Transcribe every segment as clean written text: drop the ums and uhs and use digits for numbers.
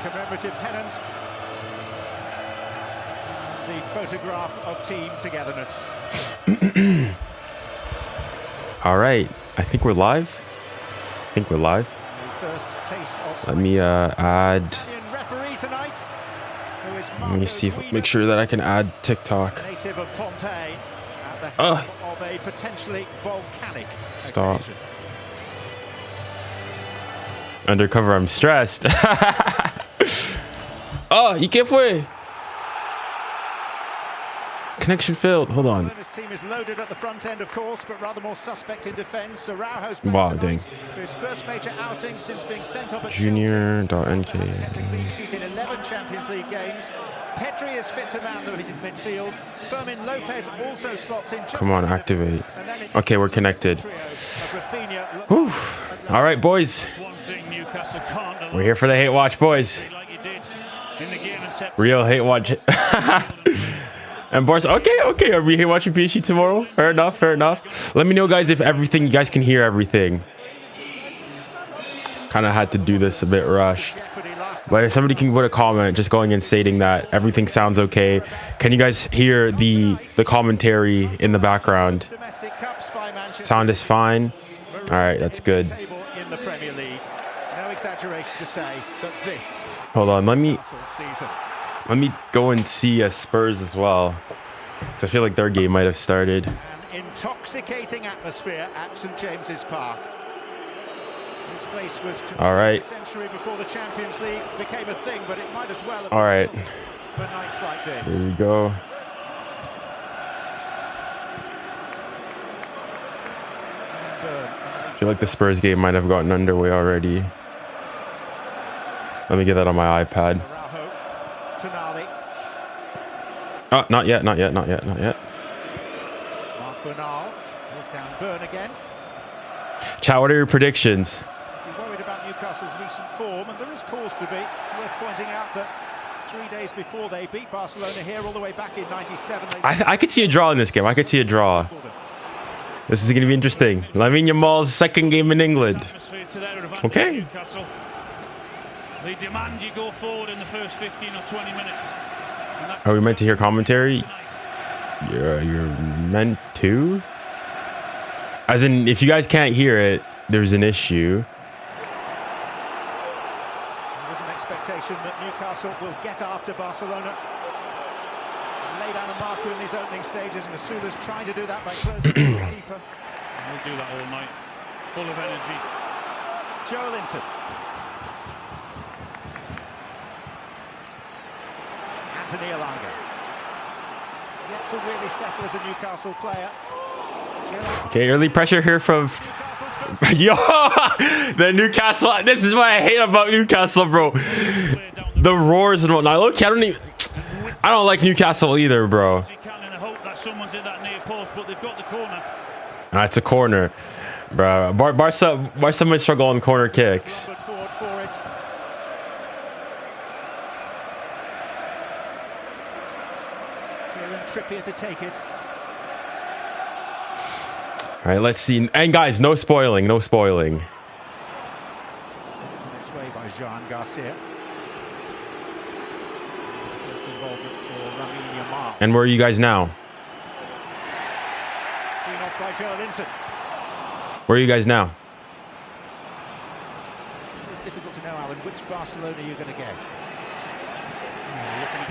commemorative pennant. The photograph of team togetherness. All right, I think we're live. First taste of Let me add. Let me see if make sure that I can add TikTok. Native of Pompeii at the helm of a potentially volcanic Stop. occasion. Undercover, I'm stressed. Oh, ¿y qué fue? Connection failed. Hold on. Barcelona's team is loaded at the front end, of course, but rather more suspect in defense. Araujo's back Wow, tonight dang. for his first major outing since being sent off at Junior.nkanabassi. clean sheet in 11 Champions League games. Pedri is fit to man the midfield. Fermin Lopez also slots in. Come on, activate. Okay, we're connected. Whew. All right, boys. We're here for the hate watch, boys. Real hate watch. And Barca, okay. Are we hate watching PSG tomorrow? Fair enough. Let me know, guys, if you guys can hear everything. Kind of had to do this a bit rush. But if somebody can put a comment just going and stating that everything sounds okay. Can you guys hear the commentary in the background? Sound is fine. All right, that's good. Hold on, let me go and see Spurs as well. So I feel like their game might have started. An intoxicating atmosphere at St James's Park. This place was all right. a century before the Champions League became a thing, but it might as well have all right. for nights like this. Here we go. I feel like the Spurs game might have gotten underway already. Let me get that on my iPad. Oh, not yet. Mark Bernal is down Burn again. Chat, what are your predictions? If you're worried about Newcastle's recent form, and there is cause to be, it's worth pointing out that 3 days before they beat Barcelona here, all the way back in '97. I could see a draw in this game. This is going to be interesting. Lamine Yamal's second game in England. Okay. They demand you go forward in the first 15 or 20 minutes. Are we meant to hear commentary? You're meant to? As in, if you guys can't hear it, there's an issue. There's an expectation that Newcastle will get after Barcelona. Lay down a marker in these opening stages, and 𝙀𝙬𝘼's trying to do that by closing the keeper. He'll do that all night. Full of energy. Joelinton. 𝙬𝙼𝘾𝙼𝘆𝘾. Yet to really settle as a Newcastle player. Okay, early pressure here from yo, the Newcastle. This is what I hate about Newcastle, bro. The roars and whatnot. Look, I don't like Newcastle either, bro. That's a corner, bro. Barca might struggle on corner kicks. Trippier to take it. All right, let's see. And guys, no spoiling. On its way by Jean Garcia. First involvement for Lamine Yamal. And where are you guys now? Seen off by Joelinton. Where are you guys now? It's difficult to know, Alan, which Barcelona you're going to get.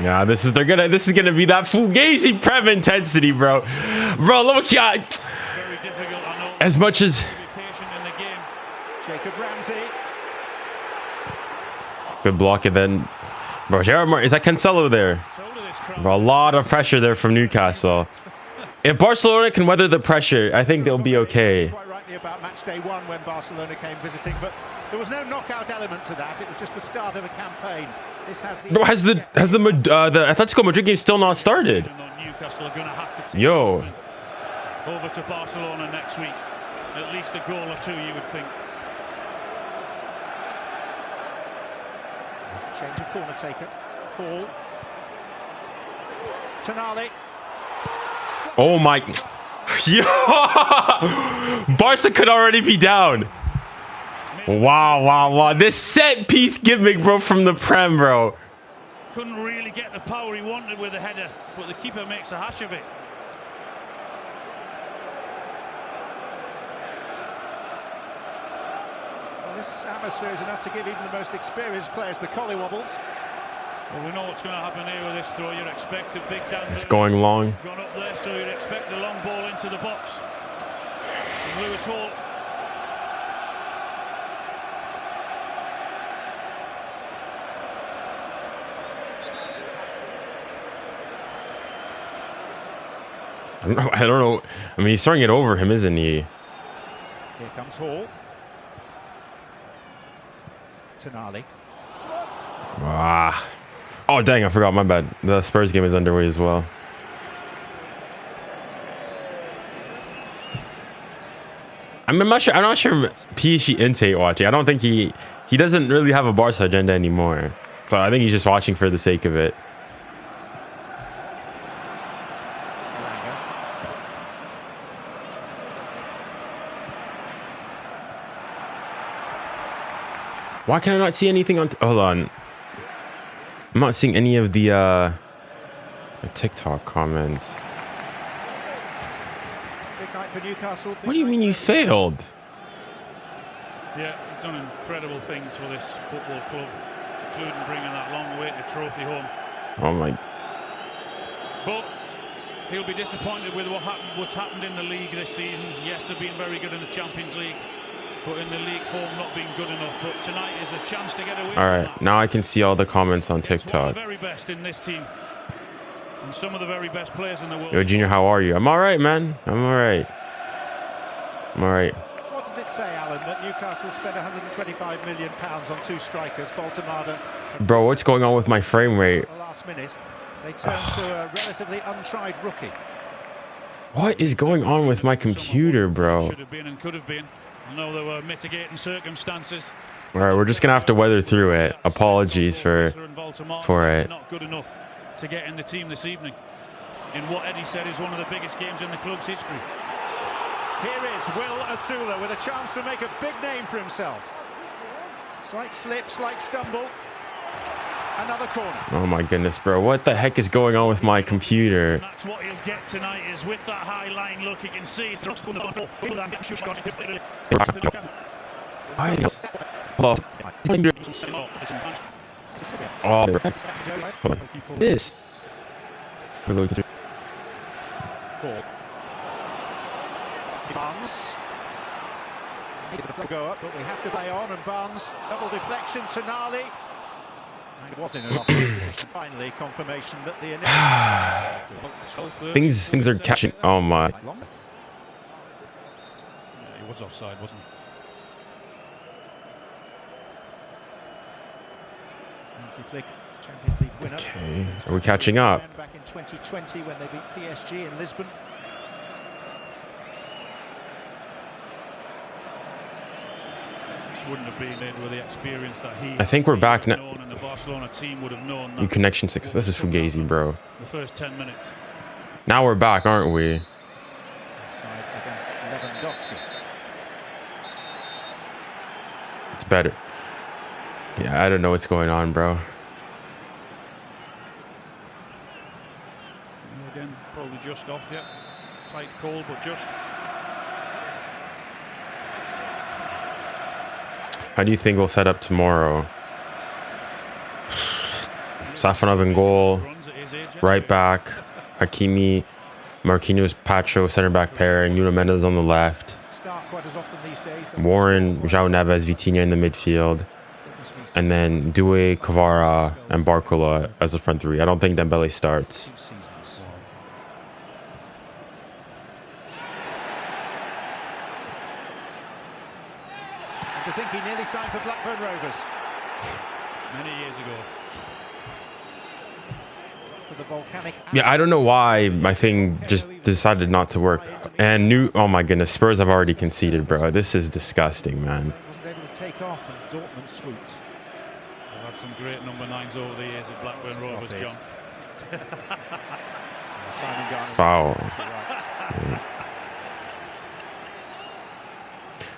Yeah, this is gonna be that fugazi prem intensity, bro. Look, yeah. As much as Jacob Ramsey. good block, and then bro, is that Cancelo there? Bro, a lot of pressure there from Newcastle. If Barcelona can weather the pressure, I think they'll be okay. Quite rightly about match day 1 when Barcelona came visiting, but there was no knockout element to that. It was just the start of a campaign. This has the Atletico Madrid game still not started? Newcastle are going to have to take Yo. over to Barcelona next week. At least a goal or two, you would think. Change of corner taker. Fall. Tonali. Oh my. Yo. Barca could already be down. Wow. This set piece gimmick, bro, from the Prem, bro. Couldn't really get the power he wanted with the header, but the keeper makes a hash of it. Well, this atmosphere is enough to give even the most experienced players the collie wobbles. Well, we know what's going to happen here with this throw. You'd expect a big down. It's going long. Gone up there, so you'd expect the long ball into the box. And 𝙀𝙊𝘿𝘾𝘼𝙎𝙏. I don't know. I mean, he's throwing it over him, isn't he? Here comes Hall. 𝙀𝙪𝙨𝙞𝙀. Ah. Oh, dang, I forgot. My bad. The Spurs game is underway as well. I'm not sure 𝙎𝙊𝘾𝙖𝙎 watching. I don't think he doesn't really have a Barca agenda anymore. So I think he's just watching for the sake of it. Why can I not see anything on? Hold on. I'm not seeing any of the TikTok comments. Big night for Newcastle. What do you mean you failed? Yeah, he's done incredible things for this football club, including bringing that long-awaited trophy home. Oh my. But he'll be disappointed with what's happened in the league this season. Yes, they've been very good in the Champions League, but in the league form not being good enough. But tonight is a chance to get away. All right, now I can see all the comments on TikTok. One of the very best in this team, and some of the very best players in the world. Yo, Junior, how are you? I'm all right, man. I'm all right. I'm all right. What does it say, Alan, that Newcastle spent £125 million on two strikers, 𝙬𝙾𝘼𝘾𝘼𝙐? Bro, what's going on with my frame rate? The last minute, they turned to a relatively untried rookie. What is going on with my computer, bro? Should have been and could have been. I know there were mitigating circumstances. All right, we're just gonna have to weather through it. Apologies for it. Not good enough to get in the team this evening in what Eddie said is one of the biggest games in the club's history. Here is 𝙀𝙊𝘾𝘼𝑎𝑙𝑙 with a chance to make a big name for himself. Slight slip, slight stumble. Another corner. Oh my goodness, bro. What the heck is going on with my computer? That's what he'll get tonight, is with that high line look, you can see. Oh, this. Barnes. Go up, but we have to play on, and Barnes double deflection to 𝙀𝙨𝙨. And it was in an offside position. Finally, confirmation that the initial things are catching. Oh my. Yeah, he was offside, wasn't he? Hansi Flick, Champions League winner. Okay, are we catching up? Back in 2020 when they beat PSG in Lisbon. Wouldn't have been in with the experience that he. I think we're back now. And the Barcelona team would have known. New connection 6. This is 𝙀𝙊𝘾𝘼𝘼𝑎𝑙𝑙, bro. The first 10 minutes. Now we're back, aren't we? Side against Lewandowski. It's better. Yeah, I don't know what's going on, bro. Again, probably just off, yeah. Tight call, but just. How do you think we'll set up tomorrow? Safonov in goal, right back, Hakimi, Marquinhos, Pacho, center back pairing, Nuno Mendes on the left, Warren, João Neves, Vitinha in the midfield, and then 𝙀𝙖, Kvara, and Barcola as the front three. I don't think Dembele starts. To think he nearly signed for Blackburn Rovers. Many years ago. For the volcanic. Yeah, I don't know why my thing just decided not to work. And oh my goodness, Spurs have already conceded, bro. This is disgusting, man. Wasn't able to take off, and Dortmund swooped. We've had some great number 9s over the years at Blackburn Rovers, John. Foul.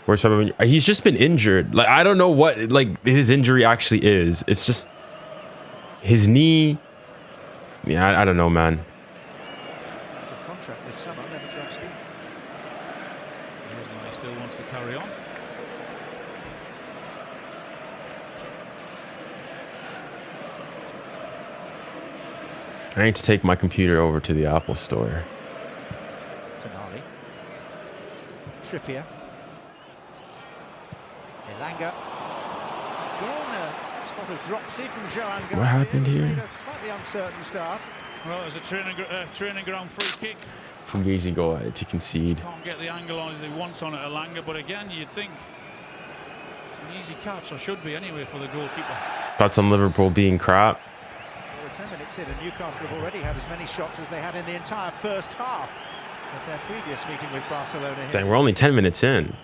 He's just been injured. Like, I don't know what like his injury actually is. It's just his knee. Yeah, I don't know, man. Contract this summer, Lewandowski. He still wants to carry on. I need to take my computer over to the Apple Store. 𝙀𝙬𝙖𝙞𝙾𝙄𝑼𝙍. Trippier. Elanga. Again, a spot of dropsy from 𝙬𝙬𝙖𝙞𝙍. What happened here? A slightly uncertain start. Well, it was a training ground free kick. Fugazi go ahead to concede. Can't get the angle on he wants on it, Elanga, but again, you'd think it's an easy catch, or should be anyway, for the goalkeeper. Thoughts on Liverpool being crap? We're 10 minutes in, and Newcastle have already had as many shots as they had in the entire first half of their previous meeting with Barcelona. Here. Dang, we're only 10 minutes in.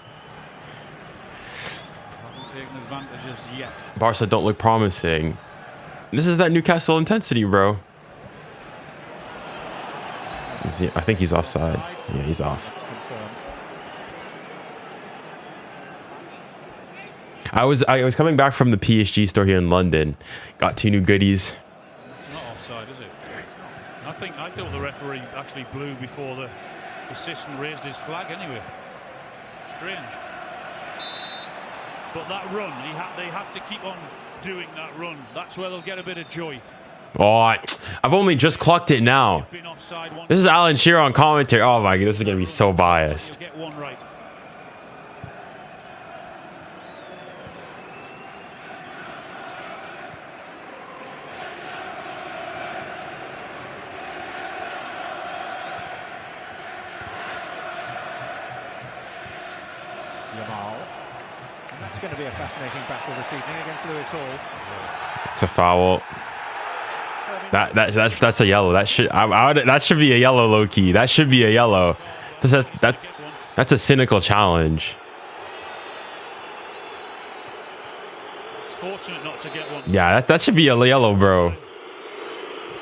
Haven't taken advantage as yet. Barca don't look promising. This is that Newcastle intensity, bro. I think he's offside. Yeah, he's off. I was coming back from the PSG store here in London. Got 2 new goodies. It's not offside, is it? It's not. I thought the referee actually blew before the assistant raised his flag anyway. Strange. But that run, they have to keep on doing that run. That's where they'll get a bit of joy. Oh, I've only just clocked it now. This is Alan Shearer on commentary. Oh my god, this is gonna be so biased. Get one right. 𝙎𝙬𝙾𝙾𝘼𝙎𝑎𝑙. And that's going to be a fascinating battle this evening against 𝙬𝙬𝙾𝙼. It's a foul. That's a yellow. That should be a yellow, low key. That should be a yellow. That's a cynical challenge. It's fortunate not to get one. Yeah, that should be a yellow, bro.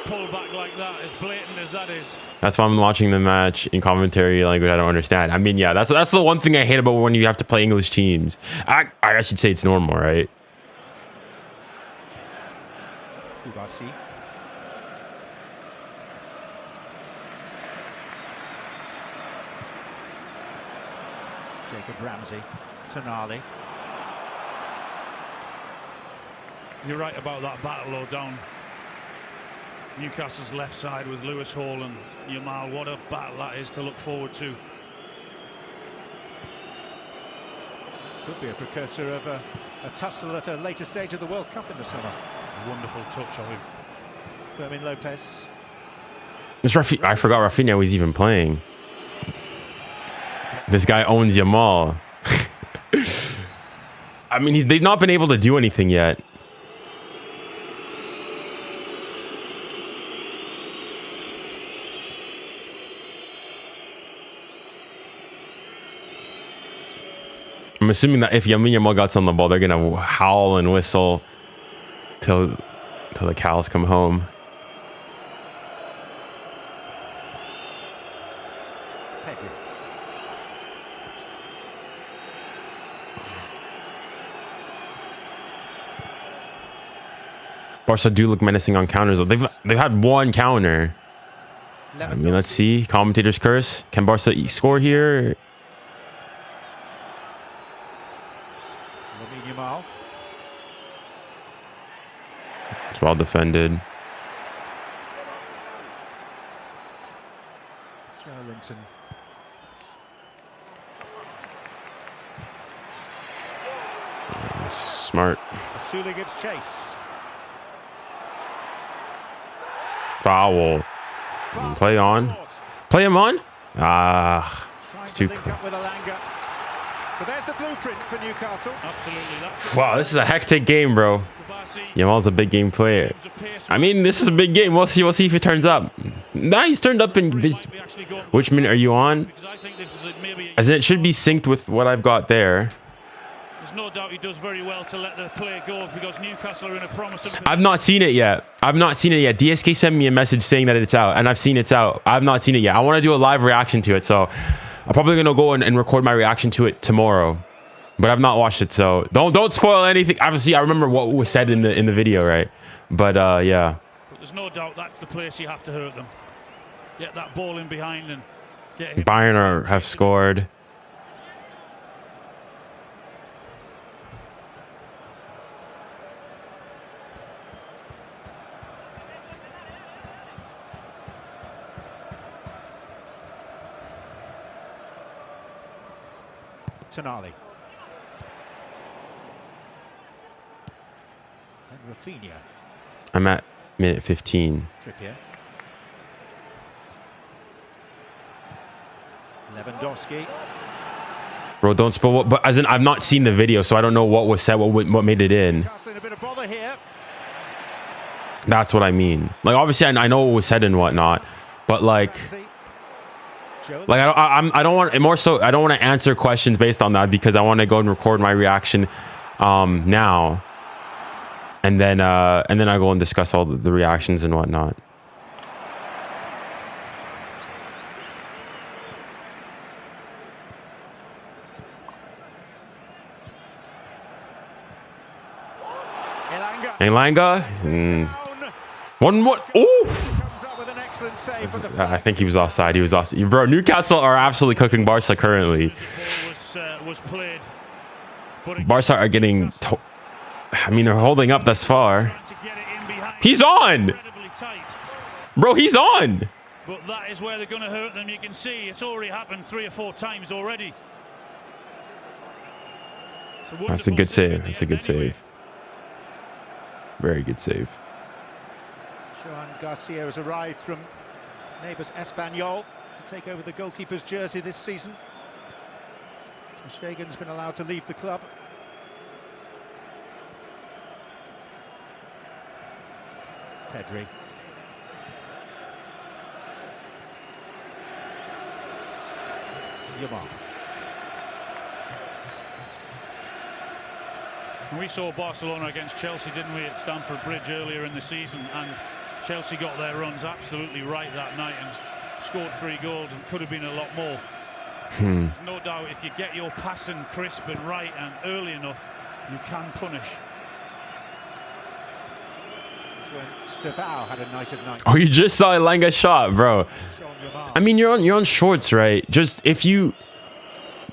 Pull back like that, as blatant as that is. That's why I'm watching the match in commentary language I don't understand. I mean, yeah, that's the one thing I hate about when you have to play English teams. I should say it's normal, right? Bassi. 𝙬𝙬𝙖𝙞𝙬𝙐. 𝙀𝙬𝙗. You're right about that battle low down Newcastle's left side with 𝙬𝙬𝙾𝙼𝙾 and 𝙎𝙬𝙾𝙼. What a battle that is to look forward to. Could be a precursor of a tussle at a later stage of the World Cup in the summer. It's a wonderful touch of him. Fermin Lopez. I forgot Rafinha was even playing. This guy owns 𝙎𝙬𝙾𝙼. I mean, they've not been able to do anything yet. I'm assuming that if 𝙎𝙬𝙾𝙼 gets on the ball, they're gonna howl and whistle till the cows come home. Pedri. Barca do look menacing on counters. They've had one counter. I mean, let's see. Commentator's curse. Can Barca score here? 𝙬𝙬𝙾𝙼. It's well defended. Joelinton. Smart. 𝙬𝙬𝙾𝙼 gives chase. Foul. Play on. Play him on. Ah, it's too close. But there's the blueprint for Newcastle. Absolutely. Wow, this is a hectic game, bro. 𝙎𝙬𝙾𝙼's a big game player. I mean, this is a big game. We'll see if he turns up. Nah, he's turned up in. Which minute are you on? As in, it should be synced with what I've got there. There's no doubt he does very well to let the play go because Newcastle are in a promising position. I've not seen it yet. DSK sent me a message saying that it's out, and I've seen it's out. I've not seen it yet. I want to do a live reaction to it, so I'm probably going to go and record my reaction to it tomorrow. but I've not watched it, so don't spoil anything. Obviously, I remember what was said in the video, right? But yeah. But there's no doubt that's the place you have to hurt them. Get that ball in behind and get him. Bayern have scored. Tonali. And 𝙀𝙊𝘾𝘼𝘖. I'm at minute 15. Trippier. Lewandowski. Bro, don't spoil. But as in, I've not seen the video, so I don't know what was said, what made it in. Newcastle in a bit of bother here. That's what I mean. Like, obviously, I know what was said and whatnot, but like I don't want more so. I don't want to answer questions based on that because I want to go and record my reaction now, and then I go and discuss all the reactions and whatnot. 𝙀𝙀𝘼𝘾𝘼𝙎𝙏. One more. Ooh. I think he was offside. He was offside. Bro, Newcastle are absolutely cooking Barca currently. Barca are getting... I mean, they're holding up thus far. He's on! Bro, he's on! But that is where they're going to hurt them. You can see it's already happened 3 or 4 times already. That's a good save. That's a good save. Very good save. 𝙬𝙬 Garcia has arrived from neighbours Espanyol to take over the goalkeeper's jersey this season. 𝙬𝙬's been allowed to leave the club. Pedri. Yamal. We saw Barcelona against Chelsea, didn't we, at Stamford Bridge earlier in the season, and Chelsea got their runs absolutely right that night and scored 3 goals and could have been a lot more. No doubt if you get your passing crisp and right and early enough, you can punish. That's when 𝙬𝙬 had a night of nights. Oh, you just saw 𝙬𝙬's shot, bro. I mean, you're on shorts, right? Just if you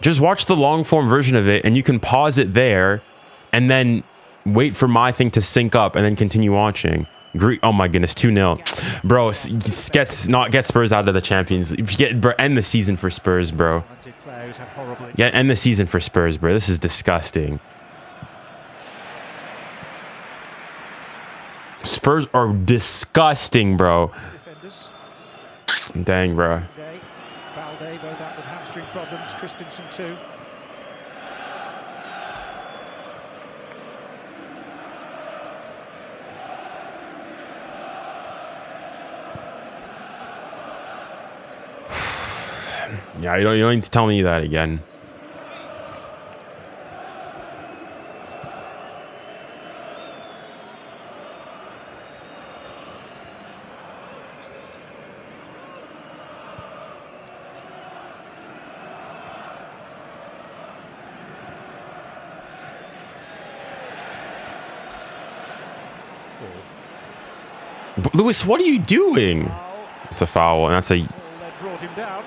just watch the long form version of it and you can pause it there and then wait for my thing to sync up and then continue watching. Oh my goodness, 2-0. Bro, get Spurs out of the Champions League. End the season for Spurs, bro. Yeah, end the season for Spurs, bro. This is disgusting. Spurs are disgusting, bro. Dang, bro. 𝙬𝙬 both out with hamstring problems. Christensen too. Yeah, you don't need to tell me that again. But Lewis, what are you doing? It's a foul, and that's a... Brought him down.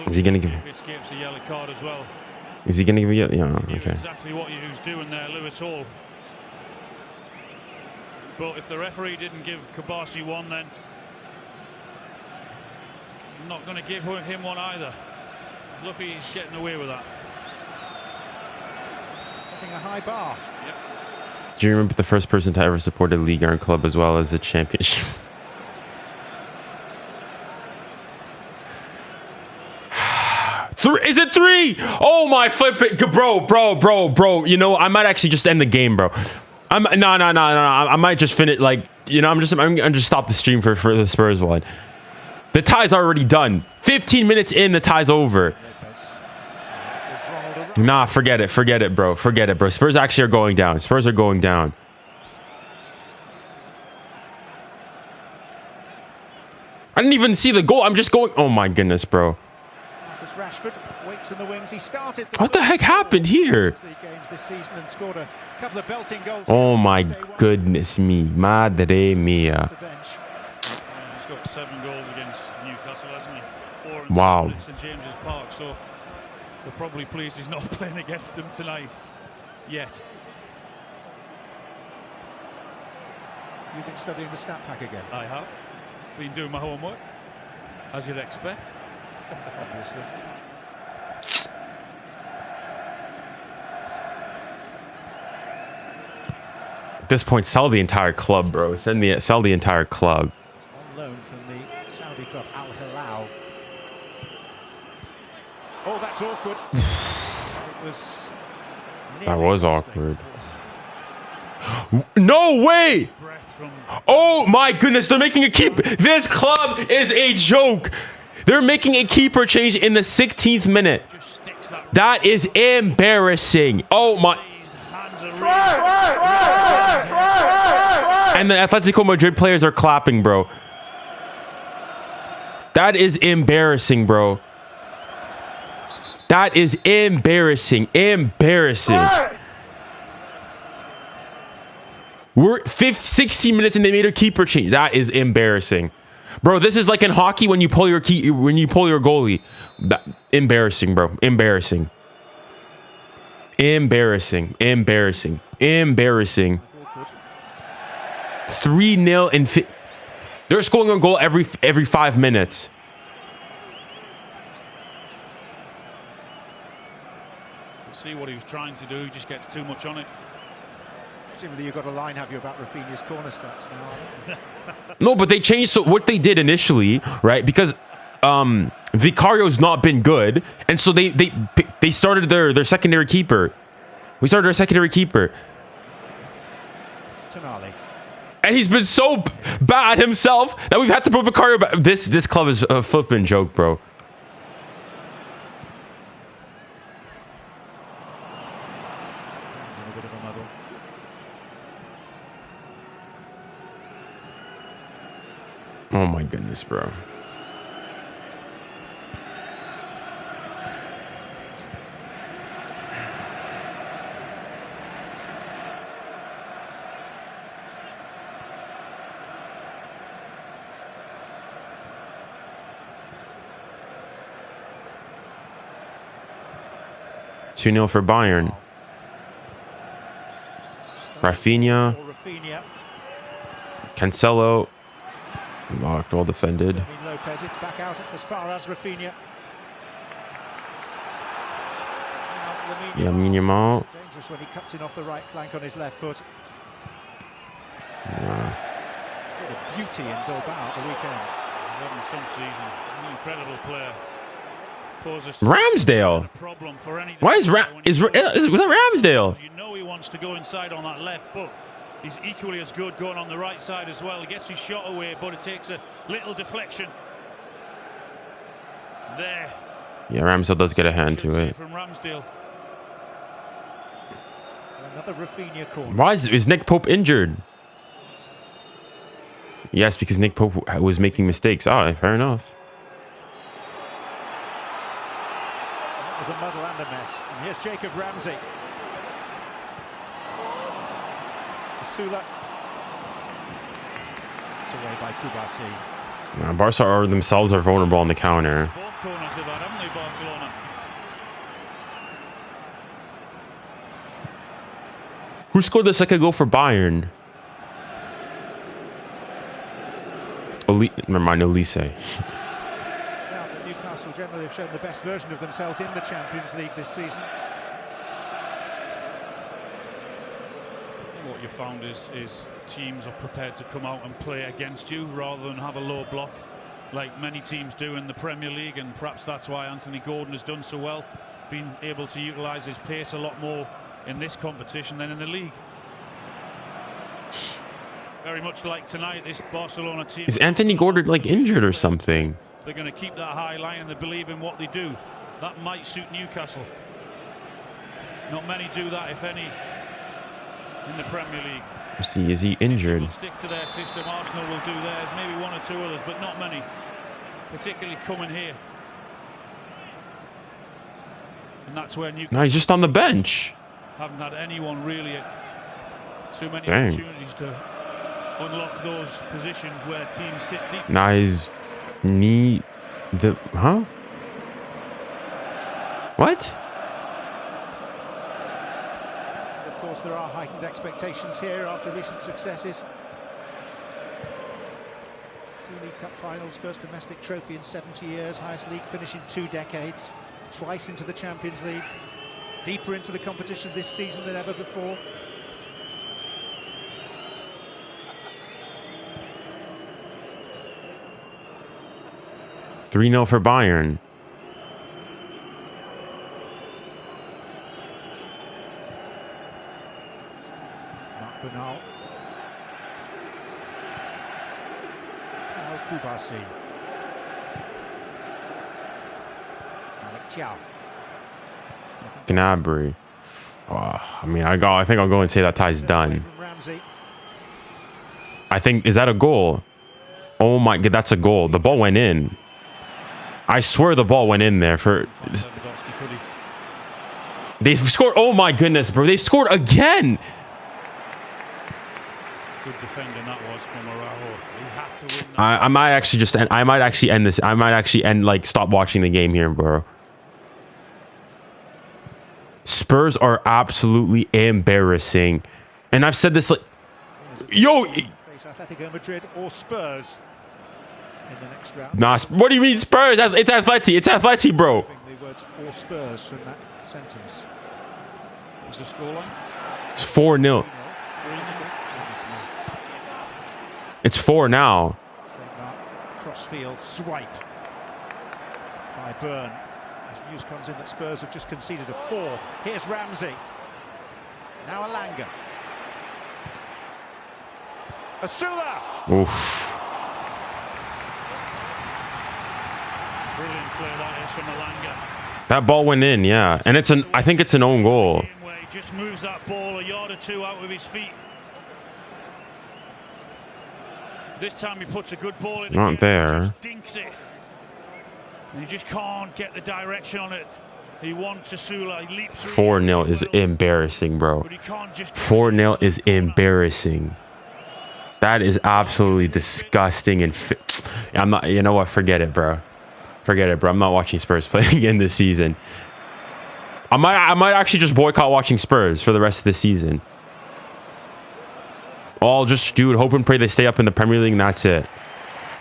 Is he gonna give? Escapes a yellow card as well. Is he gonna give you? Yeah. Okay. Exactly what he was doing there, 𝙀𝙀. But if the referee didn't give 𝙀𝙀 one, then I'm not going to give him one either. Lucky he's getting away with that. Setting a high bar. Yep. Do you remember the first person to ever support a league or club as well as a championship? Is it 3? Oh my flip it, bro. You know, I might actually just end the game, bro. No. I might just finish, like, you know, I'm gonna just stop the stream for the Spurs one. The tie's already done. 15 minutes in, the tie's over. Nah, forget it, bro. Spurs actually are going down. Spurs are going down. I didn't even see the goal. I'm just going. Oh my goodness, bro. Rashford flights in the wings. He started What the heck happened here? games this season and scored a couple of belting goals. Oh my goodness me. Madre mia. He's got 7 goals against Newcastle, hasn't he? 4 and Wow. 7 at St James's Park, so they're probably pleased he's not playing against them tonight yet. You've been studying the stat pack again? I have been doing my homework, as you'd expect. Obviously. At this point, sell the entire club, bro. Sell the entire club. On loan from the Saudi club 𝙀𝙊𝘾𝘼𝙎𝙾. Oh, that's awkward. It was That was awkward. No way! Oh my goodness, they're making a keeper. This club is a joke. They're making a keeper change in the 16th minute. That is embarrassing. Oh my. And the Atletico Madrid players are clapping, bro. That is embarrassing, bro. That is embarrassing. Embarrassing. We're 60 minutes and they made a keeper change. That is embarrassing. Bro, this is like in hockey when you pull your goalie. Embarrassing, bro. Embarrassing. Embarrassing. Embarrassing. Embarrassing. 3-0 and they're scoring a goal every 5 minutes. See what he was trying to do, he just gets too much on it. Presumably you've got a line, have you, about Rafinha's corner stats now? No, but they changed. So what they did initially, right? Because Vicario's not been good, and so they started their secondary keeper. We started our secondary keeper, 𝙀𝙀𝘼𝘾𝘼𝙎𝙀. and he's been so bad himself that we've had to put Vicario back. This club is a flipping joke, bro. In a bit of a muddle. Oh my goodness, bro. Two 0 for Bayern. Rafinha. Cancelo. Blocked, well defended. Lopez, it's back out as far as Rafinha. Lamine Yamal. Dangerous when he cuts in off the right flank on his left foot. Yeah. He's got a beauty in Bilbao at the weekend. He's having some season. An incredible player. Ramsdale. Why is was that Ramsdale? You know he wants to go inside on that left, but he's equally as good going on the right side as well. He gets his shot away, but it takes a little deflection. There. Yeah, Ramsdale does get a hand to it. From Ramsdale. So another Rafinha corner. Why is Nick Pope injured? Yes, because Nick Pope was making mistakes. Oh, fair enough. That was a muddle and a mess. And here's Jacob Ramsey. 𝙀𝙀𝘾𝘼𝘾𝑼𝙎𝑎. Away by 𝙀𝙀𝘼𝑋𝐼. Barca themselves are vulnerable on the counter. Both corners of that, haven't they, Barcelona? Who scored the second goal for Bayern? Never mind, 𝙀𝙧𝘋. Now, the Newcastle generally have shown the best version of themselves in the Champions League this season. What you found is teams are prepared to come out and play against you rather than have a low block like many teams do in the Premier League, and perhaps that's why Anthony Gordon has done so well, been able to utilise his pace a lot more in this competition than in the league. Very much like tonight, this Barcelona team. Is Anthony Gordon like injured or something? They're going to keep that high line and they believe in what they do. That might suit Newcastle. Not many do that, if any, in the Premier League. Let's see, is he injured? Will stick to their system. Arsenal will do theirs, maybe one or two others, but not many, particularly coming here. that's where No, he's just on the bench. haven't had anyone really too many Dang. opportunities to unlock those positions where teams sit deep. Nah, his knee. Huh? What? And of course, there are heightened expectations here after recent successes. 2 League Cup finals, first domestic trophy in 70 years, highest league finish in 2 decades, twice into the Champions League, deeper into the competition this season than ever before. $3-0 for Bayern. 𝙀𝙊𝘿𝘾𝘼𝙎𝙏. Bassi. Gnabry. I mean, I think I'll go and say that tie's done. I think, is that a goal? Oh my god, that's a goal. The ball went in. I swear the ball went in there for. They scored. Oh my goodness, bro. They scored again. Good defender that was from Araujo. He had to win that. I might actually just end. I might actually end this. I might actually end, like, stop watching the game here, bro. Spurs are absolutely embarrassing. And I've said this, like, yo. Face Atletico Madrid or Spurs in the next round. Nah, what do you mean Spurs? It's Atleti. It's Atleti, bro. The words or Spurs from that sentence. Was the scoreline? It's 4-0. It's 4 now. Crossfield swiped by Byrne. As news comes in that Spurs have just conceded a 4th. Here's Ramsey. Now Elanga. 𝙀𝙊𝘾𝘼𝙎𝙏. Oof. Brilliant play that is from Elanga. That ball went in, yeah. And it's I think it's an own goal. He just moves that ball a yard or two out with his feet. This time he puts a good ball in. Not there. Just dinks it. And he just can't get the direction on it. He wants 𝙀𝙊𝘾𝘼𝙎. He leaps through. 4-0 is embarrassing, bro. But he can't just 4-0 is embarrassing. That is absolutely disgusting. And I'm not. You know what? Forget it, bro. Forget it, bro. I'm not watching Spurs play again this season. I might actually just boycott watching Spurs for the rest of the season. All just, dude, hope and pray they stay up in the Premier League, and that's it.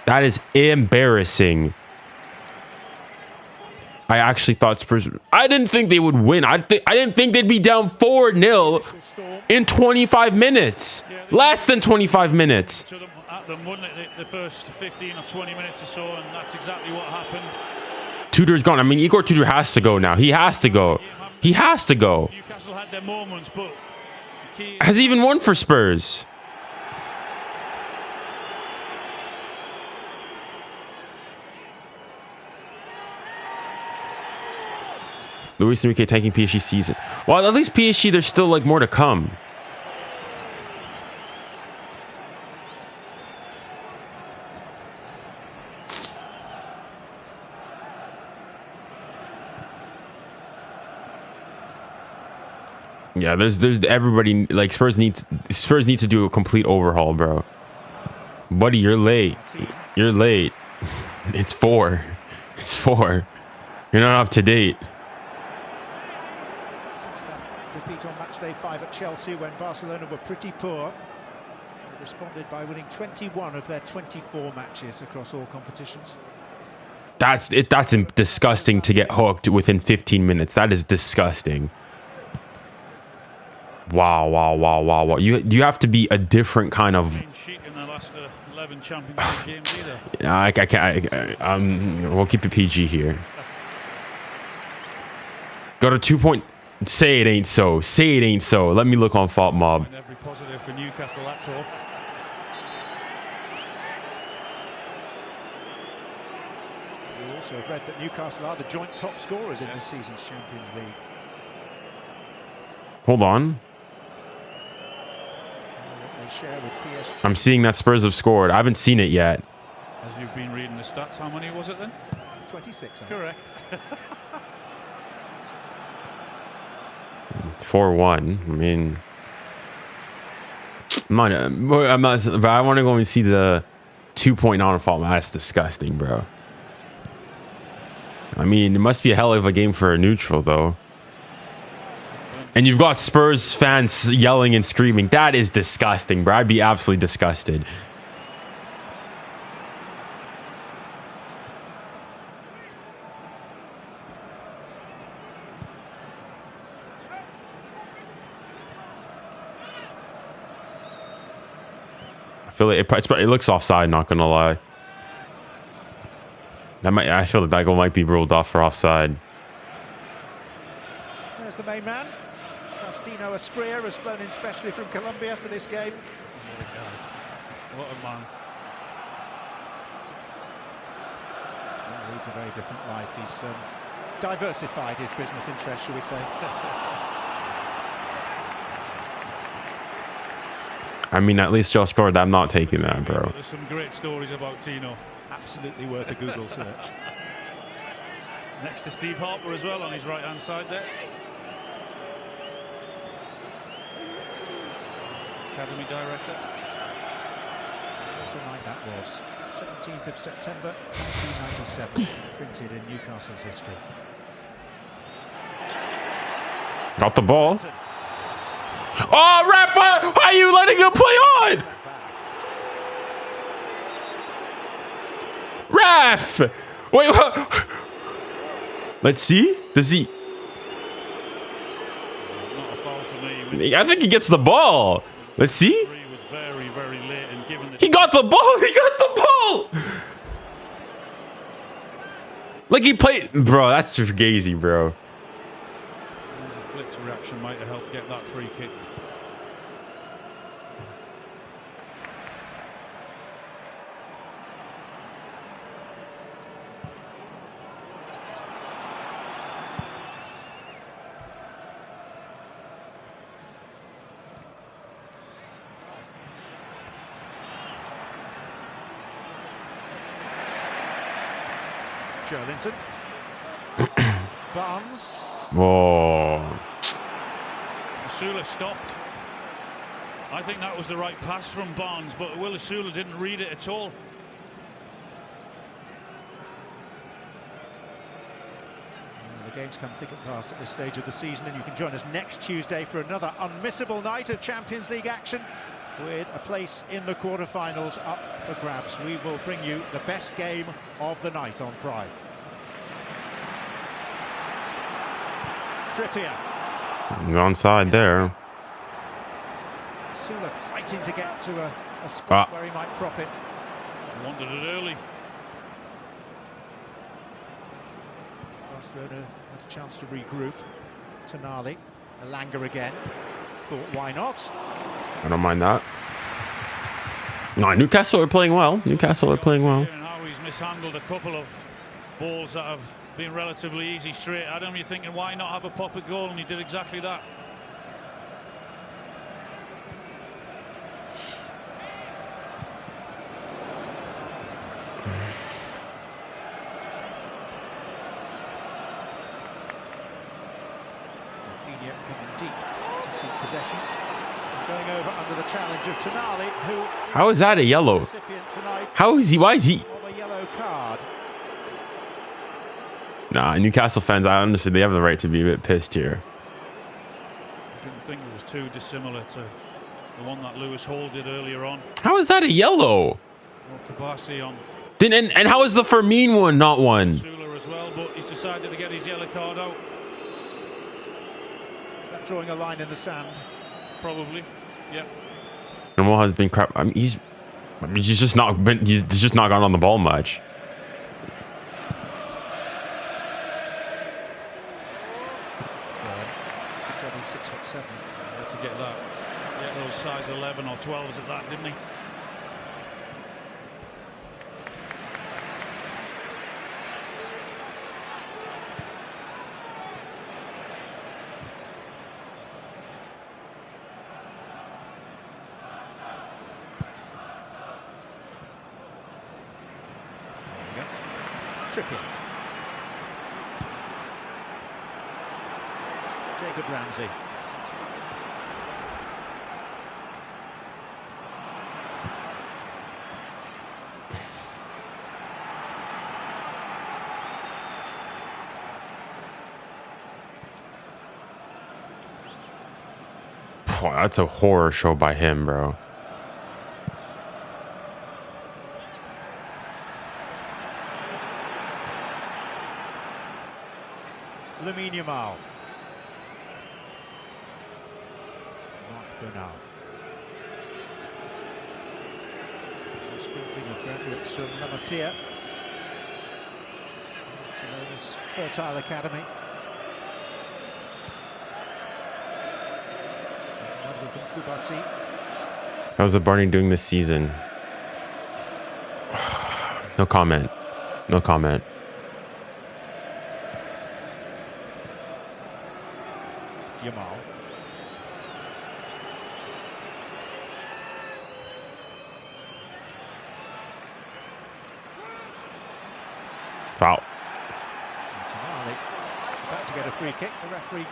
That is embarrassing. I actually thought Spurs. I didn't think they would win. I didn't think they'd be down 4-0 in 25 minutes. Less than 25 minutes. to them at them, wouldn't it, the first 15 or 20 minutes or so, and that's exactly what happened. Tudor's gone. I mean, Igor Tudor has to go now. He has to go. He has to go. Newcastle had their moments, but the key Has he even won for Spurs? Luis Enrique tanking PSG season. Well, at least PSG, there's still, like, more to come. Yeah, there's everybody, like, Spurs need to do a complete overhaul, bro. Buddy, you're late. You're late. It's 4. It's 4. You're not up to date. Defeat on matchday 5 at Chelsea when Barcelona were pretty poor. They responded by winning 21 of their 24 matches across all competitions. That's disgusting to get hooked within 15 minutes. That is disgusting. Wow. You have to be a different kind of. in the last 11 Champions League games either. I can't. We'll keep it PG here. Got a 2 point. Say it ain't so. Say it ain't so. Let me look on Fault Mob. And every positive for Newcastle, that's all. We also have read that Newcastle are the joint top scorers in this season's Champions League. Hold on. They share with PSG. I'm seeing that Spurs have scored. I haven't seen it yet. As you've been reading the stats, how many was it then? 26. Correct. 4-1. I mean, I'm not, but I want to go and see the 2-point non-fault. That's disgusting, bro. I mean, it must be a hell of a game for a neutral, though. And you've got Spurs fans yelling and screaming. That is disgusting, bro. I'd be absolutely disgusted. I feel like it looks offside, not gonna lie. I feel like that goal might be ruled off for offside. There's the main man. 𝙀𝙪𝙨𝘾𝘼𝙎𝙏 has flown in specially from Colombia for this game. What a man. He leads a very different life. He's diversified his business interests, shall we say. I mean, at least Joe scored. I'm not taking that, bro. There's some great stories about Tino. Absolutely worth a Google search. Next to Steve Harper as well on his right-hand side there. Academy director. What a night that was. 17th of September 1997, printed in Newcastle's history. Got the ball. Oh, ref! Why are you letting him play on? Ref! Wait, what? Let's see. Does he? Not a foul for me. I think he gets the ball. Let's see. He was very, very late and given the... He got the ball. He got the ball. Like he played, bro. That's fugazi, bro. There's a flicked reaction might have helped get that free kick. Joelinton. Barnes. Whoa. 𝙀𝙬 stopped. I think that was the right pass from Barnes, but 𝙀𝙬 didn't read it at all. The games come thick and fast at this stage of the season, and you can join us next Tuesday for another unmissable night of Champions League action, with a place in the quarter-finals up for grabs. We will bring you the best game of the night on Prime. Trippier. Onside there. 𝙀𝙬 fighting to get to a spot where he might profit. He wanted it early. Barcelona had a chance to regroup. 𝙀𝙀, again. Thought, why not? I don't mind that. No, Newcastle are playing well. Newcastle are playing well. How he's mishandled a couple of balls that have been relatively easy straight at him. You're thinking, why not have a pop at goal? And he did exactly that. Coming deep to seek possession. Going over under the challenge of 𝙀𝙀, who... How is that a yellow? How is he? Why is he? Of a yellow card. Nah, Newcastle fans, I honestly, they have the right to be a bit pissed here. I didn't think it was too dissimilar to the one that 𝙀𝙀 did earlier on. How is that a yellow? Well, Bassi on. And how is the Firmino one not one? 𝙀𝙀 as well, but he's decided to get his yellow card out. Is that drawing a line in the sand? Probably, yeah. And what has been crap? I mean, he's just not gone on the ball much. He's 6'7". To get that, get those size 11 or 12s at that, didn't he? Trippier. Jacob Ramsey. Oh, that's a horror show by him, bro. 𝙬𝙾𝘼𝘼𝘾𝘼𝘼. Sprinkling of graduates from La Masia. It's known as Fertile Academy. There's another from Bassi. How's the Barney doing this season? No comment. No comment. Yamal. Foul. About to get a free kick. The referee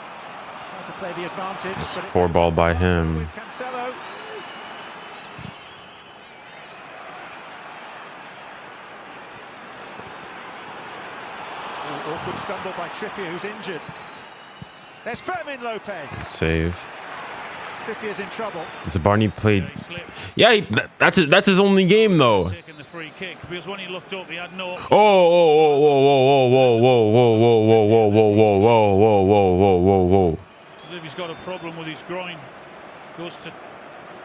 trying to play the advantage. It's 4-ball by him. Cancelo. Awkward stumble by Trippier, who's injured. There's 𝙬𝙬𝘼𝘾𝘼𝙎𝙬. Save. Trippier's in trouble. Is Barney played? Yeah, that's his only game though. Taking the free kick because when he looked up, he had no option. Oh, whoa, whoa, whoa, whoa, whoa, whoa, whoa, whoa, whoa, whoa, whoa, whoa, whoa, whoa, whoa, whoa, whoa. As if he's got a problem with his groin. Goes to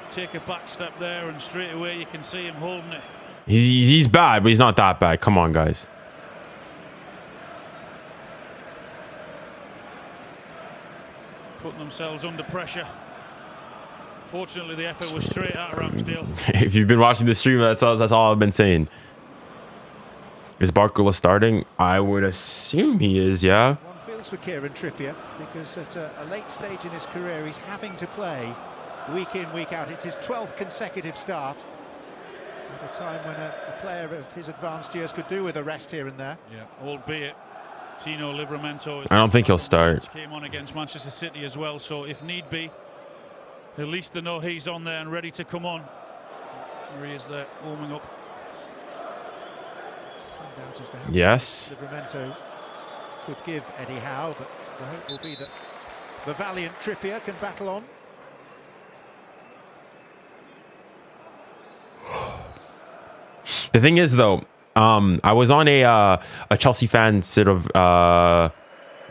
take a back step there, and straight away you can see him holding it. He's bad, but he's not that bad. Come on, guys. Putting themselves under pressure. Fortunately, the effort was straight at Ramsdale. If you've been watching the stream, that's all I've been saying. Is Barcola starting? I would assume he is, yeah. One feels for Kieran Trippier because at a late stage in his career, he's having to play week in, week out. It's his 12th consecutive start at a time when a player of his advanced years could do with a rest here and there. Yeah, albeit 𝙊𝙬𝘼𝘾𝘼𝘆𝘾. I don't think he'll start. Came on against Manchester City as well, so if need be, at least they know he's on there and ready to come on. There he is there, warming up. Yes. 𝙬𝙬𝘼𝘾𝘼𝘆𝘾 could give Eddie Howe, but the hope will be that the valiant Trippier can battle on. The thing is, though, I was on a Chelsea fan sort of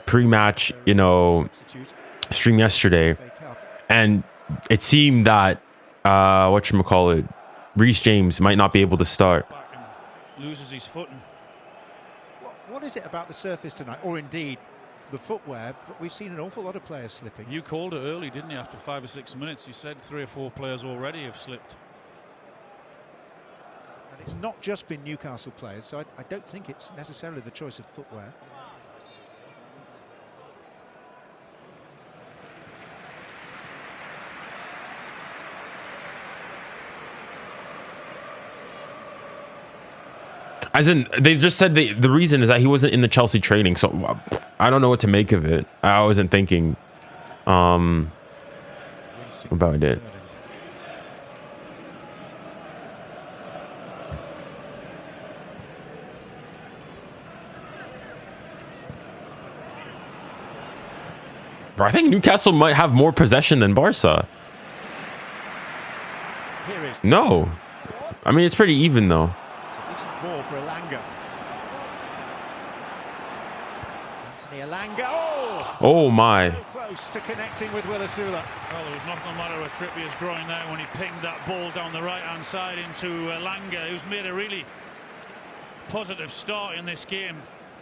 pre-match, you know, stream yesterday, and it seemed that Reece James might not be able to start. Loses his footing. What is it about the surface tonight, or indeed the footwear? But we've seen an awful lot of players slipping. You called it early, didn't you? After 5 or 6 minutes, you said 3 or 4 players already have slipped. And it's not just been Newcastle players, so I don't think it's necessarily the choice of footwear. As in, they just said the reason is that he wasn't in the Chelsea training, so I don't know what to make of it. I wasn't thinking about it. Bro, I think Newcastle might have more possession than Barca. No. I mean, it's pretty even, though. Ball for 𝙬𝙬𝘼𝘾𝘼𝘆𝘾. Anthony 𝙬𝙬𝘼𝑚𝑎. Oh my. So close to connecting with 𝙬𝙬𝘼𝑆𝑢𝑙𝑎. Well, there was nothing the matter with Trippier's groin there when he pinged that ball down the right-hand side into 𝙬𝙬𝘼𝑚𝑎, who's made a really positive start in this game.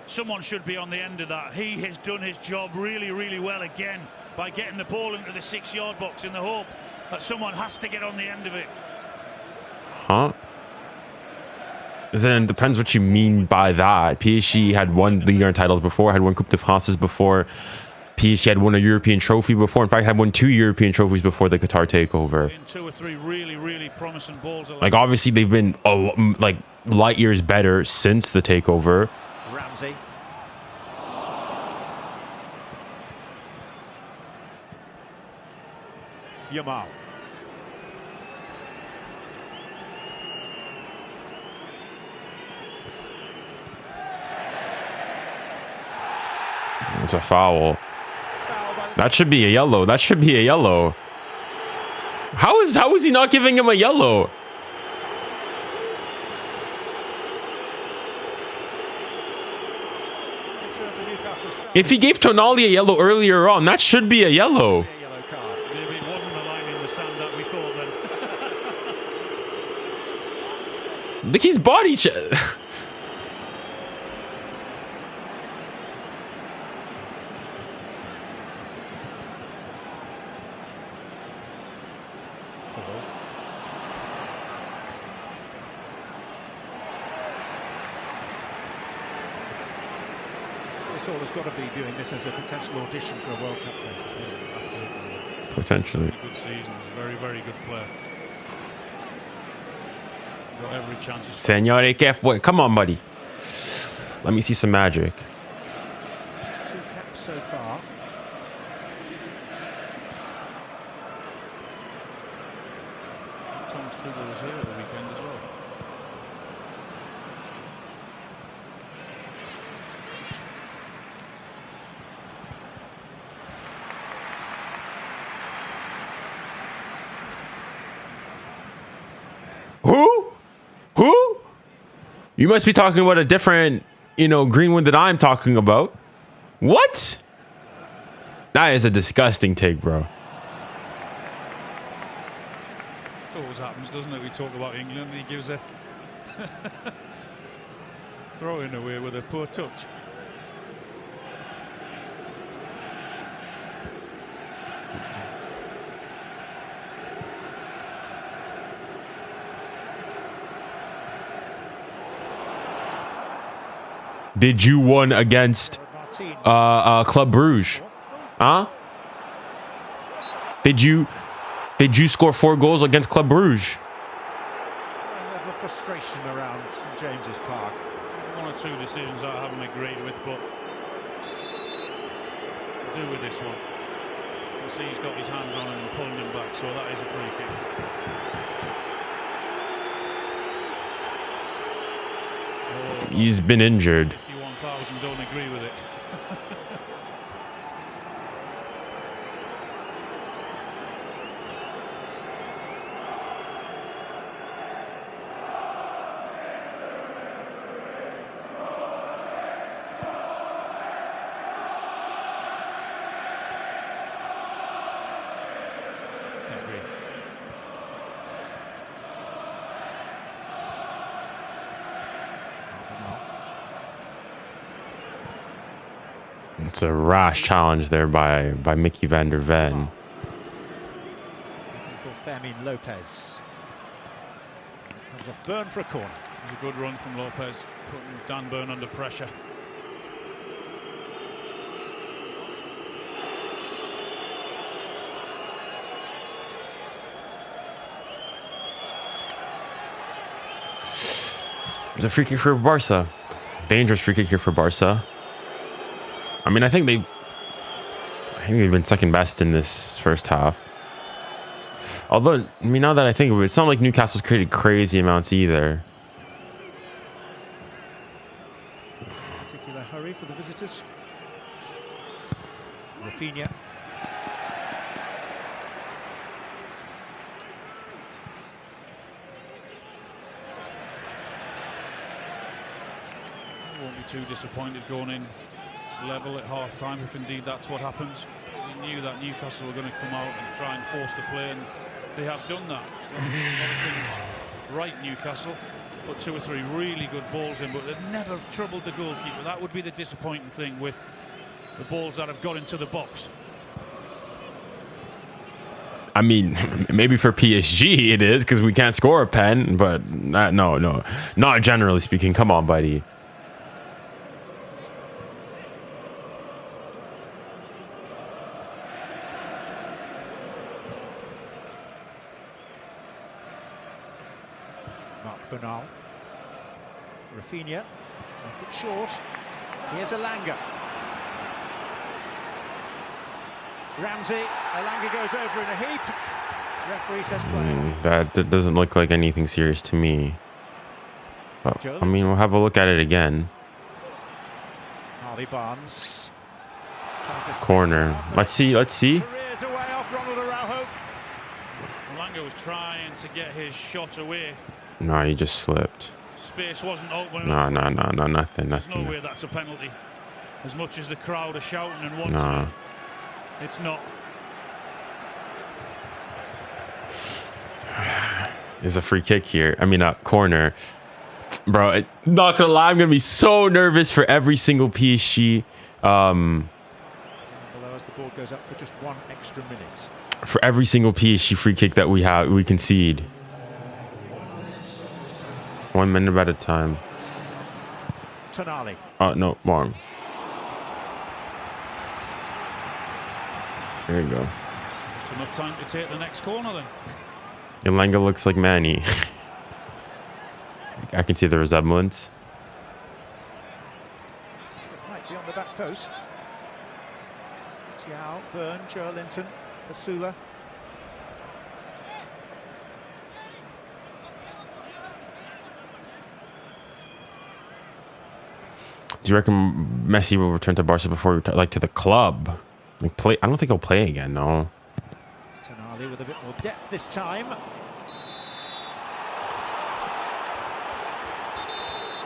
Someone should be on the end of that. He has done his job really, really well again by getting the ball into the 6-yard box in the hope that someone has to get on the end of it. Huh? Then it depends what you mean by that. PSG had won Ligue 1 titles before, had won Coupe de France before. PSG had won a European trophy before. In fact, had won 2 European trophies before the Qatar takeover. 2 or 3 really, really promising balls. Like, obviously, they've been like light years better since the takeover. Ramsey. Yamal. It's a foul. That should be a yellow. That should be a yellow. How is he not giving him a yellow? If he gave Tonali a yellow earlier on, that should be a yellow. Maybe it wasn't a line in the sand that we thought then. Look, he's body check. All has got to be viewing this as a potential audition for a World Cup place as well. Absolutely. Potentially. Good season. He's a very, very good player. Got every chance. Señor 𝙎𝙊𝘾𝙼𝘖. Come on, buddy. Let me see some magic. 2 caps so far. Tom's Tuchel was here at the weekend as well. Who? You must be talking about a different, Greenwood that I'm talking about. What? That is a disgusting take, bro. It always happens, doesn't it? We talk about England, he gives a throw-in away with a poor touch. Did you won against Club Brugge? Huh? Did you score 4 goals against Club Brugge? Level of frustration around St James's Park. 1 or 2 decisions I haven't agreed with, but I'll do with this one. You see he's got his hands on him and pulling him back, so that is a free kick. He's been injured. 51,000 don't agree with it. It's a rash challenge there by Mickey van der Ven. Looking for 𝙀𝙊𝘾𝘼𝙎𝙏. Comes off Burn for a corner. It was a good run from Lopez, putting Dan Burn under pressure. There's a free kick for Barca. Dangerous free kick here for Barca. I mean, I think they've been second best in this first half. Although, I mean, now that I think of it, it's not like Newcastle's created crazy amounts either. Particular hurry for the visitors. 𝙀𝙊𝘾𝘼𝙎𝙏. Won't be too disappointed going in level at half-time if indeed that's what happens. We knew that Newcastle were going to come out and try and force the play, and they have done that. A lot of things right, Newcastle, put 2 or 3 really good balls in, but they've never troubled the goalkeeper. That would be the disappointing thing with the balls that have got into the box. I mean, maybe for PSG it is because we can't score a pen, but no, not generally speaking. Come on, buddy. Bernal. 𝙀𝙀𝘾𝘼𝙎𝙏 left it short. Here's 𝙀𝙀𝘾𝘼𝙎𝙏. Ramsey. 𝙀𝙀𝘾𝘼𝙎𝙏 goes over in a heap. Referee says play. That doesn't look like anything serious to me. But, I mean, we'll have a look at it again. Harvey Barnes. Corner. Let's see. Careers away off Ronald Araujo. 𝙀𝙀𝘾𝘼𝙎𝙀 trying to get his shot away. No, he just slipped. Space wasn't open No, enough. no, nothing. There's no way that's a penalty. As much as the crowd are shouting and wanting No. it, it's not. There's a free kick here. I mean, a corner. Bro, not gonna lie, I'm gonna be so nervous for every single PSG. Below as the ball goes up for just 1 extra minute. For every single PSG free kick that we concede. 1 minute at a time. Tonali. Oh, no, wrong. There you go. Just enough time to take the next corner then. 𝙀𝙬𝘼𝘾𝘼𝙎𝙬𝘾𝙄𝑼. I can see the resemblance. It might be on the back post. 𝙬𝙬𝘼𝙬𝘾𝘼𝙎𝙬𝘾𝙄𝑼. Do you reckon Messi will return to Barca before like to the club? Like play? I don't think he'll play again. No. Tonali with a bit more depth this time.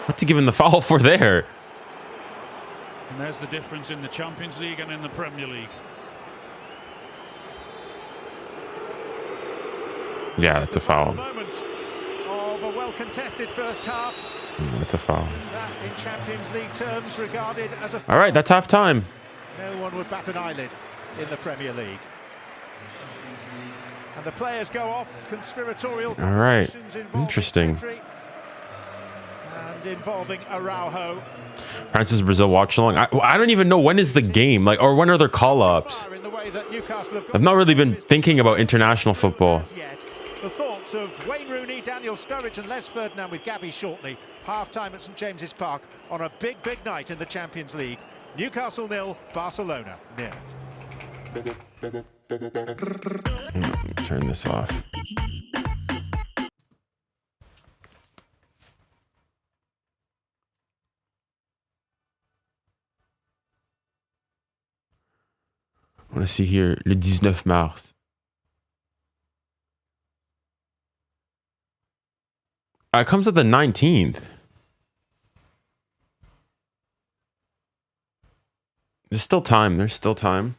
What's he giving the foul for there? And there's the difference in the Champions League and in the Premier League. Yeah, that's a foul. Moment of a well-contested first half. That's a foul. That in Champions League terms regarded as a foul. All right, that's half time. No one would bat an eyelid in the Premier League. And the players go off, conspiratorial All right, conversations involving interesting. Pedri and involving Araujo. Francis Brazil watch along. I don't even know when is the game, like, or when are their call-ups. In the way that Newcastle have I've not really been thinking about international football. yet. The thoughts of Wayne Rooney, Daniel Sturridge and 𝙂𝙀𝘋𝐿𝑾𝑛𝐵 with Gabby shortly. Half-time at St James's Park on a big night in the Champions League. Newcastle 0, Barcelona 0. Turn this off. I want to see here, le 19 mars. It comes at the 19th. There's still time. There's still time.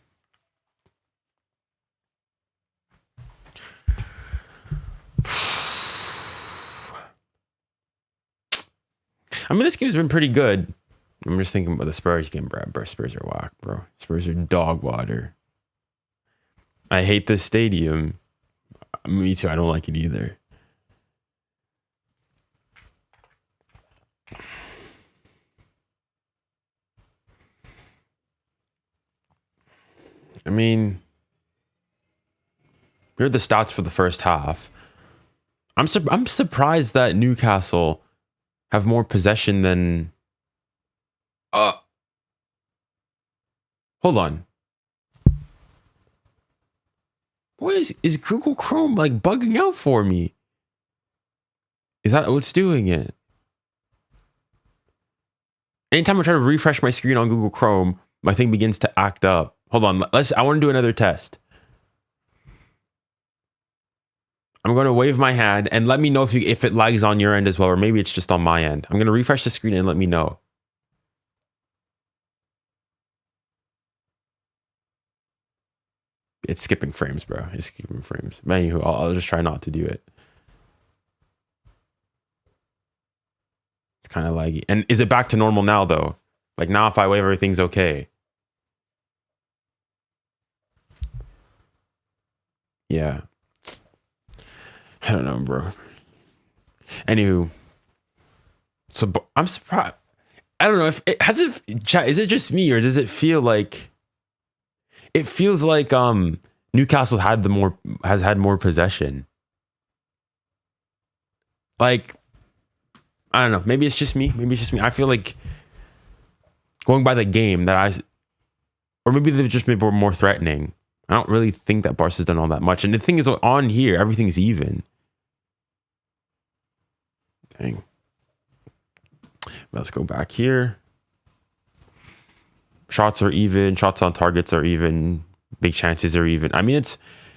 I mean, this game's been pretty good. I'm just thinking about the Spurs game, bro. Spurs are whack, bro. Spurs are dog water. I hate this stadium. Me too. I don't like it either. I mean, here are the stats for the first half. I'm surprised that Newcastle have more possession than. Hold on. What is Google Chrome like bugging out for me? Is that what's doing it? Anytime I try to refresh my screen on Google Chrome, my thing begins to act up. Hold on, I want to do another test. I'm going to wave my hand and let me know if it lags on your end as well, or maybe it's just on my end. I'm going to refresh the screen and let me know. It's skipping frames, bro. It's skipping frames. But anywho, I'll just try not to do it. It's kind of laggy. And is it back to normal now, though? Like now, if I wave, everything's okay. Yeah. I don't know, bro. Anywho. So I'm surprised. I don't know if it has it. Is it just me, or does it feel like? It feels like Newcastle has had more possession. Like, I don't know. Maybe it's just me. Maybe it's just me. I feel like going by the game or maybe they've just been more threatening. I don't really think that Barca's done all that much. And the thing is, on here, everything's even. Dang. Let's go back here. Shots are even. Shots on targets are even. Big chances are even. I mean,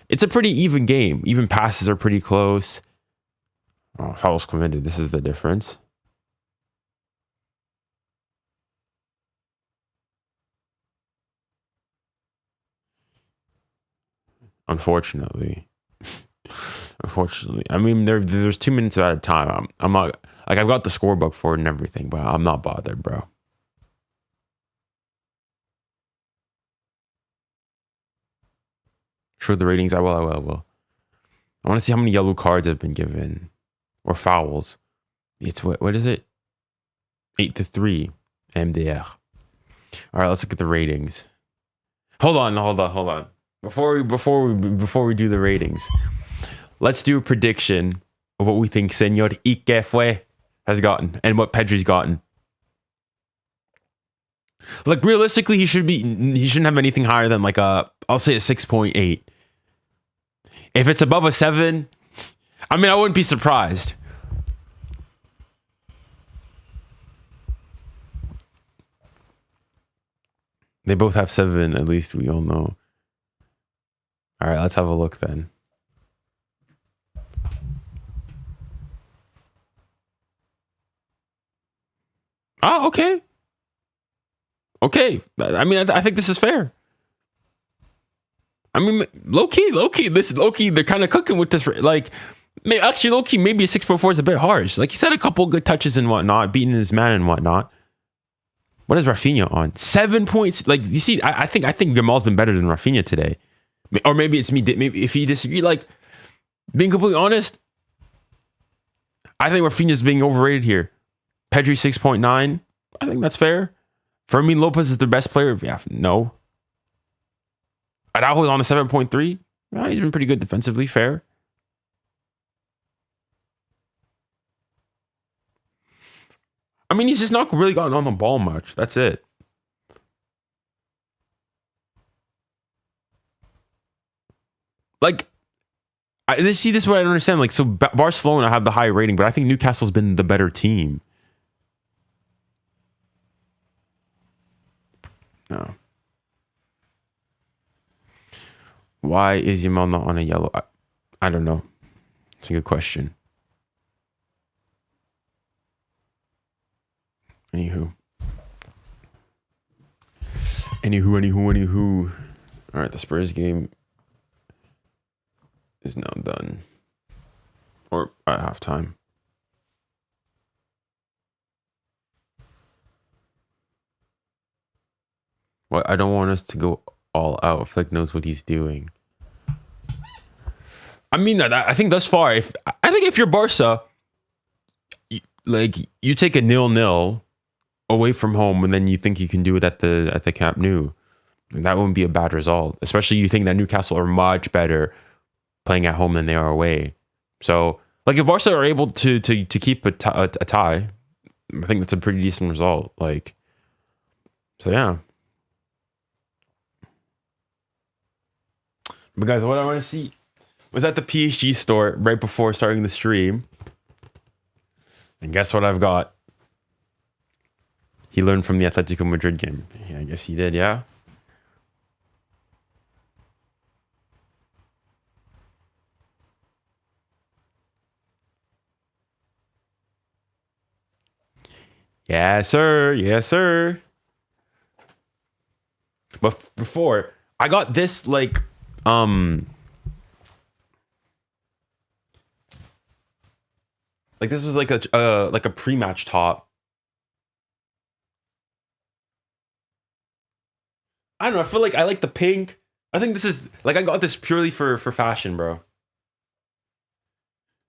it's a pretty even game. Even passes are pretty close. Oh, fouls committed. This is the difference. Unfortunately. Unfortunately. I mean, there's 2 minutes at a time. I'm not, like, I've got the scorebook for it and everything, but I'm not bothered, bro. Show the ratings. I will. I want to see how many yellow cards have been given. Or fouls. It's, what is it? 8-3. MDR. All right, let's look at the ratings. Hold on. Before we do the ratings, let's do a prediction of what we think 𝙎𝙊𝘾𝙼𝙎 has gotten and what Pedri's gotten. Like, realistically, he shouldn't have anything higher than like I'll say a 6.8. If it's above a 7, I mean, I wouldn't be surprised. They both have 7, at least we all know. All right, let's have a look then. Oh, okay. Okay. I mean, I think this is fair. I mean, low key, they're kind of cooking with this. Like, actually, low key, maybe a 6.4 is a bit harsh. Like, he's had a couple good touches and whatnot, beating his man and whatnot. What is Rafinha on? 7 points. Like, you see, I think Gamal's been better than Rafinha today. Or maybe it's me. Maybe if you disagree, like, being completely honest, I think Rafinha's being overrated here. Pedri 6.9. I think that's fair. Fermin Lopez is the best player. Yeah, no. Araujo's on a 7.3. Well, he's been pretty good defensively. Fair. I mean, he's just not really gotten on the ball much. That's it. Like, this is what I don't understand. Like, so Barcelona have the high rating, but I think Newcastle's been the better team. No. Why is Yamal not on a yellow? I don't know. It's a good question. Anywho. All right, the Spurs game is now done. Or at halftime. Well, I don't want us to go all out. Flick knows what he's doing. I mean, I think thus far, I think if you're Barca, you take a 0-0 away from home, and then you think you can do it at the Camp Nou, that wouldn't be a bad result. Especially you think that Newcastle are much better playing at home than they are away. So, like, if Barca are able to keep a tie, I think that's a pretty decent result. Like, so yeah. But guys, what I want to see was at the PSG store right before starting the stream. And guess what I've got? He learned from the Atletico Madrid game. Yeah, I guess he did, yeah? Yes, sir. Yes, sir. But before, I got this, like, this was like a pre-match top. I don't know. I feel like I like the pink. I think this is like, I got this purely for fashion, bro.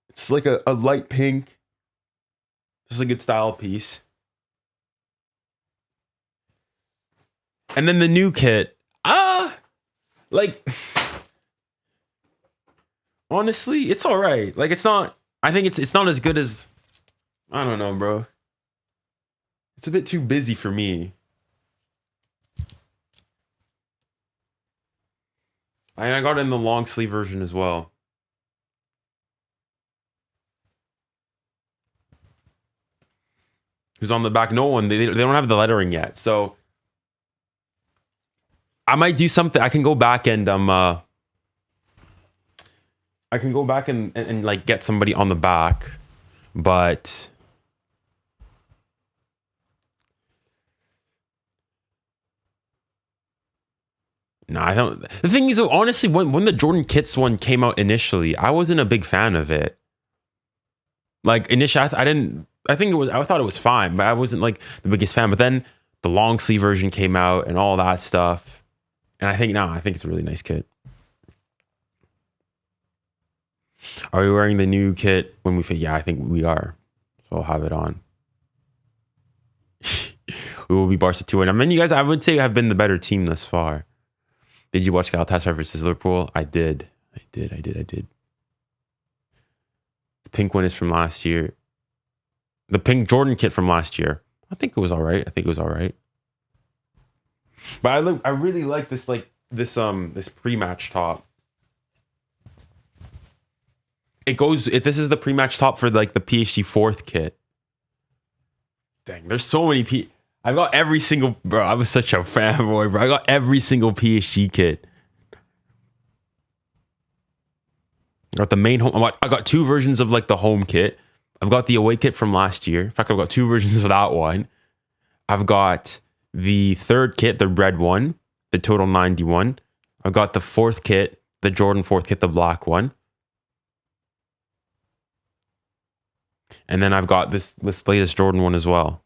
It's like a light pink. This is a good style piece. And then the new kit. Like, honestly, it's all right. Like, it's not, I think it's not as good as, I don't know, bro. It's a bit too busy for me. And I got it in the long sleeve version as well. Who's on the back? No one. They don't have the lettering yet. So I might do something. I can go back and I can go back and like get somebody on the back, but no, I don't. The thing is, honestly, when the Jordan Kits one came out initially, I wasn't a big fan of it. Like initially, I didn't. I think it was. I thought it was fine, but I wasn't like the biggest fan. But then the long sleeve version came out and all that stuff, and I think it's a really nice kit. Are we wearing the new kit when we fit? Yeah, I think we are. So I'll have it on. We will be Barca 2-1. I mean, you guys, I would say have been the better team thus far. Did you watch Galatasaray versus Liverpool? I did. The pink one is from last year. The pink Jordan kit from last year. I think it was all right. But I really like this, like this pre-match top. This is the pre-match top for like the PSG 4th kit. Dang, there's so many I got every single, bro. I was such a fanboy, bro. I got every single PSG kit. I got the main home. I got 2 versions of like the home kit. I've got the away kit from last year. In fact, I've got 2 versions of that one. I've got the 3rd kit, the red one, the Total 91. I've got the 4th kit, the Jordan 4th kit, the black one. And then I've got this latest Jordan one as well.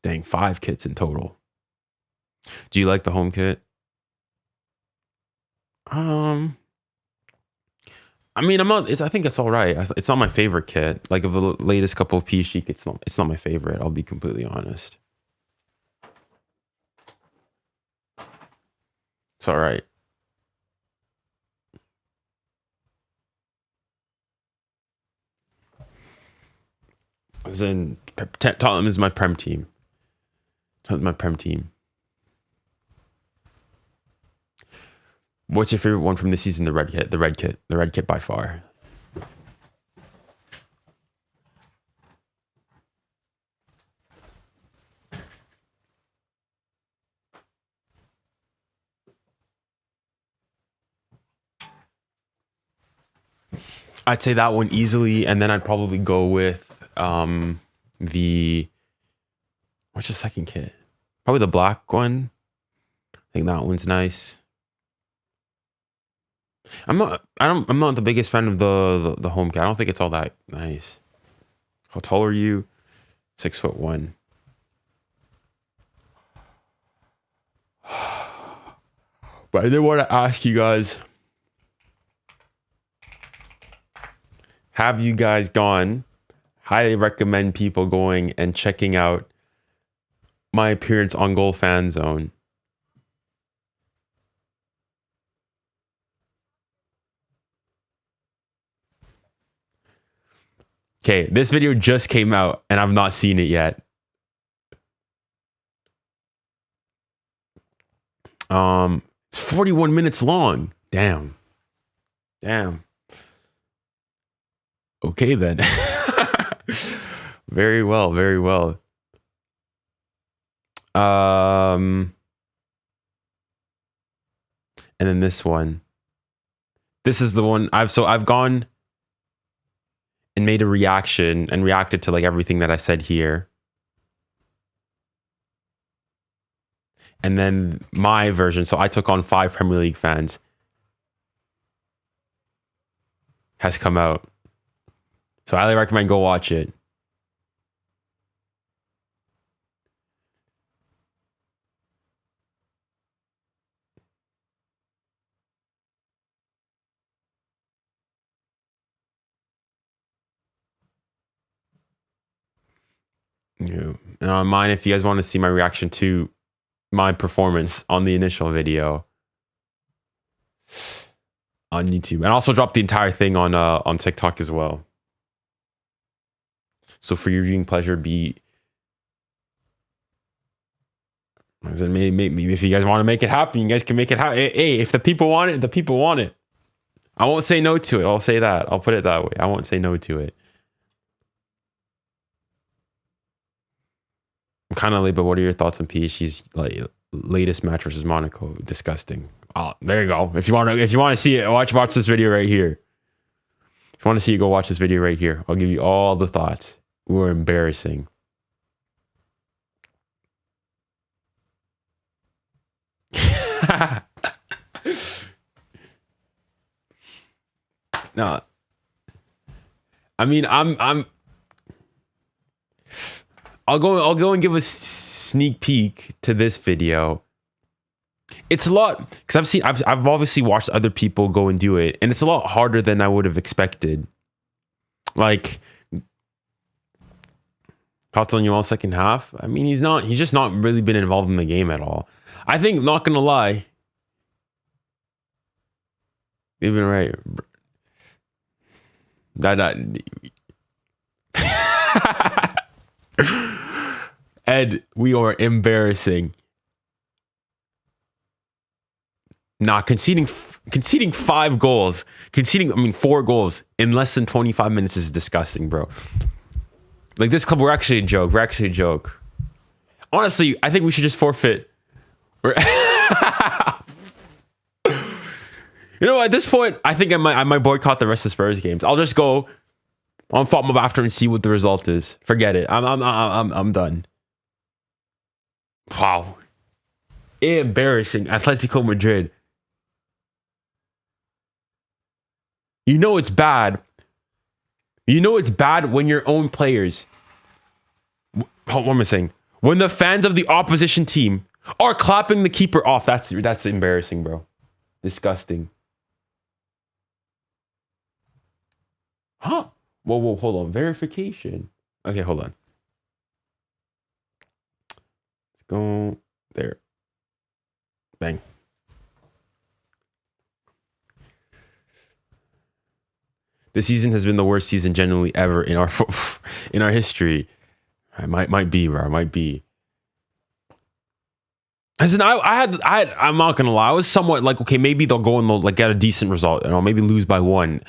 Dang, 5 kits in total. Do you like the home kit? I mean, I think it's all right. It's not my favorite kit. Like of the latest couple of PSG kits, it's not my favorite. I'll be completely honest. It's all right. As in, Tottenham is my Prem team. What's your favorite one from this season? The red kit by far. I'd say that one easily, and then I'd probably go with what's the second kit? Probably the black one. I think that one's nice. I'm not the biggest fan of the home kit. I don't think it's all that nice. How tall are you? 6'1". But I did want to ask you guys, have you guys gone? Highly recommend people going and checking out my appearance on Goal Fan Zone. Okay, this video just came out and I've not seen it yet. It's 41 minutes long. Damn. Okay then. Very well. And then this one. This is the one I've gone and made a reaction and reacted to like everything that I said here. And then my version, so I took on 5 Premier League fans, has come out. So I highly recommend go watch it. And on mine, if you guys want to see my reaction to my performance on the initial video on YouTube, and also drop the entire thing on TikTok as well. So for your viewing pleasure, maybe if you guys want to make it happen, you guys can make it happen. Hey, if the people want it, the people want it. I won't say no to it. I'll say that. I'll put it that way. I won't say no to it. I'm kind of late, but what are your thoughts on PSG's latest match versus Monaco. Disgusting. Oh, there you go. If you want to see it, watch this video right here. If you want to see it, go watch this video right here. I'll give you all the thoughts. We were embarrassing. No. I mean, I'll go and give a sneak peek to this video. It's a lot because I've obviously watched other people go and do it, and it's a lot harder than I would have expected. Like, thoughts on 𝙀𝙬𝘼𝙖𝙾 second half? I mean, he's just not really been involved in the game at all. I think, not gonna lie, even right. Ed, we are embarrassing. Nah, conceding 5 goals, conceding 4 goals in less than 25 minutes is disgusting, bro. Like, this club, we're actually a joke. We're actually a joke. Honestly, I think we should just forfeit. You know, at this point, I think I might boycott the rest of Spurs games. I'll just go on FOTMob after and see what the result is. Forget it. I'm done. Wow. Embarrassing. Atletico Madrid. You know it's bad. You know it's bad when your own players. What am I saying? When the fans of the opposition team are clapping the keeper off. That's embarrassing, bro. Disgusting. Huh? Whoa, hold on. Verification. Okay, hold on. Let's go there. Bang. This season has been the worst season generally ever in our history. I might be, bro. Might be. As in, I'm not gonna lie. I was somewhat like, okay, maybe they'll go and they'll like get a decent result. You know, maybe lose by 1.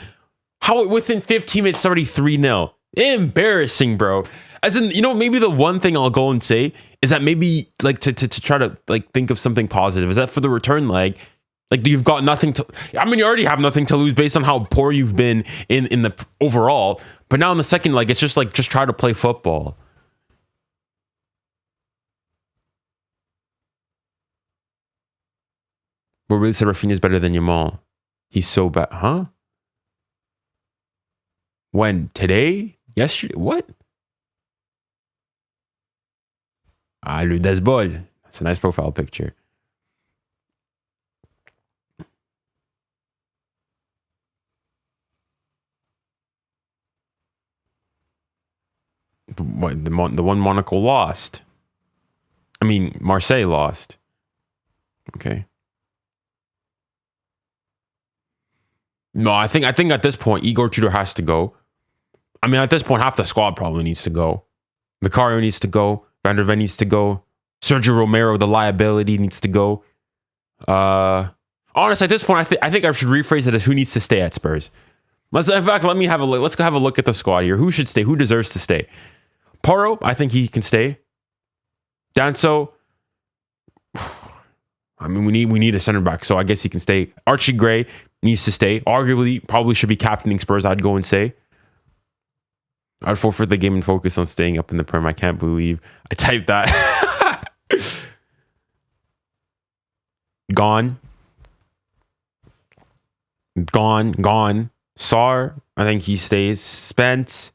How within 15 minutes, already 3-0. Embarrassing, bro. As in, you know, maybe the one thing I'll go and say is that maybe like to try to like think of something positive is that for the return leg, like you've got nothing to. I mean, you already have nothing to lose based on how poor you've been in the overall. But now in the second leg, it's just like just try to play football. But really said Rafinha is better than Yamal. He's so bad, huh? When? Today? Yesterday? What? 𝙬𝙬𝘼𝙬𝘾𝙼𝙎𝙬. That's a nice profile picture. What, the one Monaco lost? I mean, Marseille lost. Okay. No, I think at this point, Igor Tudor has to go. I mean, at this point, half the squad probably needs to go. Vicario needs to go. Van der Ven needs to go. Sergio Romero, the liability, needs to go. Honestly, at this point, I think I should rephrase it as who needs to stay at Spurs. In fact, let me have a look. Let's go have a look at the squad here. Who should stay? Who deserves to stay? Porro, I think he can stay. Danso, I mean, we need a center back, so I guess he can stay. Archie Gray needs to stay. Arguably, probably should be captaining Spurs, I'd go and say. I'd forfeit the game and focus on staying up in the Prem. I can't believe I typed that. Gone. Sar, I think he stays. Spence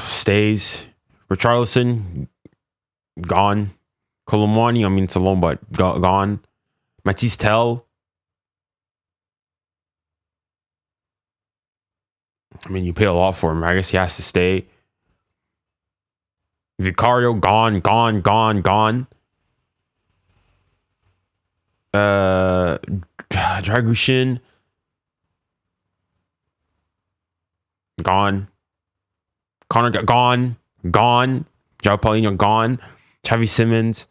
stays. Richarlison, gone. Colomwani, I mean, it's a loan, but gone. Matisse Tell. I mean, you pay a lot for him. I guess he has to stay. Vicario, gone. Dragushin, gone. Connor, gone. João Paulinho, gone. Xavi Simons.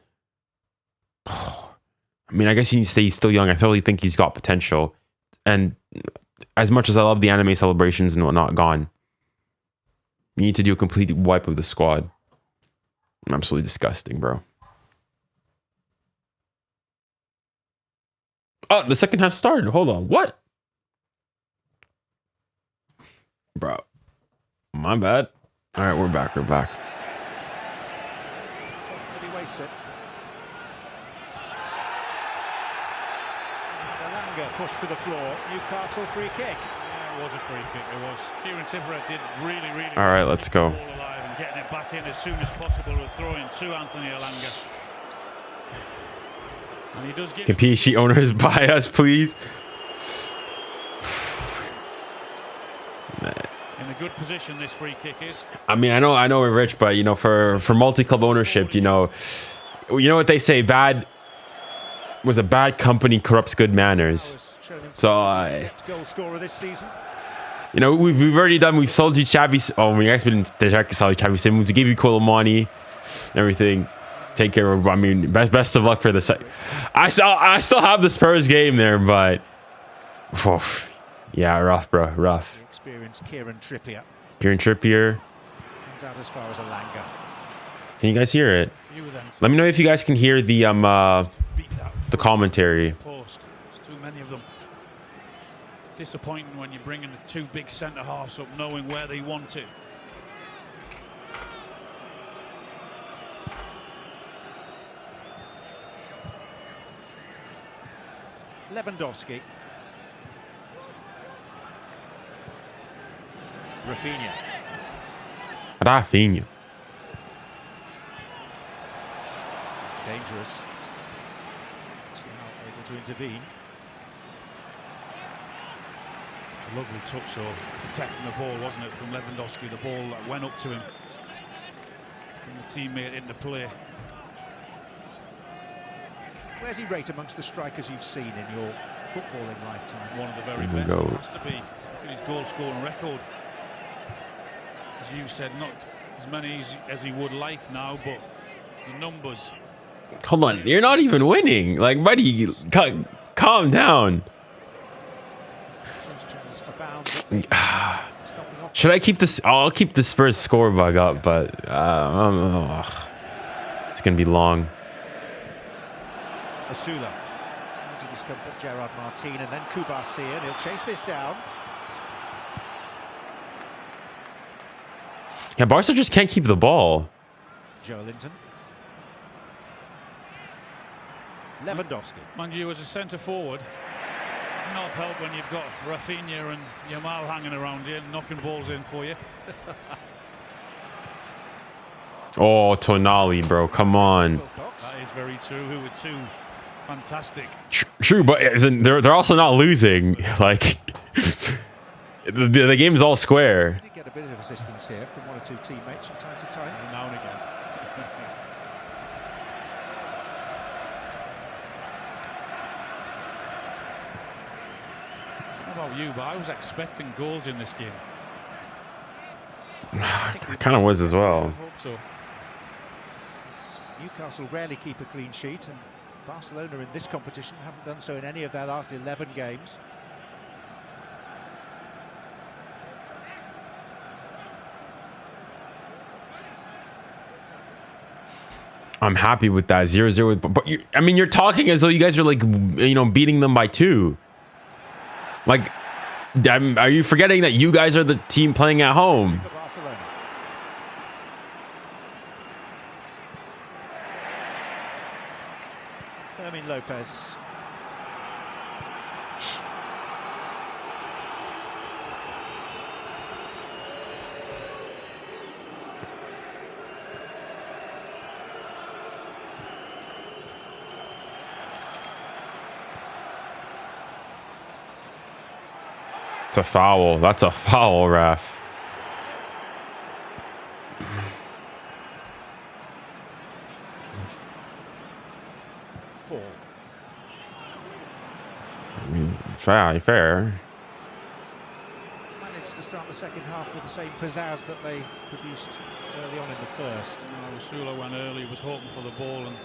I mean, I guess you need to say he's still young. I totally think he's got potential. And as much as I love the anime celebrations and whatnot, gone. You need to do a complete wipe of the squad. Absolutely disgusting, bro. Oh, the second half started. Hold on. What? Bro. My bad. All right, we're back. We're back. Pushed to the floor. Newcastle free kick. Yeah, it was a free kick. It was. 𝙬𝙬𝘼𝘋 did really all right, let's go. Alive and getting it back in as soon as possible with throwing to Anthony Elanga. And he does get. Can PSG owners buy us, please? In a good position, this free kick is. I mean, I know we're rich, but you know, for multi-club ownership, you know what they say: bad with a bad company corrupts good manners. So, you know, we've already done. We've sold you 𝙬𝙬𝘼𝘋. Oh, we actually didn't 𝙬𝙬𝘼𝘋. To give you 𝙀𝙬𝘾𝘼𝙎 and everything. Take care of. I mean, best of luck for the second. I still have the Spurs game there, but yeah, rough, bro, rough. Experienced 𝙬𝙬𝘼𝘋. 𝙬𝙬𝘼𝘋. Comes out as far as Elanga. Can you guys hear it? Let me know if you guys can hear the commentary. There's too many of them. It's disappointing when you're bringing the two big centre halves up, knowing where they want it. Lewandowski. Rafinha. Rafinha. Dangerous. Now able to intervene. A lovely touch, so protecting the ball, wasn't it, from Lewandowski? The ball that went up to him. Bring the teammate into play. Where's he rate amongst the strikers you've seen in your footballing lifetime? One of the very best. It has to be. Look at his goal scoring record. As you said, not as many as he would like now, but the numbers. Hold on, you're not even winning. Like, buddy, calm down. Should I keep this? I'll keep the Spurs score bug up, but it's gonna be long. 𝙬𝙬𝘼𝘋 to discomfort 𝙬𝙪𝙨𝙞𝘼 and then 𝙬𝙪𝑐𝑖, and he'll chase this down. Yeah, Barca just can't keep the ball. Joelinton. Lewandowski. Mind you, as a centre forward, not help when you've got Rafinha and Yamal hanging around you and knocking balls in for you. Oh, Tonali, bro, come on. That is very true. Who were two fantastic. True, but they're also not losing. Like the game's all square. Did get a bit of assistance here from one or two teammates from time to time. Now and again. I don't know about you, but I was expecting goals in this game. I kind of was as well. I hope so. Newcastle rarely keep a clean sheet, and Barcelona in this competition haven't done so in any of their last 11 games. I'm happy with that 0-0. But I mean, you're talking as though you guys are like, you know, beating them by 2. Like, are you forgetting that you guys are the team playing at home? Fermin Lopez. It's a foul. That's a foul, ref. I mean, fair. Managed to start the second half with the same pizzazz that they produced early on in the first. 𝙬𝙬𝘼𝘋 went early, was hoping for the ball, and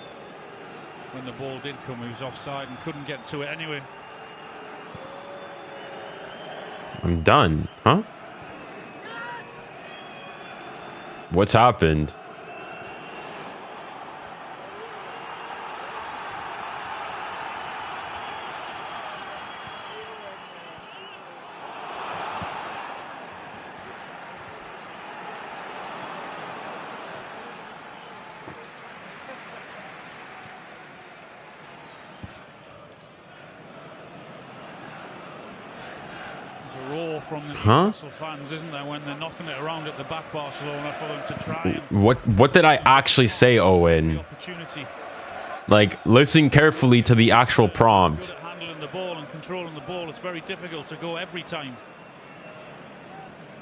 when the ball did come, he was offside and couldn't get to it anyway. I'm done, huh? What's happened? There's a roar from the Newcastle fans, isn't there, when they're knocking it around at the back, Barcelona, for them to try and... What did I actually say, Owen? Like, listen carefully to the actual prompt. Handling the ball and controlling the ball, it's very difficult to go every time.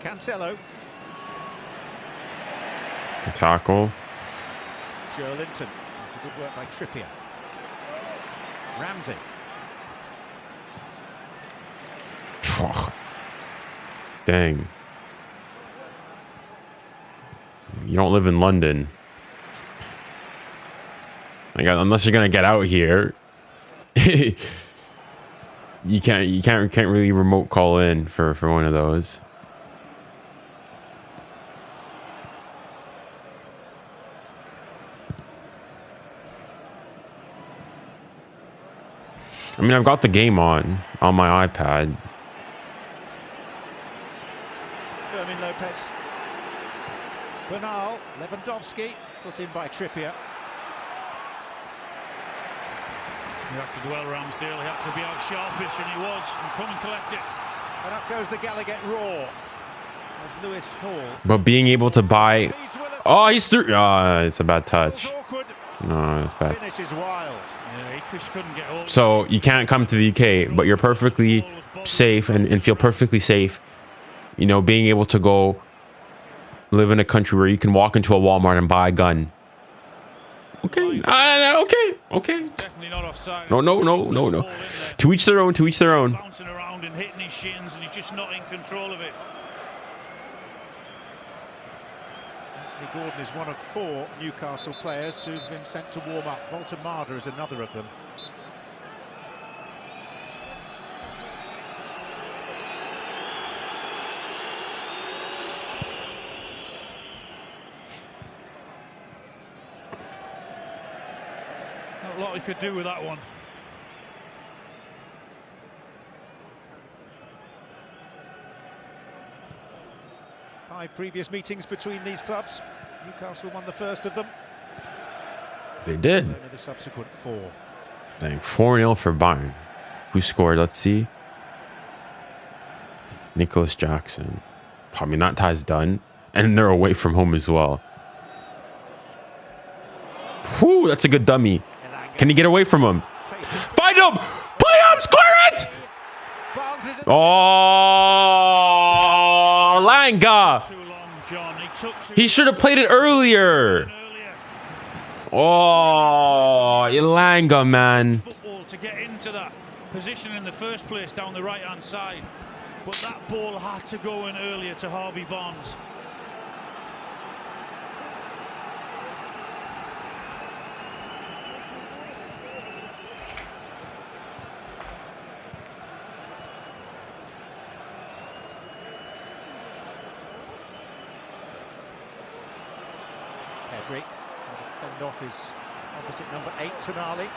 Cancelo. Tackle. 𝙎𝙊𝘾𝘼𝙎𝙾. Good work by Trippier. Ramsey. Dang. You don't live in London. Like, unless you're gonna get out here, you can't really remote call in for one of those. I mean, I've got the game on my iPad. Fermin Lopez. Bernal, Lewandowski, put in by Trippier. He had to dwell Ramsdale, he had to be out sharpish, and he was, and come and collect it. And up goes the 𝙀𝙬𝙖𝙾𝙀𝙀. As 𝙀𝙀𝙾. But being able to buy... Oh, he's through. It's a bad touch. No, it's bad. Finish is wild. Yeah, he couldn't get over. So you can't come to the UK, but you're perfectly safe and feel perfectly safe, you know, being able to go live in a country where you can walk into a Walmart and buy a gun. Okay. Okay. Definitely not offside. No. To each their own. Bouncing around and hitting his shins, and he's just not in control of it. Anthony Gordon is one of 4 Newcastle players who've been sent to warm up. 𝙁𝙁𝘾𝘼𝙎𝙁 is another of them. Not a lot he could do with that one. Five previous meetings between these clubs. Newcastle won the first of them. They did. Only the subsequent 4. Dang, 4-0 for Bayern. Who scored? Let's see. Nicholas Jackson. I mean, that tie's done. And they're away from home as well. Whew, that's a good dummy. Can he get away from him? Find him! Play him! Square it! Oh, Langa! He should have played it earlier. Oh, Langa, man. Football to get into that position in the first place down the right-hand side, but that ball had to go in earlier to Harvey Barnes. Pedri trying to fend off his opposite number 8, 𝙀𝙀𝙀,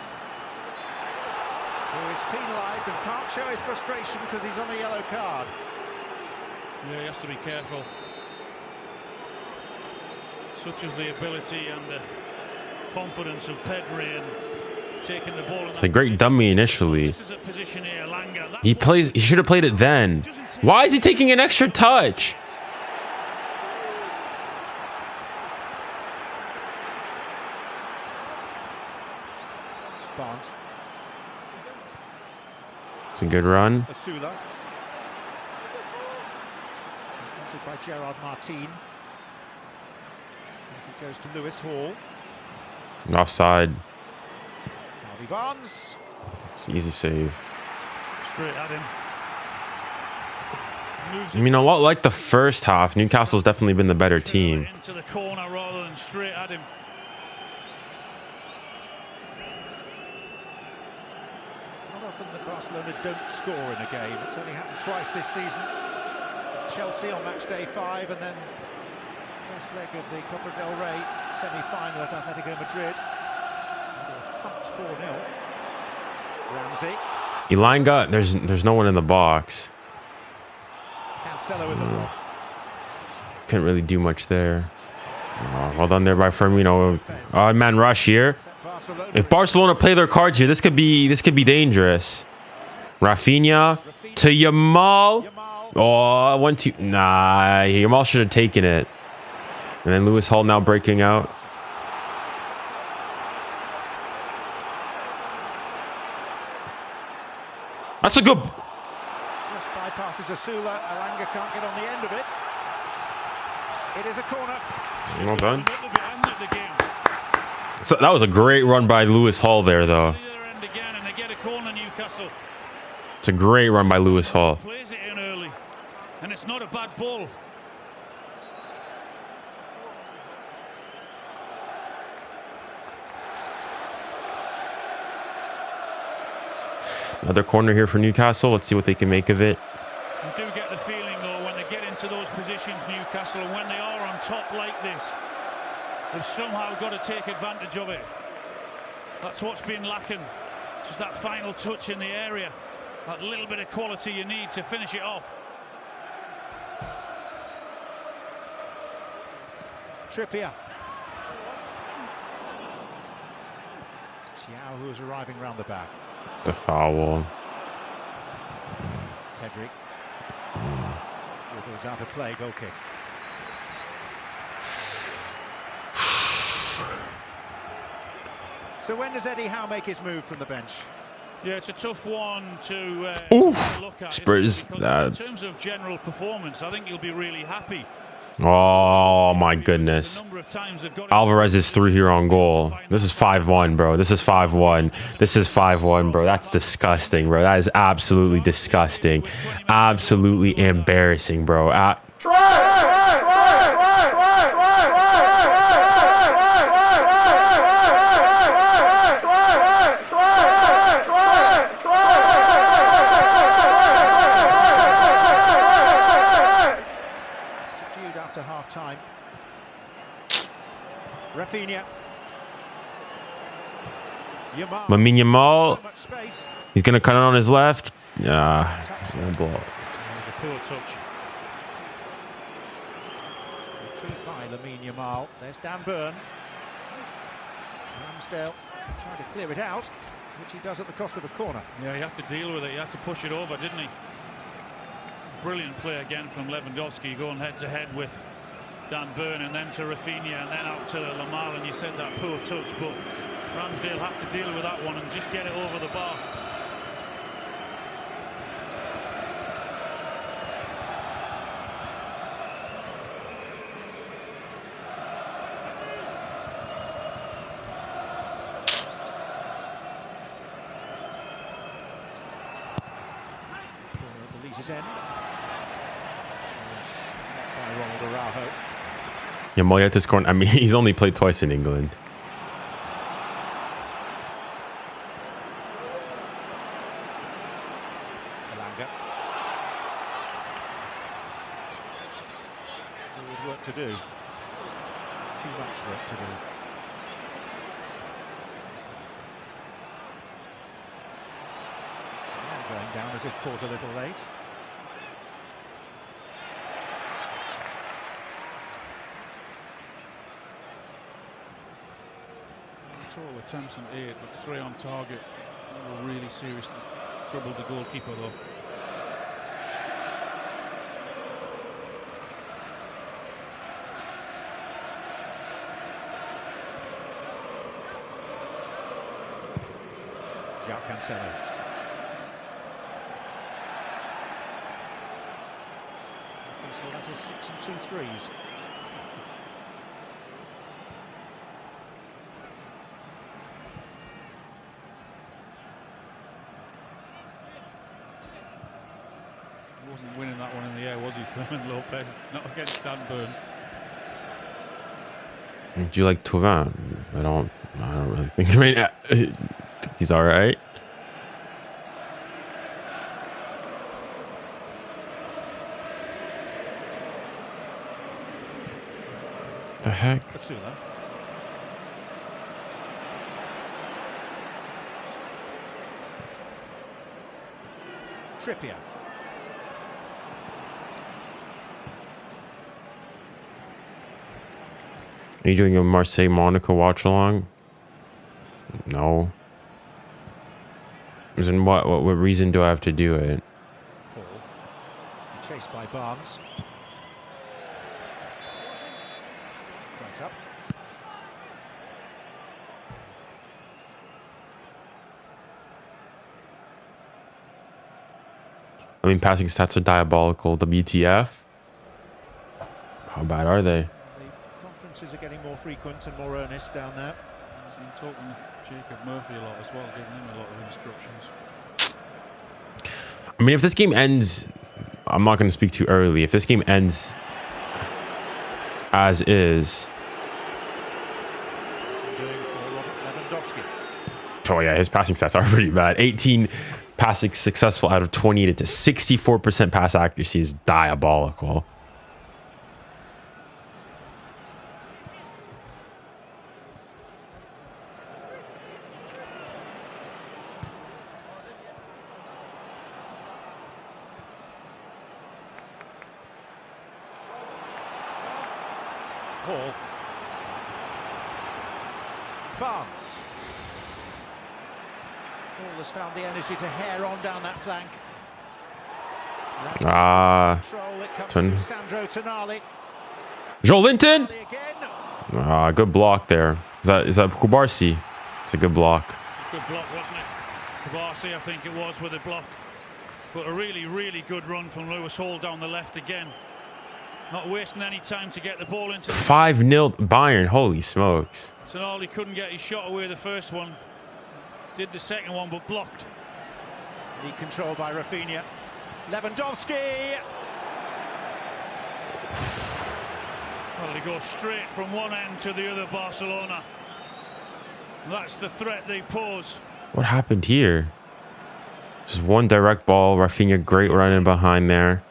who is penalised and can't show his frustration because he's on a yellow card. Yeah, he has to be careful. Such is the ability and the confidence of Pedri and taking the ball. It's a great dummy initially. This is a position here, Langa. He should have played it then. Why is he taking an extra touch? Barnes. It's a good run. 𝙀𝙀𝘶. Confronted by Gerard Martin. It goes to Lewis Hall. Offside. Harvey Barnes. It's an easy save. Straight at him. I mean, a lot like the first half, Newcastle's definitely been the better team. Into the corner rather than straight at him. That Barcelona don't score in a game. It's only happened twice this season. Chelsea on match day 5, and then first leg of the Copa del Rey semi-final at 𝙀𝙀𝘾𝘼𝙎𝙀 Madrid. Thumped 4-0. Ramsey. Elanga, there's no one in the box. Cancelo in the block. Couldn't really do much there. Oh, well done there by Firmino. Odd man rush here. If Barcelona play their cards here, this could be dangerous. Rafinha to Yamal. Oh, 1-2. Nah, Yamal should have taken it. And then 𝙀𝙊𝘾𝘼𝙎 now breaking out. That's a good. Just bypasses 𝙀𝙊𝘾𝘼𝙎𝙾 can't get on the end of it. It is a corner. Well done. So that was a great run by 𝙀𝙊𝘾𝘼𝙎 there, though. It's a great run by 𝙀𝙊𝘾𝘼𝙎. Plays it in early, and it's not a bad ball. Another corner here for Newcastle. Let's see what they can make of it. You do get the feeling, though, when they get into those positions, Newcastle, and when they are on top like this, they've somehow got to take advantage of it. That's what's been lacking. Just that final touch in the area. That little bit of quality you need to finish it off. Trippier. 𝙬𝙬𝘼𝘾𝘼𝘎𝑎𝑙 who's arriving round the back. It's a foul. Pedri. It goes out of play, goal kick. So when does Eddie Howe make his move from the bench? Yeah, it's a tough one to look at. Spurs. In terms of general performance, I think you'll be really happy. Oh my goodness. Alvarez is through here on goal. This is 5-1, bro. This is 5-1. This is 5-1, bro. That's disgusting, bro. That is absolutely disgusting. Absolutely embarrassing, bro. After half time, Rafinha, Lamine Yamal. so much space. He's gonna cut it on his left. Yeah, ball. That was a poor touch. Retrieved by Lamine Yamal. There's 𝙬𝙤𝘾𝘼𝘎𝑎𝑙. Ramsdale trying to clear it out, which he does at the cost of a corner. Yeah, he had to deal with it. He had to push it over, didn't he? Brilliant play again from Lewandowski, going head-to-head with 𝙬𝙤𝘾𝘼𝑎𝑙 and then to Rafinha and then out to Lamar, and you said that poor touch, but Ramsdale had to deal with that one and just get it over the bar. His end. By 𝙎𝙬𝘾𝘼𝙎𝑎𝑙. Yamal yet to score. I mean, he's only played twice in England. Elanga. Still with work to do. Too much work to do. Going down as if caught a little late. Total attempts on 8, but 3 on target. That will really seriously trouble the goalkeeper, though. João Cancelo. So that is 6 and 2 threes. He wasn't winning that one in the air, was he, Fermin Lopez? Not against 𝙬𝙤𝘾𝘼𝑎𝑙. Do you like 𝙬𝙤𝘾𝑼𝑎𝑙? I don't really think. I mean, he's all right. The heck? 𝙬𝙬𝘾𝑼𝑎𝑙. Trippier. Are you doing a Marseille-Monaco watch-along? No. As in what reason do I have to do it? Chased by Barnes. Right up. I mean, passing stats are diabolical. WTF? How bad are they? The conferences are getting more frequent and more earnest down there. He's been talking to Jacob Murphy a lot as well, giving him a lot of instructions. I mean, if this game ends, I'm not going to speak too early. If this game ends as is, oh yeah, his passing stats are pretty bad. 18 passing successful out of 20 to 64% pass accuracy is diabolical. Hall. Barnes. Hall has found the energy to hair on down that flank. Sandro Tonali. 𝙎𝙊𝘾𝘼𝙎𝙐. Good block there. Is that 𝙀𝙪𝙨? It's a good block. Good block, wasn't it? 𝙀𝙪𝙨, I think it was, with a block. But a really, really good run from Lewis Hall down the left again. Not wasting any time to get the ball into 5-0 Bayern. Holy smokes. Tonali couldn't get his shot away the first one. Did the second one, but blocked. The control by Raphinha. Lewandowski. Well, he goes straight from one end to the other, Barcelona. That's the threat they pose. What happened here? Just one direct ball. Raphinha, great running behind there.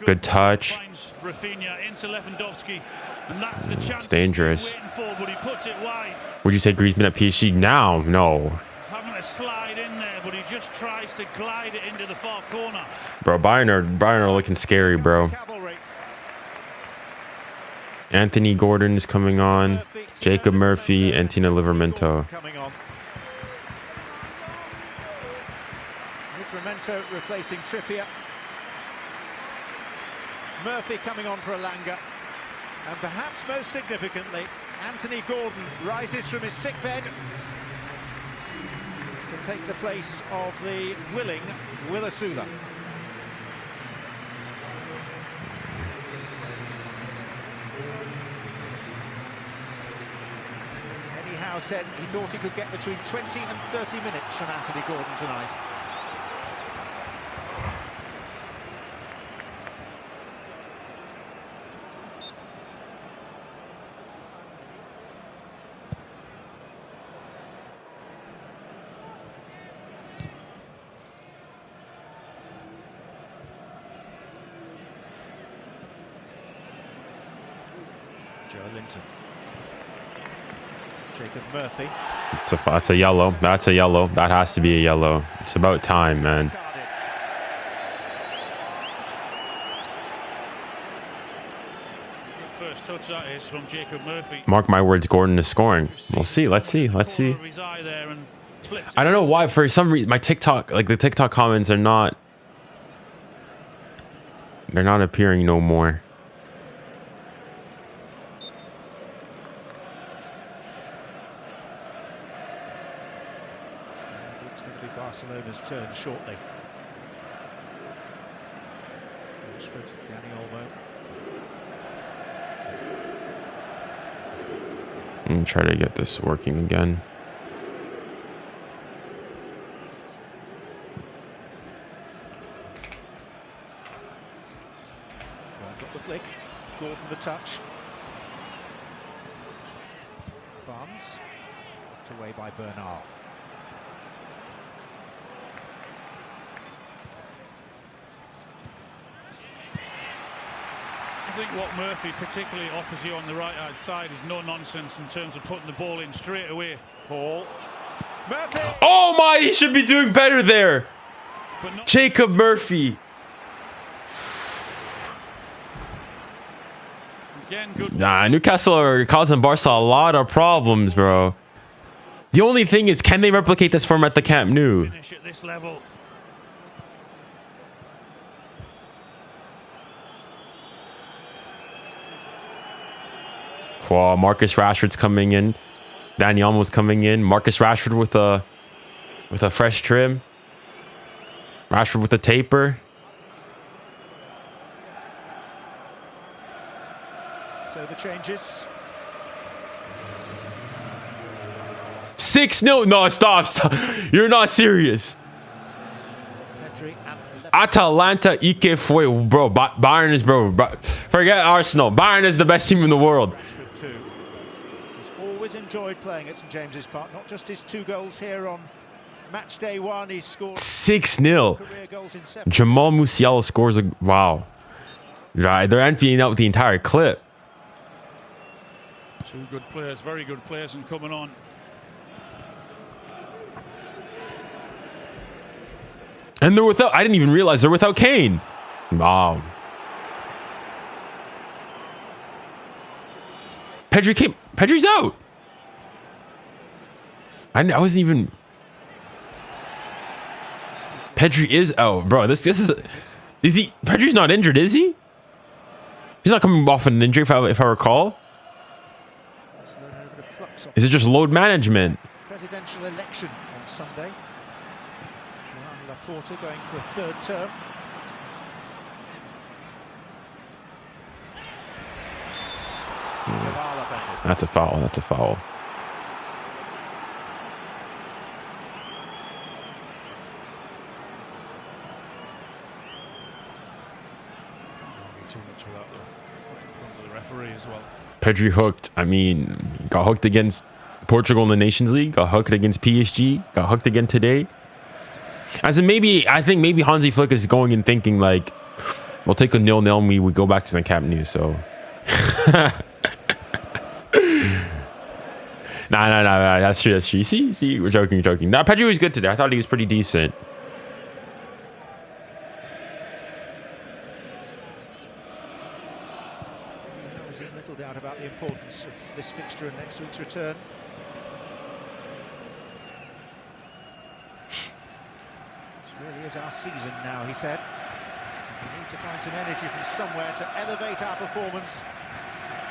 Good touch. Raphinha into Lewandowski, and that's the chance. It's dangerous. For, but he puts it wide. Would you take Griezmann at PSG now? No. Having a slide in there, but he just tries to glide it into the far corner. Bro, Bayern are looking scary, bro. Anthony Gordon is coming on. Jacob Murphy and Tino Livramento. Livramento replacing Trippier. Murphy coming on for Elanga. And perhaps most significantly, Anthony Gordon rises from his sickbed to take the place of the willing 𝙀𝙬𝘖𝘿𝘾. Eddie Howe said he thought he could get between 20 and 30 minutes from Anthony Gordon tonight. 𝙬𝙬𝘖𝘶. Jacob Murphy. That's a yellow. That's a yellow. That has to be a yellow. It's about time, man. First touch that is from Jacob Murphy. Mark my words, Gordon is scoring. We'll see. Let's see. Let's see. I don't know why. For some reason, my TikTok, like the TikTok comments, are not. They're not appearing no more. It's going to be Barcelona's turn shortly. Rashford, 𝙀𝙬𝘖𝑽𝑒. I'm trying to get this working again. Got the flick. Gordon the touch. Barnes. Knocked away by Bernal. I think what Murphy particularly offers you on the right-hand side is no nonsense in terms of putting the ball in straight away. Hall. Murphy! Oh my, he should be doing better there. Jacob Murphy. Again, good. Nah, Newcastle are causing Barca a lot of problems, bro. The only thing is, can they replicate this form at the Camp Nou? Finish at this level. Wow, Marcus Rashford's coming in. Dani Olmo's coming in. Marcus Rashford with a fresh trim. Rashford with a taper. So the changes. 6-0. No, stop. You're not serious. Atalanta 𝙋𝙊𝘿𝘾𝘼𝙎𝙏. Bro, Bayern is, bro. Forget Arsenal. Bayern is the best team in the world. He's always enjoyed playing at St James's Park. Not just his 2 goals here on match day 1. He's scored 6-0. 𝙬𝙬 Musiala scores a... Wow. Right, they're emptying out the entire clip. 2 good players, very good players, and coming on. And they're without... I didn't even realize they're without Kane. Wow. Pedri's out. I wasn't even... Pedri is out, bro. This is he? Pedri's not injured, is he? He's not coming off an injury, if I recall. Is it just load management? Presidential election on Sunday. 𝙀𝙀 going for a 3rd term. That's a foul. That's a foul. Too much without in front of the referee as well. Pedri hooked. I mean, got hooked against Portugal in the Nations League. Got hooked against PSG. Got hooked again today. As in, I think maybe Hansi Flick is going and thinking like, we'll take a 0-0 we go back to the Camp Nou. So, nah. That's true. See, we're joking. Nah, Pedri was good today. I thought he was pretty decent. There's little doubt about the importance of this fixture and next week's return. Really is our season now, he said. We need to find some energy from somewhere to elevate our performance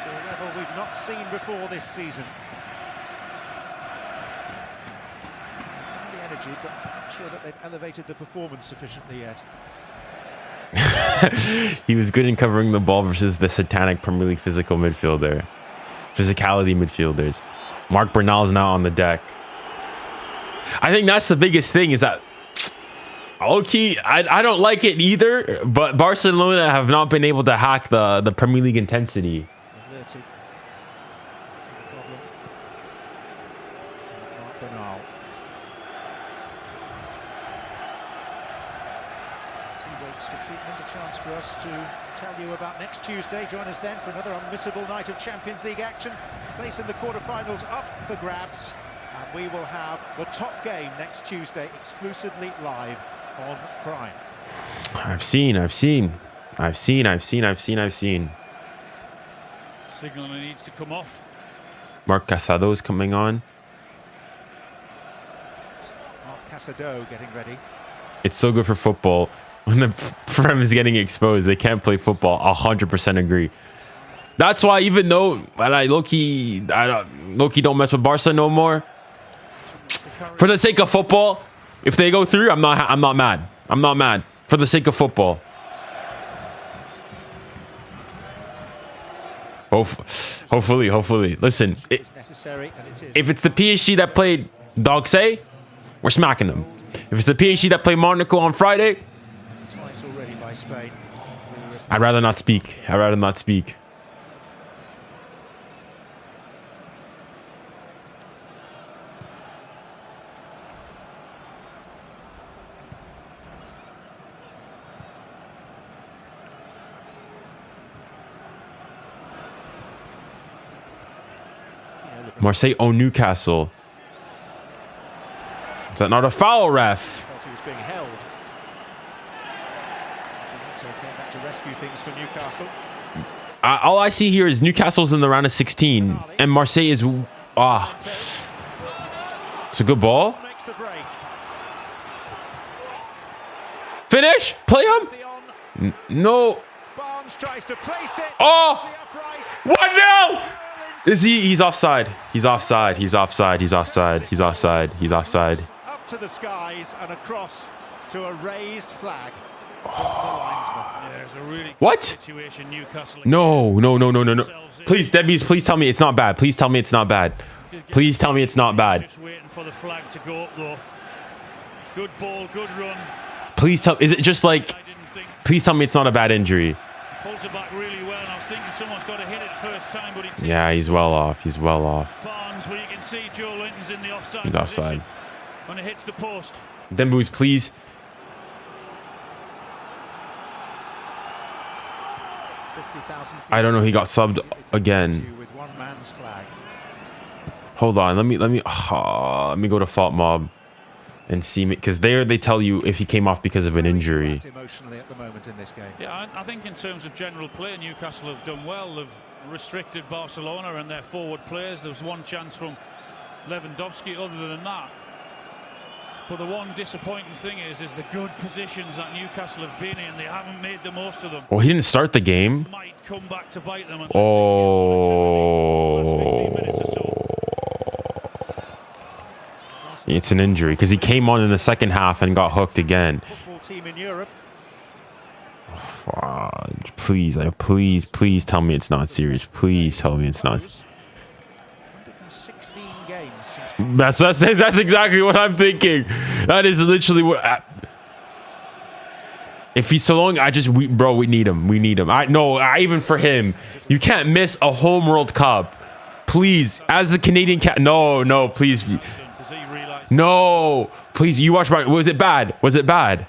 to a level we've not seen before this season. Find the energy, but I'm not sure that they've elevated the performance sufficiently yet. He was good in covering the ball versus the satanic Premier League physical midfielder. Physicality midfielders. Marc Bernal's now on the deck. I think that's the biggest thing is that okay, I don't like it either, but Barcelona have not been able to hack the Premier League intensity. He waits for treatment, a chance for us to tell you about next Tuesday. Join us then for another unmissable night of Champions League action. Place in the quarterfinals up for grabs, and we will have the top game next Tuesday exclusively live on Prime. I've seen. Signaling needs to come off. Marc Casado's coming on. Marc Casado getting ready. It's so good for football. When the Prem is getting exposed, they can't play football. 100% agree. That's why even though I low-key don't mess with Barca no more. For the sake of football, if they go through, I'm not mad. I'm not mad. For the sake of football. Hopefully. Listen, if it's the PSG that played 𝙀𝙬, we're smacking them. If it's the PSG that played Monaco on Friday, I'd rather not speak. Marseille own Newcastle. Is that not a foul, ref? He was being held. Came back to rescue things for Newcastle. All I see here is Newcastle's in the round of 16, and Marseille is it's a good ball. Finish. Play him. No. Barnes tries to place it. Oh. 1-0. Is he? He's offside. He's offside. He's offside. He's offside. He's offside. He's offside. Up to the skies and across to a raised flag from the linesman. Yeah, there's a really What? situation, Newcastle. No. Please, Debbie's. Please tell me it's not bad. Please tell me it's not bad. Please tell me it's not bad. Just waiting for the flag to go up though. Good ball, good run. Please tell. Is it just like? Please tell me it's not a bad injury. Pulls it back really well. I was thinking someone's got to hit it first time, but Yeah, he's well off. He's well off. Barnes, where you can see Joe Linton's in the offside. He's offside. When it hits the post. Dembouz, please. I don't know. He got subbed again. With one man's flag. Hold on. Let me go to Fault Mob and see me, because there they tell you if he came off because of an injury. Emotionally at the moment in this game. Yeah, I think in terms of general play, Newcastle have done well. They've restricted Barcelona and their forward players. There was one chance from Lewandowski. Other than that, but the one disappointing thing is the good positions that Newcastle have been in. They haven't made the most of them. Well, he didn't start the game. Might come back to bite them. It's an injury because he came on in the second half and got hooked again. Football team in Europe. Please tell me it's not serious. Please tell me it's not. 116 games since That's exactly what I'm thinking. That is literally what. If he's so long, we need him. We need him. Even for him, you can't miss a home World Cup. Please, as the Canadian cat. No, please. No, please. You watch my. Was it bad? Was it bad?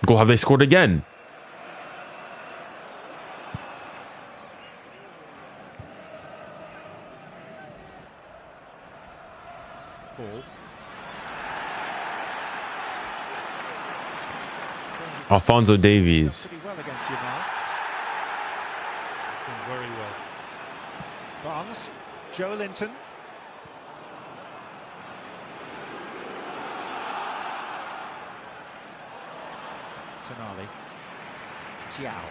Goal. Have they scored again? Ball. Alphonso Davies. Pretty well against Yamal. Done very well. Barnes. Joe Linton. Tonali. 𝙀𝙬𝘼𝙋𝙏𝙀𝙀.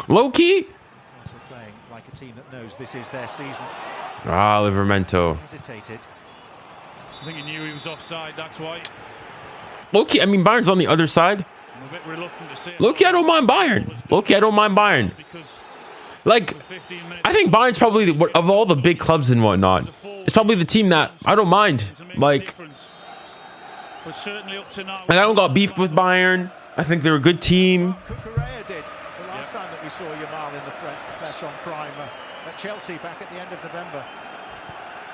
Low key. Also playing like a team that knows this is their season. 𝙬𝙬𝘼𝙾𝘼𝑚ento. Hesitated. I think he knew he was offside. That's why. Low key. I mean, Bayern's on the other side. I'm a bit reluctant to say. Low key, I don't mind Bayern. Low key, I don't mind Bayern. Like, I think Bayern's probably of all the big clubs and whatnot, it's probably the team that I don't mind. Like, and I don't got beef with Bayern. I think they're a good team. 𝙀𝙬𝘼𝑾𝑃𝑅𝑒A did the last time that we saw Yamal in the flesh on prime at Chelsea back at the end of November.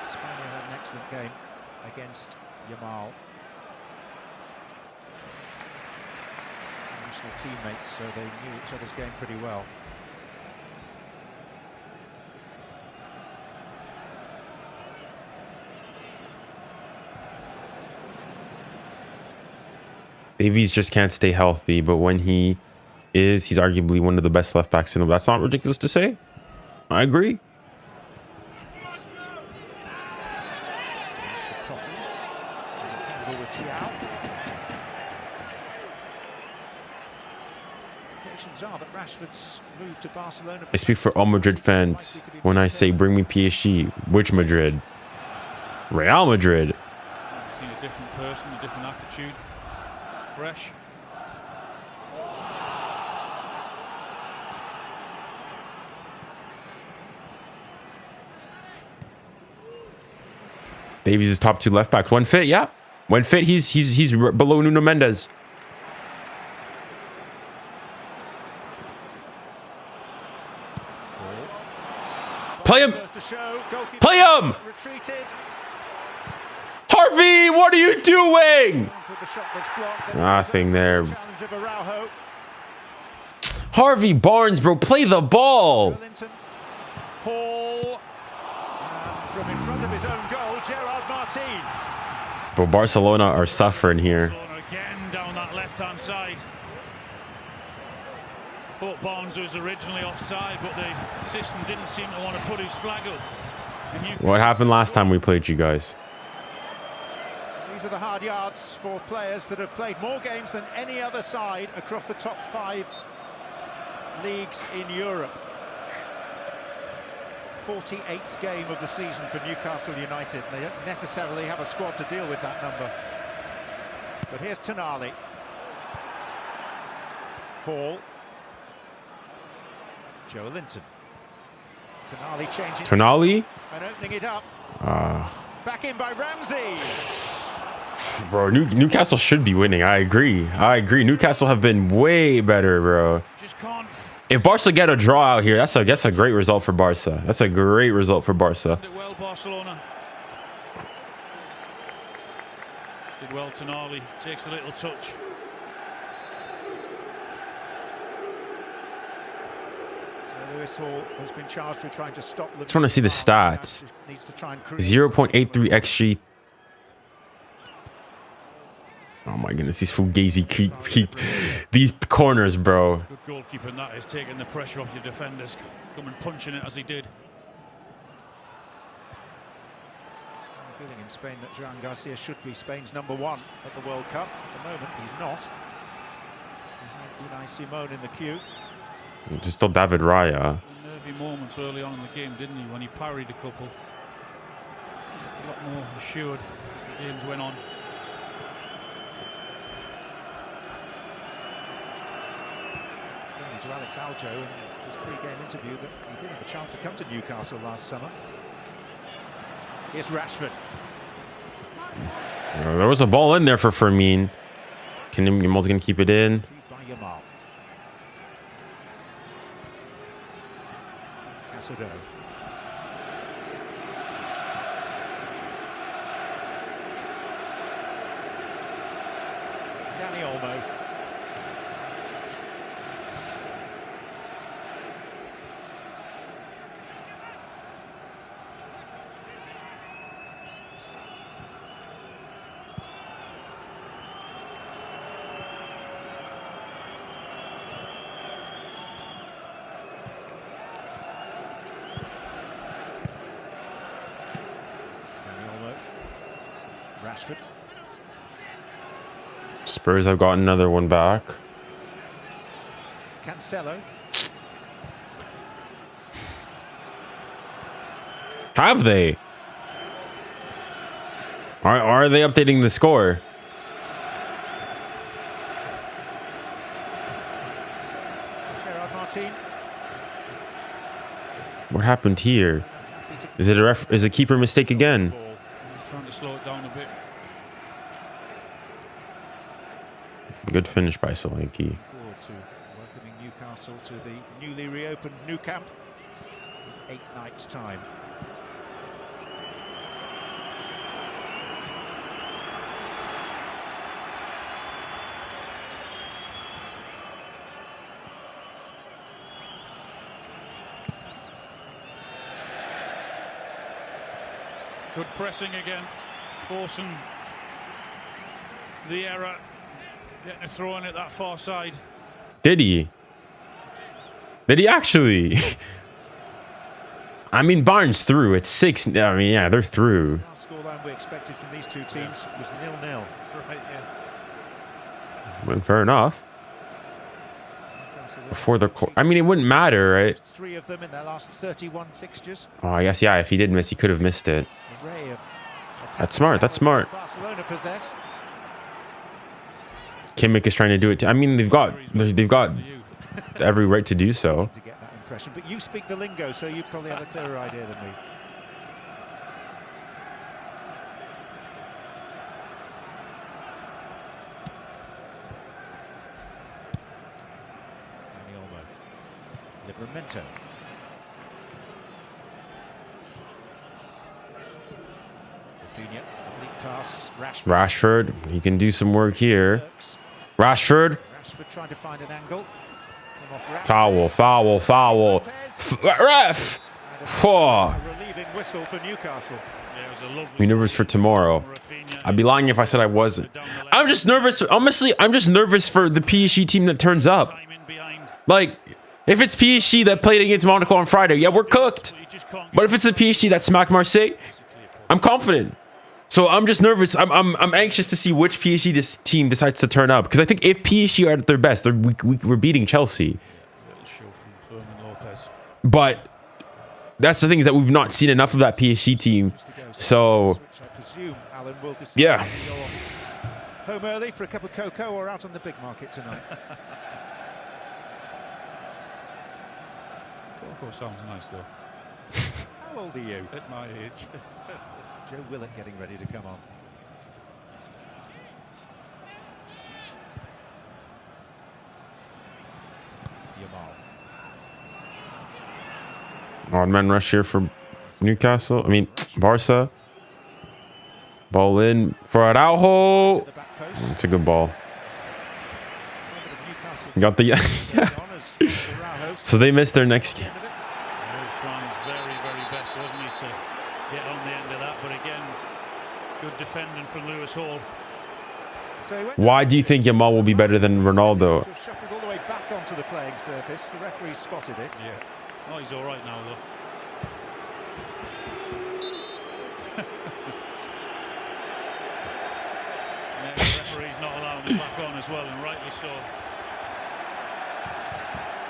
Spain had an excellent game against Yamal. National teammates, so they knew each other's game pretty well. Davies just can't stay healthy, but when he is, he's arguably one of the best left backs in the world. That's not ridiculous to say. I agree. I speak for all Madrid fans when I say bring me PSG. Which Madrid? Real Madrid. I've seen a different person, a different attitude. Fresh. Davies is top two left backs. When fit, yeah. When fit, he's below Nuno Mendes. Play him. Play him. Harvey, what are you doing? Nothing there. Harvey Barnes, bro, play the ball. Hall from in front of his own goal, 𝙎𝙬𝘼𝑗. Bro, Barcelona are suffering here. Again down that left-hand side. Thought Barnes was originally offside, but the system didn't seem to want to put his flag up. What happened last time we played you guys? These are the hard yards for players that have played more games than any other side across the top 5 leagues in Europe. 48th game of the season for Newcastle United. They don't necessarily have a squad to deal with that number. But here's 𝙀𝙀𝘼𝘾𝘼𝙎𝙏. Hall. 𝙀𝙀𝘼𝘾𝘼𝙎𝙏. 𝙀𝙀𝘼𝘾 changing. 𝙀𝙀𝘼? And opening it up. Back in by Ramsey. Bro, Newcastle should be winning. I agree. Newcastle have been way better, bro. If Barca get a draw out here, that's a great result for Barca. That's a great result for Barca. Did well, Barcelona. Did well, 𝙀𝙀𝘼𝘾. Takes a little touch. Lewis Hall has been charged with trying to stop the. Just want to see the stats. 0.83 XG. Oh my goodness, these Fugazi keep these corners, bro. Good goalkeeper, and that is taking the pressure off your defenders. Come and punching it as he did. I'm feeling in Spain that 𝙀𝙀𝘋𝘼𝘋𝘶 Garcia should be Spain's #1 at the World Cup. At the moment, he's not. 𝙀𝙀𝘋𝘼𝘾𝘼𝘋𝘼 in the queue. Just still David Raya. Nervy moments early on in the game, didn't he? When he parried a couple. Looked a lot more assured as the games went on. To 𝙀𝙀𝘋𝘼𝘋𝘼𝑎𝑙 in his pre-game interview that he did have a chance to come to Newcastle last summer. Here's Rashford. There was a ball in there for Fermin. Yamal's gonna keep it in. By Yamal. 𝙀𝙀𝘋𝘼𝑎𝑙. Dani Olmo. Rashford. Spurs have got another one back. Cancelo. Have they? Are they updating the score? Gerard Martin. What happened here? Is it a keeper mistake again? Trying to slow it down a bit. Good finish by Solanke. Forward to welcoming Newcastle to the newly reopened Nou Camp in 8 nights' time. Good pressing again, forcing the error, getting a throw in at that far side. Did he? Did he actually? I mean, Barnes through. It's 6. I mean, yeah, they're through. The scoreline we expected from these two teams was 0-0. That's right, yeah. Well, fair enough. Before the I mean, it wouldn't matter, right? 3 of them in their last 31 fixtures. Oh, I guess, yeah, if he did miss, he could have missed it. That's smart. That's smart. Barcelona possess. Kimmich is trying to do it. I mean, they've got every right to do so. To get that impression, but you speak the lingo, so you probably have a clearer idea than me. Dani Olmo. Livramento. Rafinha, oblique pass. Rashford, he can do some work here. Rashford trying to find an angle. Foul. Ref. A relieving whistle for Newcastle. You nervous for tomorrow? I'd be lying if I said I wasn't. I'm just nervous. Honestly, I'm just nervous for the PSG team that turns up. Like, if it's PSG that played against Monaco on Friday, yeah, we're cooked. But if it's the PSG that smacked Marseille, I'm confident. So I'm just nervous. I'm anxious to see which PSG team decides to turn up, because I think if PSG are at their best, we're beating Chelsea. But that's the thing, is that we've not seen enough of that PSG team. So yeah. Home early for a cup of cocoa or out on the big market tonight? Cocoa sounds nice though. How old are you? At my age. 𝙀𝙊𝘾𝘼𝙎𝙁 getting ready to come on. Odd man rush here for Newcastle. I mean, Barca. Ball in for 𝙀𝙁𝙁𝘾. It's a good ball. Got the so they missed their next game. Trying his very, very best, wasn't he, to get on the end of that? But again, good defending from Lewis Hall. Why do you think Yamal will be better than Ronaldo? Shuffled all the way back onto the playing surface. The referee spotted it. Yeah. Oh, he's all right now, though. Yeah, the referee's not allowing him back on as well, and rightly so.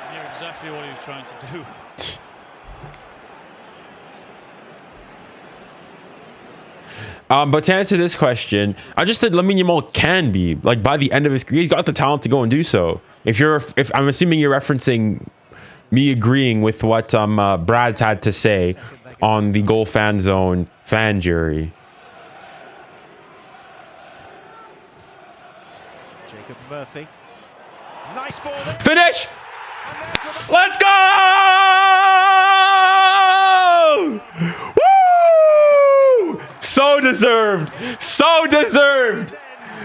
He knew exactly what he was trying to do. But to answer this question, I just said Lamine Yamal can be, like, by the end of his career, he's got the talent to go and do so. If I'm assuming you're referencing me agreeing with what Brad's had to say on the Goal Fan Zone fan jury. Jacob Murphy. Nice ball there. Finish! Let's go! Woo! So deserved. So deserved.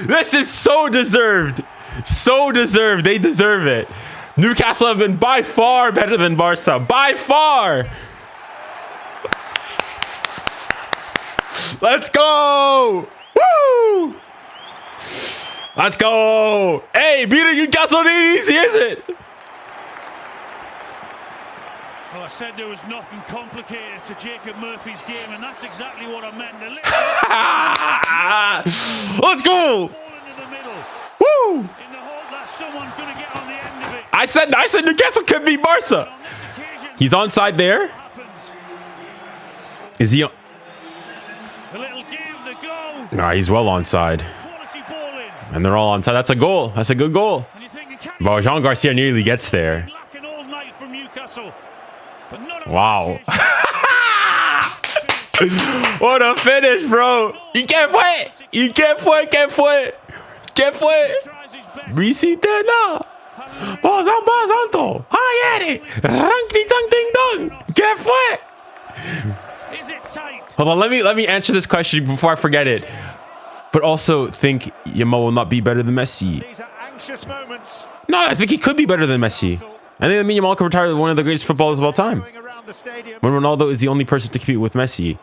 This is so deserved. So deserved. They deserve it. Newcastle have been by far better than Barca. By far. Let's go. Woo! Let's go. Hey, beating Newcastle ain't easy, is it? Well, I said there was nothing complicated to Jacob Murphy's game, and that's exactly what I meant. Let's go. Woo! In the hope that someone's going to get on the end of it. I said Newcastle could beat Barca. He's onside there. Is he? A little give the go. Nah, he's well onside. Quality ball in. And they're all onside. That's a goal. That's a good goal. But Jean Garcia nearly gets there. Lacking all night from Newcastle. But not Wow. What a finish, bro. ¿Y qué fue? ¿Y qué fue? ¿Qué fue? ¿Qué fue? Visítela. Pasando. Ay, ¿Qué fue? Is it tight? Hold on, let me answer this question before I forget it. But also think Yamal will not be better than Messi. These are anxious moments. No, I think he could be better than Messi. I think Yamal could retire as one of the greatest footballers of all time. When Ronaldo is the only person to compete with Messi.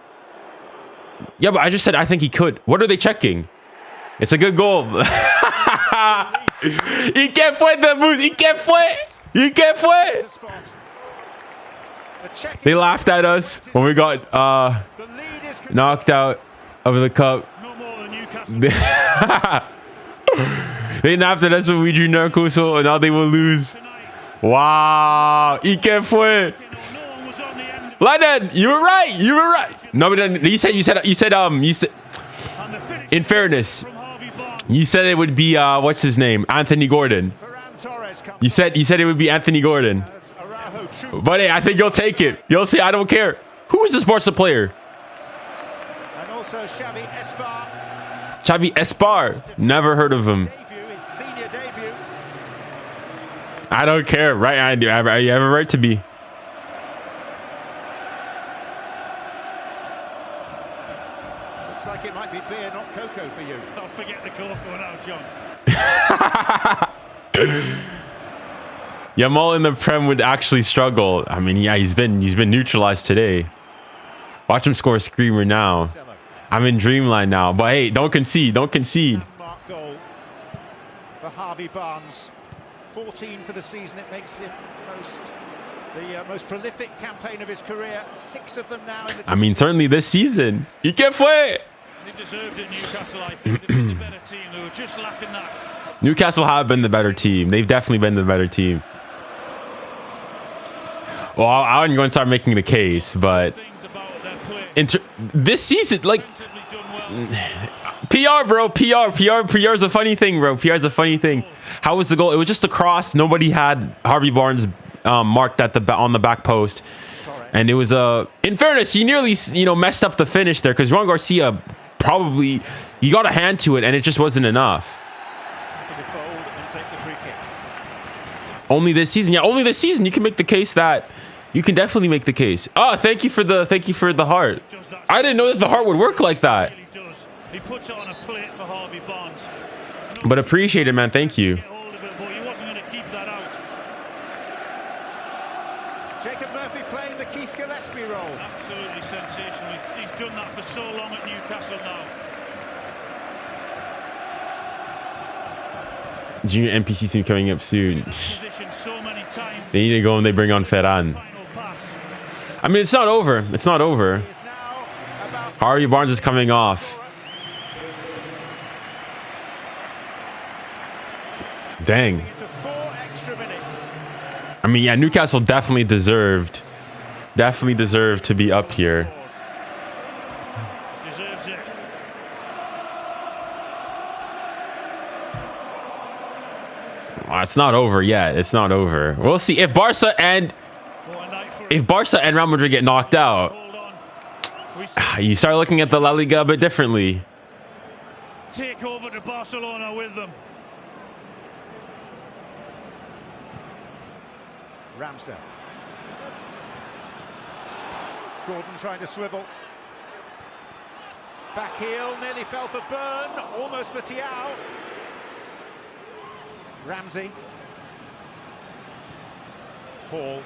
Yeah, but I just said I think he could. What are they checking? It's a good goal. ¿Y qué fue the boost? ¿Y qué fue? ¿Y qué fue? They laughed at us when we got knocked out of the cup. They laughed at us when we drew Newcastle, and now they will lose. Wow. ¿Y qué fue? London, you were right. You were right. No, but you said in fairness, you said it would be what's his name? Anthony Gordon. You said it would be Anthony Gordon. But hey, I think you'll take it. You'll see. I don't care. Who is this Barca player? And also 𝙬𝙬𝘼𝘋𝙬𝘼𝑎𝑟. 𝙬𝙬𝘼𝘋𝙬𝘼𝑎𝑟. Never heard of him. His senior debut. I don't care. Right? I do. I have a right to be. Looks like it might be beer, not cocoa for you. Don't forget the cocoa now, John. Yamal in the Prem would actually struggle. I mean, yeah, he's been neutralized today. Watch him score a screamer now. I'm in dreamland now. But hey, don't concede. Don't concede. Mark goal for Harvey Barnes. 14 for the season. It makes him the most prolific campaign of his career. 6 of them now in the... I mean, certainly this season. ¿Y qué fue? They deserved it, Newcastle, I think. They've been the better team. They were just lacking that. Newcastle have been the better team. They've definitely been the better team. Well, I wasn't going to start making the case, but this season, like, PR, bro, PR is a funny thing, bro. PR is a funny thing. How was the goal? It was just a cross. Nobody had Harvey Barnes marked at on the back post, and it was in fairness, he nearly messed up the finish there because Juan Garcia probably he got a hand to it, and it just wasn't enough. Only this season, yeah, only this season you can make the case that. You can definitely make the case. Oh, thank you for the heart. I didn't know that the heart would work like that. He puts it on a plate for Harvey Barnes. But appreciate it, man. Thank you. He wasn't going to keep that out. Jacob Murphy playing the 𝙀𝙀𝘼𝘋𝘼 role. Absolutely sensational. He's done that for so long at Newcastle now. Junior NPC team coming up soon. So many times. They need to go and they bring on Ferran. I mean, it's not over. It's not over. Harvey Barnes is coming off. Dang. I mean, yeah, Newcastle definitely deserved to be up here. Deserves it. It's not over yet. It's not over. We'll see if Barca and Real Madrid get knocked out. You start looking at the La Liga a bit differently. Take over to Barcelona with them. Ramsdale. Gordon trying to swivel. Back heel, nearly fell for Burn, almost for 𝙍𝙬𝘼. Ramsey. Hall.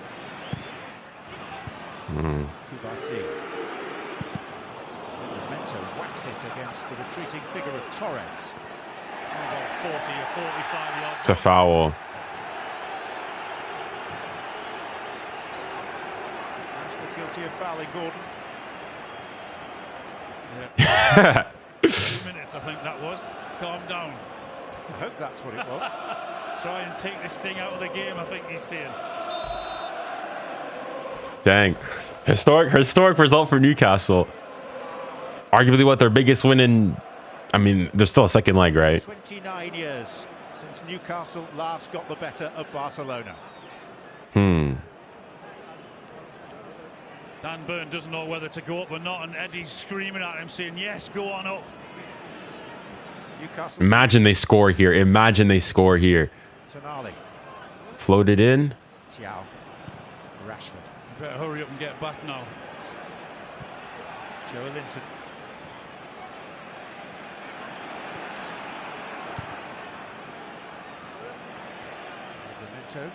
Bassi. Memento whacks it against the retreating figure of Torres. About 40 or 45 yards. It's a foul. Guilty of fouling Gordon. Yeah. 2 minutes, I think that was. Calm down. I hope that's what it was. Try and take this thing out of the game, I think he's saying. Dang. Historic result for Newcastle. Arguably what their biggest win in, I mean, there's still a second leg, right? 29 years since Newcastle last got the better of Barcelona. Dan Burn doesn't know whether to go up or not, and Eddie's screaming at him saying, yes, go on up. Newcastle. Imagine they score here. Imagine they score here. 𝙀𝙀𝘼𝘋𝘼𝑖𝑎𝑙. Floated in. Rashford. Better hurry up and get back now. 𝙬𝙬𝘼𝑗𝑎𝑙. Memento.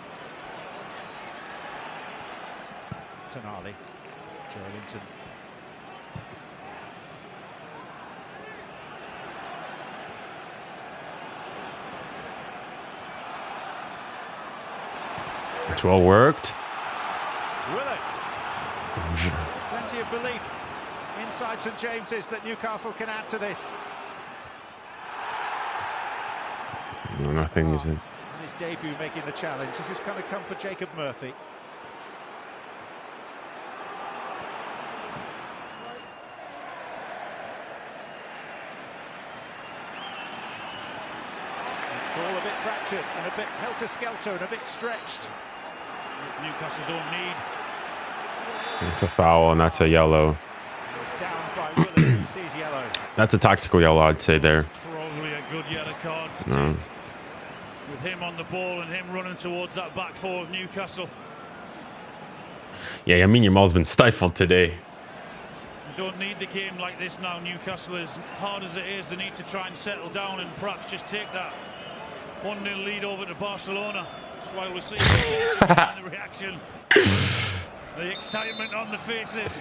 𝙀𝙀𝘼𝑗𝑎𝑙. 𝙬𝙬𝘼𝑗𝑎𝑙. It's well worked. 𝙀𝙀𝘼𝑗𝑎𝑙. Plenty of belief inside St James's that Newcastle can add to this. No, nothing is it. In his debut making the challenge, this is going to come for Jacob Murphy. It's all a bit fractured and a bit helter-skelter and a bit stretched. Newcastle don't need. It's a foul, and that's a yellow. Down by 𝙀𝙀𝘼𝑗𝑎𝑙, who sees yellow. That's a tactical yellow, I'd say there. Probably a good yellow card to take. With him on the ball and him running towards that back four of Newcastle. Yeah, I mean, Yamal's been stifled today. Don't need the game like this now. Newcastle, as hard as it is, they need to try and settle down and perhaps just take that 1-0 lead over to Barcelona. That's why we're seeing the reaction, the excitement on the faces.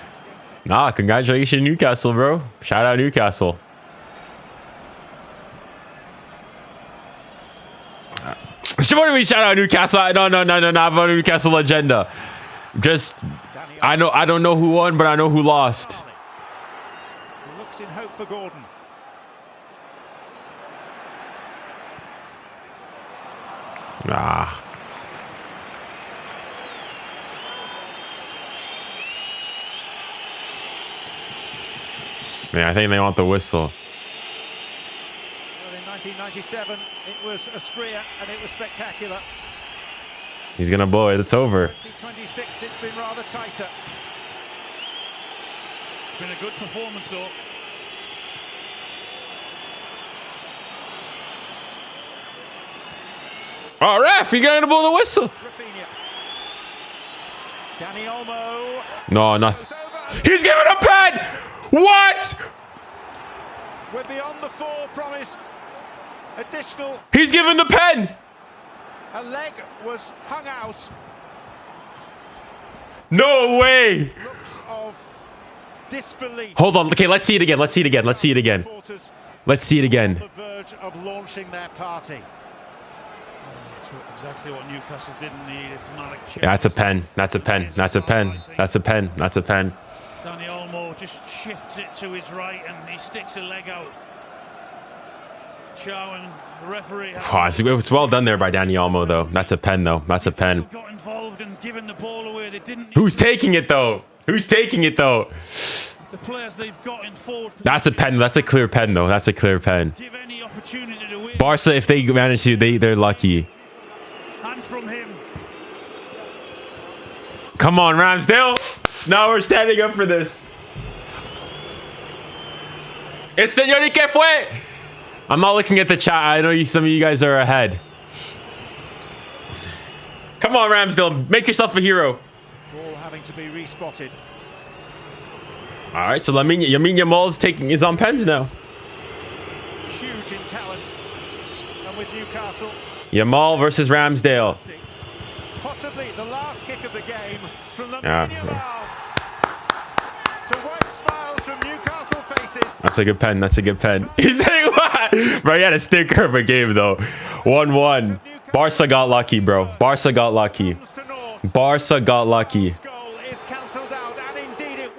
Nah, congratulations, Newcastle, bro. Shout out Newcastle. What do we shout out Newcastle? No, I have a Newcastle agenda. Just, I don't know who won, but I know who lost. Looks in hope for Gordon. Ah. Man, I think they want the whistle. Well, in 1997, it was 𝙀𝙊𝘿𝘾𝘼𝙎𝙏, and it was spectacular. He's gonna blow it. It's over. 2026, it's been rather tighter. It's been a good performance, though. Oh, ref, he's gonna blow the whistle. 𝙬𝙬𝘼𝘾𝘼𝙎𝙏. No, nothing. He's giving a pen. What? We're beyond the 4 promised additional. He's giving the pen. A leg was hung out. No way. Looks of disbelief. Hold on. Okay, let's see it again. Let's see it again. Let's see it again. Let's see it again. On the verge of launching their party. That's exactly what Newcastle didn't need. It's Malik. Yeah, that's a pen. That's a pen. That's a pen. That's a pen. That's a pen. 𝙬𝙬𝘼𝘾𝘼𝙎𝙏 just shifts it to his right and he sticks a leg out. Chow, the referee. Oh, it's well done there by 𝙬𝙬𝘼𝘾𝘼, though. That's a pen, though. That's a pen. Got involved and given the ball away. They didn't. Who's taking it, though? Who's taking it, though? The players they've got in forward. That's a pen. That's a clear pen, though. That's a clear pen. Give any opportunity to win. Barca, if they manage to, they're lucky. And from him. Come on, Ramsdale. Now we're standing up for this. It's 𝙬𝙬𝘾𝘼𝘋𝙀𝘍. I'm not looking at the chat. I know some of you guys are ahead. Come on, Ramsdale. Make yourself a hero. Ball having to be respotted. All right, so 𝙬𝙬𝘼𝘾 is on pens now. Huge in talent. And with Newcastle. Yamal versus Ramsdale. Possibly the last kick of the game from the Yeah. to wipe smiles from Newcastle faces. That's a good pen. That's a good pen. He's saying what? Bro, he had a stinker of a game, though. 1-1. Barca got lucky, bro. Barca got lucky. Barca got lucky.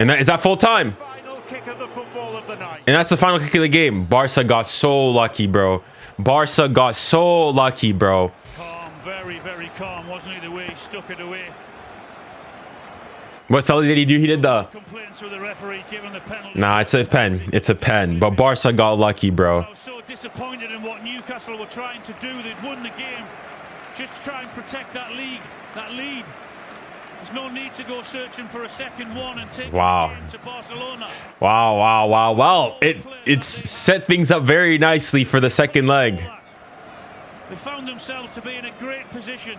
And is that full time? And that's the final kick of the game. Barca got so lucky, bro. Barca got so lucky, bro. Calm, very, very calm, wasn't he? The way he stuck it away. What did he do? He did the... Complaints with the referee giving the penalty. Nah, it's a pen. It's a pen. But Barca got lucky, bro. I was so disappointed in what Newcastle were trying to do. They'd won the game. Just to try and protect that lead. There's no need to go searching for a second one and take the game to Barcelona. Wow. Well, it's set things up very nicely for the second leg. They found themselves to be in a great position.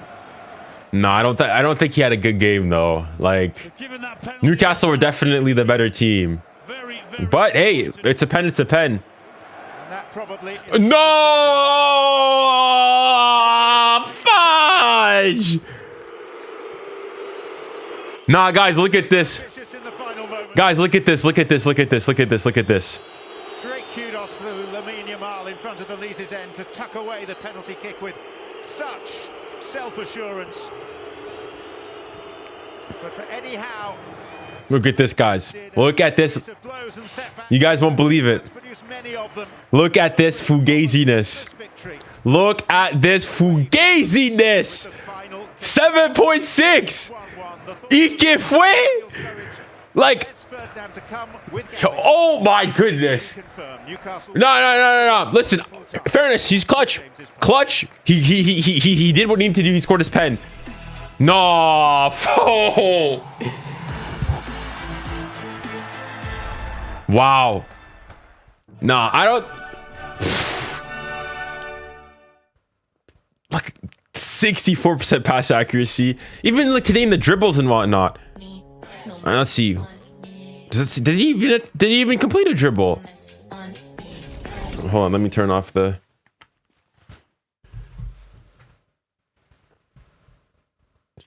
No, I don't think he had a good game, though. Like, Newcastle were definitely the better team. But hey, it's a pen. It's a pen. And that probably no fudge. Nah, guys, look at this. Guys, look at this. Look at this. Look at this. Look at this. Look at this. Great kudos to 𝙬𝙬𝘼𝘾𝘼𝘼𝘾 in front of the Leazes end to tuck away the penalty kick with such self-assurance. But for Eddie Howe, look at this, guys. Look at this. You guys won't believe it. Look at this fugaziness. Look at this fugaziness. 7.6. ¿Y qué fue? Like, oh my goodness. No. Listen, fairness, he's clutch. Clutch. He did what he needed to do. He scored his pen. No. Oh. Wow. Nah, I don't. Like 64% pass accuracy. Even like today in the dribbles and whatnot. Let's see. Did he even complete a dribble? Hold on, let me turn off the.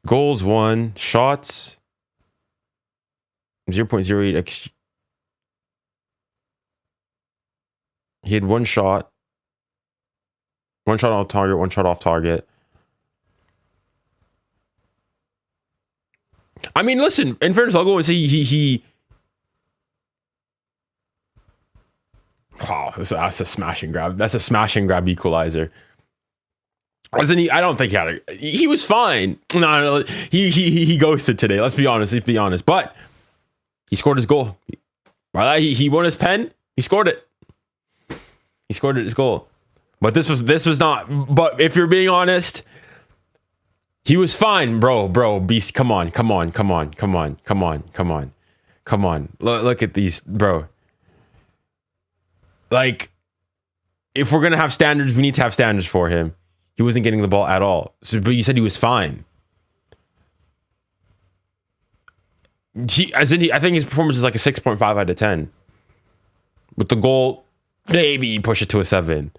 Goals 1, shots 0.08 XG. He had one shot off target, one shot off target. I mean, listen, in fairness, I'll go and say he wow, that's a smash and grab. That's a smash and grab equalizer. Wasn't he? I don't think he was fine. No, he ghosted today. Let's be honest. But he scored his goal. He won his pen. He scored it. He scored his goal. But this was not. But if you're being honest, he was fine, bro. Beast, come on. Look at these, bro. Like, if we're gonna have standards, we need to have standards for him. He wasn't getting the ball at all. So, but you said he was fine. I think his performance is like a 6.5 out of 10. With the goal, maybe push it to a 7.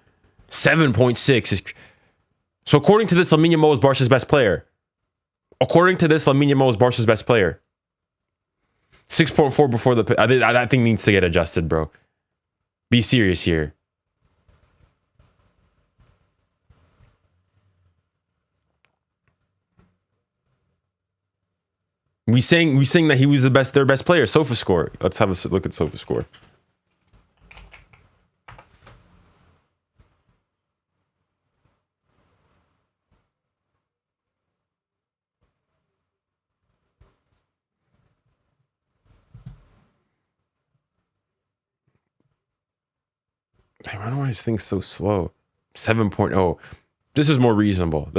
7.6 is... So according to this, 𝙀𝙾𝘼𝘋𝘼 is Barca's best player. According to this, 𝙀𝙾𝘼𝘋 is Barca's best player. 6.4 before the... That thing needs to get adjusted, bro. Be serious here. We saying that he was their best player. SofaScore. Let's have a look at SofaScore. Damn, I don't know why this thing's so slow. 7.0. This is more reasonable.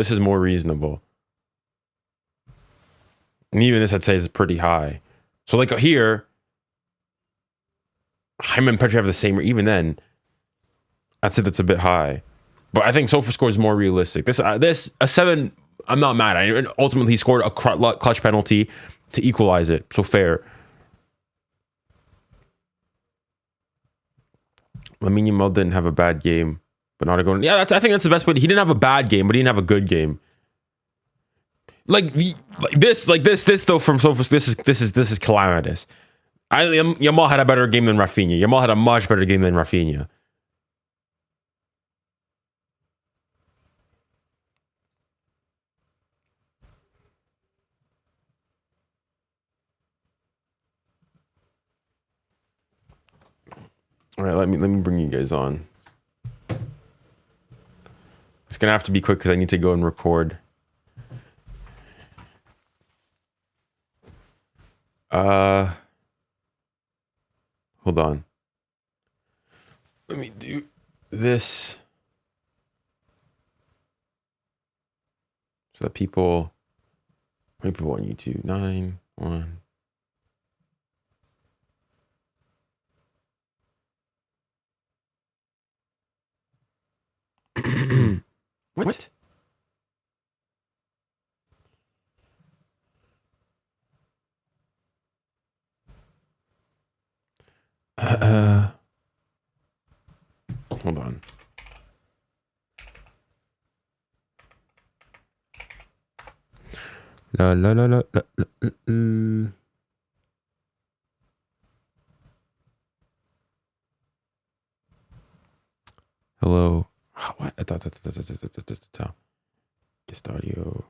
And even this, I'd say, is pretty high. So, like here, Jaime and Pedri have the same. Even then, I'd say that's a bit high. But I think SofaScore is more realistic. This a 7. I'm not mad. Ultimately, he scored a clutch penalty to equalize it. So fair. 𝙀𝙾𝘼𝘋 didn't have a bad game, but not a good one. Yeah, I think that's the best way. He didn't have a bad game, but he didn't have a good game. Like this though from SofaScore, this is calamitous. Yamal had a better game than Rafinha. Yamal had a much better game than Rafinha. All right, let me bring you guys on. It's gonna have to be quick because I need to go and record. Hold on. Let me do this so that people, how many people on YouTube? 9, 1. What? Hold on. La la la la la la. Hello. What? I thought guest audio.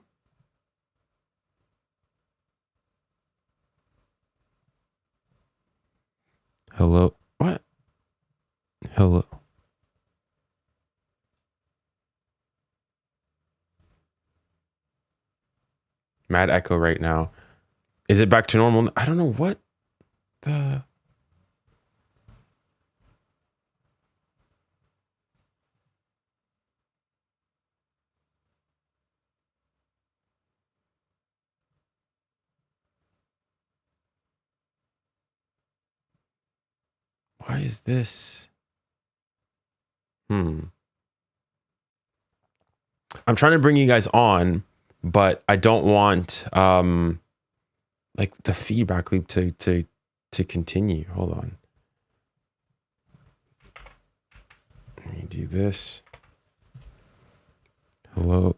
Hello. What? Hello. Mad echo right now. Is it back to normal? I don't know what the... Why is this? I'm trying to bring you guys on, but I don't want like the feedback loop to continue. Hold on. Let me do this. Hello.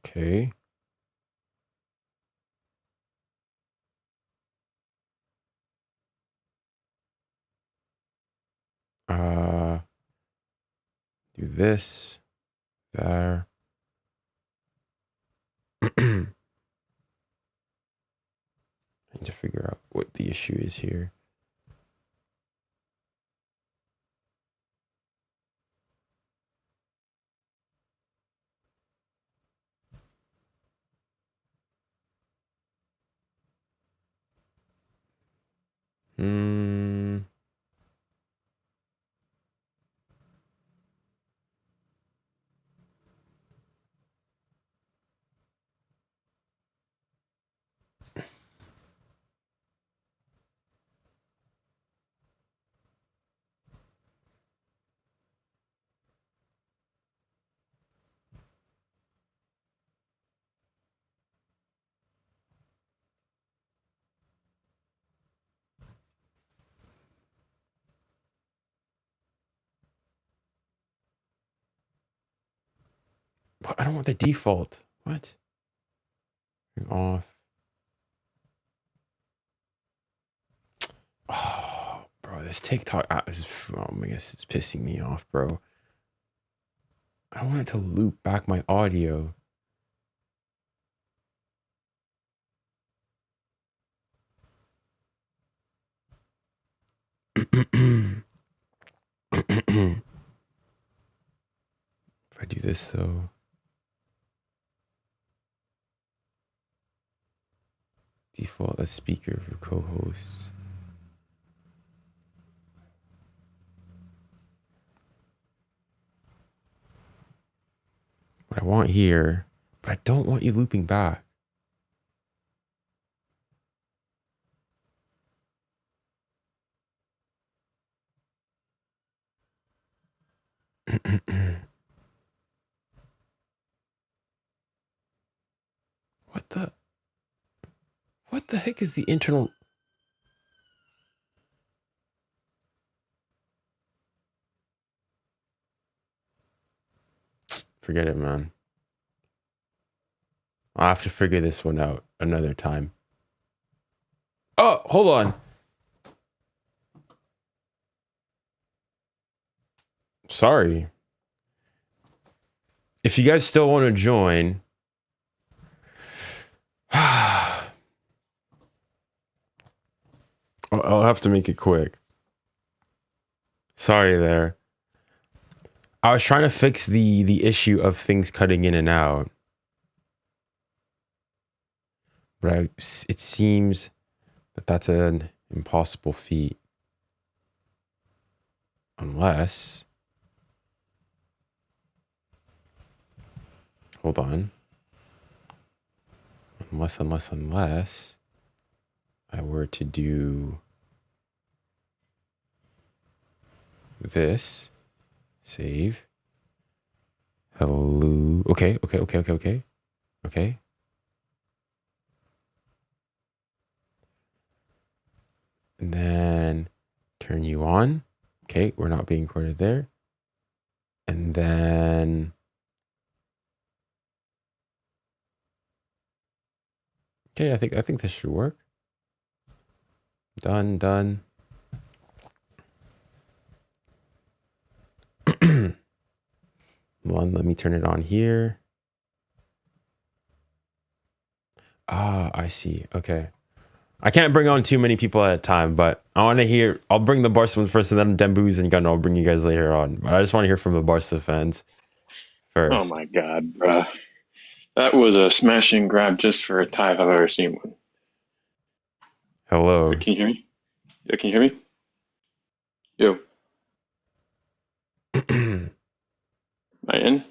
Okay. Do this there. I need to figure out what the issue is here. Hmm. I don't want the default. What? Turn off. Oh, bro, this TikTok app is, oh my gosh, it's pissing me off, bro. I don't want it to loop back my audio. If I do this though. Default as speaker for co-hosts. What I want here, but I don't want you looping back. What the heck is the internal? Forget it, man. I'll have to figure this one out another time. Oh, hold on. Sorry. If you guys still want to join, I'll have to make it quick. Sorry there. I was trying to fix the issue of things cutting in and out. But it seems that that's an impossible feat. Unless... Hold on. Unless I were to do this. Save. Hello. Okay. Okay. And then turn you on. Okay, we're not being recorded there. And then okay, I think this should work. Done. Let me turn it on here. Ah, I see. Okay. I can't bring on too many people at a time, but I want to hear. I'll bring the Barca ones first, and then Demboos and Nkana. I'll bring you guys later on. But I just want to hear from the Barca fans first. Oh my god, bruh. That was a smash and grab just for a tie if I've ever seen one. Hello. Can you hear me? Yeah, can you hear me? Yo. Am I in?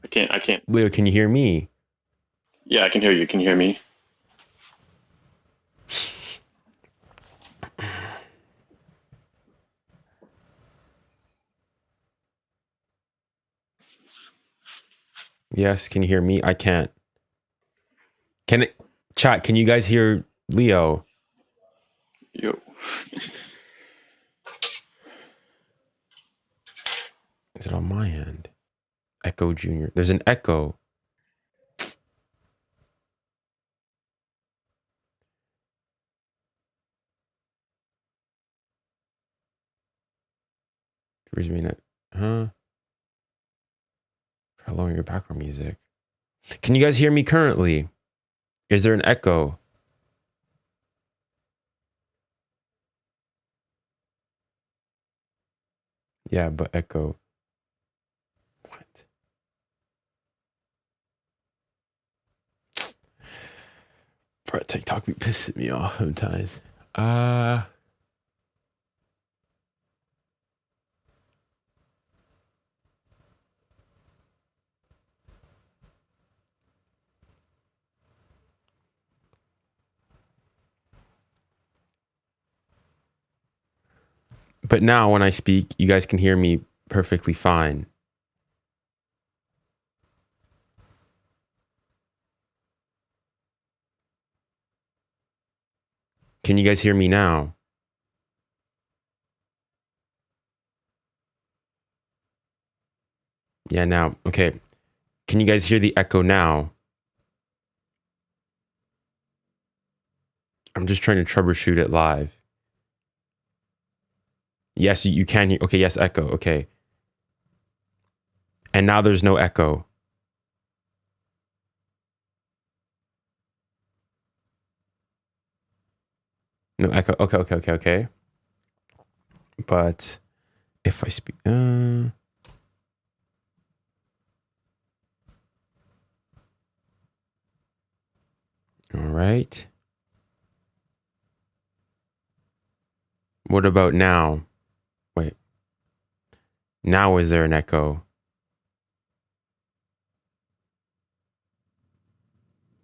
I can't. Leo, can you hear me? Yeah, I can hear you. Can you hear me? Yes, can you hear me? I can't. Can it chat? Can you guys hear Leo? Yo. Is it on my end? Echo Junior. There's an echo. Where's me? Huh? Try lowering your background music. Can you guys hear me currently? Is there an echo? Yeah, but echo. What? Bro, TikTok be pissing me off sometimes. But now when I speak, you guys can hear me perfectly fine. Can you guys hear me now? Yeah, now. Okay. Can you guys hear the echo now? I'm just trying to troubleshoot it live. Yes, you can hear. Okay, yes, echo. Okay. And now there's no echo. No echo. Okay. But if I speak, all right. What about now? Wait. Now is there an echo?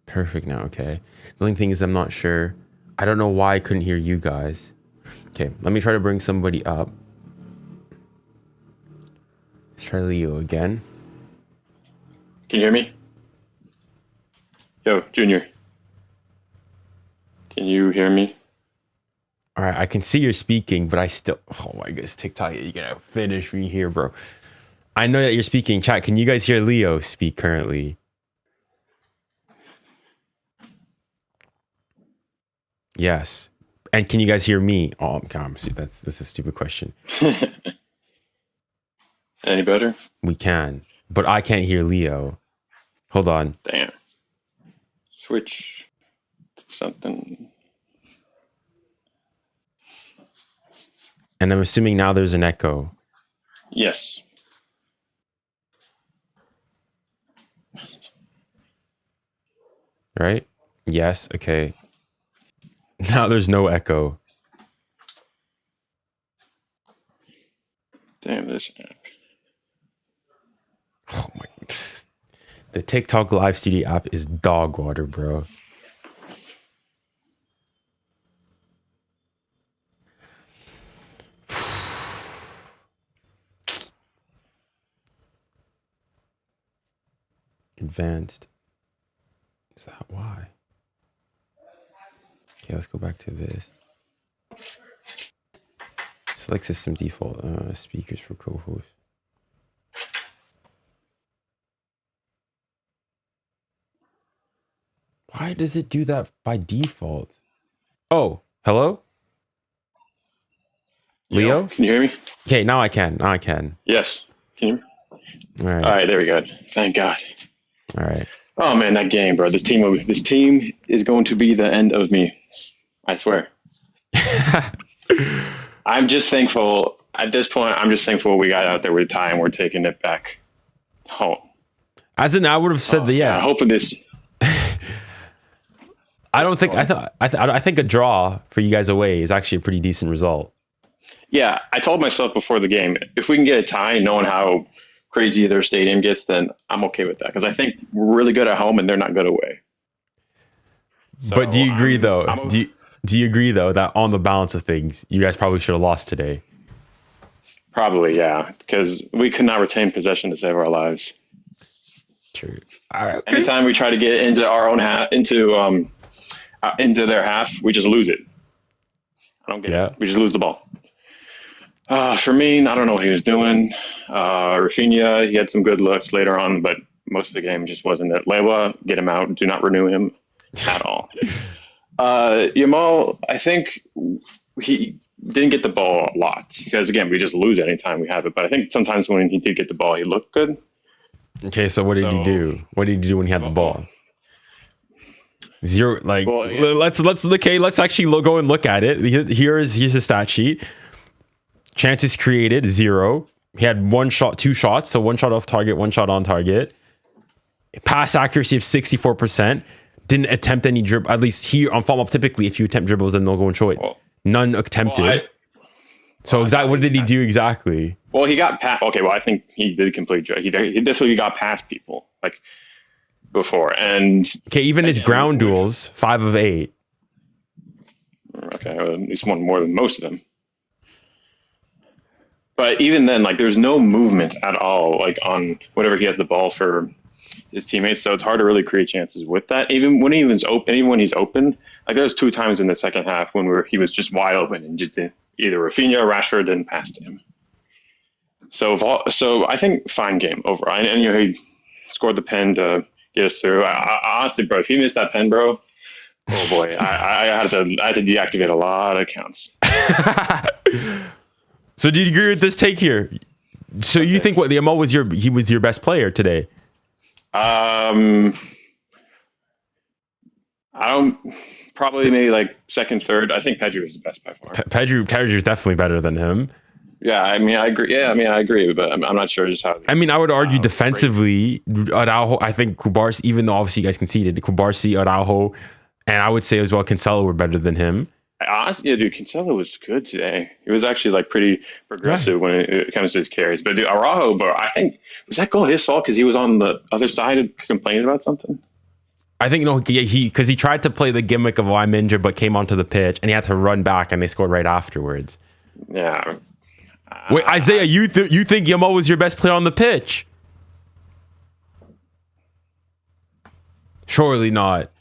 Perfect now, okay. The only thing is I'm not sure. I don't know why I couldn't hear you guys. Okay, let me try to bring somebody up. Let's try Leo again. Can you hear me? Yo, Junior. Can you hear me? All right, I can see you're speaking, but I still... Oh my goodness, TikTok, you're gonna finish me here, bro. I know that you're speaking. Chat, can you guys hear Leo speak currently? Yes. And can you guys hear me? Oh, that's a stupid question. Any better? We can, but I can't hear Leo. Hold on. Damn. Switch to something. And I'm assuming now there's an echo. Yes. Right? Yes. Okay. Now there's no echo. Damn this app. Oh my. The TikTok live studio app is dog water, bro. Advanced. Is that why? Okay, let's go back to this. Select system default speakers for co-host. Why does it do that by default? Oh, hello? Leo? Can you hear me? Okay, now I can. Now I can. Yes. Can you hear me? All right. All right, there we go. Thank God. All right. Oh man, that game, bro. This team is going to be the end of me. I swear. I'm just thankful. At this point, I'm just thankful we got out there with time. We're taking it back home. As in, I would have said I'm hoping this. I don't think I think a draw for you guys away is actually a pretty decent result. Yeah, I told myself before the game, if we can get a tie, knowing how crazy their stadium gets, then I'm okay with that, because I think we're really good at home and they're not good away. So but do you agree though? Do you agree though that on the balance of things, you guys probably should have lost today? Probably, yeah, because we could not retain possession to save our lives. True. All right. Anytime we try to get into our own half, into their half, we just lose it. I don't get it. We just lose the ball. For me, I don't know what he was doing. Rafinha, he had some good looks later on, but most of the game just wasn't it. Lewa, get him out. Do not renew him at all. Yamal, I think he didn't get the ball a lot because, again, we just lose anytime we have it. But I think sometimes when he did get the ball, he looked good. Okay, so what did he do? What did he do when he had the ball? Zero. Like, well, yeah. Let's actually go and look at it. Here's his stat sheet. Chances created 0. He had 1 shot, 2 shots, so 1 shot off target, 1 shot on target. Pass accuracy of 64%. didn't attempt any dribble. At least here on follow up, typically if you attempt dribbles, then they'll go in short. Well, none attempted. What did he do exactly? Well, he got past. Okay, well, I think he did complete. He definitely got past people like before, and okay, even his ground duels, 5 of 8. Okay, well, at least one more than most of them. But even then, like, there's no movement at all, like on whenever he has the ball for his teammates. So it's hard to really create chances with that. Even when he's open, like there was 2 times in the second half when he was just wide open and just either Rafinha or Rashford didn't pass to him. So I think fine game over. And he scored the pen to get us through. Honestly, bro, if he missed that pen, bro, oh boy, I had to deactivate a lot of accounts. So do you agree with this take here? So you think the Mo was your best player today? I don't. Probably maybe like second, third. I think Pedri was the best by far. Pedri is definitely better than him. Yeah, I mean, I agree. Yeah, I mean, I agree, but I'm not sure just how. I mean, I would argue defensively, Araujo. I think Cubarsí, even though obviously you guys conceded, Cubarsí, Araujo, and I would say as well Cancelo were better than him. Honestly, yeah, dude, Cancelo was good today. He was actually like pretty progressive when it comes to his carries. But dude, Araujo, bro, I think was that goal his fault because he was on the other side and complaining about something. I think because he tried to play the gimmick of I'm injured, but came onto the pitch and he had to run back, and they scored right afterwards. Yeah. Wait, Isaiah, you think 𝙎𝙬 was your best player on the pitch? Surely not.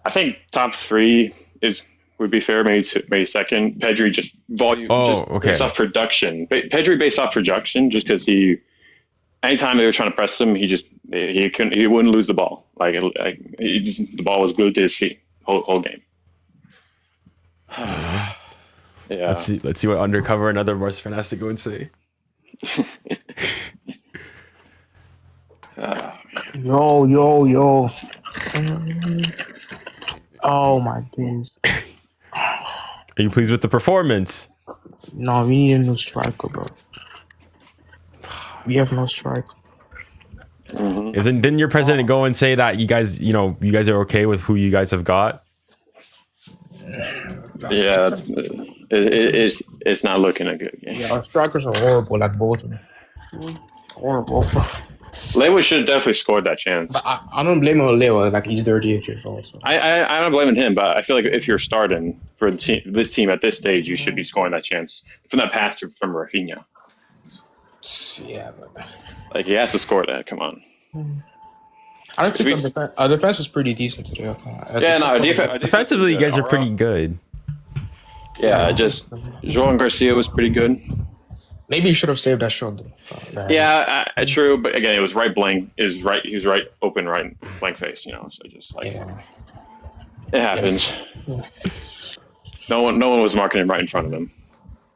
I think top 3 would be fair. Maybe second. Pedri just volume. Based off production. Pedri based off production, just because anytime they were trying to press him, he wouldn't lose the ball. The ball was glued to his feet whole game. Yeah. Let's see what undercover another Barca fan has to go and say. Yo. Oh my goodness. Are you pleased with the performance? No, we need a new striker, bro. We have no striker. Mm-hmm. Didn't your president go and say that you guys are okay with who you guys have got? Yeah, it's not looking a good game. Yeah, our strikers are horrible, like both of them. Horrible. Lewa should have definitely scored that chance. But I don't blame him on Lewa, like he's dirty at your fault. So. I'm not blaming him, but I feel like if you're starting for this team at this stage, you should be scoring that chance from that pass from Rafinha. Yeah, but like he has to score that. Come on. I don't think our defense was pretty decent today. Defensively, you guys are pretty good. Yeah, just João Garcia was pretty good. Maybe you should have saved that shot. Yeah, true. But again, it was right blank. He was right open, right blank face. So just like it happens. Yeah. No one was marking him right in front of him.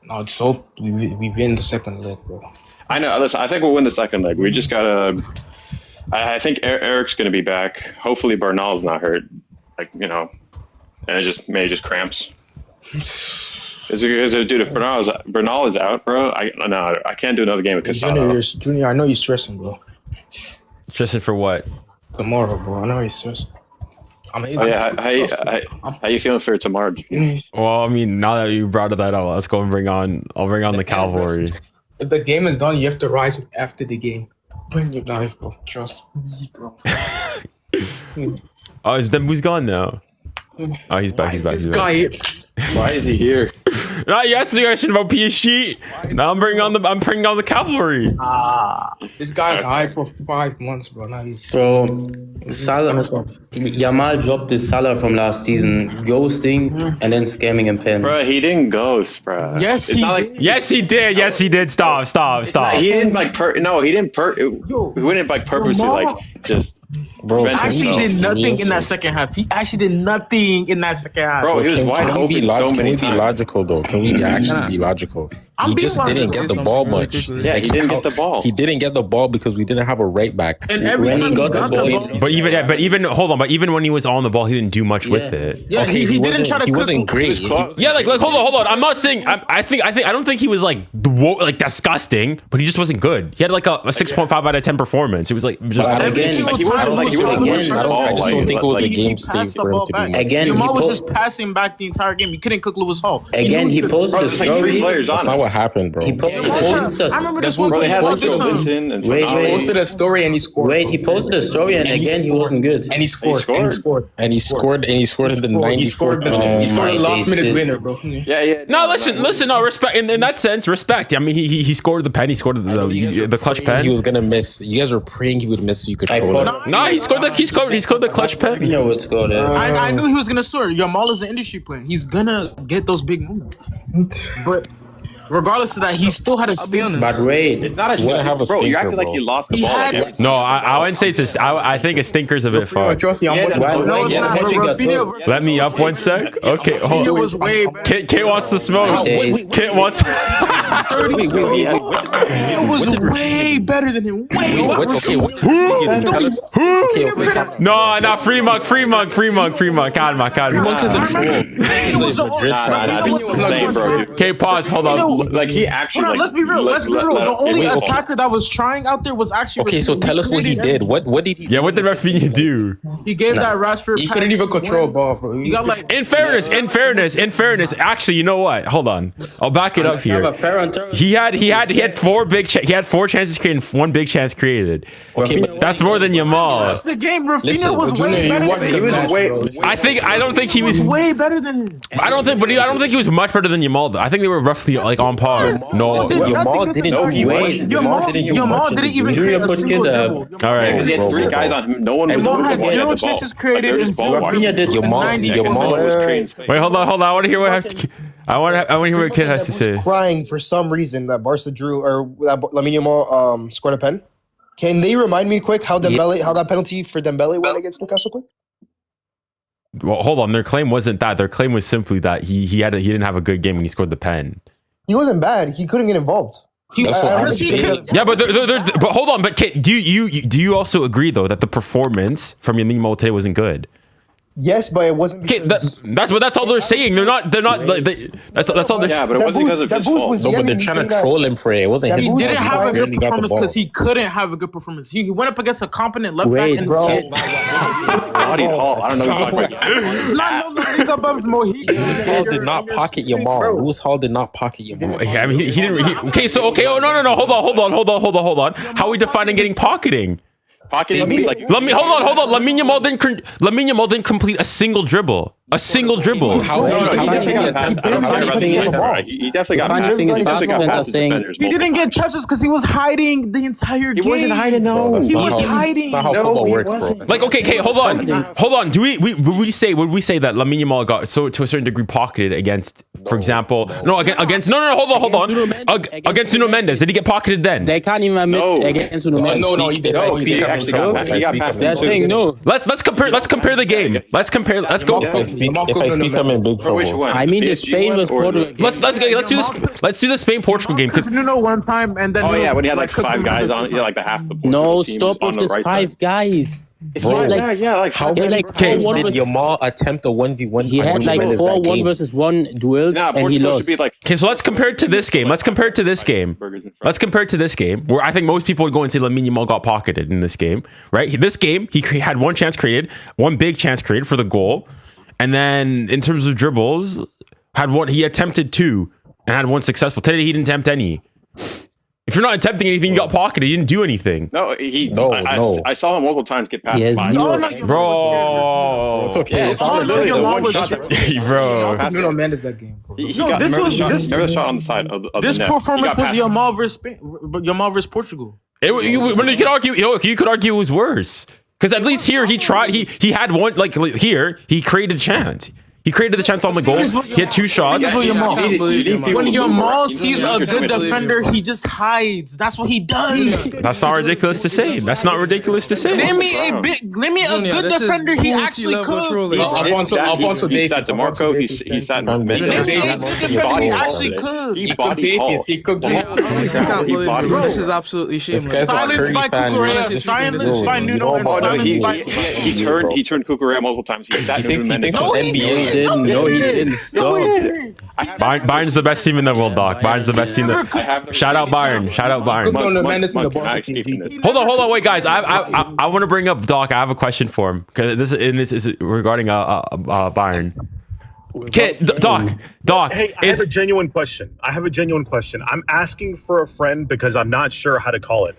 No, so we win the second leg, bro. I know. Listen, I think we'll win the second leg. We just gotta. I think Eric's gonna be back. Hopefully, Bernal's not hurt. And it just cramps. Is it, dude? If Bernal is out, bro, I can't do another game with Casado. Junior, I know you're stressing, bro. Stressing for what? Tomorrow, bro. I know you're stressing. How you feeling for tomorrow? Well, I mean, now that you brought that up, let's go and I'll bring on the cavalry. If the game is done, you have to rise after the game. Bring your knife, bro. Trust me, bro. Oh, who's gone now? Oh, he's back. He's back. Why is he here? Not yesterday question about PSG. Now I'm bringing on the cavalry. This guy's high for 5 months, bro. Now he's Yamal dropped this Salah from last season, ghosting and then scamming and pen. Bro, he didn't ghost, bro. Yes, he did. Yes, he did. Yes, he did. Stop. He didn't he wouldn't purposely just. Bro, actually did nothing in that second half. He actually did nothing in that second half. Bro, he was wide open so many times. Can we be logical though? Can we actually be logical? He just didn't get the ball much. Yeah, he didn't get the ball. He didn't get the ball because we didn't have a right back. And every time he got the ball, but even hold on, but even when he was on the ball, he didn't do much with it. Yeah, Okay, he didn't try to. He wasn't great. Yeah, like hold on. I'm not saying. I don't think he was like disgusting, but he just wasn't good. He had like a 6.5 out of 10 performance. It was like just. I just don't think it was a game stage for him to be. Again, Jamal was just passing back the entire game. He couldn't cook Lewis Hall. Again, he posted a There's like 3 story. players on That's it. not what happened, bro. He posted a I remember this one. Bro, they had like Wait, Linton and Wait, He posted a story and he scored. Wait, he posted a story and again he wasn't good. And he scored. And he scored in the 94th. He scored a last minute winner, bro. Yeah. No, listen. No, respect. In that sense, respect. I mean, he scored the pen. He scored the clutch pen. He was gonna miss. You guys were praying he would miss, so you could control it. No, he scored the clutch pen. You know what's going on. I knew he was gonna score. Jamal is an industry player. He's gonna get those big moves. But regardless of that, he still had a steal. But wait, It's not a have a bro. You stinker, acted like bro. he lost the He ball. had- Again. No, I wouldn't say it's. I think a stinker's a bit far. Trust me, I'm watching. Why- No, it's yeah, not. Hedgie got Rafinha Let me up one sec. Okay, hold Rafinha on. was way better. Kit wants to smoke. Wait. Kit wants. It was way better than him. Way No, free mug. Calma. Monk is a troll. He's a Madrid fan. I think he was the same, bro. Dude. Okay, pause. Hold on. Like he actually. Hold on, let's be real. The only attacker that was trying out there was actually. Okay, so tell us what he did. What did he? Yeah, what did Rafinha do? He gave that Rashford. He couldn't even control ball, bro. He got like. In fairness. Actually, you know what? Hold on. I'll back it up here. He had 4 chances created and 1 big chance created. Okay, but That's more than Yamal. That's the game. Rafinha Listen, was Junior, way you better watched than the him. was match, way- bro. I don't think he was. Way better than him. I don't think he was much better than Yamal. Though. I think they were roughly like on par. No. Yamal didn't do he much. wasn't. Yamal didn't even Junior create a put single kid dribble. All right. Because he had 3 guys on him. No one was Yamal moving had the ball. He had 0 the ball. chances created Like, and ball 0 watching. Rafinha did Wait, hold on. I want to hear what I want to hear what Kid has to say. Crying for some reason that Barca drew or that Lamine Yamal scored a pen. Can they remind me quick how that penalty for Dembele went against Newcastle quick? Well, hold on. Their claim wasn't that. Their claim was simply that he didn't have a good game when he scored the pen. He wasn't bad. He couldn't get involved. That's what I'm saying. Yeah, but but hold on. But Kit, do you also agree though that the performance from Lamine Yamal today wasn't good? Yes, but it wasn't. Okay, Because that's all they're saying. They're not. Like, that's all they're. Yeah, but it wasn't because of his fault. No, but they're trying to troll him for it. It wasn't his He fault. He didn't have a good He got the performance ball. because he couldn't have a good performance. He went up against a competent left back. Wait, And bro. Bloody Hall. I don't know what you're talking about. It's not no Liga Bubs Mohi. Lewis Hall did not pocket Yamal. Lewis Hall did not pocket Yamal. Yeah, I mean, he didn't. Okay, so okay. Oh no. Hold on. How are we defining getting pocketing? Pocketing means like. Hold on. Lamine Yamal didn't complete a single dribble. How He definitely got past his defenders. He didn't get touches because he was hiding the entire game. He wasn't hiding, no. He was hiding. That's not how football works, bro. Like okay, hold on. Do would we say that Lamine Yamal got to a certain degree pocketed against, for example, against hold on, against Nuno Mendes? Did he get pocketed then? They can't even admit against Nuno Mendes. No, he did. He actually got past. He got past. They're saying no. Let's compare the game. Let's go. If I speak, I'm in big For trouble. which one? I mean, the Spain was Portugal. Let's do the Spain Portugal game because Nuno one time and then. Oh yeah, when he had like 5 guys on it, yeah, like the half the No, team stop on with the this right 5 side. guys. It's Bro, not like- bad, yeah, like How They're many like times 4-1 did with- Yamal attempt a 1v1? He had like 4-1 versus 1 duels Nah, and he Portugal lost. should be like. okay, so let's compare it to this game. Let's compare it to this game where I think most people would go and say Lamine Yamal got pocketed in this game, right? This game, he had 1 chance created, 1 big chance created for the goal. And then in terms of dribbles, he attempted 2 and had 1 successful. Today, he didn't attempt any. If you're not attempting anything, you got pocketed. You didn't do anything. No, I saw him multiple times get past He has 5. zero. Bro. It's okay. It's all Literally the Yamal one was- shot. Bro. Nuno Mendes that game. He No, got, this remember was- the shot, this- remember the shot on the side of This the net. performance He got was past Yamal versus Spain, Yamal versus Portugal. You could argue it was worse because at least here he tried. He had 1 like here he created a chance. He created the chance on the goal. He had 2 shots. When Yamal sees a good defender, he just hides. That's what he does. That's not ridiculous to say. That's not ridiculous to say. Name me a good defender he actually could. Alfonso He sat DeMarco. He sat Name me a good defender he actually could. He body Paul. He cooked This is absolutely shameless. Silence by Cucurella, silence by Nuno, and silence by... He turned Cucurella multiple times. He sat Nuno Mendes. No, he didn't. Bayern's the best team in the world, Doc. Bayern's the best team. Shout out Bayern. Shout out Bayern. Hold on, wait, guys. I want to bring up Doc. I have a question for him because this is regarding Bayern. Okay, Doc. Hey, I have a genuine question. I'm asking for a friend because I'm not sure how to call it.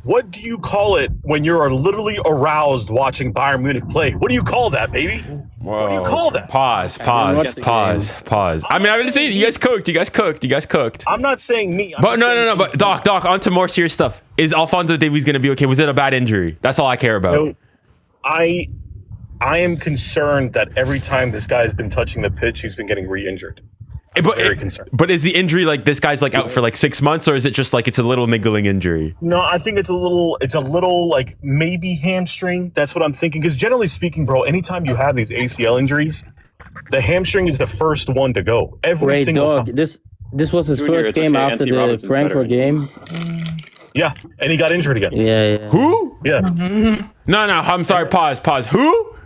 What do you call it when you're literally aroused watching Bayern Munich play? What do you call that, baby? Whoa. What do you call that? Pause. I mean, I didn't say you guys cooked. I'm not saying me. But no. But Doc, on to more serious stuff. Is Alphonso Davies going to be okay? Was it a bad injury? That's all I care about. No, I am concerned that every time this guy's been touching the pitch, he's been getting re-injured. Very concerned. But is the injury like this guy's like out for like 6 months, or is it just like it's a little niggling injury? No, I think it's a little like maybe hamstring. That's what I'm thinking. Because generally speaking, bro, anytime you have these ACL injuries, the hamstring is the first one to go. Every single time. This was his first game after the Frankfurt game. Yeah, and he got injured again. Yeah. Who? Yeah. No, I'm sorry. Pause. Who?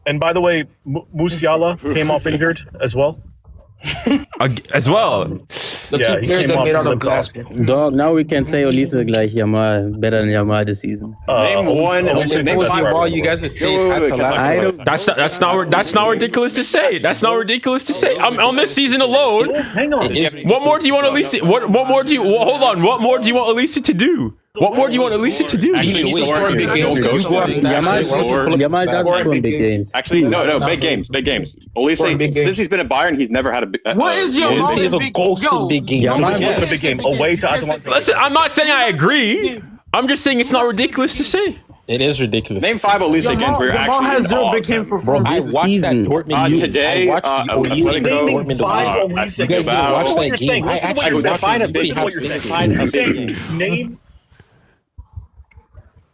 And by the way, Musiala came off injured as well. As well. The two players that made out of glass. Dog, now we can say 𝙀𝙘𝘖 like Yamal, better than Yamal this season. Name one. You guys would say That's not ridiculous to say. On this season alone. Hang on. What more do you want 𝙀𝙘𝘖? What more do you? Hold on. What more do you want 𝙀𝙘𝘖 to do? What more do you want 𝙀𝙘𝘖 to do? Yamal does score big games. Actually, no, big games. 𝙀𝙖, since he's been at Bayern, he's never had a big. What is Yamal? He is a ghost in big games. Yamal wasn't a big game. Away to Atalanta. Listen, I'm not saying I agree. I'm just saying it's not ridiculous to say. It is ridiculous. Name 5 𝙀𝙖 games where you're actually. Yamal has 0 big game for bro. I watched that Dortmund. Today, I watched the 𝙀𝙖 naming 5 𝙀𝙖 You guys didn't watch that game. I actually watched that game. Name.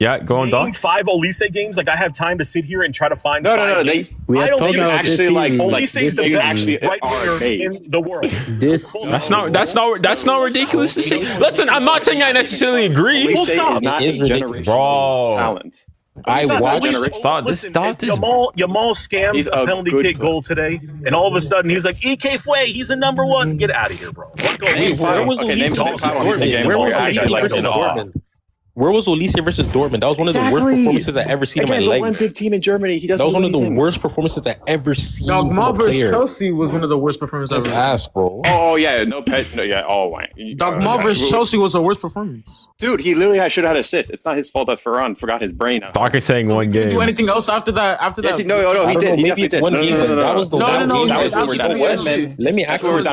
Yeah, go on, Doc. Name 5 𝙀𝙖 games. Like I have time to sit here and try to find. No. I don't think actually like 𝙀𝙖 is the best right winger in the world. That's not ridiculous to say. Listen, I'm not saying I necessarily agree. Well, stop. It is ridiculous, bro. Talent. I watched. Yamal scams a penalty kick goal today, and all of a sudden he's like, 𝙀𝙀𝘖, he's the number 1. Get out of here, bro. Where was Where was 𝙀𝙀𝘖 versus Dortmund? That was one of the worst performances I've ever seen in my life. One big team in Germany. That was one of the worst performances I've ever seen. Dogma versus Chelsea was one of the worst performances I've ever seen. Ass, bro. Oh yeah, Dogma versus Chelsea was the worst performance. Dude, he literally should have had assists. It's not his fault that Ferran forgot his brain. Doc is saying one game. Do anything else after that? Yes, no, he did. Maybe it's one game, but that was the one game. Let me actually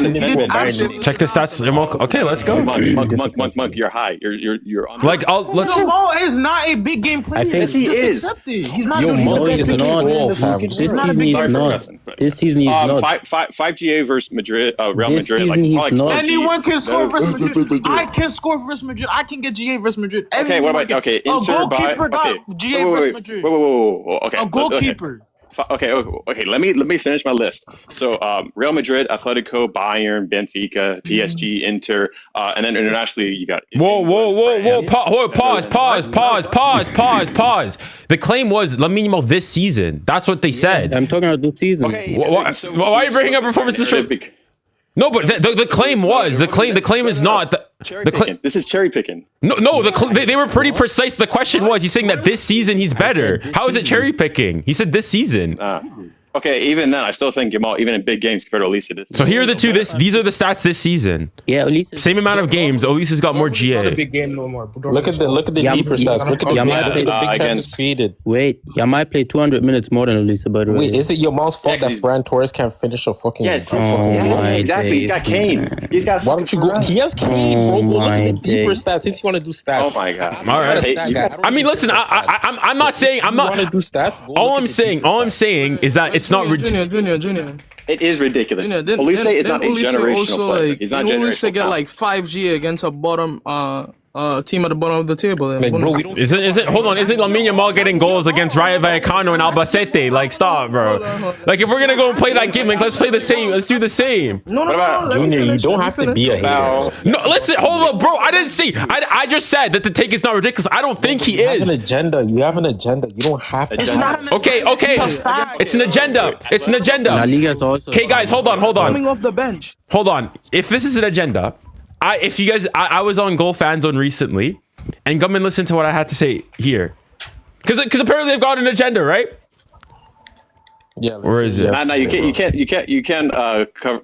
check the stats. Okay, let's go. Monk, you're high. You're on. Like, let's. Yamal is not a big game player. I think he is. Accept it. He's not. This season he's not. 5GA versus Madrid, Real Madrid. Anyone can score versus Madrid. I can score versus Madrid. I can get GA versus Madrid. Okay, what about a goalkeeper got GA versus Madrid. Whoa. Okay, a goalkeeper. Okay. Let me finish my list. So, Real Madrid, Atletico, Bayern, Benfica, PSG, Inter, and then internationally you got. Whoa! Pause. The claim was Lamine Yamal this season. That's what they said. I'm talking about this season. Okay. Why are you bringing up performances from? No, but the claim was the claim is not this is cherry picking. No, they were pretty precise. The question was, he's saying that this season he's better. How is it cherry picking? He said this season. Okay, even then, I still think Yamal, even in big games, compared to 𝙀𝙖 this. So here are the two. These are the stats this season. Yeah, 𝙀𝙖. Same amount of games. 𝙀𝙖's got more GA. Big game no more. Look at the deeper stats. Look at the big chances created. Wait, Yamal played 200 minutes more than 𝙀𝙖, but wait, is it Yamal's fault that Ferran Torres can't finish a fucking? Yeah, exactly. You got Kane. He's got. Why don't you go? He has Kane, bro. Go look at the deeper stats since you want to do stats. Oh my god! All right. I mean, listen. I'm not saying I'm not. Want to do stats? All I'm saying is that it's not Junior. It is ridiculous. Øl𝙀 is not a generational player. He's not generational. Øl𝙀 get like 5G against a bottom team at the bottom of the table. Like, bro, we don't. Isn't hold on? Isn't 𝙬𝙾𝘼𝘾𝘼𝘏 getting goals against 𝙬𝙬𝘾𝘼𝘾𝘼 and Albacete? Like, stop, bro. Like, if we're gonna go and play that game, like, let's play the same. Let's do the same. No, Junior, you don't have to be a hater. No, listen, hold up, bro. I didn't say. I just said that the take is not ridiculous. I don't think he is. You have an agenda. You have an agenda. You don't have to. It's not an Okay. It's an agenda. It's an agenda. Okay, guys, hold on. coming off the bench. Hold on. If this is an agenda, I was on Goal Fan Zone recently, and come and listen to what I had to say here, because apparently they've got an agenda, right? Yeah. Or is it? No, you can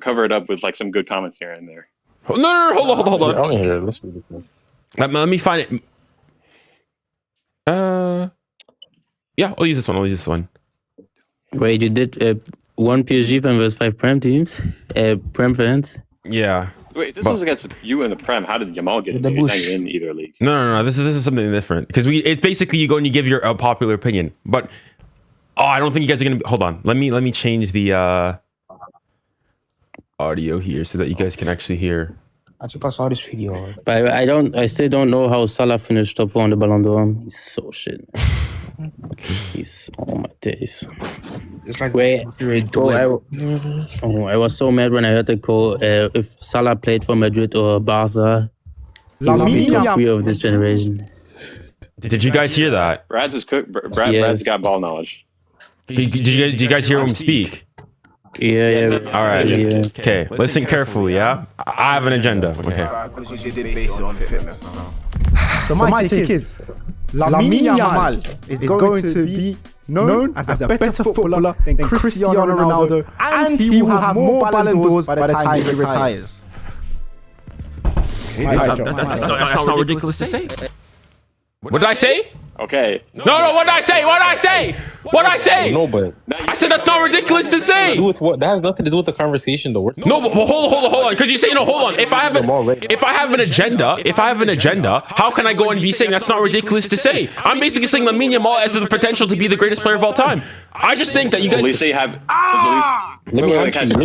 cover it up with like some good comments here and there. No, hold on. I don't hear it. Let's do it. Let me find it. Yeah, I'll use this one. Wait, you did one PSG fan versus 5 Prem teams? Prem fans? Yeah. Wait, this was against you and the Prem. How did Yamal get in either league? No. This is something different, because it's basically you go and you give your popular opinion. But I don't think you guys are gonna. Hold on. Let me change the audio here so that you guys can actually hear. I saw this video. I still don't know how Salah finished top 4 on the Ballon d'Or. He's so shit. He's my days. It's like I was so mad when I heard the call. If Salah played for Madrid or Barca, he would be top 3 of this generation. Did you guys hear that? Brad's is cook. Brad's got ball knowledge. Did you guys hear him speak? Yeah. All right. Yeah. Okay. Listen carefully. Yeah. I have an agenda. Okay. So my take is 𝙬𝙾𝘼𝘾𝘼𝘾 is going to be known as a better footballer than Cristiano Ronaldo, and he will have more Ballon d'Ors by the time he retires. That's not ridiculous to say. What did I say? Okay. No. What did I say? What did I say? No, but I said that's not ridiculous to say. That has nothing to do with the conversation, though. No, but hold on. Because you say no. Hold on. If I have an agenda, how can I go and be saying that's not ridiculous to say? I'm basically saying 𝙬𝙾𝘼𝘾𝘼𝘼 has the potential to be the greatest player of all time. I just think that you guys. 𝙬𝙀 have. Let me answer you. Do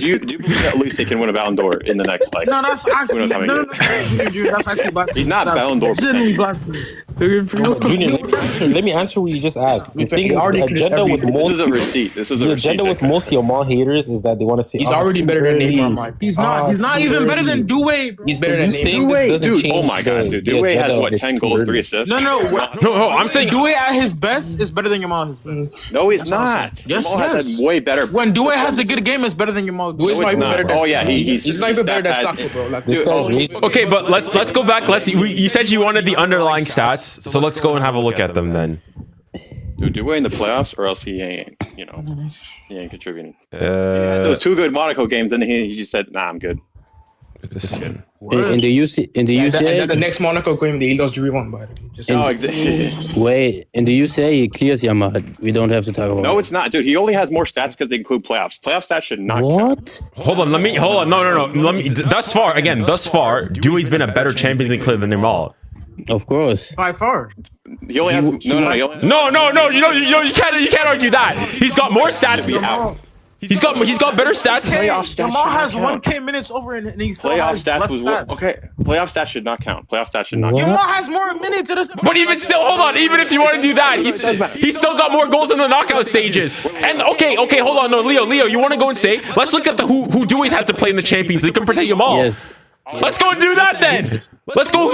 you believe that 𝙬𝙀 can win a Ballon d'Or in the next like? No, that's actually that's actually blasphemy. He's not Ballon d'Or. Junior, let me answer what you just asked. The thing, the agenda with most. This is a receipt. The agenda with most Yamal haters is that they want to say he's already better than Neymar. He's not even better than 𝙬𝙀, bro. He's better than Neymar. Dude, oh my god, dude. 𝙬𝙀 has what, 10 goals, 3 assists? No, I'm saying 𝙬𝙀 at his best is better than Yamal at his best. No, he's not. Yes, Yamal has way better. When 𝙬𝙀 has a good game, it's better than Yamal. Oh yeah, he's not even better than soccer, bro. okay, but let's go back. You said you wanted the underlying stats, so let's go and have a look at them then. Dude, 𝙬𝙀 in the playoffs, or else he ain't, he ain't contributing. He had those 2 good Monaco games, and he just said, "Nah, I'm good." This is good. In the UCA, the next Monaco game, he lost 3-1, but exactly. Wait, in the UCA, he clears Yamal. We don't have to talk about. No, it's not, dude. He only has more stats because they include playoffs. Playoff stats should not. What? Hold on. No. Thus far, 𝙬𝙀's been a better Champions League player than Yamal. Of course. by far. He only has no. You can't argue that. He's got more stats. He's got better stats. Yamal has 1K minutes over and he's still playoff has stats less was stats. okay. Playoff stats should not count. Yamal has more minutes. But even still, hold on. Even if you want to do that, he's still got more goals in the knockout stages. And okay, hold on. No, Leo, you want to go and say? Let's look at who 𝙬𝙀's have to play in the Champions League compared to Yamal. Yes. Let's go and do that then. Let's go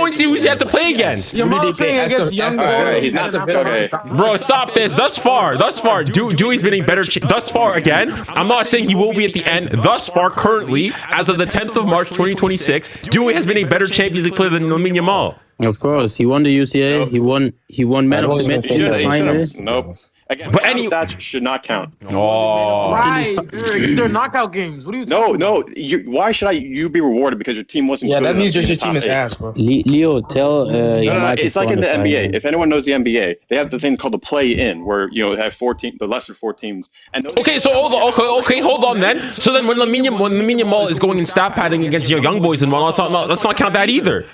and see who's he had to play against. Yamal's playing against young boys. He's not okay. Bro, stop this. Thus far, 𝙬𝙀's been a better. Thus far, again, I'm not saying he will be at the end. Thus far, currently, as of the 10th of March, 2026, 𝙬𝙀 has been a better Champions League player than 𝙬𝙾𝘼𝘾𝘼. Of course, he won the UCA. He won Man of the Match. Nope. Again, But any stats should not count. Oh, Right, they're knockout games. What are you talking about? Why should you be rewarded because your team wasn't? Yeah, good that means enough your in the team top is 8? ass, bro. Leo, tell No, it's like in the NBA. If anyone knows the NBA, they have the thing called the play-in, where they have the lesser 4 teams. And okay, so hold on then. So then when Lamine Yamal is going in stat padding against young boys and whatnot, let's not count that either.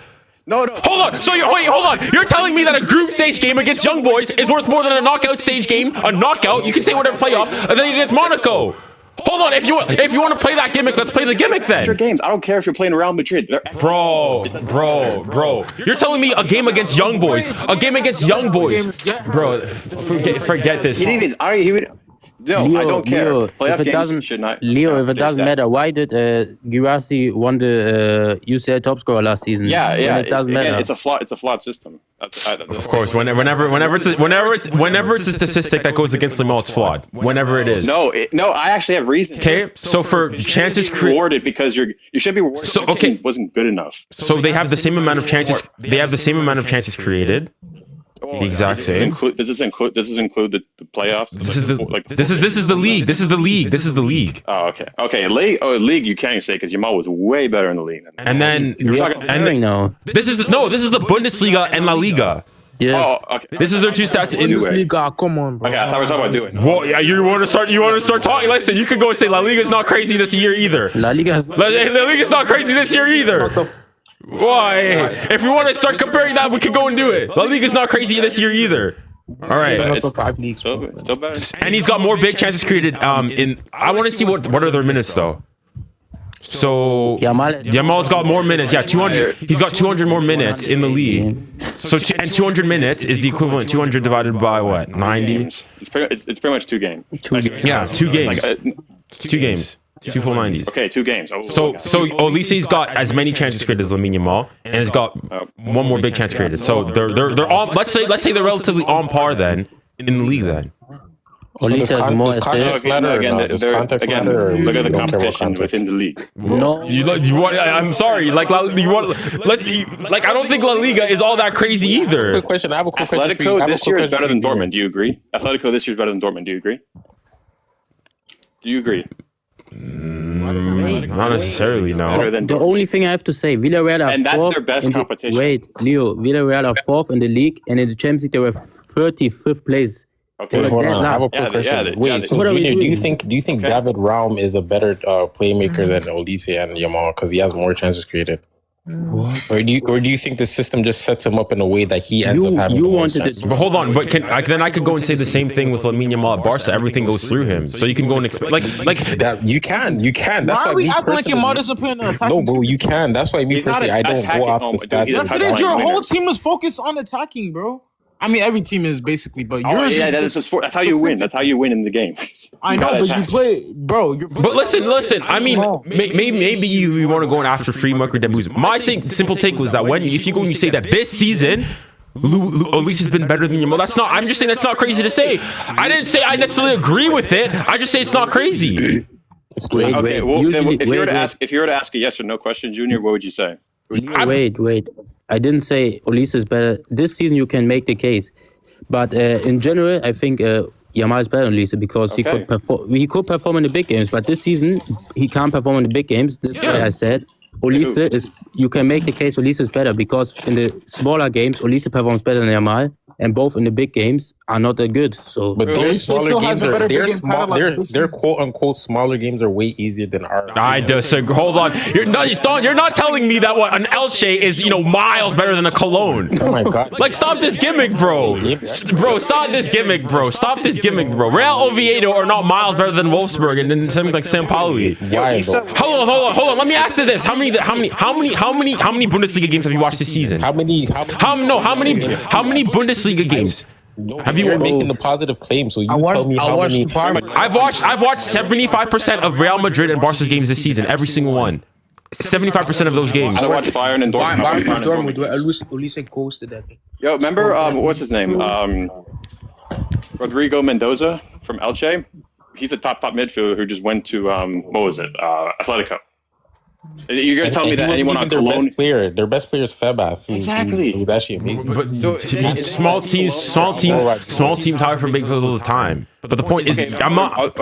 No. Hold on. So hold on. You're telling me that a group stage game against young boys is worth more than a knockout stage game? A knockout, you can say whatever playoff, and then against Monaco. Hold on. If you want to play that gimmick, let's play the gimmick then. Extra games. I don't care if you're playing Real Madrid. Bro. You're telling me a game against young boys, bro. Forget this. No, I don't care. Leo, Playoff if it games doesn't, should not. Leo, if it doesn't matter, why did 𝙬𝙼𝘋𝙬𝘾𝘼𝙎 won the UCL top scorer last season? Yeah. It doesn't matter. It's a flawed system. Of course, whenever it's a statistic that goes against Yamal, it's flawed. Whenever it is. No, I actually have reason. Okay, so for chances rewarded because you should be rewarded. So your team wasn't good enough. So they have the same amount of chances. They have the same amount of chances created. The exact same. Does this include the playoffs? This is the league. This is the league. Oh, okay. League you can't say because Yamal was way better in the league. And then this is the Bundesliga and La Liga. Yeah. Oh, okay. This is their 2 stats in Bundesliga. Come on, bro. Okay, I thought we were talking about doing. Well, yeah, you want to start talking? Listen, you could go and say La Liga's not crazy this year either. La Liga's not crazy this year either. Why? If we want to start comparing that, we could go and do it. La Liga's not crazy this year either. All right. Still better. And he's got more big chances created. I want to see what are their minutes though. So Yamal's got more minutes. Yeah, 200. He's got 200 more minutes in the league. So 200 minutes is the equivalent 200 divided by what? 90. It's pretty much 2 games. Yeah, 2 games. It's 2 games. 2 full 90s. Okay, 2 games. So 𝙬𝙬𝘋𝙬𝘋's got as many chances created as Lamine Yamal, and has got 1 more big chance created. So they're on. Let's say they're relatively on par then in the league then. Does context matter or not? Does context matter? Or look at the competition within the league. No. You want? I'm sorry. I don't think La Liga is all that crazy either. Quick question. I have a quick question. Atletico this year is better than Dortmund. Do you agree? Atletico this year is better than Dortmund. Do you agree? Not necessarily, no. The only thing I have to say, Villarreal are and that's 4th their best competition. Wait, Leo, Villarreal are 4th in the league, and in the Champions League they were 35th place. Okay, wait, hold on. I have a quick question. So Junior, do you think David Raum is a better playmaker than 𝙬𝙬𝘋𝙬𝘋 and Yamal because he has more chances created? What? Or do you think the system just sets him up in a way that he ends up having the most chances? But hold on, but then I could go and say the same thing with Lamine Yamal at Barca. Everything goes through him, so you can go and expect like that. You can. That's why are we acting like Yamal doesn't play in the attacking? No, bro, you can. That's why me personally, I don't go off the stats. That's because your whole team is focused on attacking, bro. I mean, every team is basically, but yours. Yeah, that's a sport. That's how you win. That's how you win in the game. I know, but you play, bro. But listen. I mean, maybe you want to go after 𝙬𝙬𝘾𝙬𝘾𝙬𝘋𝙬𝘋𝙬𝘋𝙬𝑃. My simple take was that if you go and you say that this season, 𝙬𝙬𝘋𝙬𝘋 has been better than Yamal. That's not. I'm just saying that's not crazy to say. I didn't say I necessarily agree with it. I just say it's not crazy. It's crazy. Okay. Well, if you were to ask a yes or no question, Junior, what would you say? Wait. I didn't say 𝙬𝙬𝘋𝙬𝘋 is better. This season you can make the case. But in general, I think Yamal is better than 𝙬𝙬𝘋𝙬𝘋 because he could perform in the big games, but this season he can't perform in the big games. This is why I said 𝙬𝙬𝘋𝙬𝘋 is. You can make the case 𝙬𝙬𝘋𝙬𝘋 is better because in the smaller games 𝙬𝙬𝘋𝙬𝘋 performs better than Yamal, and both in the big games are not that good. So, but their smaller games their quote unquote smaller games are way easier than ours. I disagree. Hold on. You're not telling me that an Elche is miles better than a Cologne. Oh my god. Like stop this gimmick, bro. Stop this gimmick, bro. Real Oviedo are not miles better than Wolfsburg and then something like St. Pauli. Why? Hold on. Let me ask you this. How many Bundesliga games have you watched this season? How many Bundesliga games? Have you making the positive claim? So you tell me how many? I've watched 75% of Real Madrid and Barca's games this season. Every single one. 75% of those games. I watched Bayern and Dortmund. Dortmund. 𝙬𝙬𝘋𝙬𝘋𝙬𝘋 ghosted that. Yo, remember what's his name? Rodrigo Mendoza from Elche. He's a top midfielder who just went to Atletico. You're going to tell me that anyone on Cologne... Their best player is Febas. Exactly. Who's actually amazing. But small teams hire from big players all the time. But the point is, I'm not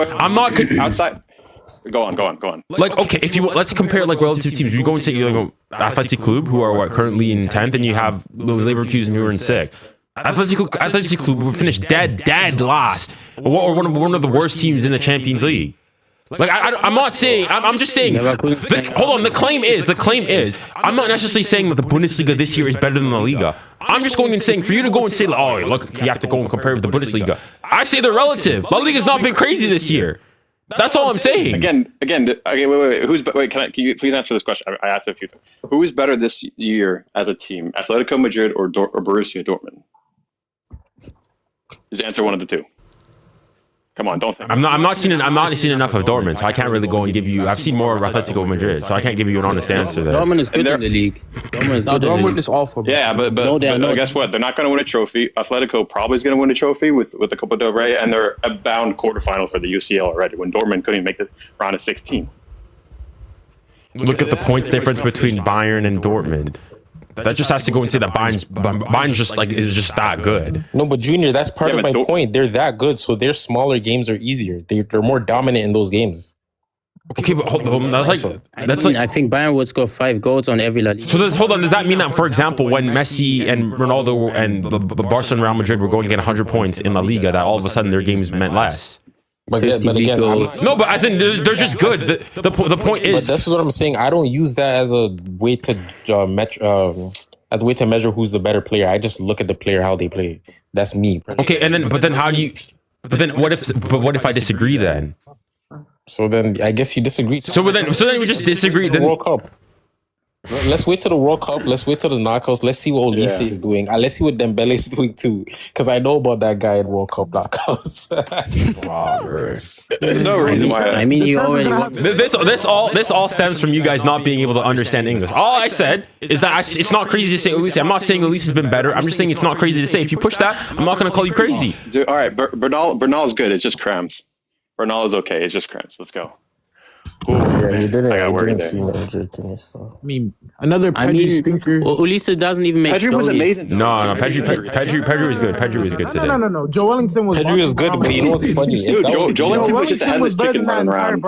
outside. Go on. Like, okay, if you let's compare like relative teams. You go and say Athletic Club, who are currently in 10th, and you have Leverkusen, who are in 6th. Athletic Club will finish dead last, or one of the worst teams in the Champions League. Like I'm not saying. I'm just saying. Hold on. The claim is. I'm not necessarily saying that the Bundesliga this year is better than the Liga. I'm just going and saying for you to go and say, oh, look, you have to go and compare with the Bundesliga. I say they're relative. La Liga's not been crazy this year. That's all I'm saying. Again. Okay, wait. Can you please answer this question? I asked it a few times. Who is better this year as a team, Atletico Madrid or Borussia Dortmund? Just answer one of the two. Come on, don't think. I'm not seeing enough of Dortmund, so I can't really go and give you. I've seen more of Atletico Madrid, so I can't give you an honest answer there. Dortmund is good in the league. Dortmund is awful. Bro. Yeah, but guess what? They're not going to win a trophy. Atletico probably is going to win a trophy with the Copa del Rey, and they're a bound quarterfinal for the UCL already. When Dortmund couldn't even make the round of 16. Look at the points difference between Bayern and Dortmund. That just has to go and say that Bayern's just like is just that good. No, but Junior, that's part of my point. They're that good, so their smaller games are easier. They're more dominant in those games. Okay, but hold on. That's like I think Bayern would score 5 goals on every La Liga. So hold on. Does that mean that, for example, when Messi and Ronaldo and Barcelona and Real Madrid were going to get 100 points in La Liga, that all of a sudden their games meant less? But again, no, but as in they're just good. The point is, but this is what I'm saying. I don't use that as a way to measure who's the better player. I just look at the player, how they play. That's me. Okay, but then what if I disagree then? So then I guess you disagree. So then we just disagree. Then World Cup. Let's wait till the World Cup. Let's wait till the knockouts. Let's see what Øl𝙀 is doing. Let's see what Dembele is doing too. Because I know about that guy in World Cup knockouts. Wow, bro. There's no reason why. I mean, you already. This all stems from you guys not being able to understand English. All I said is that it's not crazy to say 𝙀𝙀. I'm not saying 𝙀𝙀 has been better. I'm just saying it's not crazy to say. If you push that, I'm not going to call you crazy. Dude, all right, Bernal is good. It's just cramps. Bernal is okay. It's just cramps. Let's go. Ooh, yeah, he didn't seem injured to me. So I mean, another Pedri stinker. 𝙀𝙀 doesn't even make. Pedri was amazing. No, Pedri was good. Pedri was good today. No. 𝙀𝙀 was. Pedri was good, but you know what's funny? Dude, 𝙀𝙀 was just a headless chicken running around.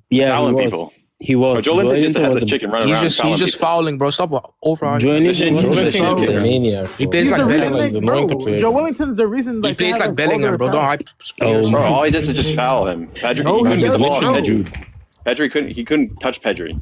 Yeah, fouling people. He was. 𝙀𝙀 just a headless chicken running around. He's just fouling, bro. Stop over. 𝙀𝙀 is a maniac. He plays like Bellingham, bro. 𝙀𝙀 is the reason. He plays like Bellingham, bro. Don't hype. Bro, all he does is just foul him. Pedri couldn't touch Pedri.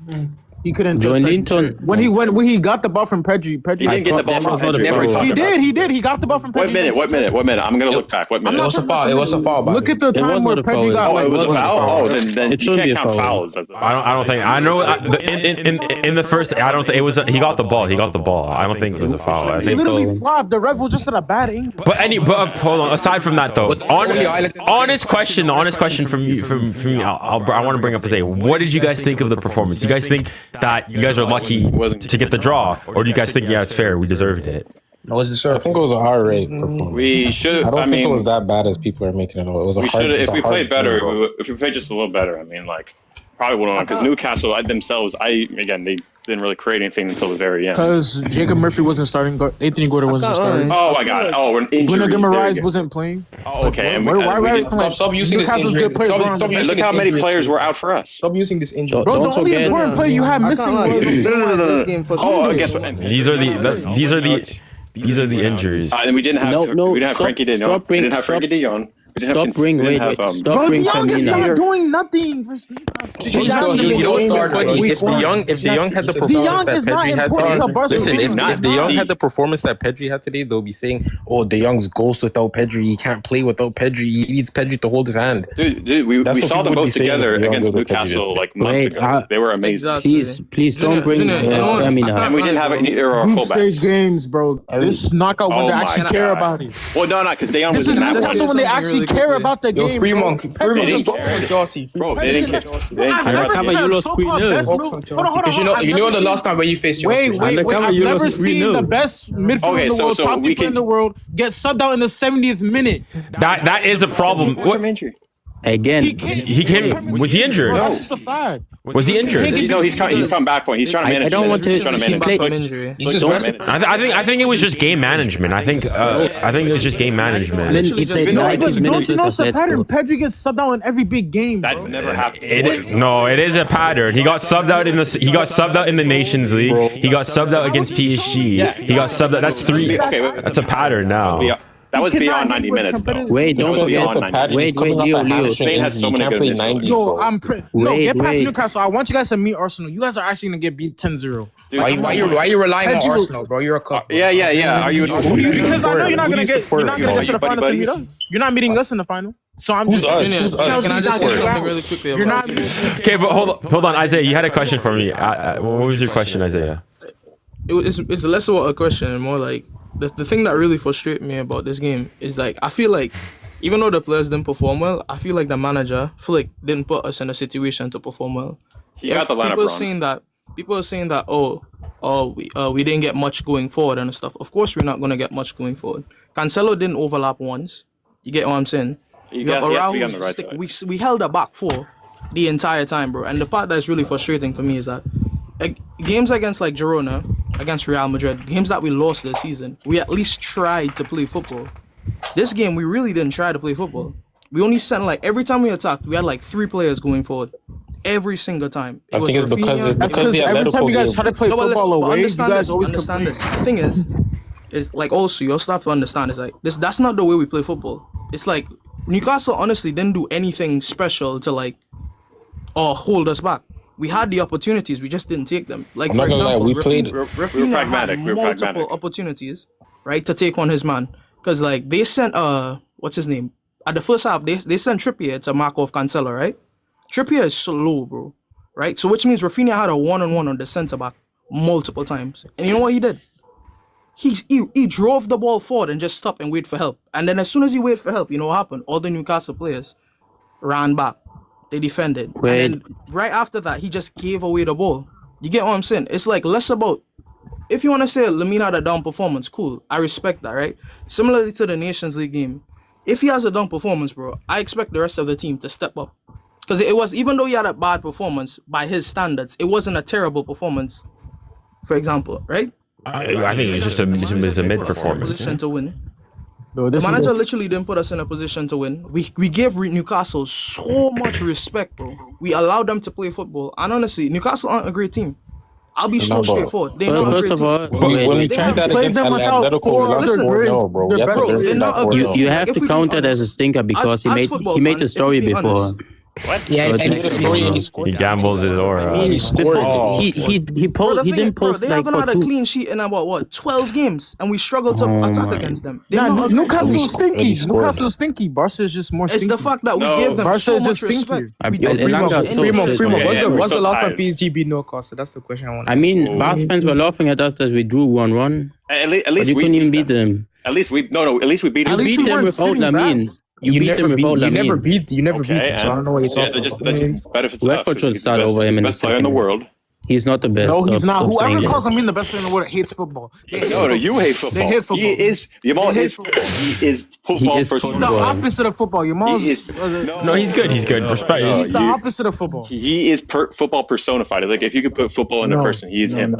He couldn't touch Pedri. When he got the ball from Pedri, he didn't get the ball from Pedri. He did. He got the ball from Pedri. What minute? I'm gonna look back. What minute? It was a foul. Look at the time where Pedri got. Oh, it was a foul. Oh, then you can't count fouls. I don't think. I know in the first. I don't think it was. He got the ball. I don't think it was a foul. I think literally flopped. The ref was just at a bad angle. But hold on. Aside from that, though, honest question from me. I want to bring up and say, what did you guys think of the performance? You guys think that you guys are lucky to get the draw, or do you guys think it's fair, we deserved it? I think it was a hard rate performance. We should. I don't think it was that bad as people are making it. It was a hard. If we played better, if we played just a little better, I mean, like probably would have, because Newcastle themselves, they didn't really create anything until the very end. Because Jacob Murphy wasn't starting, Anthony Gordon wasn't starting. Oh my God! Guimarães wasn't playing. Oh, okay. Stop using this injury. Look how many players were out for us. Stop using this injury. Bro, the only important player you have missing was. Oh, guess what? These are the injuries. And we didn't have Frankie de Jong. We didn't have Frankie de Jong. Stop bringing De Jong is not doing nothing for You don't start if De Jong had the performance that Pedri had today. Listen, if De Jong had the performance that Pedri had today, they'll be saying, "Oh, De Jong's ghost without Pedri. He can't play without Pedri. He needs Pedri to hold his hand." Dude, we saw them both together against Newcastle like months ago. They were amazing. Please don't bring and we didn't have either our group stage games, bro. This knockout when they actually care about it. Well, no, because De Jong was in that one. This is when they actually care about the game. Fremont Chelsea. Bro, they didn't care. Because you know the last time when you faced Chelsea. Wait. I've never seen the best midfielder in the world, top keeper in the world, get subbed out in the 70th minute. That is a problem. Again, he came. Was he injured? That's just a fact. Was he injured? No, he's come back. He's trying to manage. I don't want to. He's trying to manage. I think it was just game management. I think it was just game management. Don't you know it's a pattern? Pedri gets subbed out in every big game. That's never happened. It is a pattern. He got subbed out in the Nations League. He got subbed out against PSG. He got subbed out. That's 3. That's a pattern now. That was beyond 90 minutes, though. Wait, Leo. Spain has so many good 90s, Yo, bro. Get past Newcastle. I want you guys to meet Arsenal. You guys are actually gonna get beat 10-0. Why you relying on Arsenal, bro? You're a cup. Yeah. Are you? Because I know you're not gonna get to the final to meet us. You're not meeting us in the final. So I'm just. Who's us? Can I just say something really quickly? You're not. Okay, but hold on, Isaiah. You had a question for me. What was your question, Isaiah? It's less about a question and more like the thing that really frustrates me about this game is like I feel like even though the players didn't perform well, I feel like the manager Flick didn't put us in a situation to perform well. He got the lineup wrong. People are saying that we didn't get much going forward and stuff. Of course we're not gonna get much going forward. Cancelo didn't overlap once. You get what I'm saying? You have to be on the right side. We held a back four the entire time, bro. And the part that's really frustrating for me is that games against like Girona, against Real Madrid, games that we lost this season, we at least tried to play football. This game, we really didn't try to play football. We only sent like, every time we attacked, we had like 3 players going forward. Every single time. I think it's because every time you guys try to play football away, you guys always understand this. The thing is like also, your stuff to understand is like, that's not the way we play football. It's like, Newcastle honestly didn't do anything special to like, hold us back. We had the opportunities, we just didn't take them. Like, for example, Rafinha had multiple opportunities, right, to take on his man. Because, like, they sent, what's his name? At the first half, they sent Trippier to mark off Cancelo, right? Trippier is slow, bro, right? So, which means Rafinha had a one-on-one on the centre-back multiple times. And you know what he did? He drove the ball forward and just stopped and waited for help. And then as soon as he waited for help, you know what happened? All the Newcastle players ran back. They defended. And then right after that, he just gave away the ball. You get what I'm saying? It's like less about, if you want to say Lamine had a down performance, cool. I respect that, right? Similarly to the Nations League game, if he has a down performance, bro, I expect the rest of the team to step up. Because it was, even though he had a bad performance by his standards, it wasn't a terrible performance, for example, right? I think it's just a mid performance. Position to win. No, the manager literally didn't put us in a position to win. We gave Newcastle so much respect, bro. We allowed them to play football. And honestly, Newcastle aren't a great team. I'll be so straightforward. They're not a great team. When we tried that against Atletico, we lost 4-0, bro. You have to learn from that 4-0. You have to count it as a stinker because he made the story before. What? Yeah, he gambles his aura. He scored. He didn't post they like haven't had a clean sheet in about what 12 games, and we struggled to attack against them. Newcastle's stinky. Newcastle's stinky. Barca is just more stinky. It's the fact that we gave them so much respect. Primo. What's the last time PSG beat Newcastle? That's the question I want. I mean, Barca fans were laughing at us as we drew 1-1. At least you couldn't even beat them. At least we beat them. You beat them without Lamine. You never beat. So I don't know what you're talking about. That's benefits. Rashford should start over him in the best player in the world. He's not the best. No, he's not. Whoever calls him the best player in the world hates football. No, you hate football. They hate football. He is football. He is football. He's the opposite of football. No, he's good. He's good. Respect. He's the opposite of football. He is football personified. Like if you could put football in a person, he is him.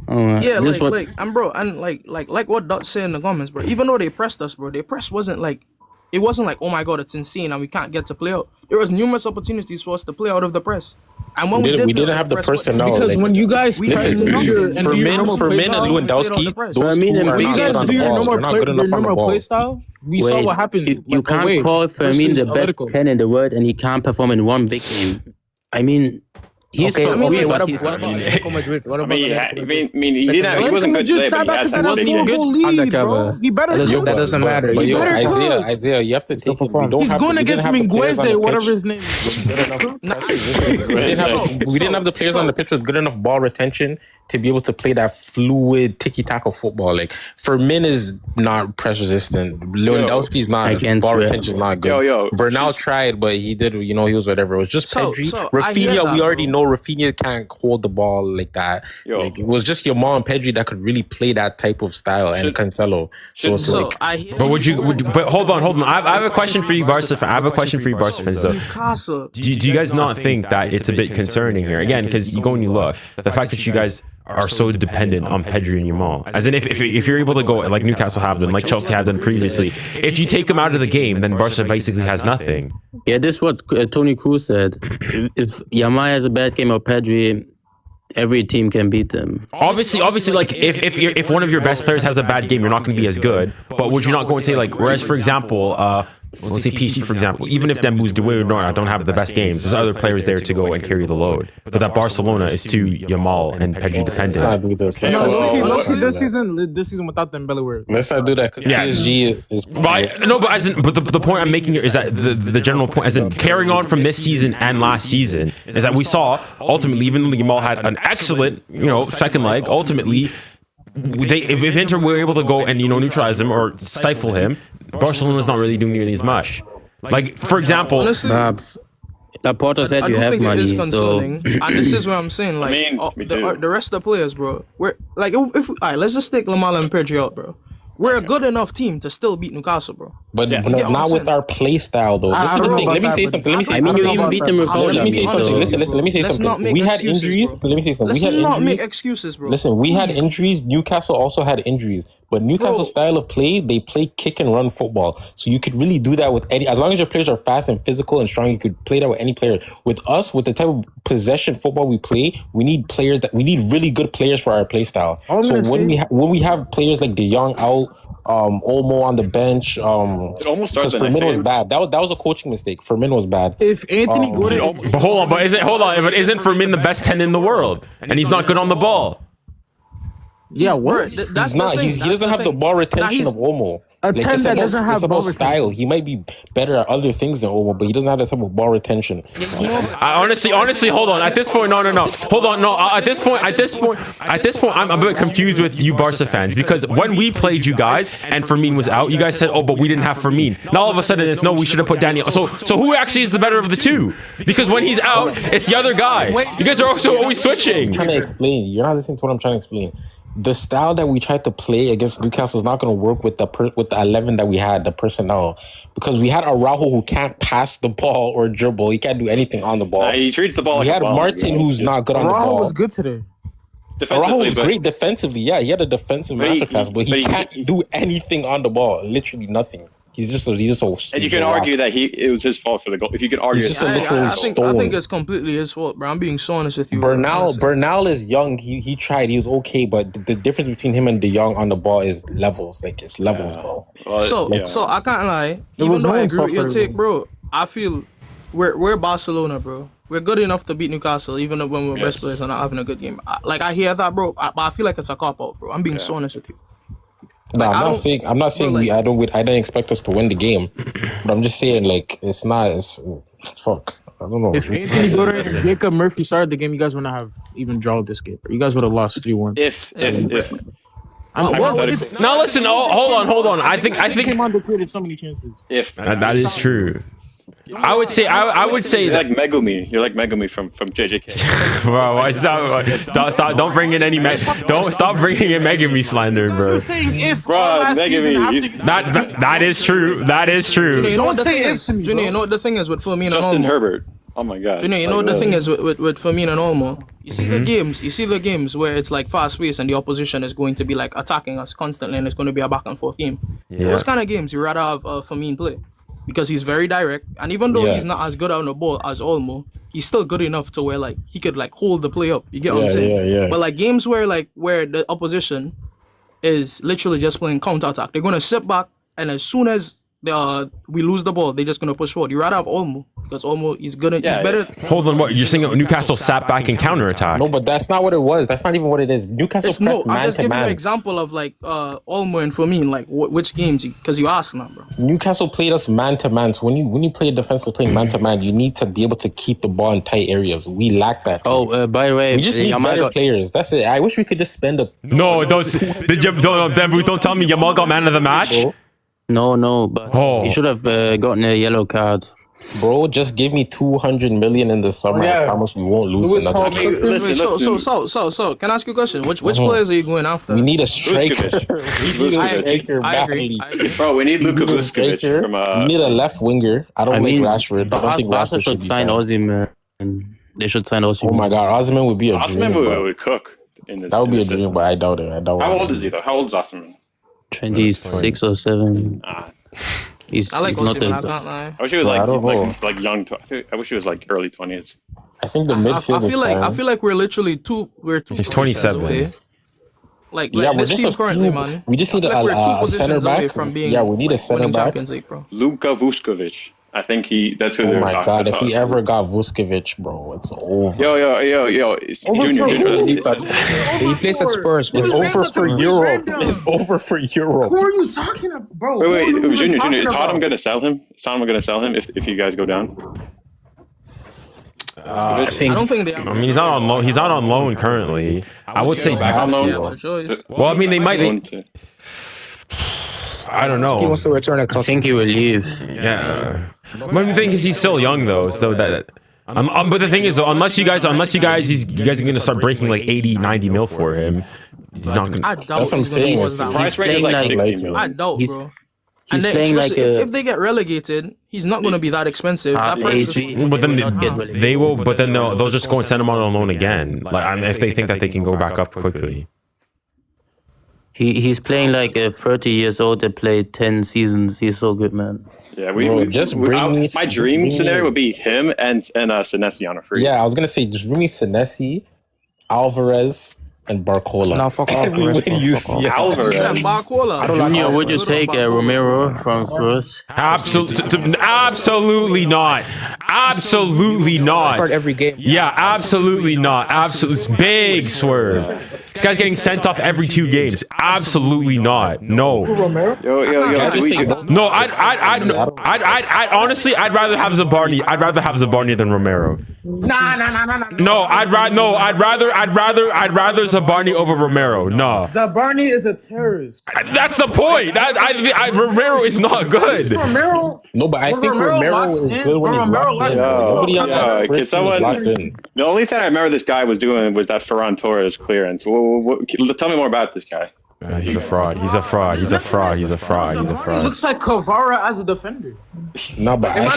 Yeah, like what Dot said in the comments, bro. Even though they pressed us, bro, their press wasn't like, it wasn't like, oh my god, it's insane and we can't get to play out. There was numerous opportunities for us to play out of the press. And when we didn't have the personnel. Because when you guys listen, for men and Lewandowski, those two are not good on the ball. They're not good enough on the ball. Play style, we saw what happened. You can't call Fermin the best 10 in the world and he can't perform in one big game. I mean, he's okay. What about he wasn't good today, but he better. That doesn't matter. But Isaiah, you have to take it. He's going against 𝙀𝙖𝘿𝘾𝘼𝘎, whatever his name is. We didn't have the players on the pitch with good enough ball retention to be able to play that fluid tiki-taka football. Like, Fermin is not press resistant. Lewandowski is not. Ball retention is not good. Bernal tried, but he did. He was whatever. It was just Pedri. Rafinha, we already know Rafinha can't hold the ball like that. Like, it was just Yamal and Pedri that could really play that type of style, and Cancelo. So it's like, but hold on. I have a question for you, Barca. I have a question for you, Barca fans. Though, do you guys not think that it's a bit concerning here? Again, because you go and you look, the fact that you guys are so dependent on Pedri and Yamal. As in, if you're able to go like Newcastle have done, like Chelsea have done previously, if you take them out of the game, then Barca basically has nothing. Yeah, this is what Tony Cruz said. If Yamal has a bad game or Pedri, every team can beat them. Obviously, like if one of your best players has a bad game, you're not going to be as good. But would you not go and say like, whereas for example, let's say PSG for example, even if them who's 𝙀𝙖𝙖𝘶𝙗𝘏 don't have the best games, there's other players there to go and carry the load. But that Barcelona is too Yamal and Pedri dependent. This season without Dembele, let's not do that. PSG is but the point I'm making here is that the general point, as in carrying on from this season and last season, is that we saw ultimately, even though Yamal had an excellent second leg, ultimately if Inter were able to go and neutralize him or stifle him, Barcelona's not really doing nearly as much. Like for example, Laporta said you have money. It is concerning, and this is what I'm saying. Like the rest of the players, bro. We're like, if let's just take Lamela and Pedri out, bro. We're a good enough team to still beat Newcastle, bro. But not with our play style, though. This is the thing. Let me say something. You even beat them with Let me say something. Listen. Let me say something. We had injuries. Let me say something. We had injuries. Let's not make excuses, bro. Listen, we had injuries. Newcastle also had injuries. But Newcastle's style of play, they play kick and run football. So you could really do that with any, as long as your players are fast and physical and strong, you could play that with any player. With us, with the type of possession football we play, we need really good players for our play style. So when we have players like 𝙀𝙀𝘶𝑼𝑗𝑎𝑙 out, Olmo on the bench, because Firmino was bad. That was a coaching mistake. Firmino was bad. If Anthony Gordon, but hold on, isn't Firmino the best 10 in the world, and he's not good on the ball? Yeah, what? He's not. He doesn't have the ball retention of Olmo. A 10 that doesn't have ball style. He might be better at other things than Olmo, but he doesn't have the type of ball retention. Honestly, hold on. At this point, no. Hold on, no. At this point, I'm a bit confused with you Barca fans, because when we played you guys and Firmino was out, you guys said, "Oh, but we didn't have Firmino." Now all of a sudden, it's no. We should have put Daniel. So who actually is the better of the two? Because when he's out, it's the other guy. You guys are also always switching. I'm trying to explain. You're not listening to what I'm trying to explain. The style that we tried to play against Newcastle is not going to work with the 11 that we had, the personnel, because we had Araujo who can't pass the ball or dribble. He can't do anything on the ball. He treats the ball. We had Martin who's not good on the ball. Araujo was good today. Araujo was great defensively. Yeah, he had a defensive masterclass, but he can't do anything on the ball. Literally nothing. He's just a and you can argue that it was his fault for the goal. If you could argue, I think it's completely his fault, bro. I'm being so honest with you. Bernal is young. He tried. He was okay, but the difference between him and 𝙀𝙀𝘶𝑖𝑗𝑎𝑙 on the ball is levels. Like it's levels, bro. So I can't lie. Even though I agree with your take, bro, I feel we're Barcelona, bro. We're good enough to beat Newcastle, even when we're best players and not having a good game. I hear that, bro. But I feel like it's a cop out, bro. I'm being so honest with you. No, I'm not saying I didn't expect us to win the game, but I'm just saying like it's fuck. I don't know. If Anthony Gordon and Jacob Murphy started the game, you guys wouldn't have even drawn this game. You guys would have lost 3-1. If now listen. Hold on. I think came on to create so many chances. That is true. I would say you're like Megumi. You're like Megumi from JJK. Bro, stop! Don't bring in any stop bringing in Megumi slander, bro. I'm saying if Megumi. That is true. That is true. Don't say if to me. Junior, you know what the thing is with Firmino and Olmo? Justin Herbert. Oh my God. Junior, you know what the thing is with Firmino and Olmo? You see the games where it's like fast paced and the opposition is going to be like attacking us constantly and it's going to be a back and forth game. Yeah. What kind of games you rather have Firmino play? Because he's very direct, and even though he's not as good on the ball as Olmo, he's still good enough to where like he could like hold the play up. You get what I'm saying? Yeah. But like games where the opposition is literally just playing counter attack, they're gonna sit back, and as soon as we lose the ball, they're just gonna push forward. You rather have Olmo because Olmo he's better. Hold on, what you're saying? Newcastle sat back and counterattacked. No, but that's not what it was. That's not even what it is. Newcastle pressed man to man. I'm just giving you an example of like Olmo and Firmino, like which games because you asked now, bro. Newcastle played us man to man. So when you play a defensive playing man to man, you need to be able to keep the ball in tight areas. We lack that. By the way, we just need better players. That's it. I wish we could just spend a. No, don't tell me Yamal got man of the match. No, but he should have gotten a yellow card Bro, just give me 200 million in the summer. I promise we won't lose another game. Listen. So, can I ask you a question? Which players are you going after? We need a striker. We need a striker badly. Bro, we need Luka Vuskovic from. We need a left winger. I don't like Rashford. I don't think Rashford should be signed. They should sign Osimhen. Oh my God, Osimhen would be a dream. Osimhen would cook. That would be a dream, but I doubt it. How old is he though? How old is Osimhen? 26 or 7. I like Osimhen. I can't lie. I wish he was like young. I wish he was like early 20s. I think the midfield is fine. I feel like we're two. He's 27. Away. Like we're this just team currently, man. We just need a center back. We need a center back. Luka Vuskovic. I think that's who they're talking about. Oh my God, if we ever got Vuskovic, bro, it's over. Yo. It's Junior. He plays at Spurs. It's over for Europe. It's over for Europe. Who are you talking about, bro? Wait, Junior. Is Tottenham going to sell him? Is Tottenham going to sell him if you guys go down? I don't think they are. I mean, he's not on loan. He's not on loan currently. I would say back on loan. Well, I mean, they might. I don't know. He wants to return at Tottenham. I think he will leave. Yeah. One thing is he's still young though, so that. But the thing is, though, unless you guys are gonna start breaking like 80, 90 mil for him, he's not gonna. That's what I'm saying. The price range is like 60 mil. I doubt, bro. And then if they get relegated, he's not going to be that expensive. That price but then they will. But then they'll just go and send him on loan again. Like if they think that they can go back up quickly. He's playing like 30 years old. They played 10 seasons. He's so good, man. Yeah, my dream scenario would be him and Senesi on a free. Yeah, I was gonna say just bring me Senesi, Alvarez, and Barcola. No, fuck Alvarez. Alvarez. Junior, would you take Romero from Spurs? Absolutely not. Absolutely not. Every game. Yeah, absolutely not. Absolutely big swerve. This guy's getting sent off every 2 games. Absolutely not. No. No, I'd honestly, I'd rather have Zabarny. I'd rather have Zabarny than Romero. Nah. No, I'd rather Zabarny over Romero. No. Zabarny is a terrorist. That's the point. Romero is not good. Romero. No, but I think Romero is good when he's locked in. Nobody on that Spurs team is locked in. The only thing I remember this guy was doing was that Ferran Torres clearance. Tell me more about this guy. He's a fraud. He's a fraud. He's a fraud. He's a fraud. He's a fraud. He looks like Kvara as a defender. No, but I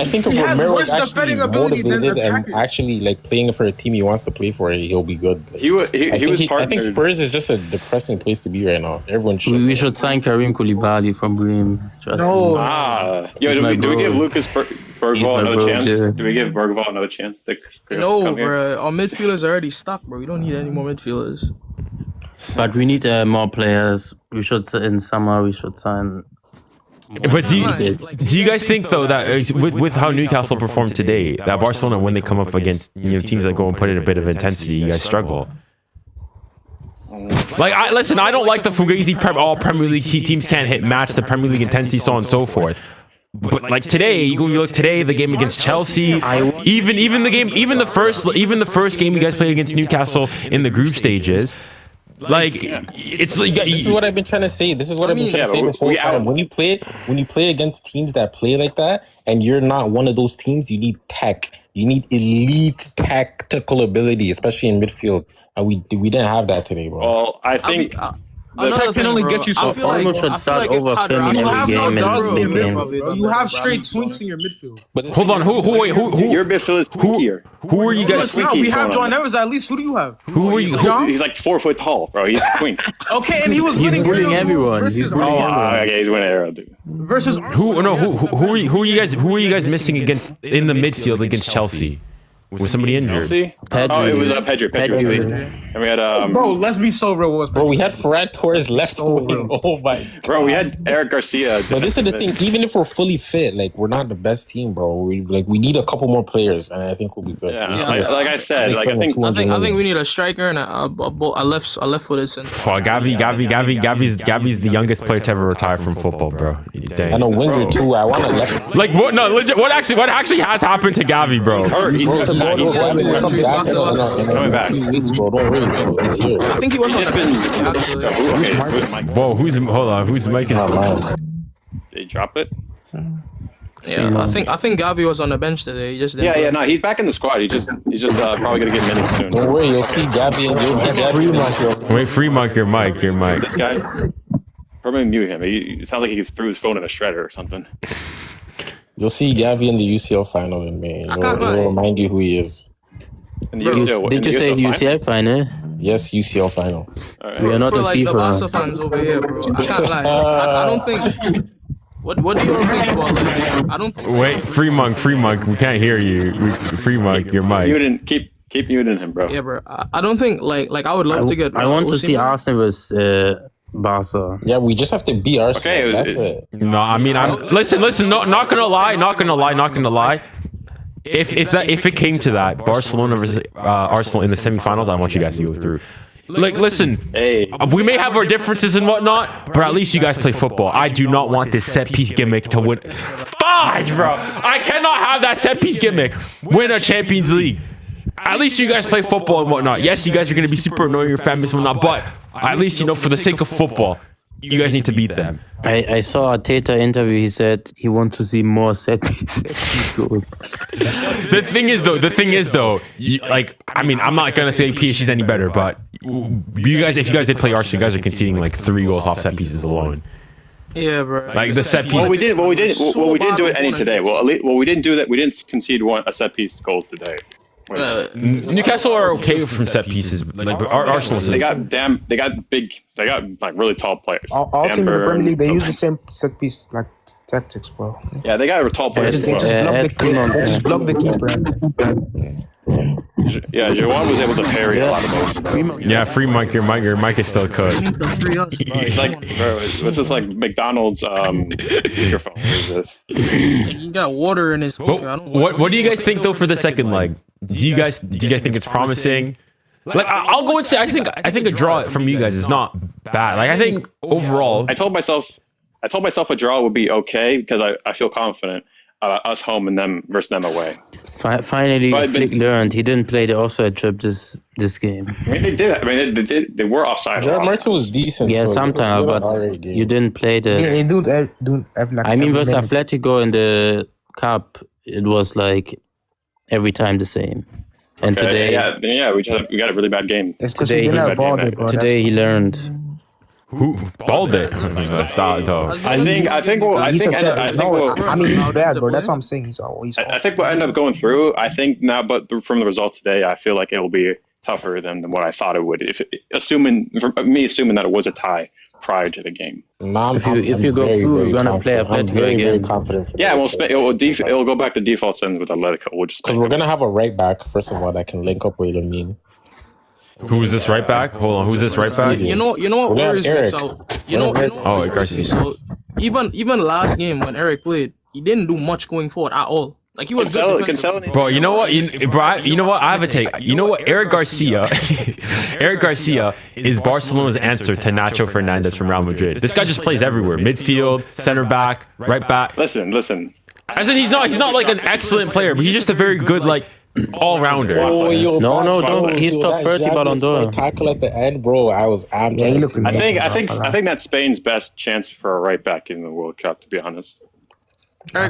think if Romero is actually motivated and actually like playing for a team he wants to play for, he'll be good. I think Spurs is just a depressing place to be right now. Everyone should. We should sign 𝙬𝙬𝘾𝘼𝑿𝘾 from Bremen. Do we give Lucas Bergvall another chance? Do we give Bergvall another chance? No, bro. Our midfielders are already stuck, bro. We don't need any more midfielders. But we need more players. We should in summer. We should sign. But do you guys think though that with how Newcastle performed today, that Barcelona when they come up against teams that go and put in a bit of intensity, you guys struggle? Like I don't like the Fugazi all Premier League teams can't match the Premier League intensity, so on and so forth. But like today, you look today, the game against Chelsea, even the first game you guys played against Newcastle in the group stages. Like it's like this is what I've been trying to say. This is what I've been trying to say this whole time. When you play against teams that play like that, and you're not one of those teams, you need tech. You need elite tactical ability, especially in midfield. And we didn't have that today, bro. Well, I think. The tech can only get you so far. You should start overfilming every game. You have straight twinks in your midfield. But hold on, who? Your midfield is twinkier. Who are you guys? We have John Evans at least. Who do you have? Who are you? He's like 4 foot tall, bro. He's twink. Okay, and he was winning everyone. He's winning Arrow, dude. Versus who are you guys? Who are you guys missing against in the midfield against Chelsea? Was somebody injured? Chelsea? Oh, it was Pedri. And we had bro, let's be so real. Bro, we had Ferran Torres left wing. Oh my. Bro, we had Eric Garcia. But this is the thing. Even if we're fully fit, like we're not the best team, bro. We need a couple more players, and I think we'll be good. Yeah, like I said, I think we need a striker and a left-footed center. Gavi's the youngest player to ever retire from football, bro. Dang. And a winger too. I want a left. Like what? No, legit. What actually has happened to Gavi, bro? He's hurt. Coming back. I think he was just been. Whoa, who's hold on? Who's making? Did he drop it? Yeah, I think Gavi was on the bench today. He just didn't Yeah, no, he's back in the squad. He's just probably gonna get minutes soon. Don't worry, you'll see Gabby and you'll see Gabby. Wait, 𝙀𝙗𝘿𝘾𝘼, your mic. This guy, probably mute him. It sounds like he threw his phone in a shredder or something. You'll see Gabby in the UCL final in May. It'll remind you who he is. Did you say the UCL final? Yes, UCL final. Right. We are not for in like FIFA. the Barca fans over here, bro. I can't lie. I don't think. What do you all think about like? I don't. Wait, 𝙀𝙗𝘿𝘾, we can't hear you. 𝙀𝙗𝘿𝘾, your mic. Keep muting him, bro. Yeah, bro. I don't think like I would love to get. I want to see Arsenal with Barca. Yeah, we just have to beat Arsenal. Okay, that's it. No, I mean, listen. No, not gonna lie. If it came to that, Barcelona versus Arsenal in the semifinals, I want you guys to go through. Like, listen, we may have our differences and whatnot, but at least you guys play football. I do not want this set piece gimmick to win. Fudge, bro! I cannot have that set piece gimmick win a Champions League. At least you guys play football and whatnot. Yes, you guys are gonna be super annoying, your families and whatnot, but at least, you know, for the sake of football, you guys need to beat them. I saw a Teta interview. He said he wants to see more set pieces goals. The thing is though, I mean, I'm not gonna say PSG's any better, but if you guys did play Arsenal, you guys are conceding like 3 goals off set pieces alone. Yeah, bro. Like the set piece. Well, we didn't do it any today. Well, we didn't do that. We didn't concede a set piece goal today. Newcastle are okay from set pieces, like Arsenal. They got like really tall players. All teams in the Premier League, they use the same set piece like tactics, bro. Yeah, they got tall players. They just block the keeper. Yeah, 𝙎𝙬𝘾 was able to parry a lot of those. Yeah, 𝙀𝙗𝘾, your mic is still cooked. It's like, bro, it's just like McDonald's speakerphone. What is this? He got water in his. What do you guys think though for the second leg? Do you guys think it's promising? Like I'll go and say I think a draw from you guys is not bad. Like I think overall, I told myself a draw would be okay because I feel confident us home and them versus them away. Finally, Flick learned. He didn't play the offside trip this game. I mean, they did. I mean, they were offside. Jared Martin was decent. Yeah, sometimes, but you didn't play the. Yeah, he don't have like. I mean, versus Atletico in the cup, it was like every time the same. And today, we got a really bad game. It's because he didn't have ball there, bro. Today he learned. Who balled it? Stop, though. I mean, he's bad, bro. That's what I'm saying. He's always. I think we'll end up going through. I think now, but from the results today, I feel like it will be tougher than what I thought it would. Assuming that it was a tie prior to the game. If you go through, we're gonna play Atletico again. Yeah, it'll go back to default settings with Atletico. Because we're gonna have a right back first of all that can link up with 𝙀𝙗𝘾. Who's this right back? Hold on, who's this right back? You know what worries me? So oh, Garcia. So even last game when Eric played, he didn't do much going forward at all. Like he was good. Bro, you know what? You know what? I have a take. You know what? Eric Garcia is Barcelona's answer to Nacho Fernandez from Real Madrid. This guy just plays everywhere: midfield, center back, right back. Listen. As in, he's not like an excellent player, but he's just a very good like all-rounder. No, don't. He's top 30 Ballon d'Or. Tackle at the end, bro. I was amped. I think that's Spain's best chance for a right back in the World Cup. To be honest. No, I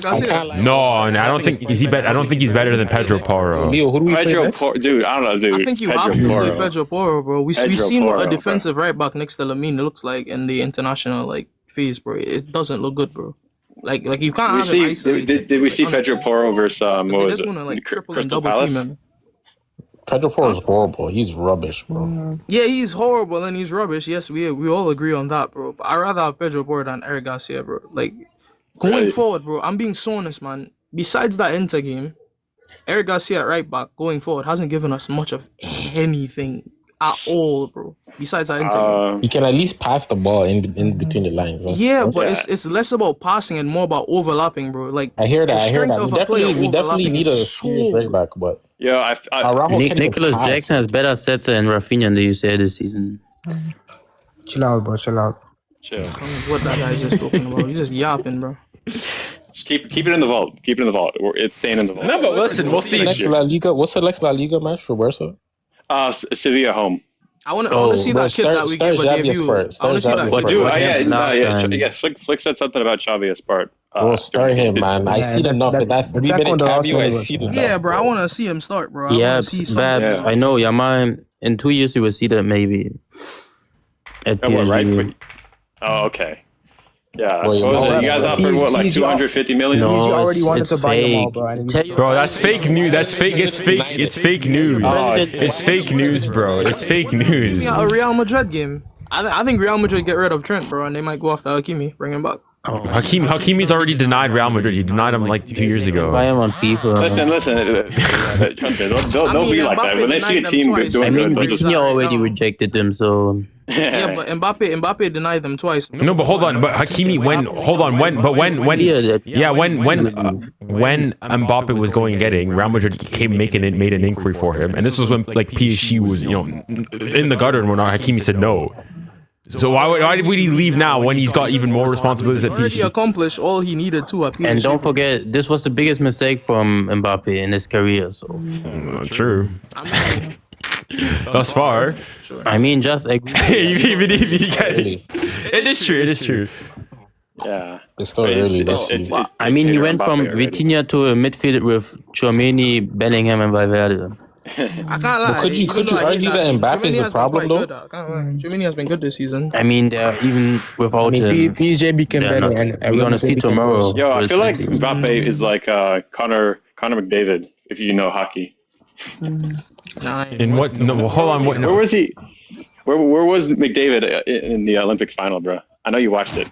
don't think he's better. I don't think he's better than Pedro Porro. Leo, who do we play next? Dude, I don't know, dude. I think you have to play Pedro Porro, bro. We've seen what a defensive right back next to Lamine looks like in the international phase, bro. It doesn't look good, bro. Like you can't have it. Did we see Pedro Porro versus Crystal Palace? Pedro Porro is horrible. He's rubbish, bro. Yeah, he's horrible and he's rubbish. Yes, we all agree on that, bro. But I'd rather have Pedro Porro than Eric Garcia, bro. Like going forward, bro. I'm being so honest, man. Besides that Inter game, Eric Garcia at right back going forward hasn't given us much of anything at all, bro. Besides that Inter game. You can at least pass the ball in between the lines. It's less about passing and more about overlapping, bro. Like I hear that. We definitely need a serious right back, but yeah, Nicholas Jackson has better stats than Rafinha in the UCL this season. Chill out, bro. Chill. What that guy's just talking about? He's just yapping, bro. Just keep it in the vault. Keep it in the vault. It's staying in the vault. No, but listen, we'll see. What's the next La Liga match for Barca? Sevilla home. I want to see that kid that we gave a debut. I want to see that. Flick said something about Xavi Espart. Bro, start him, man. I see enough of that 3-minute cameo. I see enough. Yeah, bro. I want to see him start, bro. I Yeah, want to see something. Babs, I know, Yamal, in 2 years you will see that maybe at PSG. Right? Oh, okay. Yeah, Well, you guys offered what, like 250 million? No, He already wanted it's to buy them all, fake. bro. And Bro, that's fake news. That's fake. It's fake. It's fake news. It's fake news, bro. It's fake news. Yeah, a Real Madrid game. I think Real Madrid get rid of Trent, bro, and they might go after Hakimi, bring him back. Hakimi's already denied Real Madrid. He denied him like 2 years ago. Buy him on FIFA. Listen. Don't be like that. When they see a team doing I mean, good, Vitinha already rejected them, so... Yeah, but Mbappe denied them twice. No, but hold on. But Hakimi, when Mbappe was going and getting, Real Madrid made an inquiry for him, and this was when like PSG was in the gutter and whatnot. Hakimi said no. So why would he leave now when he's got even more responsibilities at Already PSG? accomplished all he needed to at PSG. And don't forget, this was the biggest mistake from Mbappe in his career, so... True. Thus far. I mean, just... Even if you get it. It is true. Yeah. It's still early. I mean, he went from Vitinha to a midfield with 𝙀𝙬, Bellingham, and Valverde. I can't lie. But could you argue that Mbappe is the problem though? 𝙀𝙬 has been good this season. I mean, they're even without him. PSG became better, and we're gonna see tomorrow. Yo, I feel like Mbappe is like Connor McDavid, if you know hockey. In what? No, hold on. What? No. Where was he? Where was McDavid in the Olympic final, bro? I know you watched it.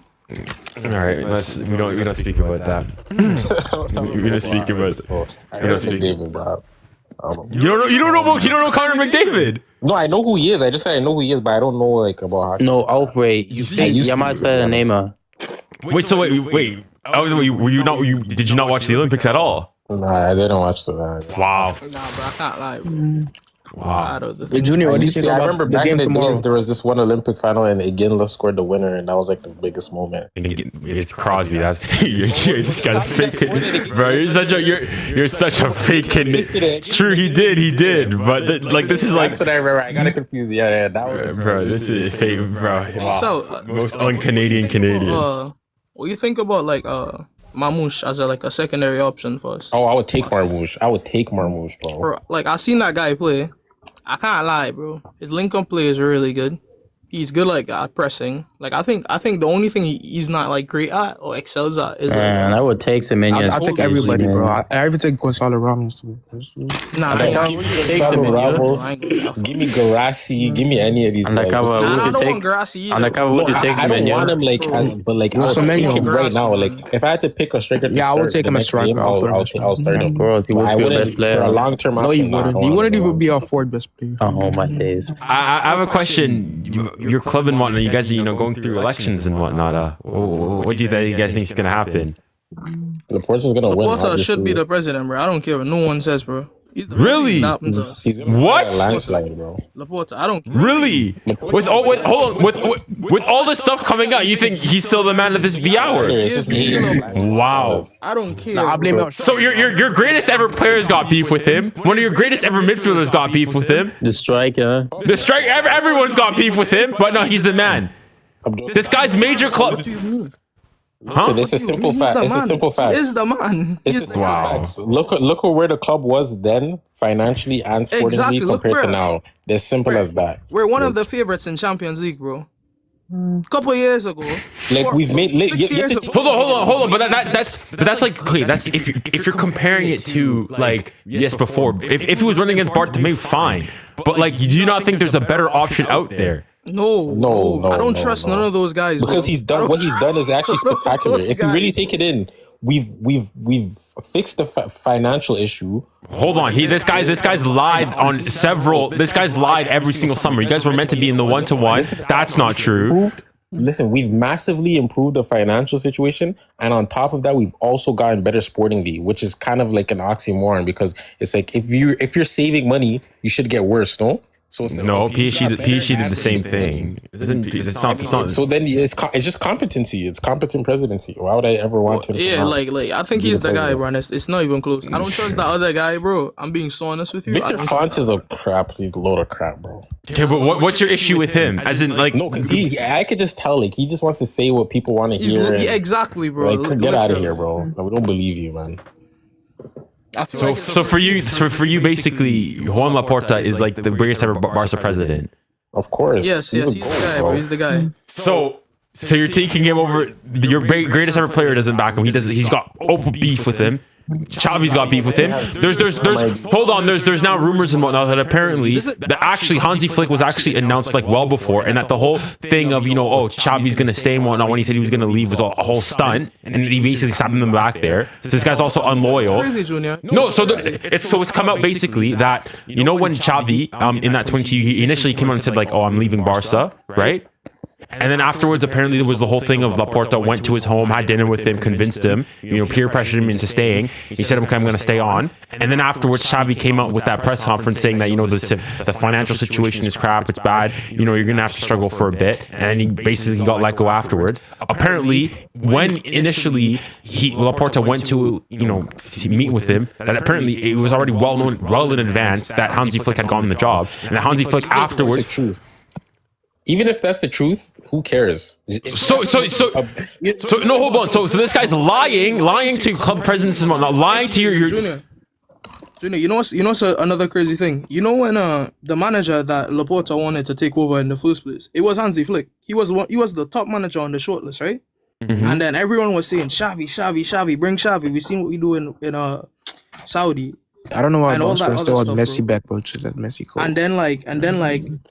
All right, we don't speak about that. We don't speak about. We don't speak. McDavid, bro. You don't know Connor McDavid. No, I know who he is. I just said I know who he is, but I don't know like about hockey. No, Alfred. You see, Yamal's better than Neymar. Wait. Were you not? Did you not watch the Olympics at all? Nah, I didn't watch that. Wow. Nah, bro, I can't lie, bro. Wow. The Junior, what do you think I about remember the back game in the tomorrow? days, there was this one Olympic final and 𝙀𝙖𝘼𝘶 scored the winner, and that was like the biggest moment. It's Crosby. That's this guy's fake, bro. You're such a fake kid. True, he did. But like this is like. That's what I remember. I got it confused. Yeah, that was. Bro, this is fake, bro. Wow. So, most un-Canadian. What do you think about like Marmoush as a secondary option for us? Oh, I would take Marmoush, bro. Like I seen that guy play. I can't lie, bro. His link-up play is really good. He's good like at pressing. Like I think the only thing he's not like great at or excels at is I would take Semenyo. I'll take everybody, bro. I even take Gonzalo Ramos too. Nah, give me Garassi. Give me any of these guys. I don't want Garassi either. Undercover, would you take I don't want him but I would take him right now. Like if I had to pick a striker, I would take him as striker. I'll start him. Bro, he would be your best player for a long-term option. No, you wouldn't even be our fourth best player. Oh my days. I have a question. Your club and whatnot. You guys are going through elections and whatnot. What do you guys think is gonna happen? Laporta's gonna win. Laporta should be the president, bro. I don't care what no one says, bro. Really? What? Landslide, bro. Laporta, I don't care. Really? With all this stuff coming out, you think he's still the man of the hour? Wow. I don't care. I blame it. So your greatest ever players got beef with him. One of your greatest ever midfielders got beef with him. The striker. Everyone's got beef with him, but no, he's the man. This guy's major club. Listen, it's a simple fact. It's a simple fact. He is the man. It's the simple facts. Look where the club was then, financially and sportingly, compared to now. They're simple as that. We're one of the favorites in Champions League, bro. Couple years ago. Like we've made. Hold on. But that's like okay. That's if you're comparing it to like before. If he was running against Bartomeu, fine. But like, do you not think there's a better option out there? No. I don't trust none of those guys. Because what he's done is actually spectacular. If you really take it in, we've fixed the financial issue. Hold on, this guy's lied on several. This guy's lied every single summer. You guys were meant to be in the 1-to-1. That's not true. Listen, we've massively improved the financial situation, and on top of that, we've also gotten better sportingly, which is kind of like an oxymoron because it's like if you're saving money, you should get worse, no? So no, PSG did the same thing. It's not. So then it's just competency. It's competent presidency. Why would I ever want him? Yeah, like I think he's the guy, bro. It's not even close. I don't trust that other guy, bro. I'm being so honest with you. Victor Font is a crap. He's a load of crap, bro. Okay, but what's your issue with him? As in, like, no, because I could just tell, like, he just wants to say what people want to hear. Yeah, exactly, bro. Like, get out of here, bro. No, we don't believe you, man. So for you, basically, Juan Laporta is like the greatest ever Barca president. Of course. Yes, he's the guy, bro. He's the guy. So you're taking him over. Your greatest ever player doesn't back him. He's got open beef with him. Xavi's got beef with him. There's now rumors and whatnot that apparently that actually Hansi Flick was actually announced like well before, and that the whole thing of Xavi's gonna stay and whatnot when he said he was gonna leave was a whole stunt, and he basically stabbed him back there. So this guy's also unloyal. Crazy, Junior. No, it's come out basically that when Xavi in that 20 he initially came out and said like, oh, I'm leaving Barca, right? And then afterwards, apparently, there was the whole thing of Laporta went to his home, had dinner with him, convinced him, peer pressured him into staying. He said, okay, I'm going to stay on. And then afterwards, Xavi came out with that press conference saying that, the financial situation is crap, it's bad, you're going to have to struggle for a bit. And he basically got let go afterwards. Apparently, when initially Laporta went to, meet with him, that apparently it was already well in advance that Hansi Flick had gotten the job. And that Hansi Flick afterwards... Even if that's the truth, who cares? So no, hold on. So this guy's lying to club presidents and whatnot, lying to your Junior, you know what's another crazy thing? When the manager that Laporta wanted to take over in the first place, it was Hansi Flick. He was the top manager on the shortlist, right? Mm-hmm. And then everyone was saying Xavi, bring Xavi. We seen what we do in Saudi. I don't know why Barcelona still want Messi back, bro. To let Messi go. And then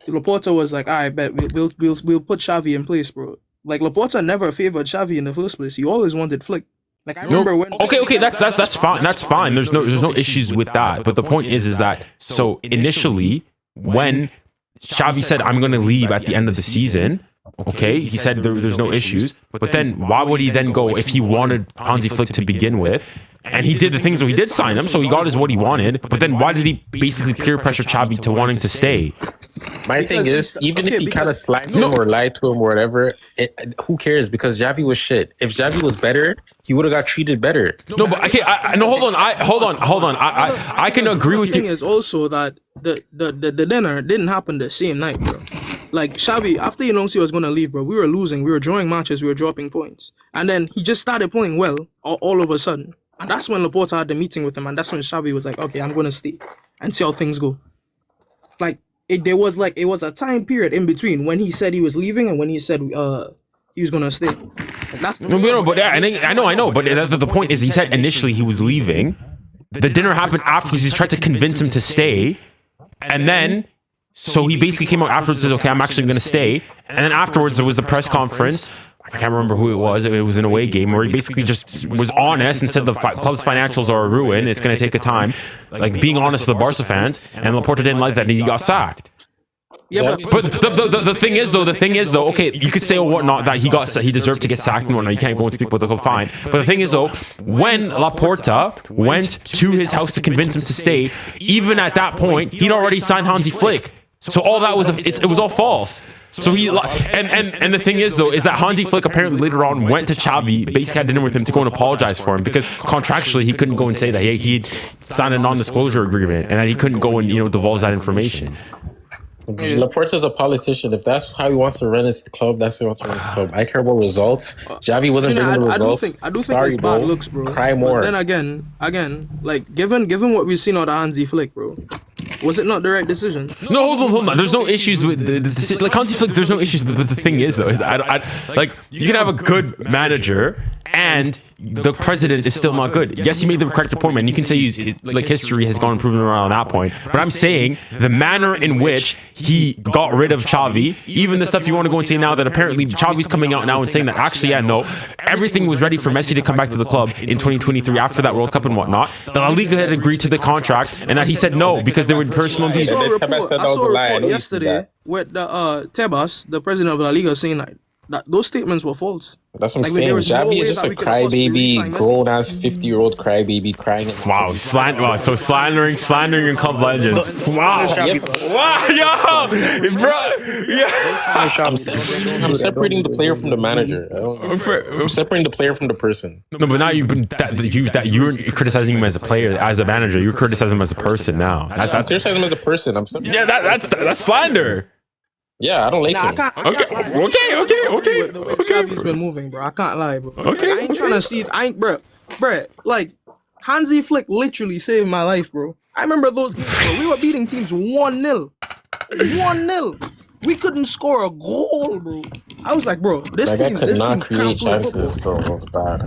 Laporta was like, all right, bet we'll put Xavi in place, bro. Like Laporta never favored Xavi in the first place. He always wanted Flick. Like I remember when. Okay, that's fine. That's fine. There's no issues with that. But the point is that so initially when Xavi said I'm going to leave at the end of the season. Okay, he said there's no issues, but then why would he then go if he wanted Hansi Flick to begin with? And he did the things where he did sign him, so he got what he wanted. But then why did he basically peer pressure Xavi to wanting to stay? My thing is, even if he kind of slacked him or lied to him or whatever, who cares? Because Xavi was shit. If Xavi was better, he would have got treated better. No, but okay, hold on. I can agree with you. The thing is also that the dinner didn't happen the same night, bro. Like Xavi, after he announced he was gonna leave, bro, we were losing, we were drawing matches, we were dropping points, and then he just started playing well all of a sudden. And that's when Laporta had the meeting with him, and that's when Xavi was like, okay, I'm gonna stay and see how things go. Like it was a time period in between when he said he was leaving and when he said he was gonna stay. But I know. But the point is, he said initially he was leaving. The dinner happened afterwards. He tried to convince him to stay, and then. So he basically came out afterwards and said, okay, I'm actually going to stay. And then afterwards, there was a press conference. I can't remember who it was. It was an away game where he basically just was honest and said the club's financials are a ruin. It's going to take a time. Like being honest to the Barca fans. And Laporta didn't like that and he got sacked. Yeah, but the thing is though, okay, you could say or whatnot that he deserved to get sacked and whatnot. You can't go into people that go fine. But the thing is though, when Laporta went to his house to convince him to stay, even at that point, he'd already signed Hansi Flick. So all that was it was all false. So he and the thing is though is that Hansi Flick apparently later on went to Xavi, basically had dinner with him to go and apologize for him because contractually he couldn't go and say that he'd signed a non-disclosure agreement and that he couldn't go and divulge that information. Laporta's a politician. If that's how he wants to run his club, that's how he wants to run his club. I care about results. Xavi wasn't bringing the results. I do think it's bad looks, bro. Cry more. But then again, like given what we've seen out of Hansi Flick, bro, was it not the right decision? No, hold on. There's no issues with like Hansi Flick. There's no issues, but the thing is though, is like you can have a good manager and the president is still not good. Yes, he made the correct appointment. You can say history has gone and proven around that point. But I'm saying the manner in which he got rid of Xavi, even the stuff you want to go and say now that apparently Xavi's coming out now and saying that actually, everything was ready for Messi to come back to the club in 2023 after that World Cup and whatnot. The La Liga had agreed to the contract and that he said no because there were personal reasons. I saw a report yesterday with the 𝙀𝙬𝘼𝙋𝙀𝙀, the president of La Liga, saying that those statements were false. That's what I'm Like, there saying. was no Xavi way is just that a we could possibly crybaby, re-sign Messi. grown ass 50-year-old crybaby crying. Wow, so slandering club legends. Wow, wow, yo, bro, yeah. I'm separating the player from the manager. I'm separating the player from the person. No, but now you're criticizing him as a player, as a manager. You're criticizing him as a person now. I'm criticizing him as a person. That's slander. Yeah, I don't like him. Okay. The way Xavi's been moving, bro. I can't lie, bro. Okay. I ain't trying to see. Bro. Like, Hansi Flick literally saved my life, bro. I remember those games, bro. We were beating teams 1-0. 1-0. We couldn't score a goal, bro. I was like, bro, this team can't play football.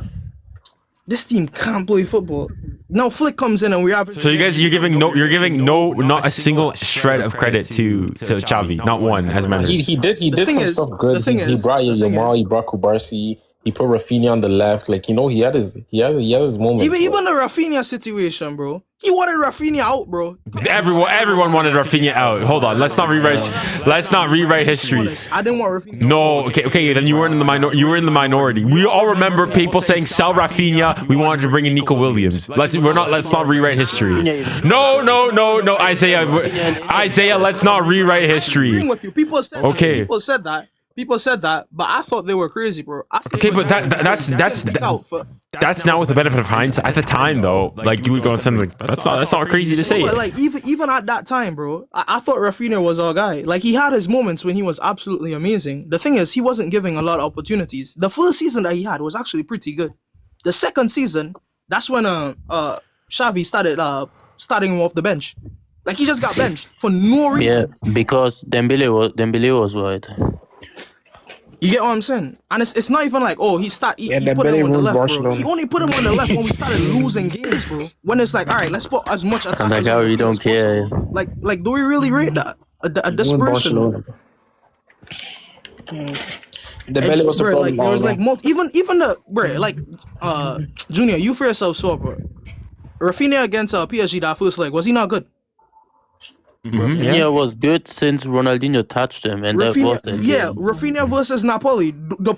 This team can't play football. Now Flick comes in and we have. So you're giving not a single shred of credit to Xavi, not one as a manager. He did some stuff good. He brought Yamal, he brought Kubarsi, he put Rafinha on the left. Like, you know, he had his moments. Even the Rafinha situation, bro. He wanted Rafinha out, bro. Everyone wanted Rafinha out. Hold on, let's not rewrite history. I didn't want Rafinha. No, okay, then you were in the minority. We all remember people saying sell Rafinha. We wanted to bring in Nico Williams. Let's not rewrite history. No, Isaiah, let's not rewrite history. With you. People said that, but I thought they were crazy, bro. Okay, but that's now with the benefit of hindsight. At the time, though, like, you would go and something like that's not crazy to say. But like even at that time, bro, I thought Rafinha was our guy. Like, he had his moments when he was absolutely amazing. The thing is, he wasn't giving a lot of opportunities. The first season that he had was actually pretty good. The second season, that's when Xavi started starting him off the bench. Like, he just got benched for no reason. Yeah, because Dembele was right. You get what I'm saying? And it's not even like, oh, he put him on the left, bro. He only put him on the left when we started losing games, bro. When it's like, all right, let's put as much attack as we don't care. Like, do we really rate that? A desperation? The belly was a problem. Like, there was like even the bro, like Junior, you for yourself saw, bro. Rafinha against PSG that first leg, was he not good? Rafinha was good since Ronaldinho touched him, and Rafinha, that was it. Yeah, Rafinha versus Napoli. With the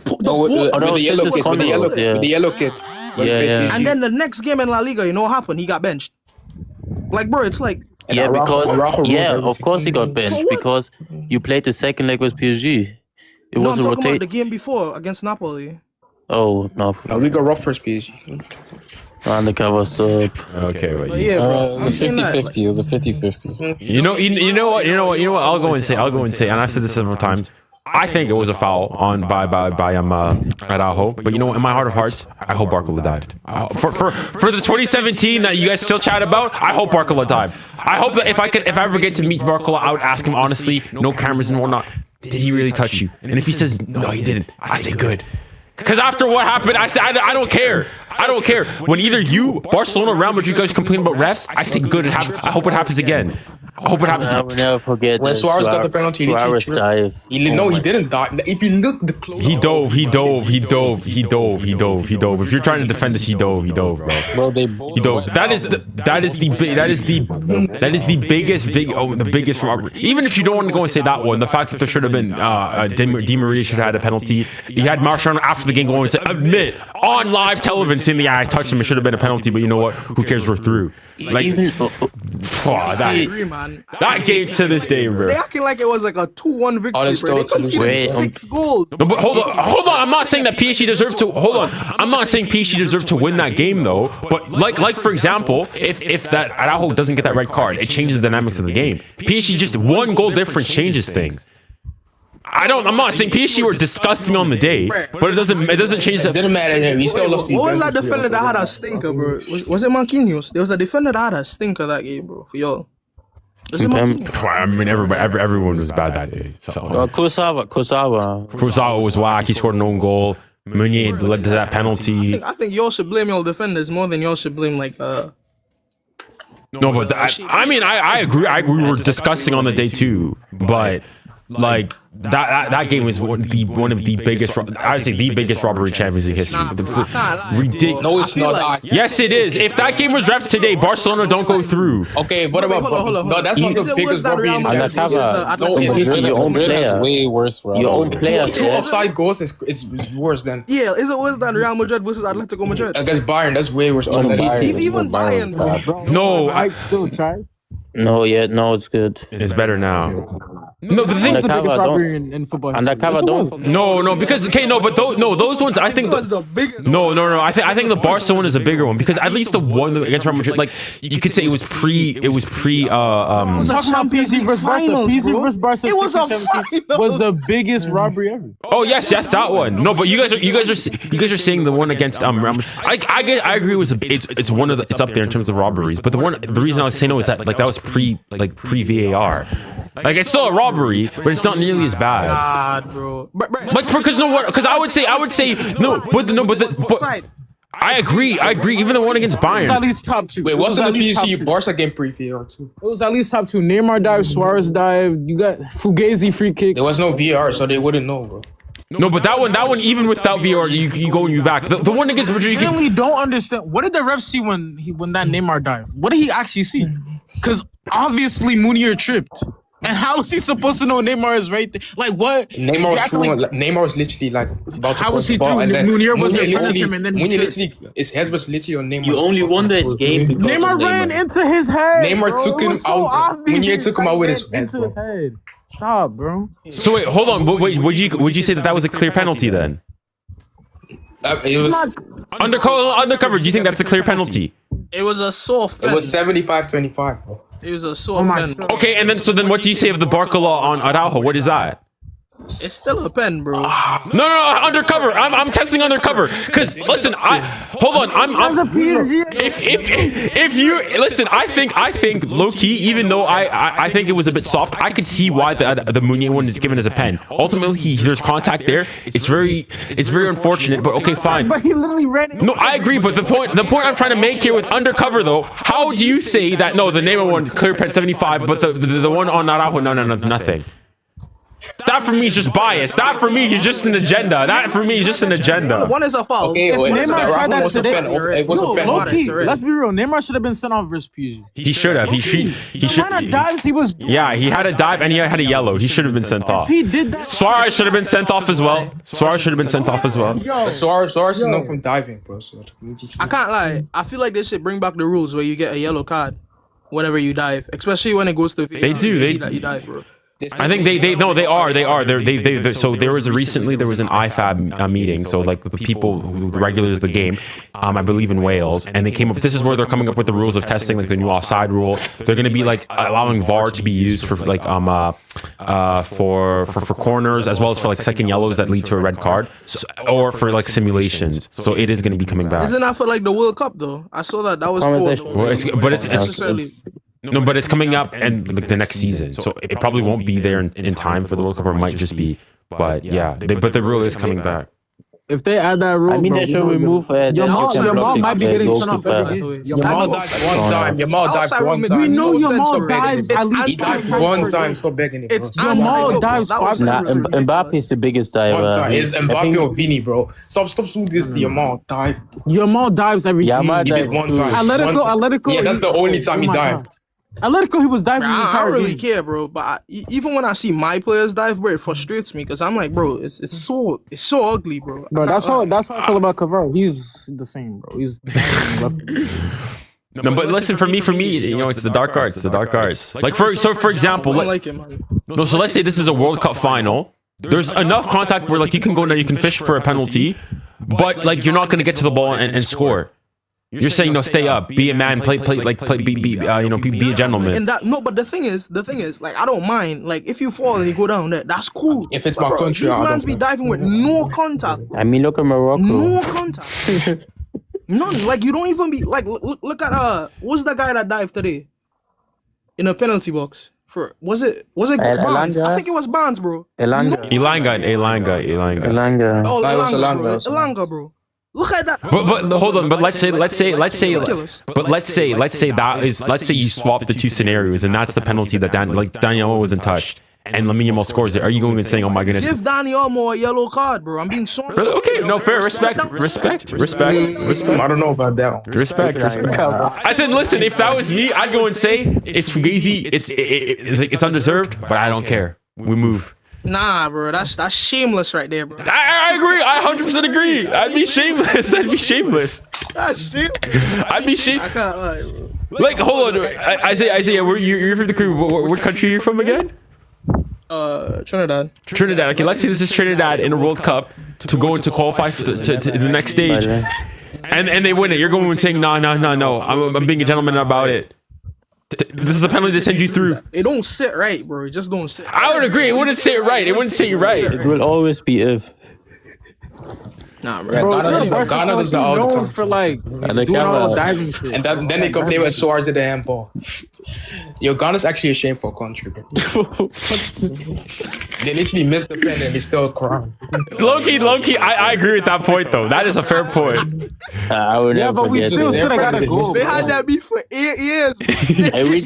yellow kid. Yeah. And then the next game in La Liga, you know what happened? He got benched. Like, bro, it's like. Yeah, of course he got benched because you played the second leg with PSG. I'm talking about the game before against Napoli. Oh, no. We got robbed first PSG. Undercover stop. Okay, it was a 50-50. It was a 50-50. You know what? I'll go and say, and I've said this several times. I think it was a foul by Araujo. But you know what? In my heart of hearts, I hope Barcola died. For the 2017 that you guys still chat about, I hope Barcola died. I hope that if I ever get to meet Barcola, I would ask him honestly, no cameras and whatnot, did he really touch you? And if he says no, he didn't, I say good. Because after what happened, I said I don't care. I don't care. When either you, Barcelona, Real Madrid guys complain about refs, I say good. I hope it happens again. I hope it happens. I will never forget when Suarez got the penalty. He didn't dive. If you look the close, he dove. If you're trying to defend this, he dove, bro. He dove. That is the biggest robbery. Even if you don't want to go and say that one, the fact that there should have been Di Maria should have had a penalty. He had Marchand after the game going and say, admit on live television saying, yeah, I touched him. It should have been a penalty, but you know what? Who cares? We're through. Like, that game to this day, bro. They acting like it was like a 2-1 victory, bro. They conceded 6 goals. No, but hold on. I'm not saying that PSG deserved to. Hold on. I'm not saying PSG deserved to win that game though. But like for example, if that Araujo doesn't get that red card, it changes the dynamics of the game. PSG just 1 goal difference changes things. I'm not saying PSG were disgusting on the day, but it doesn't change that. It didn't matter to him. He still lost. What was that defender that had a stinker, bro? Was it Marquinhos? There was a defender that had a stinker that game, bro, for y'all. I mean, everyone was bad that day. So. Kurzawa was whack. He scored an own goal. Meunier led to that penalty. I think y'all should blame your defenders more than y'all should blame like. No, but I agree. We were disgusting on the day too, but like that game was one of the biggest. I'd say the biggest robbery Champions League history. Ridiculous. No, it's not. Yes, it is. If that game was ref today, Barcelona don't go through. Okay, what about? No, that's not the biggest robbery in Your own player. Way worse, bro. Your own player. Two offside goals is worse than. Yeah, is it worse than Real Madrid versus Atletico Madrid? Against Bayern, that's way worse. Even Bayern, bro. No, I still try. No, it's good. It's better now. No, the thing. What's the biggest robbery in football? Undercover, don't. No, because those ones I think. No. I think the Barca one is a bigger one because at least the one against Real Madrid, like you could say it was pre. Talking about PG versus Barca. PG versus Barca. It was a final. Was the biggest robbery ever. Oh yes, that one. No, but you guys are saying the one against Real Madrid. I agree with it's one of the, it's up there in terms of robberies. But the reason I was saying no is that like that was pre VAR. Like it's still a robbery, but it's not nearly as bad. God, bro. Like because I would say I agree. Even the one against Bayern. It was at least top two. Wait, what's in the PSG Barca game pre-VAR too? It was at least top two. Neymar dive, Suarez dive. You got Fugazi free kick. There was no VAR, so they wouldn't know, bro. No, but that one even without VAR, you go and you back. The one against Madrid. I really don't understand. What did the ref see when that Neymar dive? What did he actually see? Because obviously Munier tripped. And how is he supposed to know Neymar is right there? Like what? Neymar was literally like about to how was he through? Munier was in front of him and then he tripped. His head was literally on Neymar. You only won that game because Neymar ran into his head. Neymar took him out. Munier took him out with his head. Stop, bro. So wait, hold on. Wait, would you say that was a clear penalty then? It was undercover. Do you think that's a clear penalty? It was a soft. It was 75-25, bro. It was a soft. Okay, and then what do you say of the Barca law on Araujo? What is that? It's still a pen, bro. No, undercover. I'm testing undercover. Cause listen, hold on. If you listen, I think low key. Even though I think it was a bit soft, I could see why the Munier one is given as a pen. Ultimately, there's contact there. It's very unfortunate. But okay, fine. But he literally ran into. No, I agree. But the point I'm trying to make here with undercover though, how do you say that no, the Neymar one clear pen 75, but the one on Araujo, no, nothing. That for me is just bias. That for me is just an agenda. That for me is just an agenda. One is a foul. Okay, if Neymar tried that today, it was a pen. Let's be real. Neymar should have been sent off versus PSG. He should have. He should. Dives, he was. Yeah, he had a dive and he had a yellow. He should have been sent off. If he did that, Suarez should have been sent off as well. Suarez is known from diving, bro. So I can't lie. I feel like they should bring back the rules where you get a yellow card whenever you dive, especially when it goes to. They do. See that you dive, bro. I think they are. So there was an IFAB meeting. So like the people who the regulars of the game, I believe in Wales, and they came up. This is where they're coming up with the rules of testing, like the new offside rule. They're going to be like allowing VAR to be used for like for corners as well as for like second yellows that lead to a red card, or for like simulations. So it is going to be coming back. Isn't that for like the World Cup though? I saw that was for. No, but it's coming up and like the next season, so it probably won't be there in time for the World Cup, or it might just be. But yeah, but the rule is coming back. If they add that rule, I mean, they should remove. Your mom might be getting sent off every game. Yamal dived one time. We know Yamal dives at least. He dived one time. Stop begging it, bro. Yamal dives 5 times. Mbappe is the biggest diver. It's Mbappe or Vini, bro. Stop doing this. Yamal dive. Yamal dives every game. He did one time. Atletico. Yeah, that's the only time he dived. Atletico, he was diving the entire I don't really game. care, bro. But even when I see my players dive, bro, it frustrates me because I'm like, bro, it's so ugly, bro. Bro, that's how I feel about Cavaro. He's the same, bro. He's left. No, but listen, for me, you know, it's the dark arts. The dark arts. Like for example, so let's say this is a World Cup final. There's enough contact where like you can go now, you can fish for a penalty, but like you're not going to get to the ball and score. You're saying no, stay up, be a man, be a gentleman. But the thing is, like I don't mind. Like if you fall and you go down there, that's cool. If it's my country, these mans be diving with no contact. I mean, look at Morocco. No contact. None. Like you don't even be like. Look at what's the guy that dived today in a penalty box? Was it Barnes? I think it was Barnes, bro. Elanga. Oh, Elanga, bro. Look at that. But hold on. But let's say you swap the two scenarios, and that's the penalty that Daniel wasn't touched, and Lamine Yamal scores it, are you going and saying, "Oh my goodness"? Give Dani Olmo a yellow card, bro. I'm being sorry. Okay, no, fair. Respect. I don't know about that one. Respect. I said, listen, if that was me, I'd go and say it's Fugazi. It's undeserved, but I don't care. We move. Nah, bro, that's shameless right there, bro. I agree. I 100% agree. I'd be shameless. That's shit. I'd be shameless. I can't lie, bro. Like, hold on, Isaiah, you're from the Caribbean. What country are you from again? Trinidad. Trinidad. Okay, let's say this is Trinidad in a World Cup to go into qualify to the next stage, and they win it. You're going and saying, no. I'm being a gentleman about it. This is a penalty to send you through. It don't sit right, bro. It just don't sit. I would agree. It wouldn't sit right. It wouldn't sit right. It will always be if. Nah, bro. Ghana does that all the time. For like doing all the diving shit. And then they go play with Suarez at the handball. Yo, Ghana's actually a shameful country, bro. They literally missed the pen and they still cry. Low-key, I agree with that point, though. That is a fair point. But we still should have got a goal. They had that beef for 8 years.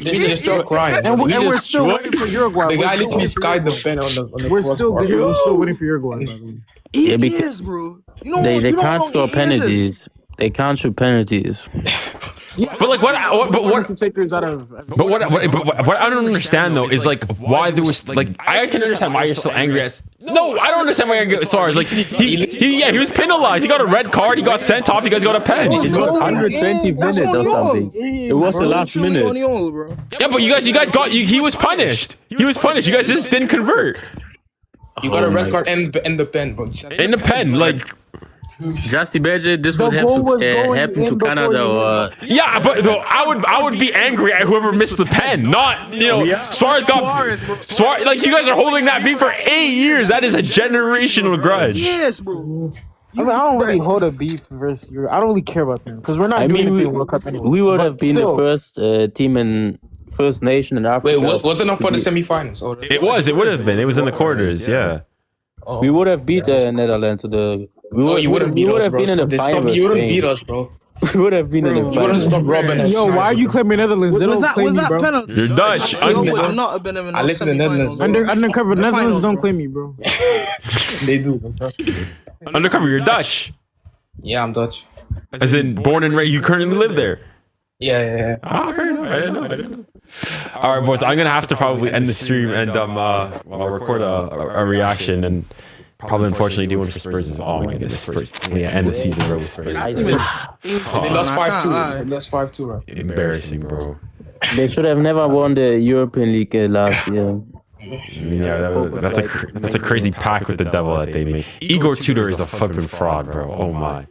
They're still crying. And we're still waiting for Uruguay. The guy literally skied the pen on the We're still waiting for Uruguay. 8 years, bro. You know, they can't score penalties. They can't shoot penalties. But like what I don't understand though is like why there was like I can understand why you're still angry at. No, I don't understand why you're angry at Suarez. Like he was penalized. He got a red card. He got sent off. You guys got a pen. It was 120 minutes or something. It was the last minute. Yeah, but you guys got. He was punished. He was punished. You guys just didn't convert. You got a red card and the pen, bro. In the pen, like. Just imagine this would happen to Canada or... Yeah, but no, I would be angry at whoever missed the pen, not, Suarez got... Suarez, like, you guys are holding that beef for 8 years. That is a generational grudge. Yes, bro. I don't really hold a beef versus I don't really care about them because we're not doing anything in World Cup anyway. We would have been the first team in first nation in Africa. Wait, was it not for the semifinals? It was. It would have been. It was in the quarters. Yeah. We would have beat Netherlands. You wouldn't beat us, bro. You wouldn't beat us, bro. We would have been in the finals. You wouldn't stop robbing us. Yo, why are you claiming Netherlands? They don't claim me, bro. You're Dutch. I live in the Netherlands. Undercover Netherlands don't claim me, bro. They do. Undercover, you're Dutch. Yeah, I'm Dutch. As in born and raised. You currently live there. Yeah. Ah, fair enough. I didn't know. All right, boys. I'm gonna have to probably end the stream and record a reaction and probably unfortunately do one for Spurs as well. Oh my goodness, end the season, bro. They lost 5-2. They lost 5-2, bro. Embarrassing, bro. They should have never won the European League last year. Yeah, that's a crazy pact with the devil that they made. 𝙎𝙬𝘼𝑻𝑎 is a fucking fraud, bro. Oh my.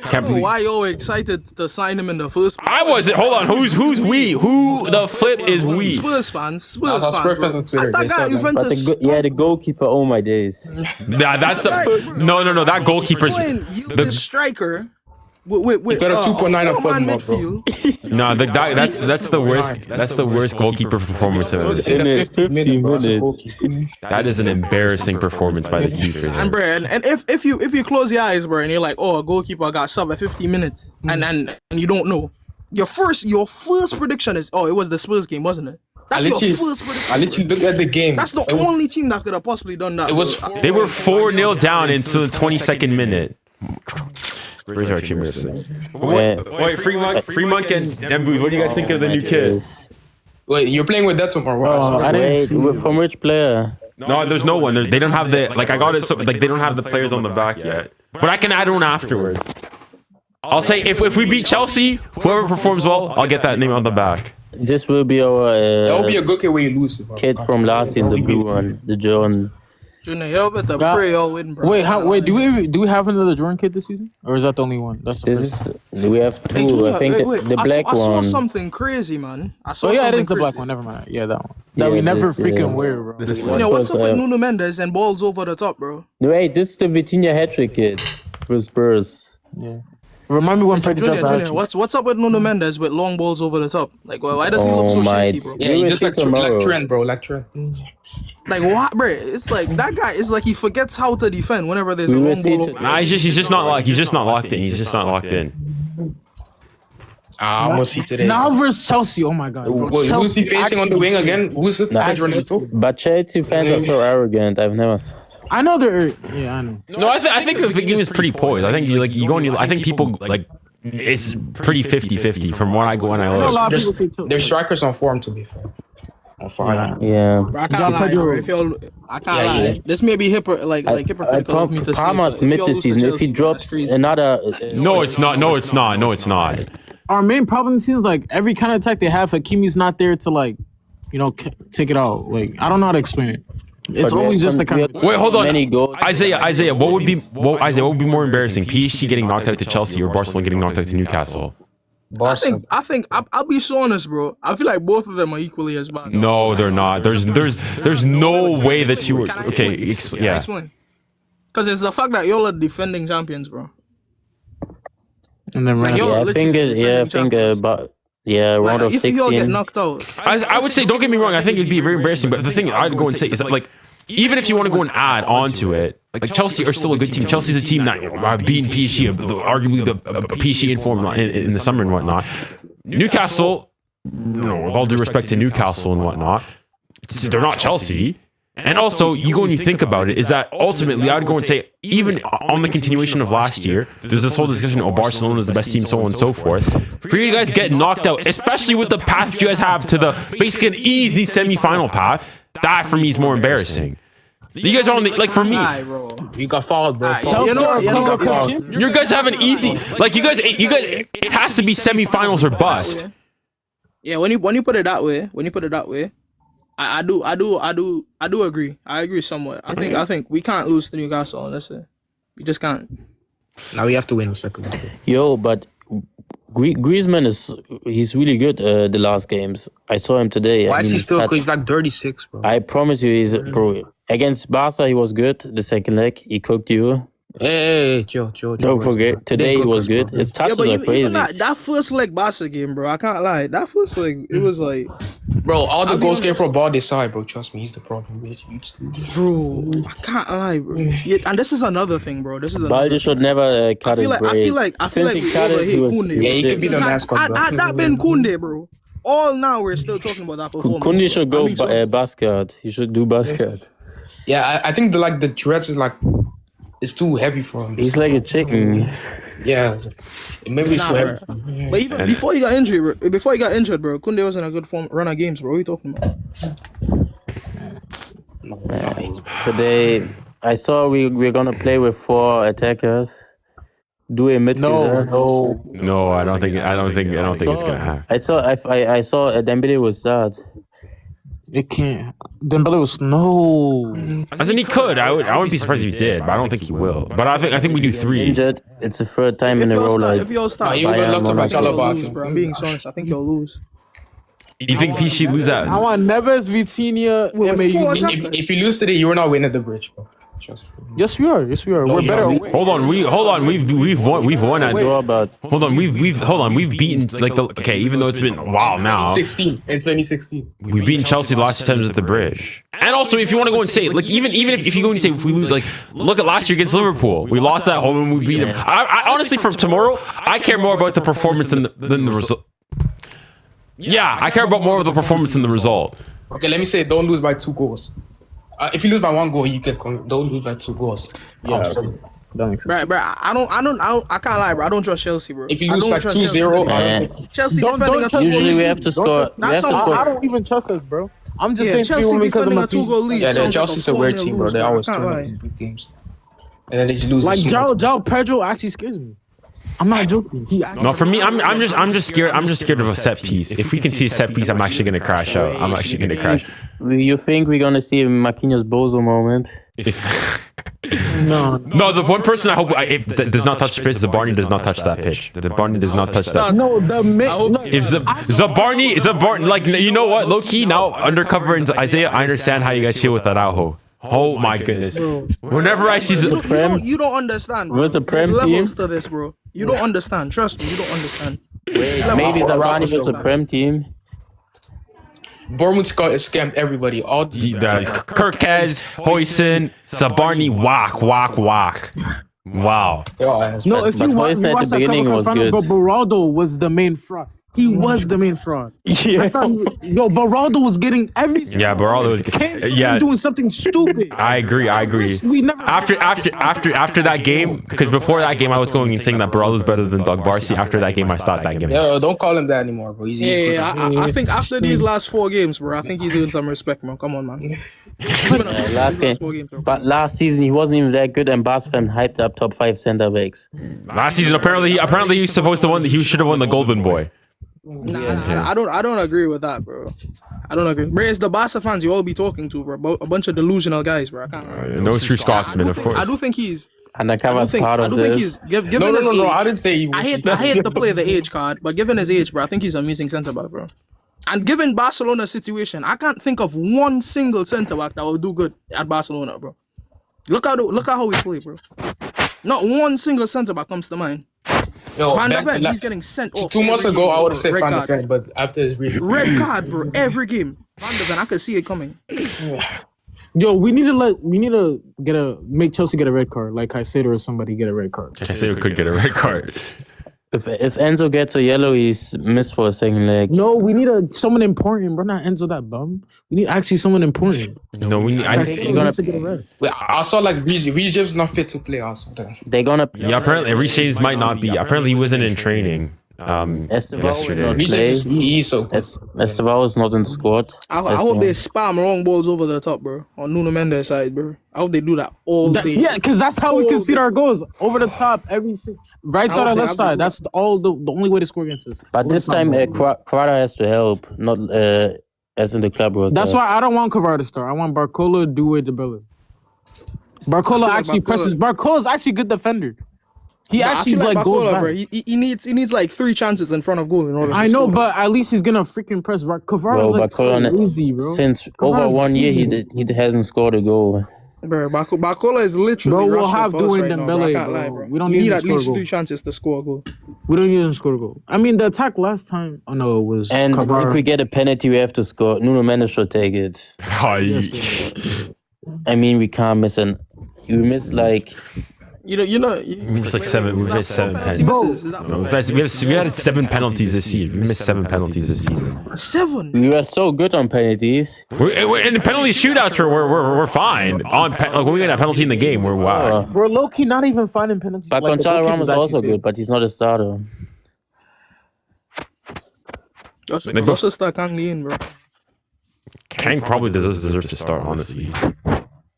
Can't believe why you're excited to sign him in the first place. I wasn't. Hold on. Who's we? Who the flip is we? Spurs fans. Spurs fans on Twitter. The goalkeeper. Oh my days. Yeah, that's no. That goalkeeper's the striker. With got a 2.9 of midfield. No, that's the worst. That's the worst goalkeeper performance I've ever seen. That is an embarrassing performance by the keeper. And bro, and if you close your eyes, bro, and you're like, oh, a goalkeeper got sub at 50 minutes, and you don't know, your first prediction is, oh, it was the Spurs game, wasn't it? That's your first prediction. I literally looked at the game. That's the only team that could have possibly done that. They were 4-0 down into the 22nd minute. Where's our team? Wait, Free Monk and Dembu, what do you guys think of the new kid? Wait, you're playing with that tomorrow? From which player? No, there's no one. They don't have the they don't have the players on the back yet. But I can add one afterwards. I'll say if we beat Chelsea, whoever performs well, I'll get that name on the back. This will be our. That will be a good kid when you lose. Kid from last in the blue one, the John. Junior, help at the pray all win, bro. Wait, do we have another Jordan kid this season, or is that the only one? We have two. Junior, I think the black one. I saw something crazy, man. It is the black one. Never mind. Yeah, that one. That we never freaking wear, bro. Yeah, what's up with Nuno Mendes and balls over the top, bro? Wait, this is the Vitinha hat-trick kid for Spurs. Yeah. Remind me when Junior, what's up with Nuno Mendes with long balls over the top? Like, why does he look so shaky, bro? Yeah, he just like Trent, bro. Like Trent. Like what, bro? It's like that guy is like he forgets how to defend whenever there's a long ball. Nah, he's just not locked in. He's just not locked in. I'm gonna see today. Now versus Chelsea. Oh my God. Bro. Who's he facing on the wing again? Who's it? Pedro Neto? But Chelsea fans are so arrogant. I've never. I know they're. Yeah, I know. No, I think the game is pretty poised. I think you go and I think people like it's pretty 50-50 from what I go and I look. There's strikers on form, to be fair. On fire. Yeah. Bro, I can't lie, bro. I can't lie. This may be hypocritical of me to say. Palmer's mid this season. If he drops another. No, it's not. No, it's not. No, it's not. Our main problem seems like every kind of attack they have, Hakimi's not there to like, take it out. Like I don't know how to explain it. It's always just a kind of. Wait, hold on. Isaiah, what would be more embarrassing? PSG getting knocked out to Chelsea or Barcelona getting knocked out to Newcastle? I think I'll be so honest, bro. I feel like both of them are equally as bad. No, they're not. There's no way that you were. Okay, yeah. Explain. Because it's the fact that y'all are defending champions, bro. And then round of 16. If y'all get knocked out, I would say, don't get me wrong. I think it'd be very embarrassing. But the thing I'd go and say is that, like, even if you want to go and add on to it, like Chelsea are still a good team. Chelsea's a team that beaten PSG, arguably the PSG in form in the summer and whatnot. Newcastle, with all due respect to Newcastle and whatnot, they're not Chelsea. And also, you go and you think about it, is that ultimately, I would go and say, even on the continuation of last year, there's this whole discussion, Barcelona is the best team, so on and so forth. For you guys get knocked out, especially with the path you guys have to the basically an easy semi-final path, that for me is more embarrassing. You guys are on the, like, for me, you got fouled, bro. You guys have an easy, like, you guys, it has to be semi-finals or bust. Yeah, when you put it that way, I do agree. I agree somewhat. I think we can't lose to Newcastle, honestly. We just can't. Now we have to win the second one. Yo, but Griezmann he's really good the last games. I saw him today. Why is he still good? He's like 36, bro. I promise you, he's bro. Against Barca, he was good. The second leg, he cooked you. Hey, chill. Don't forget, today he was good. His touches are crazy. That first leg Barca game, bro, I can't lie. That first leg, it was like... Bro, all the goals came from Balde's side, bro. Trust me, he's the problem. Bro, I can't lie, bro. Yeah, and this is another thing, bro. Balde should never cut his braid. I feel like we overhit Koundé. Yeah, he could be the mascot, bro. That been Koundé, bro. All now we're still talking about that performance. Koundé should go basket. He should do basket. Yeah, I think the dreads is like... It's too heavy for him. He's like a chicken. Yeah, maybe it's too heavy. But even before he got injured, bro, Koundé was in a good run of games, bro. What are you talking about? Today, I saw we're gonna play with 4 attackers. Do a midfielder. No, I don't think it's gonna happen. I saw Dembele was start. It can't. Dembele was no. As in, he could. I wouldn't be surprised if he did, but I don't think he will. But I think we do 3. Injured. It's the 3rd time in a row. If y'all start, you'll lose, bro. I'm being honest. I think you'll lose. You think PSG lose that? I want Neves, Vitinha, If you lose today, you're not winning the bridge, bro. Yes, we are. We're better. Hold on. We've won at. Hold on. We've beaten even though it's been a while now. 16 in 2016. We've beaten Chelsea the last 2 times at the bridge. And also, if you want to go and say, like, even if you go and say if we lose, like, look at last year against Liverpool. We lost at home and we beat them. I honestly, from tomorrow, I care more about the performance than the result. Yeah, I care about more of the performance than the result. Okay, let me say, don't lose by 2 goals. If you lose by 1 goal, you can don't lose by 2 goals. Yeah, bro, I can't lie, bro. I don't trust Chelsea, bro. If you lose like 2-0, Chelsea don't usually we have to score. I don't even trust us, bro. I'm just saying Chelsea because of a 2-goal lead. Yeah, Chelsea's a weird team, bro. They always turn in big games, and then they just lose. Like João Pedro actually scares me. I'm not joking. No, for me, I'm just scared. I'm just scared of a set piece. If we can see a set piece, I'm actually gonna crash out. I'm actually gonna crash. You think we're gonna see a Marquinhos Bozo moment? No. The one person I hope does not touch the pitch is Zabarni. Does not touch that pitch. The Barney does not touch that. No, if Zabarni, like, you know what? Low key now, undercover into Isaiah, I understand how you guys feel with that Roughó. Oh my goodness! Whenever I see you don't understand. Bro. What's the Prem There's team? levels to this, bro. You don't understand. Trust me, you don't understand. Maybe the Rani was a Prem team. Bournemouth scammed everybody. All Kirkez, Huijsen, Zabarni, whack. Wow. No, if you watch that Beraldo was the main fraud. He was the main fraud. Yeah. Beraldo was getting everything. Yeah, Beraldo was doing something stupid. I agree. We never after that game, because before that game I was going and saying that Beraldo's better than Doug Barcy. After that game I stopped that game. Yo, don't call him that anymore, bro. I think after these last 4 games, bro, I think he's doing some respect, man. Come on, man. But last season he wasn't even that good, and Barca fan hyped up top 5 center backs. Last season apparently he's supposed to win. He should have won the Golden Boy. Nah, I don't agree with that, bro. I don't agree. Bro, it's the Barca fans you all be talking to, bro. A bunch of delusional guys, bro. I can't. No true Scotsman, of course. I do think he's. Undercover's part of this. I do think he's. Given no, his age, I didn't say he was. I hate to play the age card, but given his age, bro, I think he's an amazing centre back, bro. And given Barcelona's situation, I can't think of one single centre back that will do good at Barcelona, bro. Look at how we play, bro. Not one single centre back comes to mind. Yo, Van der Ven, he's getting sent off. 2 months ago, I would have said Van der Ven, but after his recent red card, bro, every game. Van der Ven, I could see it coming. Yo, we need to make Chelsea get a red card, like Caicedo or somebody get a red card. Caicedo could get a red card. If Enzo gets a yellow, he's missed for a second leg. No, we need someone important, bro. Not Enzo, that bum. We need actually someone important. No, we need. I think gonna get a red. Wait, I saw like Reeves not fit to play also. They're gonna. Yeah, apparently Reeves might not be. Apparently he wasn't in training. Yesterday. He's so good. Esteval is not in the squad. I hope they spam wrong balls over the top, bro. On Nuno Mendes' side, bro. I hope they do that all day. Yeah, because that's how we concede our goals. Over the top, right side or left side. That's the only way to score against us. But this time, Kvara has to help, not as in the club work. That's why I don't want Kvara to start. I want Barcola, Ďuhé, Barcola actually presses. Barcola's actually a good defender. He actually like goes back. Bro. He needs like 3 chances in front of goal in order. I know, but at least he's gonna freaking press. Kvara's like so easy, bro. Since over 1 year, he hasn't scored a goal. Bro, Barcola is literally. Bro, we'll have doing Dembele, bro. We don't need at least 3 chances to score a goal. We don't need to score a goal. I mean, the attack last time. Oh no, it was. And if we get a penalty, we have to score. Nuno Mendes should take it. I mean, we can't miss You miss like. We missed like 7. We missed 7 penalties. We had 7 penalties this season. We missed 7 penalties this season. 7. We were so good on penalties. We're in the penalty shootouts. We're fine. When we get a penalty in the game, we're wow. We're low key not even finding penalties. But Gonzalo Ramos is also good, but he's not a starter. Also start Kang in, bro. Kang probably deserves to start, honestly.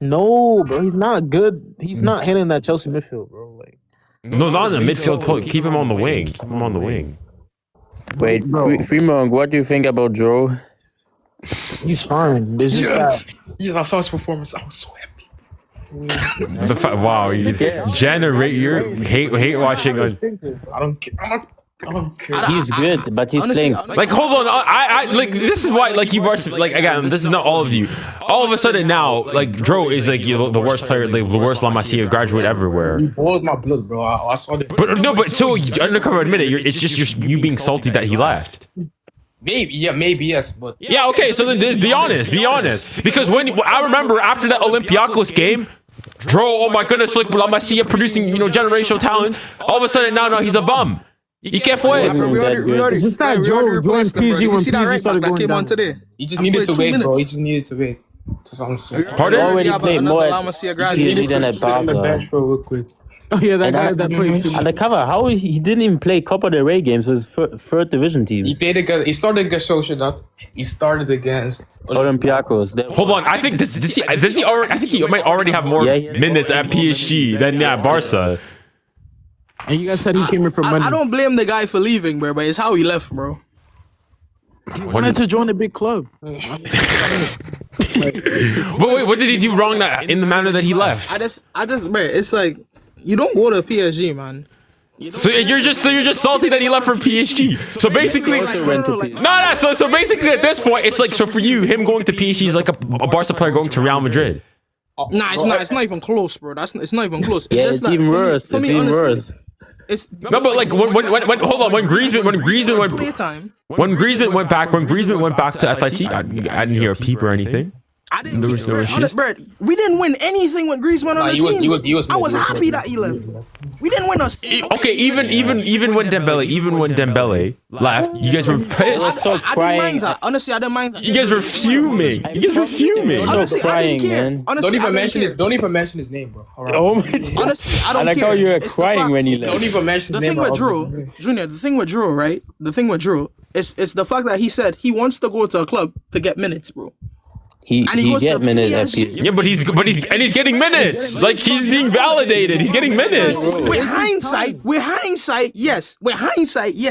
No, bro, he's not good. He's not hitting that Chelsea midfield, bro. Like, no, not in the midfield. Keep him on the wing. Keep him on the wing. Wait, Fremont, what do you think about Joe? He's fine. It's just I saw his performance. I was so happy. Wow, you generate your hate watching us. I don't care. He's good, but he's honestly, playing. Like, hold on, I like this is why like you like again. This is not all of you. All of a sudden now, like Dro is like the worst player, like the worst La Masia graduate everywhere. He boiled my blood, bro. I saw that. But so undercover admit it. It's just you being salty that he left. Maybe yes, but yeah, okay. So then be honest, because when I remember after that Olympiacos game. Dro, oh my goodness, like La Masia producing generational talent. All of a sudden now he's a bum. ¿Y qué fue? It's just that Joe joined PG when PG started going down. He just needed to wait, bro. He just needed to wait. Pardon? Already played more at PG than at Barca. Oh yeah, that guy that played. Undercover, how he didn't even play Copa del Rey games with third division teams. He started against Sociedad. He started against Olympiacos. Hold on, I think I think he might already have more minutes at PSG than at Barca. And you guys said he came here for money. I don't blame the guy for leaving, bro, but it's how he left, bro. He wanted to join a big club. But wait, what did he do wrong in the manner that he left? I just, bro, it's like you don't go to PSG, man. So you're just salty that he left for PSG. So basically, So basically, at this point, it's like so for you, him going to PSG is like a Barca player going to Real Madrid. Nah, it's not even close, bro. It's not even close. It's just even worse. It's even worse. No, but like when hold on, when Griezmann went back to Atleti, I didn't hear a peep or anything. I didn't. There was no issues. We didn't win anything with Griezmann on the team. I was happy that he left. We didn't win a. Okay, even when Dembele left, you guys were pissed. I didn't mind that. Honestly, I didn't mind that. You guys were fuming. Honestly, I didn't care. Honestly, Don't even mention his name, bro. Right. Oh my God. Honestly, I don't care. I thought you were crying when he left. Don't even mention the his thing name. with Drew, Junior. The thing with Drew, right? The thing with Drew is the fact that he said he wants to go to a club to get minutes, bro. He get minutes at PSG. Yeah, but he's getting minutes. Like he's being validated. He's getting minutes. With hindsight, yes,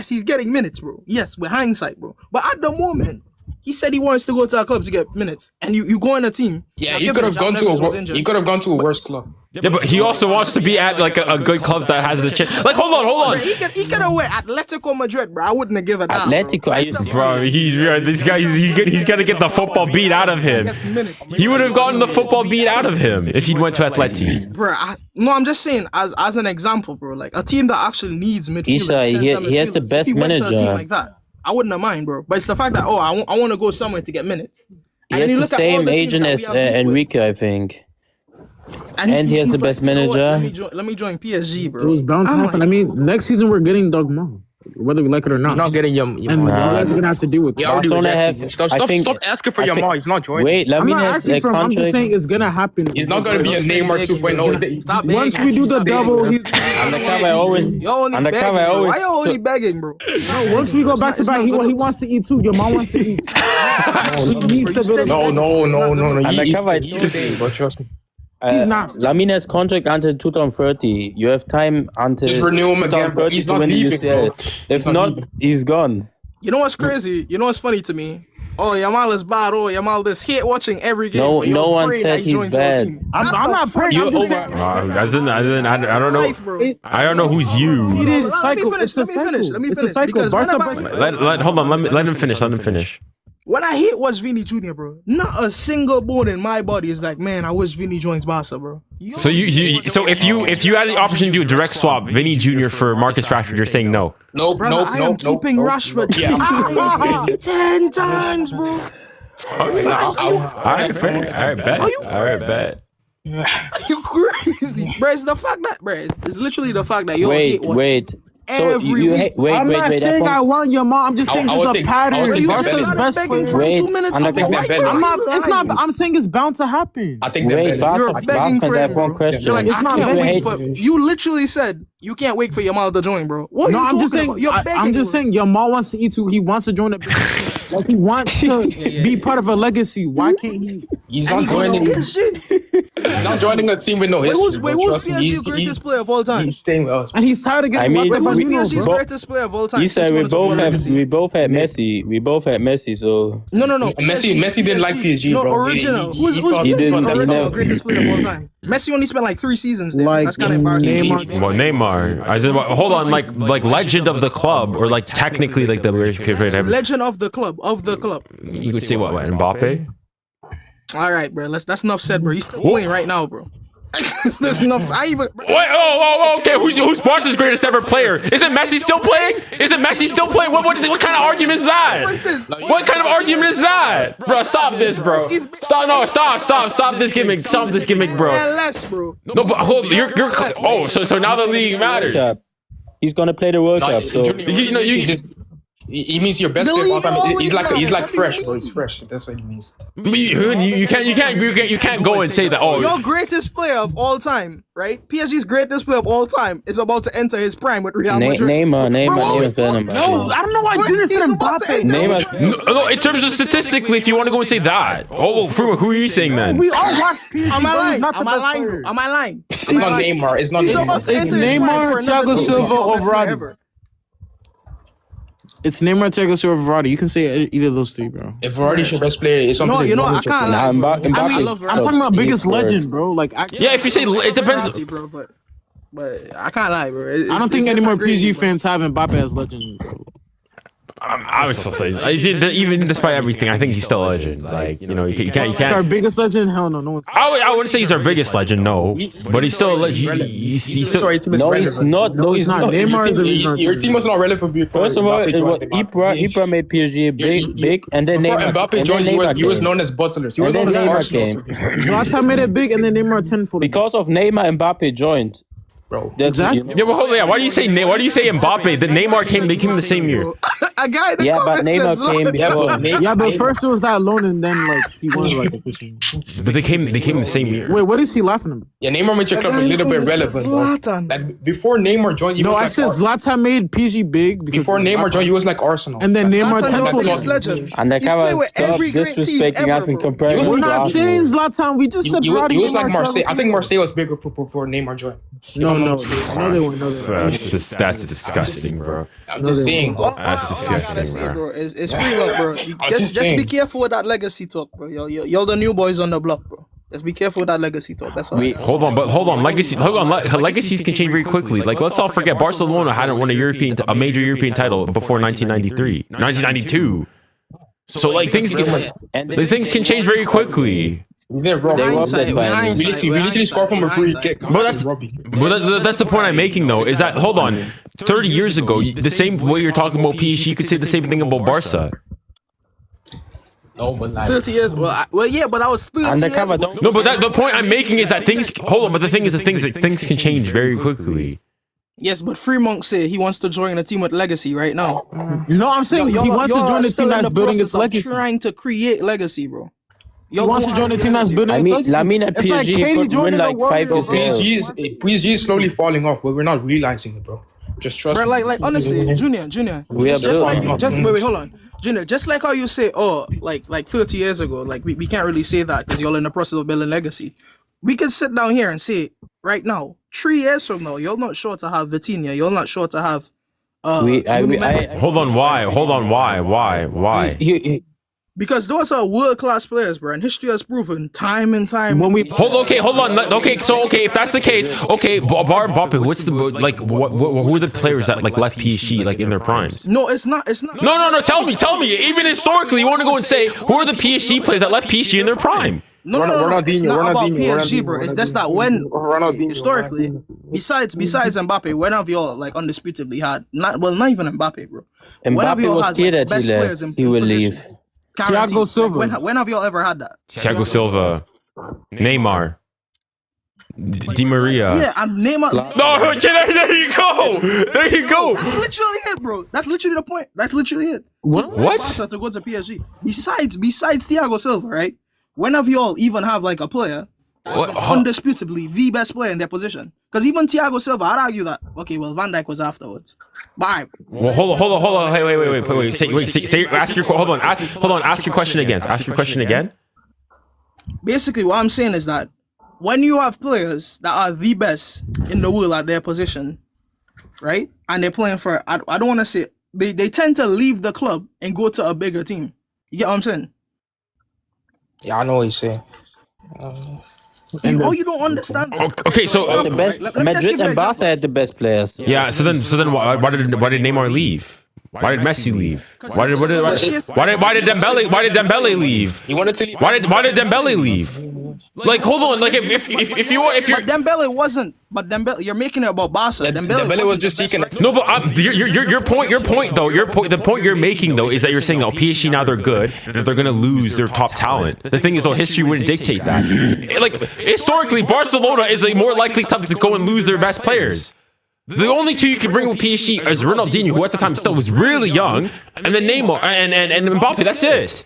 he's getting minutes, bro. Yes, with hindsight, bro. But at the moment, he said he wants to go to a club to get minutes, and you go on a team. Yeah, he could have gone to a worse club. Yeah, but he also wants to be at like a good club that has the chance. Like, hold on. He could have went Atletico Madrid, bro. I wouldn't have given that. Atletico, bro. This guy, he's gonna get the football beat out of him. He would have gotten the football beat out of him if he'd went to Atleti. Bro, I'm just saying as an example, bro. Like a team that actually needs midfielders. He has the best manager. Went to a team like that, I wouldn't have mind, bro. But it's the fact that I want to go somewhere to get minutes. He has the same agent as Enrique, I think. And he has the best manager. Let me join PSG, bro. It was bound to happen. I mean, next season we're getting Dogma, whether we like it or not. You're not getting and you guys are gonna have to deal with. Stop asking for Yamal. He's not joining. Wait, I'm not asking for him. I'm just saying it's gonna happen. He's not gonna be a Neymar 2.0. Once we do the double, he's undercover. Why you only begging, bro? No, once we go back to back, he wants to eat too. Your mom wants to eat. He needs to go. No. He's staying, bro. Trust me. He's not. Lamine has contract until 2030. You have time until. Just renew him again, bro. He's not leaving, bro. If not, he's gone. You know what's crazy? You know what's funny to me? Oh, Yamal is bad. Oh, Yamal this. Hate watching every game. No one said he's bad. I'm not praying. I'm just saying. I don't know. I don't know who's you. It's a cycle. It's a cycle. Hold on. Let him finish. When I hate watch Vini Jr., bro, not a single bone in my body is like, man, I wish Vini joins Barca, bro. So if you had the opportunity to do a direct swap, Vini Jr. for Marcus Rashford, you're saying no. No, I am keeping Rashford 10 times, bro. 10 times. All right, bet. Are you crazy, bro? It's the fact that, bro, it's literally the fact that you hate watching. Wait. So I'm not saying I want your mom. I'm just saying there's a pattern. Barca's best player. I'm saying it's bound to happen. I think you're begging for that one question. Like, it's not waiting for. You literally said you can't wait for Yamal to join, bro. No, I'm just saying. I'm just saying Yamal wants to eat too. He wants to join the. Like he wants to be part of a legacy. Why can't he? He's not joining. He's not joining a team with no history. Wait, who's PSG's greatest player of all time? He's staying with us. And he's tired of getting. Who's PSG's greatest player of all time? You said we both had Messi. We both had Messi. So no. Messi didn't like PSG, no, bro. Who's PSG's original greatest player of all time? Messi only spent like 3 seasons there. That's kind of embarrassing. Neymar. I said, hold on, like legend of the club, or like technically like the legend of the club. You could say what Mbappe. All right, bro. That's enough said, bro. He's still playing right now, bro. That's enough. Wait, okay. Who's Barca's greatest ever player? Isn't Messi still playing? What kind of argument is that? What kind of argument is that, bro? Stop this, bro. Stop this gimmick. Stop this gimmick, bro. No, but hold. So now the league matters. He's gonna play the World Cup. So he means your best player of all time. He's like fresh, bro. He's fresh. That's what he means. You can't go and say that. Oh, your greatest player of all time, right? PSG's greatest player of all time is about to enter his prime with Real Madrid. Neymar. No, I don't know why I didn't say Mbappe. No, in terms of statistically, if you want to go and say that. Oh, who are you saying then? We all watch PSG. Am I lying? It's not Neymar. It's Neymar, Thiago Silva, or Verratti. It's Neymar, Thiago Silva, Verratti. You can say either of those 3, bro. If Verratti's your best player, it's something. No, I can't lie. I'm talking about biggest legend, bro. Like, if you say it depends. Bro, but I can't lie, bro. I don't think any more PSG fans have Mbappe as legend, bro. I would still say even despite everything, I think he's still a legend. Like, you know, you can't. Our biggest legend? Hell no, no one's. I wouldn't say he's our biggest legend, no, but he's still a legend. He's still. No, he's not. No, he's not. Neymar is your team was not relevant before. First of all, Ibra made PSG big, and then before Neymar. Mbappe joined, he was known as butlers. He was known as Arsenal. Zlatan made it big, and then Neymar 10 for because of Neymar, Mbappe joined. Bro, exactly. You know? Yeah, but hold on. Yeah, why do you say Mbappe? The Neymar came. They came the same year. A guy in the Yeah, but Neymar came before. Yeah, but first it was that alone, and then like he won like officially. But they came the same year. Wait, what is he laughing about? yeah, Neymar made your club a little bit relevant. Zlatan. Like before Neymar joined, he No, was I like said Zlatan made PG big because before Neymar joined, he was like Arsenal. and then Neymar Zlatan 10 no for biggest legend. And He's played with stop every great team disrespecting us ever, and bro. comparing He We're us to not saying Arsenal. Zlatan. We just said He was like Neymar, Marseille. I Chelsea. think Marseille was bigger before Neymar joined. No, they weren't. That's disgusting, bro. I'm just saying. That's disgusting, bro. It's free love, bro. Just be careful with that legacy talk, bro. You're the new boys on the block, bro. Just be careful with that legacy talk. That's all. Hold on. Legacies can change very quickly. Like, let's all forget Barcelona hadn't won a major European title before 1993, 1992. So like things can change very quickly. We literally scored from a free kick. But that's the point I'm making, though. Is that hold on, 30 years ago, the same way you're talking about PSG, you could say the same thing about Barca. No, but like 30 years. Well, yeah, but I was 30 Undercover, years. don't. No, but the point I'm making is that things. Hold on, but the thing is that things can change very quickly. Yes, but Fremont said he wants to join a team with legacy right now. No, I'm saying he wants to join the team that's building its legacy. Trying to create legacy, bro. He wants to join the team that's building its legacy. Lamine at It's like PSG KD could win like 5 Warriors. years. PSG is slowly falling off, but we're not realizing it, bro. Just trust Bro, me. like honestly, Junior. We are Wait, hold on. Junior, just like how you say, like 30 years ago, like we can't really say that because you're in the process of building legacy. We can sit down here and say, right now, 3 years from now, you're not sure to have Vitinha, you're not sure to have Hold on, why? because those are world-class players, bro, and history has proven time and time. When we hold on. Okay, if that's the case, okay, bar Mbappe, what's the like? Who are the players that like left PSG like in their primes? No, it's not. No. Tell me. Even historically, you want to go and say who are the PSG players that left PSG in their prime? No, it's not about PSG, bro. It's just that when historically, besides Mbappe, when have y'all like undisputably had not even Mbappe, bro. Mbappe was scared that he will leave. Thiago Silva. When have y'all ever had that? Thiago Silva, Neymar, Di Maria. Yeah, and Neymar. No, okay, there you go. That's literally it, bro. That's literally the point. That's literally it. What? To go to PSG. Besides Thiago Silva, right? When have y'all even have like a player that's undisputably the best player in their position? Because even Thiago Silva, I'd argue that. Okay, well, Van Dijk was afterwards. Bye. Well, hold on. Hey, wait. Ask your question again. Basically, what I'm saying is that when you have players that are the best in the world at their position, right, and they're playing for, I don't want to say they tend to leave the club and go to a bigger team. You get what I'm saying? Yeah, I know what you're saying. You don't understand. Okay, so the best Madrid and Barca had the best players. Yeah. So then why did Neymar leave? Why did Messi leave? Why did Dembele? Why did Dembele leave? He wanted to leave. Why did Dembele leave? Like, hold on. Like, if you're But Dembele wasn't. But Dembele, you're making it about Barca. Dembele was just seeking. No, but your point though. The point you're making though is that you're saying, oh, PSG now they're good, that they're gonna lose their top talent. The thing is, though, history wouldn't dictate that. Like historically, Barcelona is like more likely to go and lose their best players. The only two you can bring with PSG is Ronaldinho, who at the time still was really young, and then Neymar and Mbappe. That's it.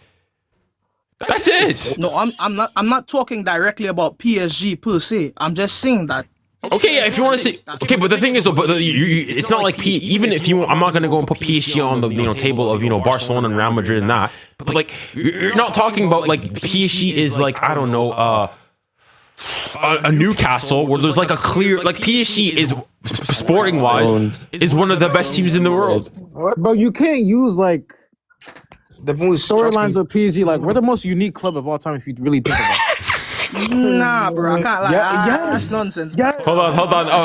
That's it. No, I'm not talking directly about PSG per se. I'm just saying that. Okay, yeah, if you want to say, okay, but the thing is, it's not like even if you, I'm not gonna go and put PSG on the table of Barcelona and Real Madrid and that, but like you're not talking about like PSG is like, I don't know, a Newcastle where there's like a clear, like PSG is sporting wise is one of the best teams in the world. But you can't use like the most storylines of PSG. Like, we're the most unique club of all time if you really think about it. Nah, bro, I can't lie. That's nonsense. Yeah. Hold on.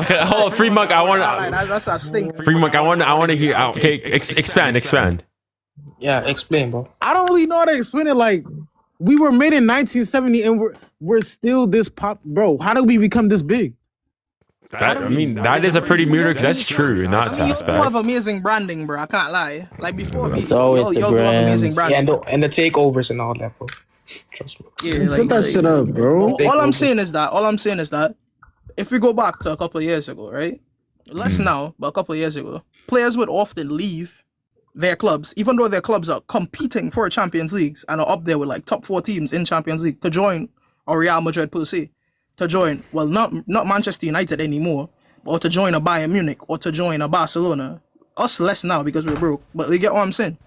Okay, hold on. Free Monk, I want. That's a stink. Free Monk, I want to hear. Okay, expand. Yeah, explain, bro. I don't really know how to explain it. Like, we were made in 1970 and we're still this pop, bro. How did we become this big? I mean, that is a pretty Munich. That's true in that You aspect. have amazing branding, bro. I can't lie. Like before, It's always the y'all do have amazing brand. branding. Yeah, and the takeovers and all that, bro. Trust me. Yeah, Put that shit up, bro. All I'm saying is that if we go back to a couple of years ago, right? Less now, but a couple of years ago, players would often leave their clubs, even though their clubs are competing for Champions Leagues and are up there with like top 4 teams in Champions League to join a Real Madrid per se, to join, well, not Manchester United anymore, or to join a Bayern Munich or to join a Barcelona. Us less now because we're broke, but you get what I'm saying?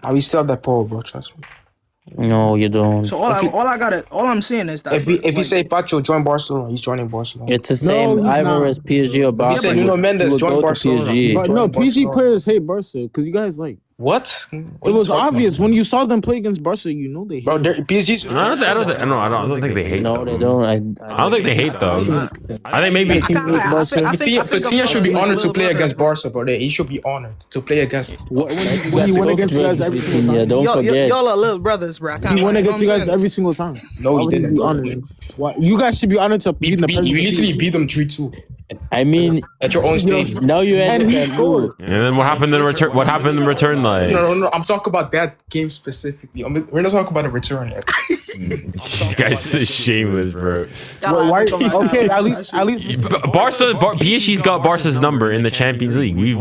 We still have that power, bro. Trust me. No, you don't. So all I'm saying is that If you say Pacho join Barcelona, he's joining Barcelona. It's the same either as PSG or Barca. You said Nuno Mendes joined Barcelona. But no, PSG players hate Barca because you guys like. What? It was obvious when you saw them play against Barca. You know they hate. Bro, PSG. I don't think they hate. No, they don't. I don't think they hate them. I think maybe Vitinha should be honored to play against Barca, bro. He should be honored to play against. When he went against you guys every single time. Yeah, don't forget. Y'all are little brothers, bro. He went against you guys every single time. No, he didn't. Be honored. Why? You guys should be honored to beat the. You literally beat them 3-2. I mean, at your own stage. Now you and he scored. And then what happened in return? What happened in return? Like no. I'm talking about that game specifically. We're not talking about a return. This guy's so shameless, bro. Why? Okay, at least PSG's got Barca's number in the Champions League. We've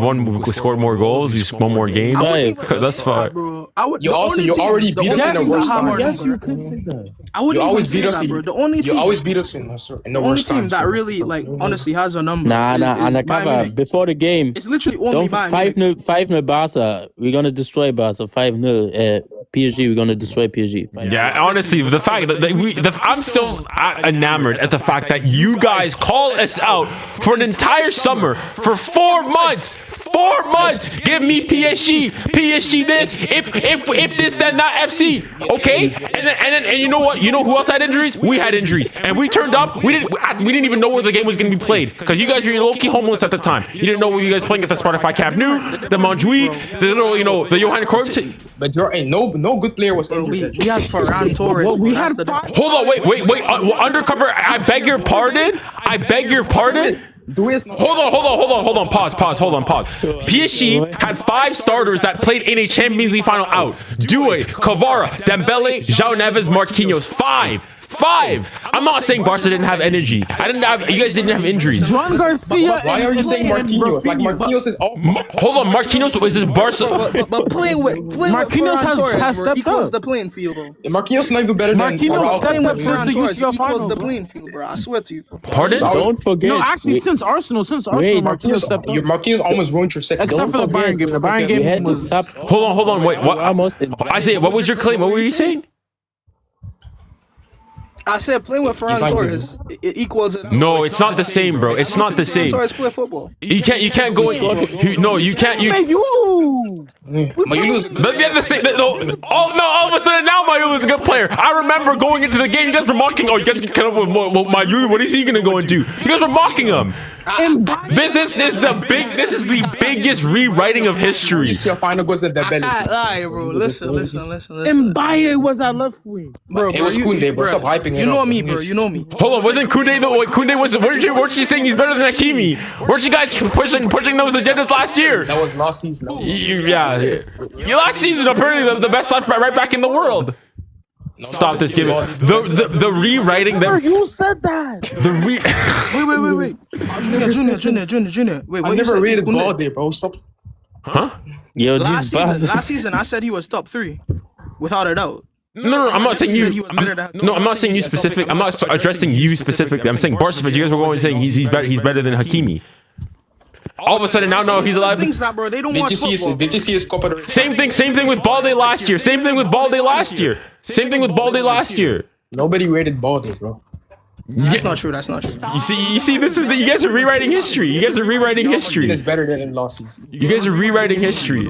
scored more goals. We've won more games. That's fine. You already beat us in the worst time. Yes, you could say that. I would always beat us, bro. The only team. You always beat us in the worst time. The only team that really, like, honestly has a number. Undercover. Before the game, it's literally only 5-0 Barca. We're gonna destroy Barca. 5-0 PSG. We're gonna destroy PSG. Yeah, honestly, the fact that I'm still enamored at the fact that you guys call us out for an entire summer for 4 months. 4 months. Give me PSG this. If this, then that FC. Okay. And you know what? You know who else had injuries? We had injuries, and we turned up. We didn't even know where the game was going to be played because you guys were low-key homeless at the time. You didn't know where you guys playing at the Spotify Camp Nou, the Montjuic, the little, the 𝙀𝙀𝘾𝘼𝙎. But no good player was injured. We had Ferran Torres. We had. Hold on, wait. Undercover. I beg your pardon. Hold on. Pause. PSG had 5 starters that played in a Champions League final out. Doué, Kvara, Dembele, João Neves, Marquinhos. 5. I'm not saying Barca didn't have energy. You guys didn't have injuries. Juan Garcia. Why are you saying Marquinhos? Like Marquinhos is all. Hold on, Marquinhos was this Barca. But playing with Marquinhos has stepped equals up. the playing field, bro. Marquinhos not even better than Marquinhos stepped up since the UCL final. Equals the playing field, bro. I swear to you. Pardon? Don't forget. No, actually, since Arsenal, Marquinhos stepped up. Marquinhos almost ruined your section. Except for the Bayern game. The Bayern game was. Hold on. Wait. What? Isaiah, what was your claim? What were you saying? I said playing with Ferran Torres, it equals it. No, it's not the same, bro. It's not the same. Torres play football. You can't go. No, you can't. Mayulu's. All of a sudden now Mayulu's a good player. I remember going into the game, you guys were mocking. Oh, you guys can up with Mayulu. What is he gonna go and do? You guys were mocking him. This is the biggest rewriting of history. UCL final goes at the belly. I can't lie, bro. Listen. Mbaye was at left wing. Bro, it was Koundé, bro. Stop hyping it. You know me, bro. You know me. Hold on, wasn't Koundé Koundé was? Weren't you saying he's better than Hakimi? Weren't you guys pushing those agendas last year? That was last season. Last season apparently the best left right back in the world. Stop this game. The rewriting that you said that. Wait. Junior. Wait, I never rated Balde, bro. Stop. Huh? Yo, last season I said he was top 3, without a doubt. No, I'm not saying you. I'm not saying you specific. I'm not addressing you specifically. I'm saying Barca. You guys were going saying he's better. He's better than Hakimi. All of a sudden now he's alive. Things that, bro. They don't watch football. Did you see his Copa? Same thing with Balde last year. Same thing with Balde last year. Nobody rated Balde, bro. That's not true. You see, this is you guys are rewriting history. It's better than last season. You guys are rewriting history.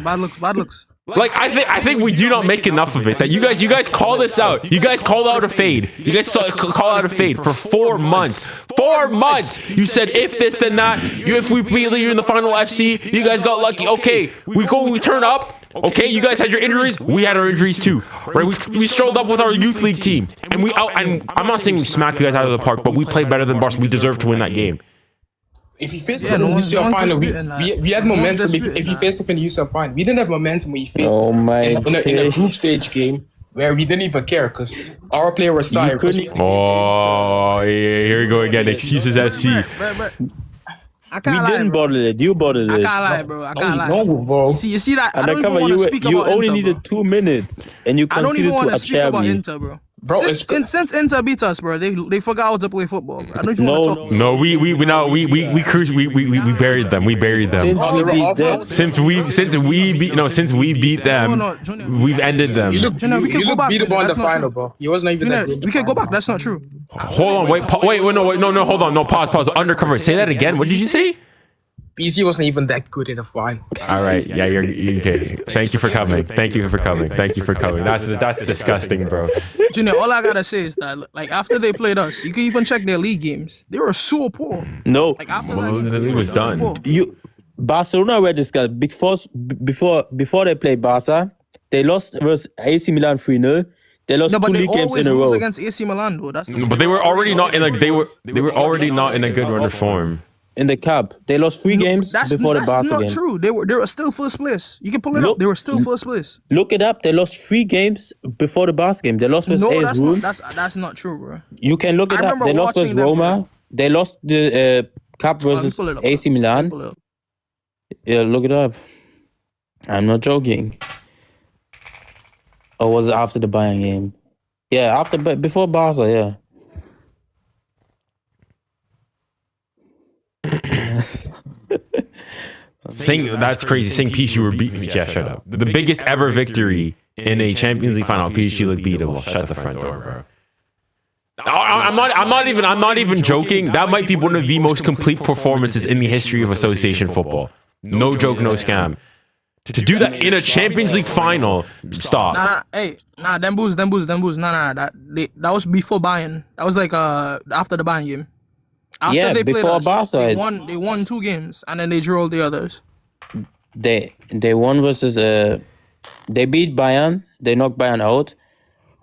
Bad looks. Like I think we do not make enough of it. That you guys call this out. You guys called out a fade. You guys call out a fade for 4 months. 4 4 months. You said if this then that. If we beat you in the final FC, you guys got lucky. Okay, we turn up. Okay, you guys had your injuries. We had our injuries too, right? We strolled up with our youth league team, and I'm not saying we smacked you guys out of the park, but we played better than Barca. We deserved to win that game. If you faced us in the UCL final, we had momentum. If you faced us in the UCL final, we didn't have momentum when you faced in a group stage game where we didn't even care because our player was tired. Oh, yeah, here we go again. Excuses FC. I can't we didn't bottle it. You bottled it. I can't lie, bro. I can't lie. No, bro. You see that? I don't Undercover, even want to speak you about only Inter, needed 2 minutes, and you I don't even conceded want to to speak about Cherby. Inter, bro. Since Inter beat us, bro, they forgot how to play football, bro. I don't even want to talk. No, we buried them. We buried them. Since we beat them, we've ended them. We can go back. Beatable in the final, bro. He wasn't even that good. We can go back. That's not true. Hold on, wait, no, hold on, no, pause. Undercover. Say that again. What did you say? PSG wasn't even that good in the final. All right, yeah, you're okay. Thank you for coming. That's disgusting, bro. Junior, all I gotta say is that, like, after they played us, you can even check their league games. They were so poor. No, like after the league was done. Barcelona were discussed before they played Barca. They lost versus AC Milan 3-0. They lost 2 league games in a row against AC Milan, though. That's but they were already not in they were already not in a good run of form. In the cup, they lost 3 games before the Barca game. That's not true. They were still first place. You can pull it up. They were still first place. Look it up. They lost 3 games before the Barca game. They lost with AS Rome. That's not true, bro. You can look it up. They lost with Roma. They lost the cup versus AC Milan. Yeah, look it up. I'm not joking. Or was it after the Bayern game? Yeah, before Barca. Yeah. That's crazy. Saying PSG were beaten. Yeah, shut up. The biggest ever victory in a Champions League final. PSG looked beatable. Shut the front door, bro. I'm not even joking. That might be one of the most complete performances in the history of association football. No joke, no scam. To do that in a Champions League final, stop. Them boos. That was before Bayern. That was like after the Bayern game. After they played us, Barca, they won 2 games and then they drew all the others. They won versus they beat Bayern. They knocked Bayern out,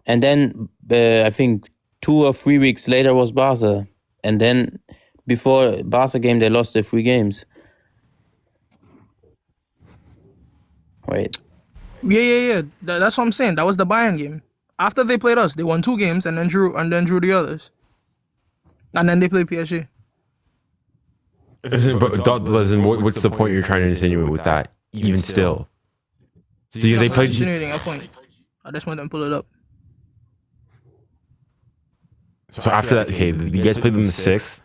and then I think 2 or 3 weeks later was Barca, and then before Barca game they lost the 3 games. Wait. Yeah. That's what I'm saying. That was the Bayern game. After they played us, they won 2 games and then drew the others. And then they play PSG. What's the point you're trying to insinuate with that? Even still. So they played. Insinuating a point. I just want them to pull it up. So after that, okay, you guys played them the 6th.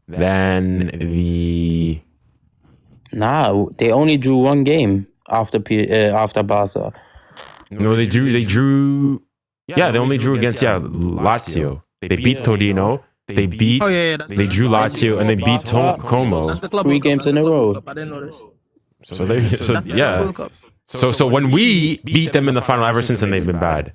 Then they only drew 1 game after Barca. No, they drew. Yeah, they only drew against Lazio. They beat Torino. They beat. They drew Lazio and they beat Como. 3 games in a row. I didn't notice. So when we beat them in the final, ever since then they've been bad.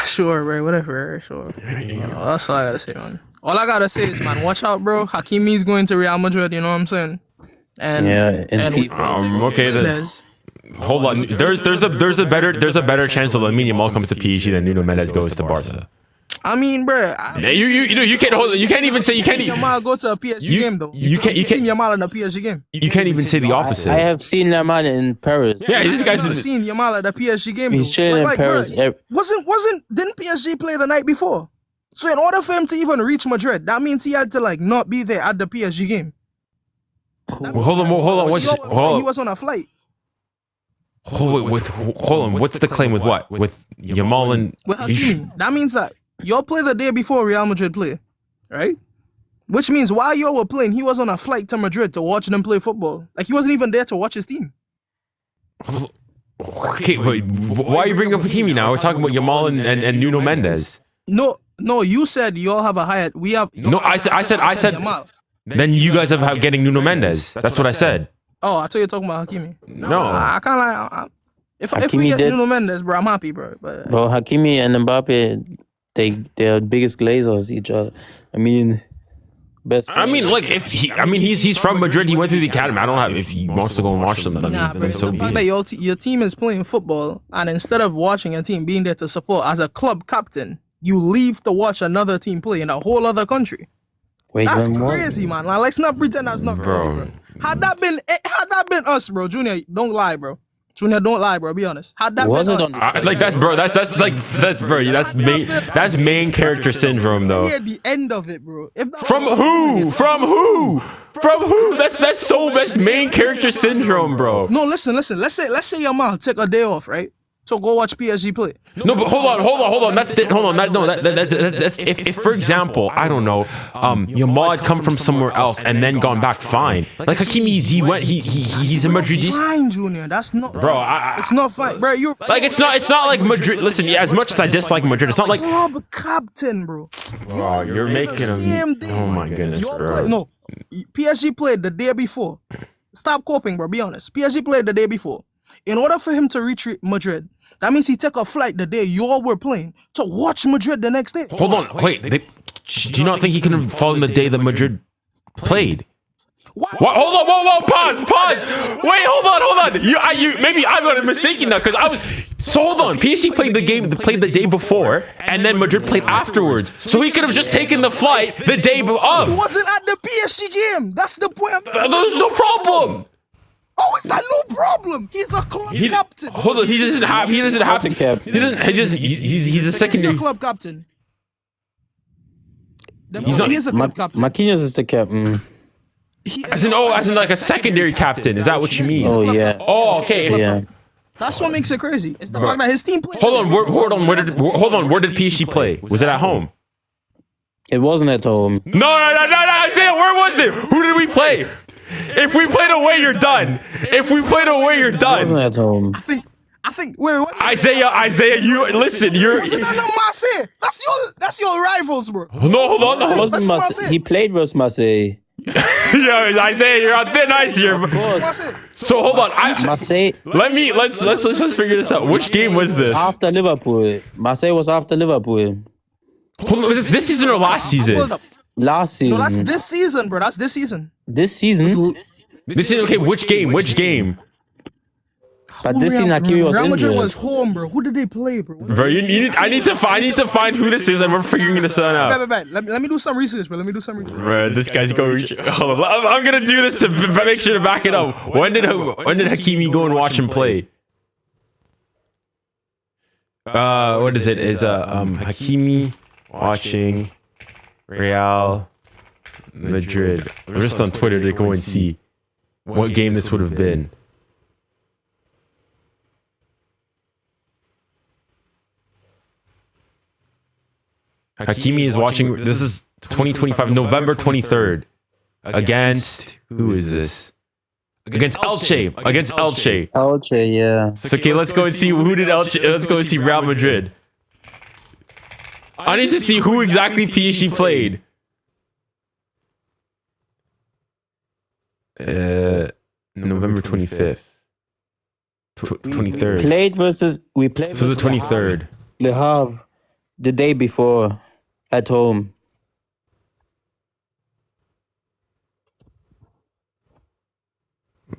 Sure, bro. Whatever. Sure. That's all I gotta say, man. All I gotta say is, man, watch out, bro. Hakimi's going to Real Madrid. You know what I'm saying? Okay. Hold on. There's a better chance that Lamine Yamal comes to PSG than Nuno Mendes goes to Barca. I mean, bro. You can't hold. You can't even say you can't. Yamal go to a PSG game though. You can't. Yamal in a PSG game. You can't even say the opposite. I have seen Yamal in Paris. Yeah, this guy's seen Yamal at the PSG game. He's chilling in Paris. Bro, didn't PSG play the night before? So in order for him to even reach Madrid, that means he had to not be there at the PSG game. Hold on. He was on a flight. Hold on. What's the claim with what? With Yamal and Hakimi? That means that y'all play the day before Real Madrid play, right? Which means while y'all were playing, he was on a flight to Madrid to watch them play football. Like, he wasn't even there to watch his team. Okay, wait, why are you bringing up Hakimi now? We're talking about Yamal and Nuno Mendes. No, you said y'all have a higher. We have. No, I said. Yamal. Then you guys have getting Nuno Mendes. That's what I said. Oh, I thought you were talking about Hakimi. No. I can't lie. If we get Nuno Mendes, bro, I'm happy, bro. But Hakimi and Mbappe, they're biggest glazers each other. mean, best. I mean, look, if he, I mean, he's from Madrid. He went through the academy. I don't have. If he wants to go and watch them, then so the be fact it. that your team is playing football, and instead of watching your team, being there to support as a club captain, you leave to watch another team play in a whole other country. Wait, that's crazy, man. Like, let's not pretend that's not crazy, bro. Had that been us, bro, Junior, don't lie, bro. Junior, don't lie, bro. Be honest. Had that been us, like that, bro? That's bro. That's main character syndrome, though. Hear the end of it, bro. From who? From who? From who? That's main character syndrome, bro. No, listen. Let's say your mom take a day off, right? So go watch PSG play. No, but hold on. That's if for example, I don't know, Yamal had come from somewhere else and then gone back, fine. Like Hakimi, he's a Madridista. Fine, Junior. That's not, bro. It's not fine, bro. You're like it's not like Madrid. Listen, yeah, as much as I dislike Madrid, it's not like club captain, bro. Bro, you're making him. Oh my goodness, bro. No, PSG played the day before. Stop coping, bro. Be honest. PSG played the day before. In order for him to reach Madrid, that means he took a flight the day you all were playing to watch Madrid the next day. Hold on, wait. Do you not think he could have fallen the day that Madrid played? What? Hold on, whoa, pause. Wait, hold on. Maybe I got it mistaken now because I was. So hold on, PSG played the day before, and then Madrid played afterwards. So he could have just taken the flight the day of. He wasn't at the PSG game. That's the point. There's no problem. Oh, is that no problem? He's a club captain. Hold on, he doesn't have to cap. He's a secondary. He's a club captain. He's not. He is a club captain. Marquinhos is the captain. As in like a secondary captain. Is that what you mean? Oh yeah. Oh okay. Yeah. That's what makes it crazy. It's the fact that his team played. Hold on. Where did PSG play? Was it at home? It wasn't at home. No. Isaiah, where was it? Who did we play? If we played away, you're done. It wasn't at home. I think. Wait. Isaiah, you listen. Marseille. That's your rivals, bro. No, hold on. That's Marseille. He played with Marseille. Yo, Isaiah, you're on thin ice here. So hold on. Marseille. Let's figure this out. Which game was this? After Liverpool. Marseille was after Liverpool. Hold on, was this season or last season? Last season. No, that's this season, bro. That's this season. This season? This is okay. Which game? But this season, Hakimi was Real Madrid injured. was home, bro. Who did they play, bro? Bro, I need to find who this is, and we're figuring this out. Let me do some research, bro. Bro, this guy's going. Hold on, I'm gonna do this to make sure to back it up. When did Hakimi go and watch him play? What is it? Is Hakimi watching Real Madrid? I'm just on Twitter to go and see what game this would have been. Hakimi is watching. This is 2025, November 23rd. Against who is this? Against Elche. Elche, yeah. So, okay, let's go and see who did Elche. Let's go and see Real Madrid. I need to see who exactly PSG played. November 25th. 23rd. We played So the 23rd. Le Havre the day before at home.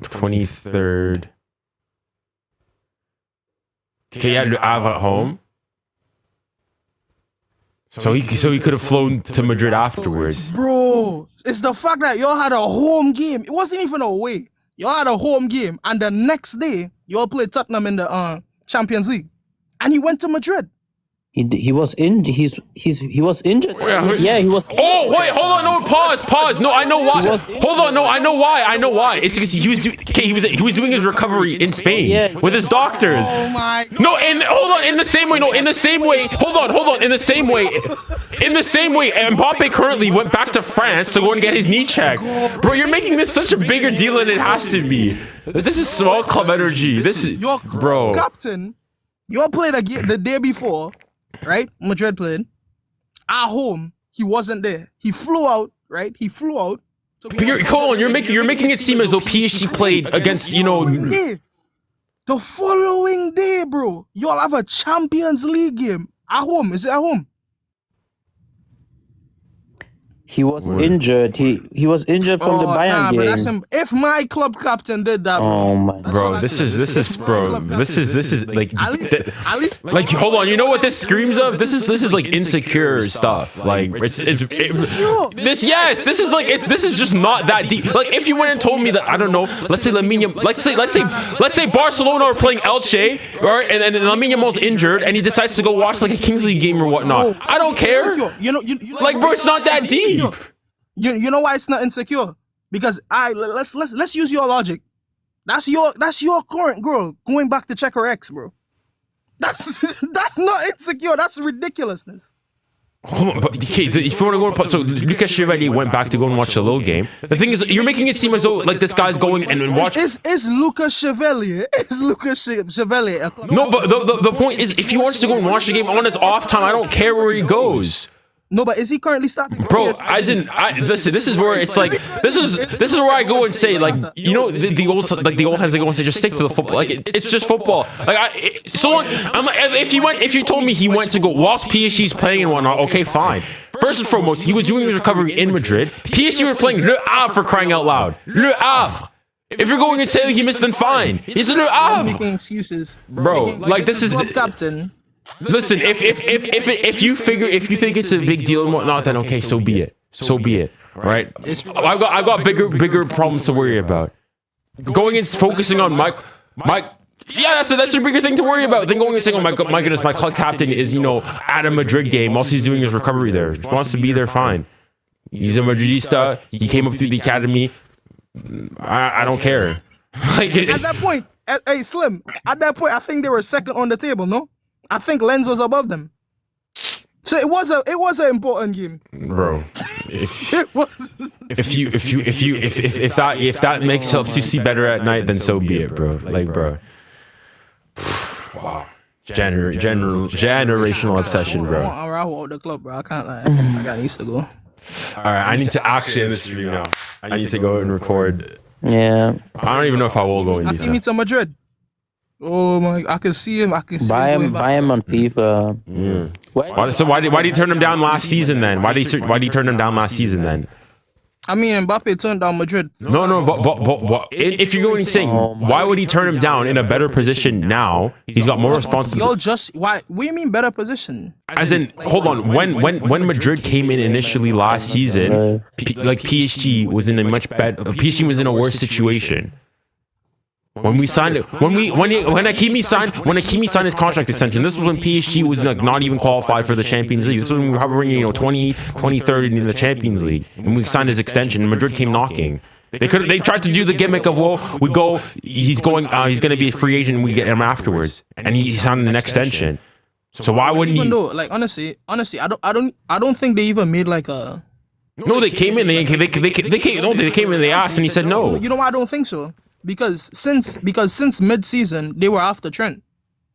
The 23rd. Okay, yeah, Le Havre at home. So he could have flown to Madrid afterwards. Bro, it's the fact that y'all had a home game. It wasn't even away. Y'all had a home game, and the next day y'all played Tottenham in the Champions League, and he went to Madrid. He was injured. He was injured. Yeah, he was. Oh wait, hold on, no, pause. No, I know why. Hold on, no, I know why. It's because he was doing his recovery in Spain with his doctors. Oh my God. No, hold on. In the same way. Hold on. In the same way, Mbappe currently went back to France to go and get his knee checked. Bro, you're making this such a bigger deal than it has to be. This is small club energy. This is your bro. Captain. You all played the day before. Right? Madrid played. At home, he wasn't there. He flew out, right? Hold on, you're making it seem as though PSG played against, The following day, bro. Y'all have a Champions League game. At home. Is it at home? He was injured. He was injured from the Bayern game. But that's if my club captain did that, oh my, bro, this is like at least like hold on. You know what this screams of? This is like insecure stuff. Like this is just not that deep. Like if you went and told me that, I don't know, let's say Barcelona are playing Elche, right? And then Lamine Yamal's injured and he decides to go watch like a Kings League game or whatnot. I don't care. Like bro, it's not that deep. You know why it's not insecure? Because let's use your logic. That's your current girl going back to check her ex, bro. That's not insecure. That's ridiculousness. Hold on, but okay, if you want to go, so 𝙀𝙬𝘼𝘋𝙬𝘼 went back to go and watch the Lille game. The thing is, you're making it seem as though like this guy's going and watch. Is 𝙀𝙬𝘼𝘋𝙬𝘼? Is 𝙀𝙬𝘼𝘋𝙬𝘼? No, but the point is, if he wants to go and watch the game on his off time, I don't care where he goes. No, but is he currently starting? Bro, listen, this is where it's like, this is where I go and say, like, you know, the old heads, they go and say, just stick to the football. Like, it's just football. Like, if you told me he went to go whilst PSG's playing and whatnot, okay, fine. First and foremost, he was doing his recovery in Madrid. PSG were playing Le Havre for crying out loud. Le Havre. If you're going and saying he missed, then fine. He's Le Havre. Making excuses, bro. Like this is club captain. Listen, if you think it's a big deal and whatnot, then okay, so be it. So be it. Right? I've got bigger problems to worry about. Going and focusing on Mike. Yeah, that's a bigger thing to worry about than going and saying, oh my goodness, my club captain is, you know, at a Madrid game whilst he's doing his recovery there. If he wants to be there, fine. He's a Madridista. He came up through the academy. I don't care. Like at that point, hey Slim. At that point, I think they were second on the table. No. I think Lens was above them, so it was an important game, bro. If that helps you see better at night, then so be it, bro. Like, bro. Wow, generational obsession, bro. I want the club, bro. I can't lie. I got used to go. All right, I need to action this stream now. I need to go and record. Yeah. I don't even know if I will go in. Hakimi to Madrid. Oh my! I can see him. Buy him on FIFA. So why did he turn him down last season then? Why did he turn him down last season then? I mean, Mbappe turned down Madrid. No, but if you're going saying why would he turn him down in a better position now? He's got more responsibility. Why? What do you mean better position? As in, hold on. When Madrid came in initially last season, PSG was in a much better. PSG was in a worse situation. When we signed it, when Hakimi signed his contract extension, this was when PSG was like not even qualified for the Champions League. This was when we were hovering, 23rd in the Champions League. When we signed his extension, Madrid came knocking. They tried to do the gimmick of, well, he's going to be a free agent and we get him afterwards, and he signed an extension. So why wouldn't he? Though, like honestly, I don't think they even made like a. No, they came in. They came in. They asked, and he said no. You know why I don't think so? Because since mid-season they were after Trent.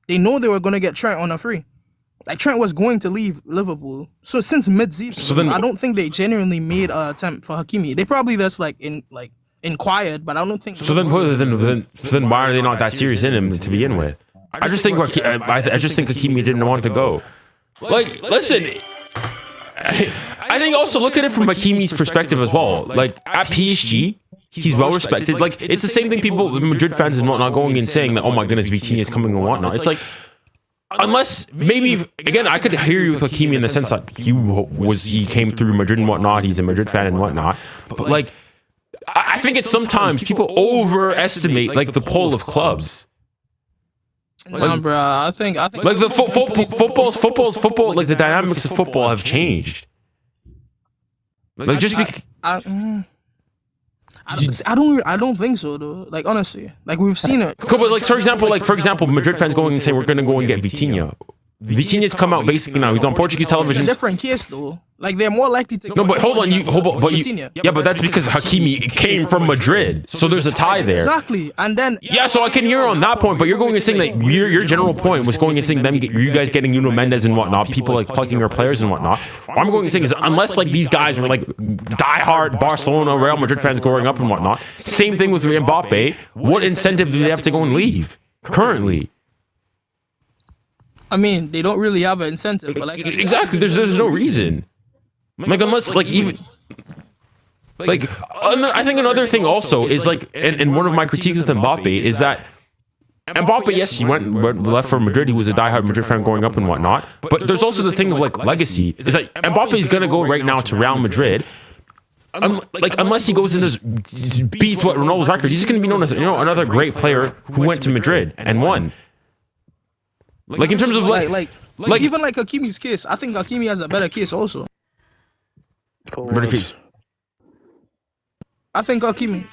They know they were gonna get Trent on a free. Like Trent was going to leave Liverpool. So since mid-season, I don't think they genuinely made an attempt for Hakimi. They probably just inquired, but I don't think. So then why are they not that serious in him to begin with? I just think Hakimi didn't want to go. Like, listen. I think also look at it from Hakimi's perspective as well. Like at PSG, he's well respected. Like it's the same thing people, Madrid fans and whatnot, going and saying that, oh my goodness, Vitinha is coming and whatnot. It's like, unless maybe again, I could hear you with Hakimi in the sense that he came through Madrid and whatnot. He's a Madrid fan and whatnot. But like, I think it's sometimes people overestimate like the pull of clubs. Like, bro, I think like the football, like the dynamics of football have changed. Like just because I don't think so though. Like honestly, like we've seen it. Cool, but like for example, Madrid fans going and saying we're gonna go and get Vitinha. Vitinha's come out basically now. He's on Portuguese television. It's a different case though. Like they're more likely to. No, but hold on, but that's because Hakimi came from Madrid, so there's a tie there. Exactly, and then so I can hear on that point, but you're going and saying that your general point was going and saying you guys getting Nuno Mendes and whatnot, people like plucking our players and whatnot. What I'm going and saying is unless like these guys were like diehard Barcelona, Real Madrid fans growing up and whatnot, same thing with Mbappe. What incentive do they have to go and leave currently? I mean, they don't really have an incentive, but like exactly, there's no reason. Like unless like even Like, I think another thing also is like, and one of my critiques with Mbappe is that Mbappe, yes, he left for Madrid. He was a diehard Madrid fan growing up and whatnot. But there's also the thing of like legacy. Is that Mbappe is gonna go right now to Real Madrid. Like unless he goes and just beats what Ronaldo's record, he's just gonna be known as another great player who went to Madrid and won. Like in terms of like even like Hakimi's case, I think Hakimi has a better case also. Better case. I think Hakimi.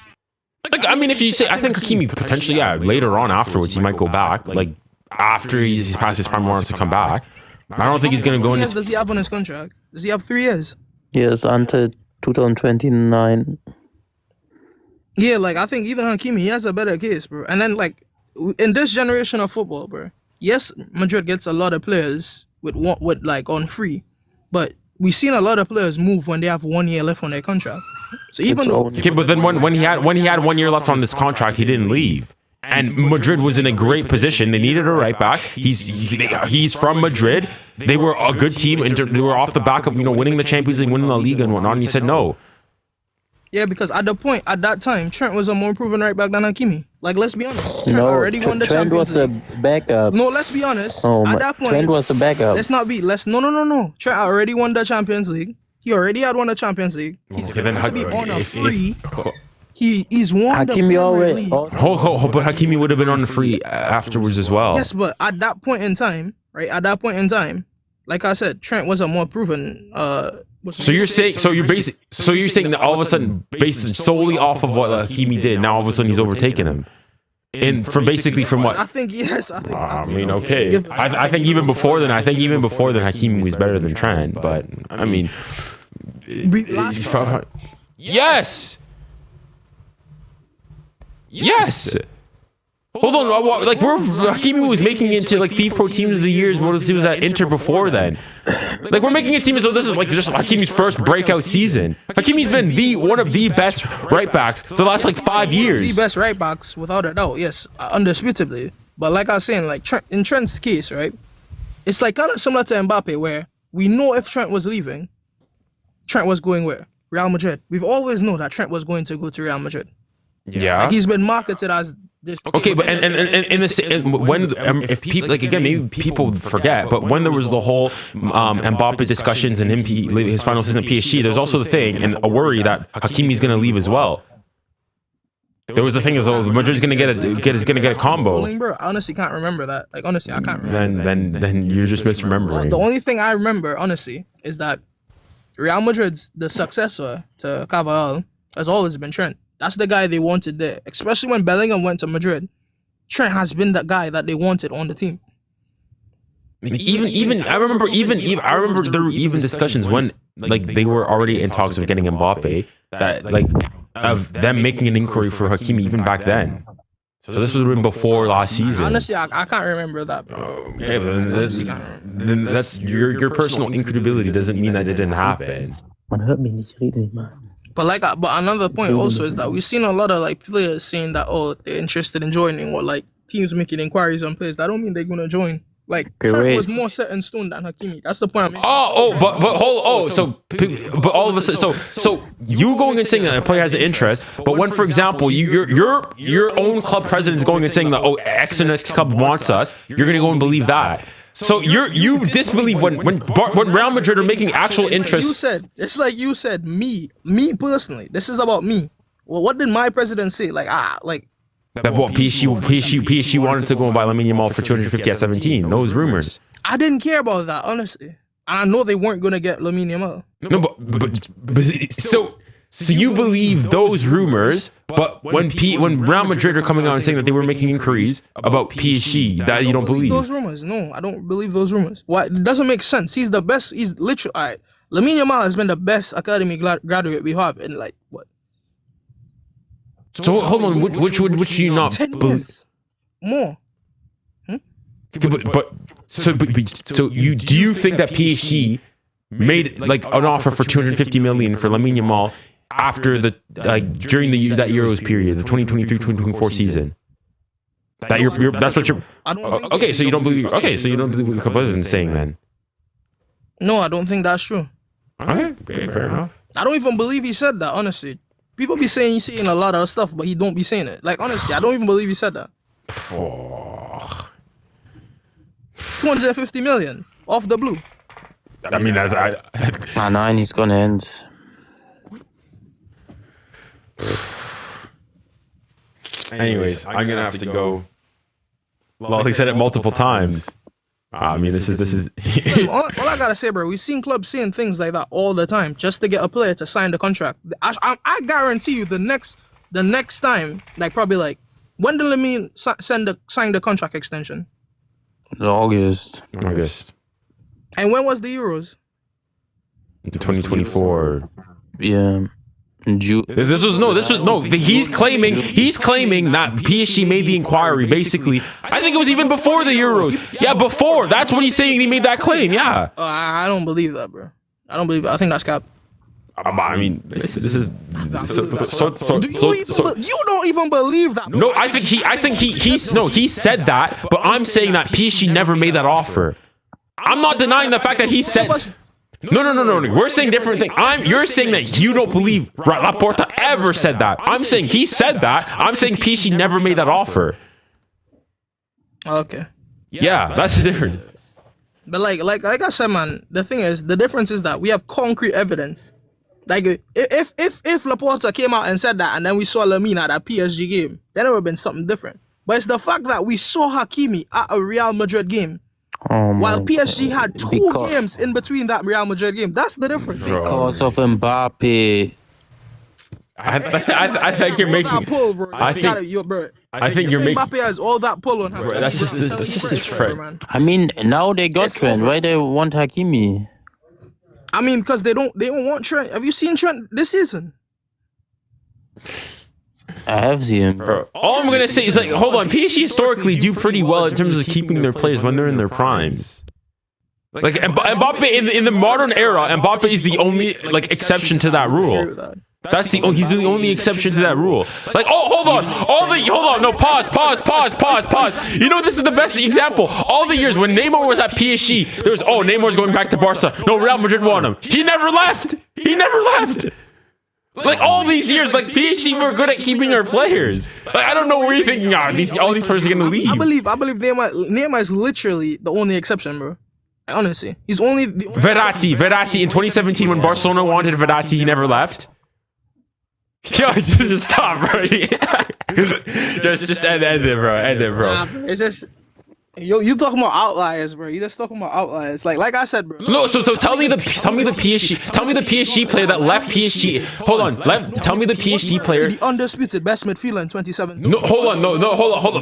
Like, I mean, if you say, I think Hakimi potentially, later on afterwards, he might go back. Like, after he's past his prime, wants to come back. I don't think he's going to go into... Does he have on his contract? Does he have 3 years? Yes, until 2029. Yeah, like, I think even Hakimi, he has a better case, bro. And then, like, in this generation of football, bro, yes, Madrid gets a lot of players with like, on free. But we've seen a lot of players move when they have 1 year left on their contract. So even though... Okay, but then when he had 1 year left on this contract, he didn't leave. And Madrid was in a great position. They needed a right back. He's from Madrid. They were a good team, and they were off the back of winning the Champions League, winning the Liga and whatnot. And he said no. Yeah, because at that time, Trent was a more proven right back than Hakimi. Like, let's be honest. Trent already won the Champions League. Trent was the backup. No, let's be honest. At that point, Trent was the backup. No. Trent already won the Champions League. He already had won the Champions League. He's going to be on a free. He's won the Premier League. But Hakimi would have been on the free afterwards as well. Yes, but at that point in time, right? At that point in time, like I said, Trent was a more proven. So you're saying that all of a sudden, based solely off of what Hakimi did, now all of a sudden he's overtaken him. From what? I think yes. I mean, okay. I think even before then, Hakimi was better than Trent. But I mean, yes. Hold on, like Hakimi was making it to like FIFPro teams of the years. What he was at Inter before then. Like we're making it seem as though this is like just Hakimi's first breakout season. Hakimi's been one of the best right backs for the last like 5 years. The best right backs without a doubt, yes, undisputably. But like I was saying, like in Trent's case, right, it's like kind of similar to Mbappe, where we know if Trent was leaving, Trent was going where? Real Madrid. We've always known that Trent was going to go to Real Madrid. Yeah, like he's been marketed as this. Okay, but if people like again, maybe people forget, but when there was the whole Mbappe discussions and his final season at PSG, there's also the thing and a worry that Hakimi's going to leave as well. There was the thing as though Madrid's going to get a combo. Bro, I honestly can't remember that. Like honestly, I can't remember. Then you're just misremembering. The only thing I remember, honestly, is that Real Madrid's the successor to 𝙀𝙀𝘿 has always been Trent. That's the guy they wanted there. Especially when Bellingham went to Madrid, Trent has been that guy that they wanted on the team. I remember there were even discussions when like they were already in talks of getting Mbappe, that like of them making an inquiry for Hakimi even back then. So this would have been before last season. Honestly, I can't remember that, bro. Okay, then that's your personal incredibility doesn't mean that it didn't happen. But another point also is that we've seen a lot of like players saying that they're interested in joining, or like teams making inquiries on players. That don't mean they're gonna join. Like Trent was more set in stone than Hakimi. That's the point I'm making. But all of a sudden, so you going and saying that a player has an interest, but when, for example, your own club president is going and saying that X and X club wants us, you're gonna go and believe that. So you disbelieve when Real Madrid are making actual interest. It's like you said, me personally. This is about me. Well, what did my president say? That what PSG wanted to go and buy Lamine Yamal for 250 at 17. Those rumors. I didn't care about that, honestly. I know they weren't gonna get Lamine Yamal. No, but so you believe those rumors, but when Real Madrid are coming out and saying that they were making inquiries about PSG, that you don't believe those rumors? No, I don't believe those rumors. Why? It doesn't make sense. He's the best. He's literally. All right, Lamine Yamal has been the best academy graduate we have in like what? So hold on, which do you not 10 believe? years more? So do you think that PSG made like an offer for 250 million for Lamine Yamal after during that Euros period, the 2023-2024 season? That's what you're. Okay, so you don't believe. Okay, so you don't believe what the president is saying then? No, I don't think that's true. Okay, fair enough. I don't even believe he said that, honestly. People be saying he's saying a lot of stuff, but he don't be saying it. Like, honestly, I don't even believe he said that. 250 million off the blue. I mean, that's... Nine, he's gonna end. Anyways, I'm gonna have to go. Well, he said it multiple times. I mean, this is. all I gotta say, bro, we've seen clubs saying things like that all the time just to get a player to sign the contract. I guarantee you, the next time, like probably like, when did Lamine sign the contract extension? August. And when was the Euros? 2024. Yeah. This was no. He's claiming that PSG made the inquiry. Basically, I think it was even before the Euros. Yeah, before. That's when he's saying he made that claim. Yeah. I don't believe that, bro. I don't believe it. I think that's cap. I mean, this is. You don't even believe that. No, I think he said that, but I'm saying that PSG never made that offer. I'm not denying the fact that he said. No. We're saying different things. You're saying that you don't believe Laporta ever said that. I'm saying he said that. I'm saying PSG never made that offer. Okay. Yeah, that's the difference. But like I said, man, the thing is, the difference is that we have concrete evidence. Like if Laporta came out and said that, and then we saw Lamine at that PSG game, then it would have been something different. But it's the fact that we saw Hakimi at a Real Madrid game. While PSG had two games in between that Real Madrid game. That's the difference. Because of Mbappe. I think you're making. Pull, bro. I think you're making. Mbappe has all that pull on him. Bro, that's just his friend. I mean, now they got Trent. Why they want Hakimi? I mean, because they don't want Trent. Have you seen Trent this season? I have seen him. Bro, all I'm gonna say is like, hold on. PSG historically do pretty well in terms of keeping their players when they're in their primes. Like Mbappe in the modern era, Mbappe is the only like exception to that rule. That's he's the only exception to that rule. Like, hold on. No, pause. You know, this is the best example. All the years when Neymar was at PSG, there was Neymar's going back to Barca. No, Real Madrid want him. He never left. Like all these years, like PSG were good at keeping their players. Like I don't know where you're thinking, all these players are gonna leave. I believe Neymar is literally the only exception, bro. Honestly, he's only the only Verratti in 2017 when Barcelona wanted Verratti, he never left. Yo, just stop, bro. just end it, bro. Nah, bro. It's just. You talking about outliers, bro. You just talking about outliers. Like I said, bro. No, so tell me the PSG player that left PSG. Hold on, tell me the PSG player. The undisputed best midfielder in 2017. No, hold on.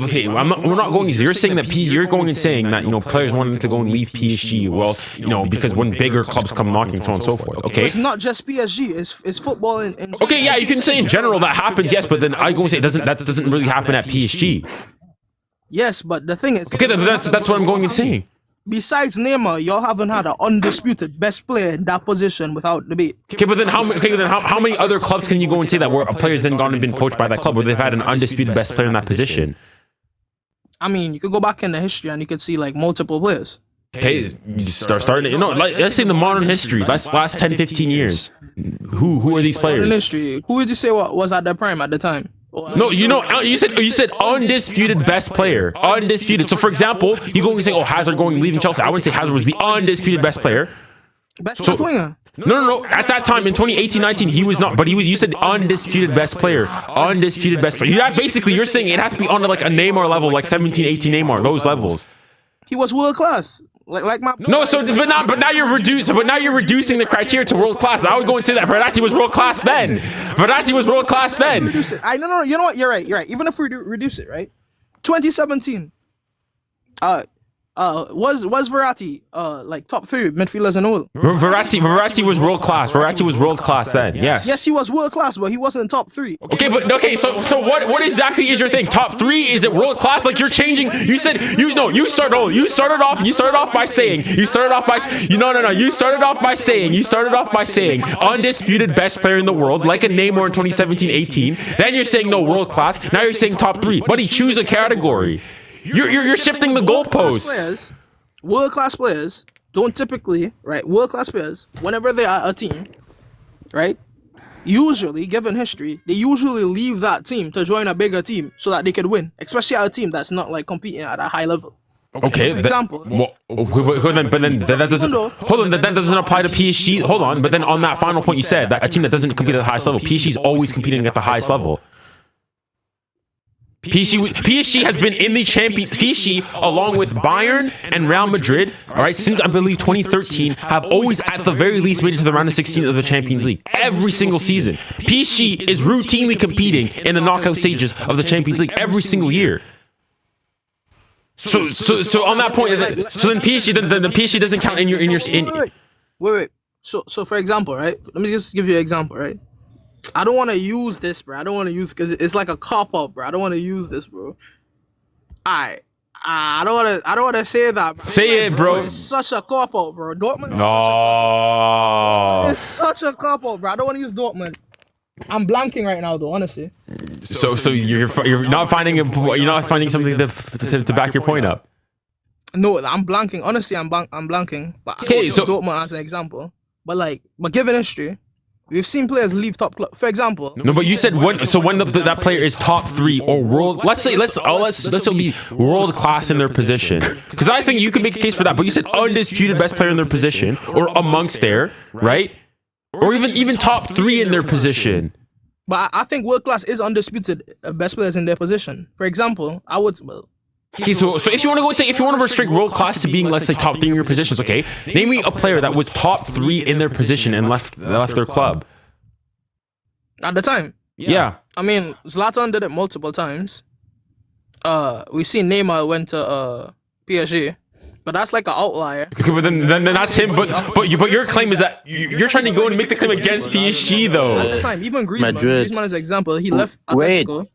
Okay, we're not going. You're saying that PSG. You're going and saying that players wanting to go and leave PSG. Well, because when bigger clubs come knocking, so on and so forth. Okay. It's not just PSG. It's football in okay, yeah, you can say in general that happens, yes, but then I go and say that doesn't really happen at PSG. Yes, but the thing is... Okay, that's what I'm going and saying. Besides Neymar, y'all haven't had an undisputed best player in that position without debate. Okay, but then how many other clubs can you go and say that where players then gone and been poached by that club where they've had an undisputed best player in that position? I mean, you could go back in the history and you could see like multiple players. Okay, you starting like let's say in the modern history, last 10, 15 years. Who are these players? Modern history. Who would you say was at their prime at the time? No, you said undisputed best player. Undisputed. So for example, you go and say, Hazard leaving Chelsea. I wouldn't say Hazard was the undisputed best player. Best winger. No. At that time in 2018-19, he was not. But you said undisputed best player. Undisputed best player. Basically, you're saying it has to be on like a Neymar level, like 17, 18 Neymar, those levels. He was world class. Like my but now you're reducing the criteria to world class. I would go and say that Verratti was world class then. I know. You know what? You're right. Even if we reduce it, right? 2017. Was Verratti like top 3 midfielders in all? Verratti was world class. Verratti was world class then. Yes. Yes, he was world class, but he wasn't top 3. Okay, so what exactly is your thing? Top 3? Is it world class? Like you're changing. You said you started off by saying undisputed best player in the world, like a Neymar in 2017-18. Then you're saying no, world class. Now you're saying top 3. Buddy, choose a category. You're shifting the goalposts. World class players don't typically, right? World class players, whenever they are a team, right? Usually, given history, they usually leave that team to join a bigger team so that they could win, especially at a team that's not like competing at a high level. Okay, for example, but then that doesn't hold on. That doesn't apply to PSG. Hold on, but then on that final point you said that a team that doesn't compete at the highest level, PSG is always competing at the highest level. PSG has been in the Champions. PSG, along with Bayern and Real Madrid, all right, since I believe 2013, have always at the very least made it to the round of 16 of the Champions League every single season. PSG is routinely competing in the knockout stages of the Champions League every single year. So on that point, so then PSG, then the PSG doesn't count in your Wait. So for example, right? Let me just give you an example, right? I don't want to use this, bro. I don't want to use because it's like a cop out, bro. I don't want to use this, bro. I don't want to say that. Bro. Say it, bro. It's such a cop out, bro. Dortmund. It's such a cop out, bro. I don't want to use Dortmund. I'm blanking right now, though. Honestly. So you're not finding something to back your point up. No, I'm blanking. Honestly, I'm blanking. But okay, so Dortmund as an example. But given history, we've seen players leave top club. For example. No, but you said when that player is top 3 or world. Let's be world class in their position. Because I think you could make a case for that. But you said undisputed best player in their position or amongst there, right? Or even top 3 in their position. But I think world class is undisputed best players in their position. For example, I would. Okay, so if you want to restrict world class to being, let's say, top 3 in your positions, okay, name me a player that was top 3 in their position and left their club at the time. Yeah. I mean, Zlatan did it multiple times. We seen Neymar went to PSG. But that's like an outlier. Okay, but then that's him. But your claim is that you're trying to go and make the claim against PSG though. At the time, even Griezmann is an example. He left Atletico.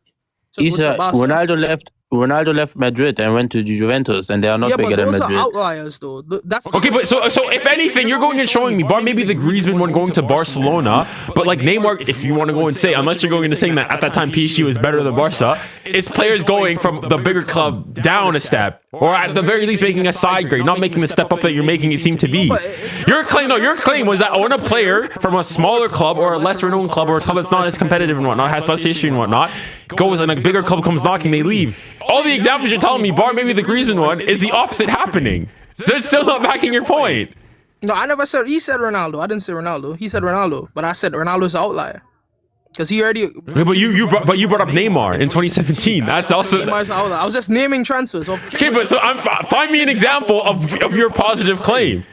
Ronaldo left Madrid and went to Juventus, and they are not bigger than Madrid. Yeah, but those are outliers, though. That's okay, but so if anything, you're going and showing me, maybe the Griezmann one going to Barcelona, but like Neymar, if you want to go and say, unless you're going into saying that at that time PSG was better than Barca, it's players going from the bigger club down a step, or at the very least making a side grade, not making the step up that you're making it seem to be. Your claim was that when a player from a smaller club or a lesser known club or a club that's not as competitive and whatnot, has less history and whatnot, goes and a bigger club comes knocking, they leave. All the examples you're telling me, bar maybe the Griezmann one, is the opposite happening. So it's still not backing your point. No, I never said, he said Ronaldo. I didn't say Ronaldo. He said Ronaldo, but I said Ronaldo's an outlier. Because he already... Yeah, but you brought up Neymar in 2017. That's also... Neymar's an outlier. I was just naming transfers. Okay, but so find me an example of your positive claim.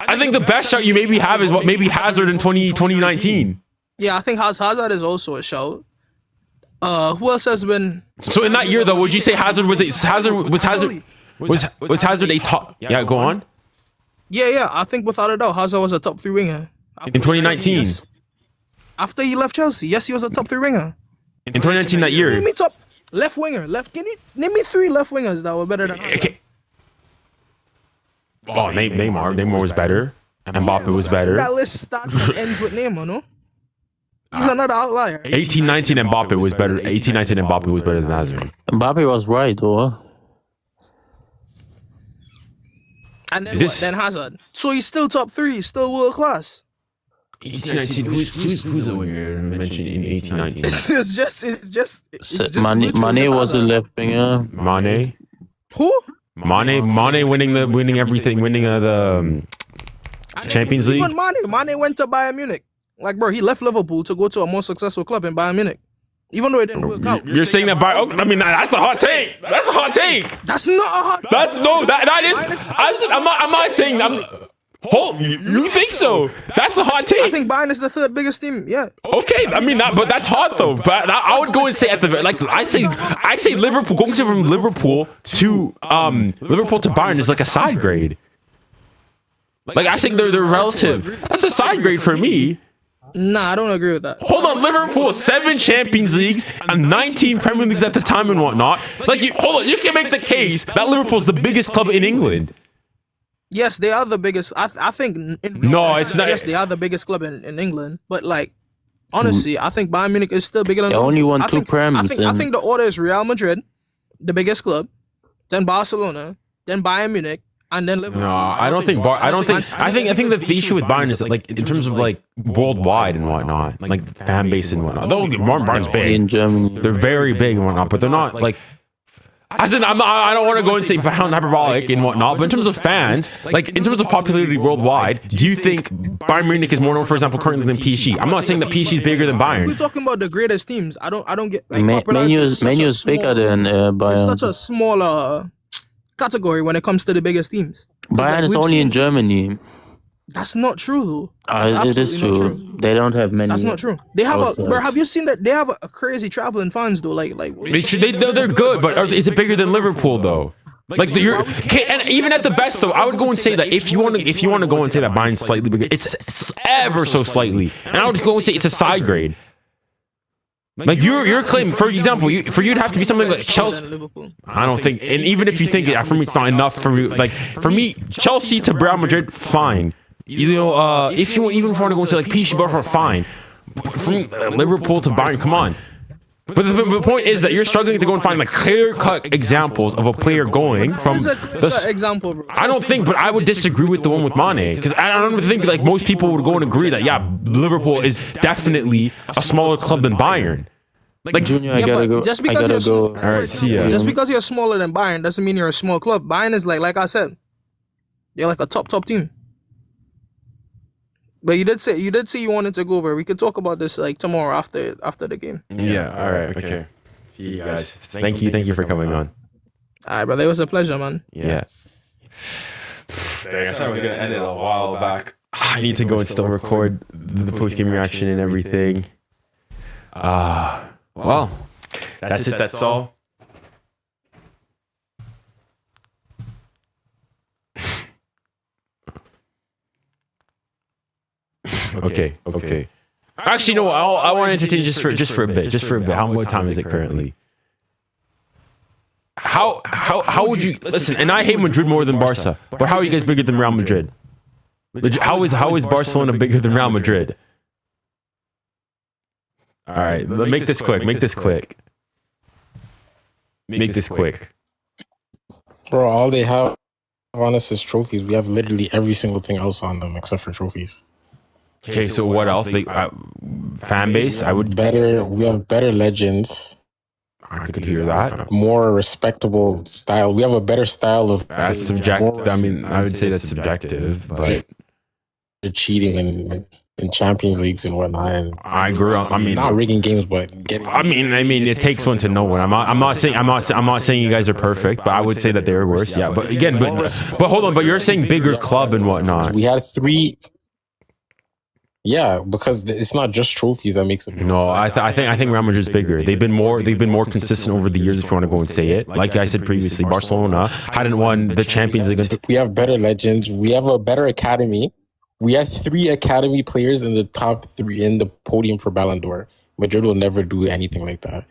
I think the best shot you maybe have is what maybe Hazard in 2019. Yeah, I think Hazard is also a shout. Who else has been? So in that year, though, would you say Hazard was Hazard a top? Yeah, go on. Yeah. I think without a doubt, Hazard was a top 3 winger in 2019. Yes. After he left Chelsea, yes, he was a top 3 winger. In 2019, that year. Name me top left winger. Name me 3 left wingers that were better than Hazard. Okay. Oh, Neymar was better. Mbappe was better. That list starts and ends with Neymar, no? He's another outlier. 18-19 Mbappe was better. 18-19 Mbappe was better than Hazard. Mbappe was right, though. And then Hazard. So he's still top 3. He's still world class. 18-19. Who's a winger mentioned in 18-19? It's just. Mane was a left winger. Mane. Who? Mane winning the Champions League. Even Mane went to Bayern Munich. Like, bro, he left Liverpool to go to a more successful club in Bayern Munich. Even though it didn't work out. You're saying that I mean, that's a hot take. That's a hot take. That's not a hot take. That is. I'm not saying you think so? That's a hot take. I think Bayern is the 3rd biggest team. Yeah. Okay, I mean but that's hot though. But I would go and say I say Liverpool going from Liverpool to Bayern is like a side grade. Like I think they're relative. That's a side grade for me. Nah, I don't agree with that. Hold on, Liverpool 7 Champions Leagues and 19 Premier Leagues at the time and whatnot. Like you can make the case that Liverpool's the biggest club in England. Yes, they are the biggest. I think. It's not. Yes, they are the biggest club in England. But like, honestly, I think Bayern Munich is still bigger than. They only won 2 Premiers. I think the order is Real Madrid, the biggest club, then Barcelona, then Bayern Munich, and then Liverpool. No, I think that the issue with Bayern is that, like, in terms of like worldwide and whatnot, like fan base and whatnot. Bayern's big in Germany. They're very big and whatnot, but they're not like. As in, I don't want to go and say hyperbolic and whatnot, but in terms of fans, like in terms of popularity worldwide, do you think Bayern Munich is more known, for example, currently than PSG? I'm not saying that PSG is bigger than Bayern. We're talking about the greatest teams. I don't get like Menu is bigger than Bayern. It's such a smaller category when it comes to the biggest teams. Bayern is only in Germany. That's not true, though. It is true. They don't have many. That's not true. They have have you seen that? They have a crazy traveling fans, though. Like they're good, but is it bigger than Liverpool though? Like and even at the best though, I would go and say that if you want to go and say that Bayern's slightly bigger, it's ever so slightly, and I would go and say it's a side grade. Like you're claiming, for example, for you to have to be something like Chelsea. I don't think, and even if you think it, for me, it's not enough for me. Like for me, Chelsea to Real Madrid, fine. You know, if you want to go and say like PSG, Barcelona, fine. From Liverpool to Bayern, come on. But the point is that you're struggling to go and find like clear-cut examples of a player going from. Example, bro. I don't think, but I would disagree with the one with Mane, because I don't think like most people would go and agree that Liverpool is definitely a smaller club than Bayern. Like Junior, I gotta go. Just because all right, see ya. Just because you're smaller than Bayern doesn't mean you're a small club. Bayern is like I said, you're like a top team. But you did say you wanted to go over. We could talk about this like tomorrow after the game. Yeah. All right. Okay. See you guys. Thank you for coming on. All right, brother. It was a pleasure, man. Yeah. Dang, I said I was gonna end it a while back. I need to go and still record the post-game reaction and everything. Well, that's it. That's all. Okay. Actually, no. I want to entertain just for a bit. What time is it currently? How would you listen? And I hate Madrid more than Barca, but how are you guys bigger than Real Madrid? How is Barcelona bigger than Real Madrid? All right, make this quick. Bro, all they have on us is trophies. We have literally every single thing else on them except for trophies. Okay, so what else? Fan base? We have better legends. I could hear that. More respectable style. We have a better style of. That's subjective. I mean, I would say that's subjective, but the cheating in Champions Leagues and whatnot. And I grew up. I mean, not rigging games, but getting. I mean, it takes one to know one. I'm not saying you guys are perfect, but I would say that they're worse. Yeah, but again, but hold on. But you're saying bigger club and whatnot. We had 3. Yeah, because it's not just trophies that makes it. No, I think Real Madrid's bigger. They've been more consistent over the years. If you want to go and say it, like I said previously, Barcelona hadn't won the Champions League. We have better legends. We have a better academy. We have 3 academy players in the top 3 in the podium for Ballon d'Or. Madrid will never do anything like that.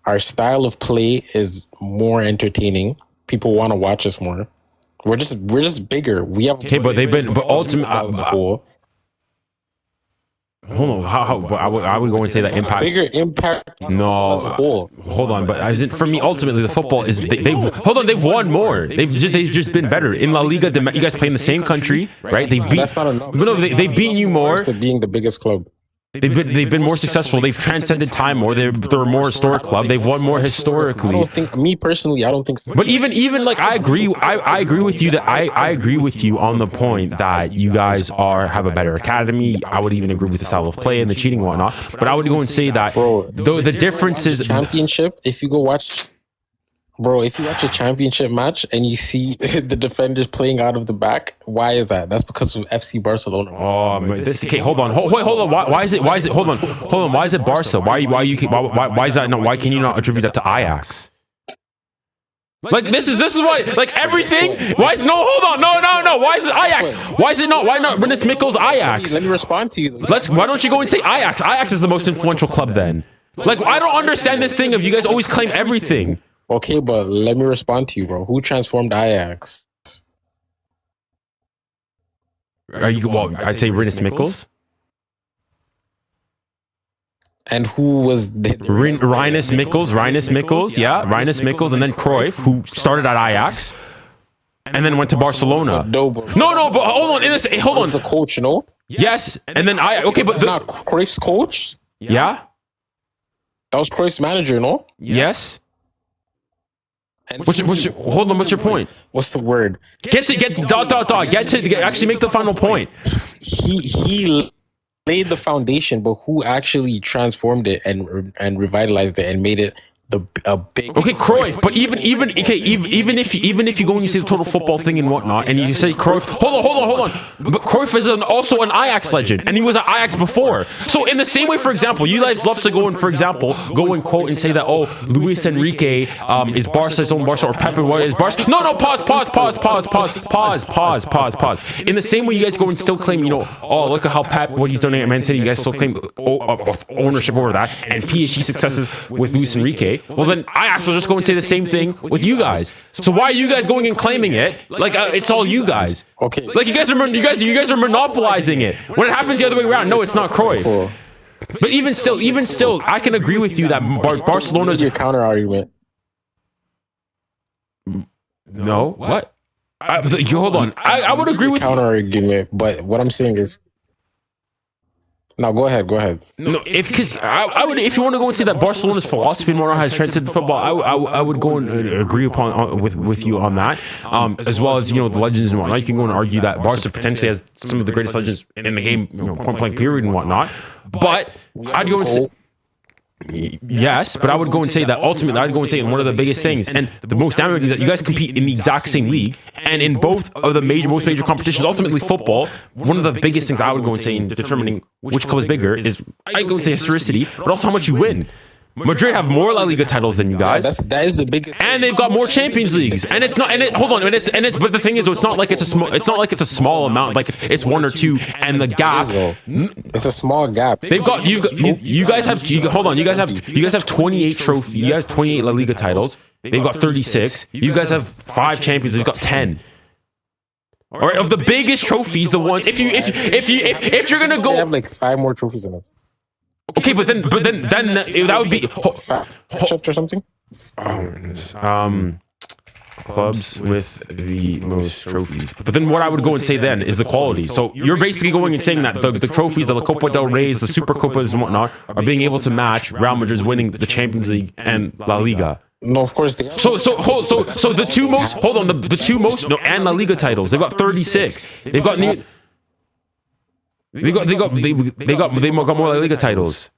Our style of play is more entertaining. People want to watch us more. We're just bigger. We have ultimately. Hold on, I would go and say that impact. Bigger impact. No, hold on, but as in, for me, ultimately, the football is they've won more. They've just been better in La Liga. You guys play in the same country, right? That's not enough. No, they've beaten you more. To being the biggest club. They've been more successful. They've transcended time more. They're a more historic club. They've won more historically. I don't think. Me personally, I don't think so. But even like I agree with you that I agree with you on the point that you guys have a better academy. I would even agree with the style of play and the cheating and whatnot. But I would go and say that the difference is championship. If you watch a championship match and you see the defenders playing out of the back, why is that? That's because of FC Barcelona. Oh, okay, hold on. Why is it? Hold on. Why is it Barca? Why is that? No, why can you not attribute that to Ajax? Like this is why, like everything. Why is hold on, no. Why is it Ajax? Why is it not? Why not Rinus Mikkel's Ajax? Let me respond to you. Why don't you go and say Ajax? Ajax is the most influential club then. Like I don't understand this thing of you guys always claim everything. Okay, but let me respond to you, bro. Who transformed Ajax? I'd say Rinus Mikkels. And who was Rinus Mikkels? Yeah, Rinus Mikkels, and then Cruyff, who started at Ajax. and then went to Barcelona. No, but hold on. Hold on. The coach, no? Yes, and then but not Cruyff's coach. Yeah, that was Cruyff's manager, no? Yes. What's your point? What's the word? Get to actually make the final point. He laid the foundation, but who actually transformed it and revitalized it and made it a big... Okay, Cruyff, but even if you go and you say the total football thing and whatnot, and you say Cruyff, hold on, but Cruyff is also an Ajax legend, and he was at Ajax before. So in the same way, for example, you guys love to go and quote and say that, oh, Luis Enrique is Barca's own Barca, or Pep is Barca. No, pause. In the same way, you guys go and still claim, oh, look at how Pep, what he's doing at Man City, you guys still claim ownership over that, and PSG successes with Luis Enrique. Well, then Ajax will just go and say the same thing with you guys. So why are you guys going and claiming it? Like it's all you guys. Okay. Like you guys are monopolizing it. When it happens the other way around, no, it's not Cruyff. But even still, I can agree with you that Barcelona's your counter argument. No, what? Hold on. I would agree with counter argument, but what I'm saying is. No, go ahead. No, if you want to go and say that Barcelona's philosophy and whatnot has transcended football, I would go and agree with you on that, as well as the legends and whatnot. You can go and argue that Barca potentially has some of the greatest legends in the game, point blank period and whatnot. But I'd go and say. Yes, but I would go and say that ultimately, I'd go and say one of the biggest things and the most damning thing is that you guys compete in the exact same league, and in both of the most major competitions, ultimately football, one of the biggest things I would go and say in determining which club is bigger is, I'd go and say historicity, but also how much you win. Madrid have more La Liga titles than you guys. That is the biggest, and they've got more Champions Leagues. And it's not. And hold on. But the thing is, it's not like it's a small amount. Like it's one or two, and the gap. It's a small gap. They've got you guys have. Hold on. You guys have 28 trophies. You guys have 28 La Liga titles. They've got 36. You guys have 5 Champions. They've got 10. Or of the biggest trophies, the ones if you're gonna go, they have like 5 more trophies than us. Okay, but then that would be or something. Clubs with the most trophies. But then what I would go and say then is the quality. So you're basically going and saying that the trophies, the Copa del Rey, the Super Copas and whatnot, are being able to match Real Madrid's winning the Champions League and La Liga. No, of course they. So the two most. Hold on, the two most and La Liga titles. They've got 36. They've got They got more La Liga titles.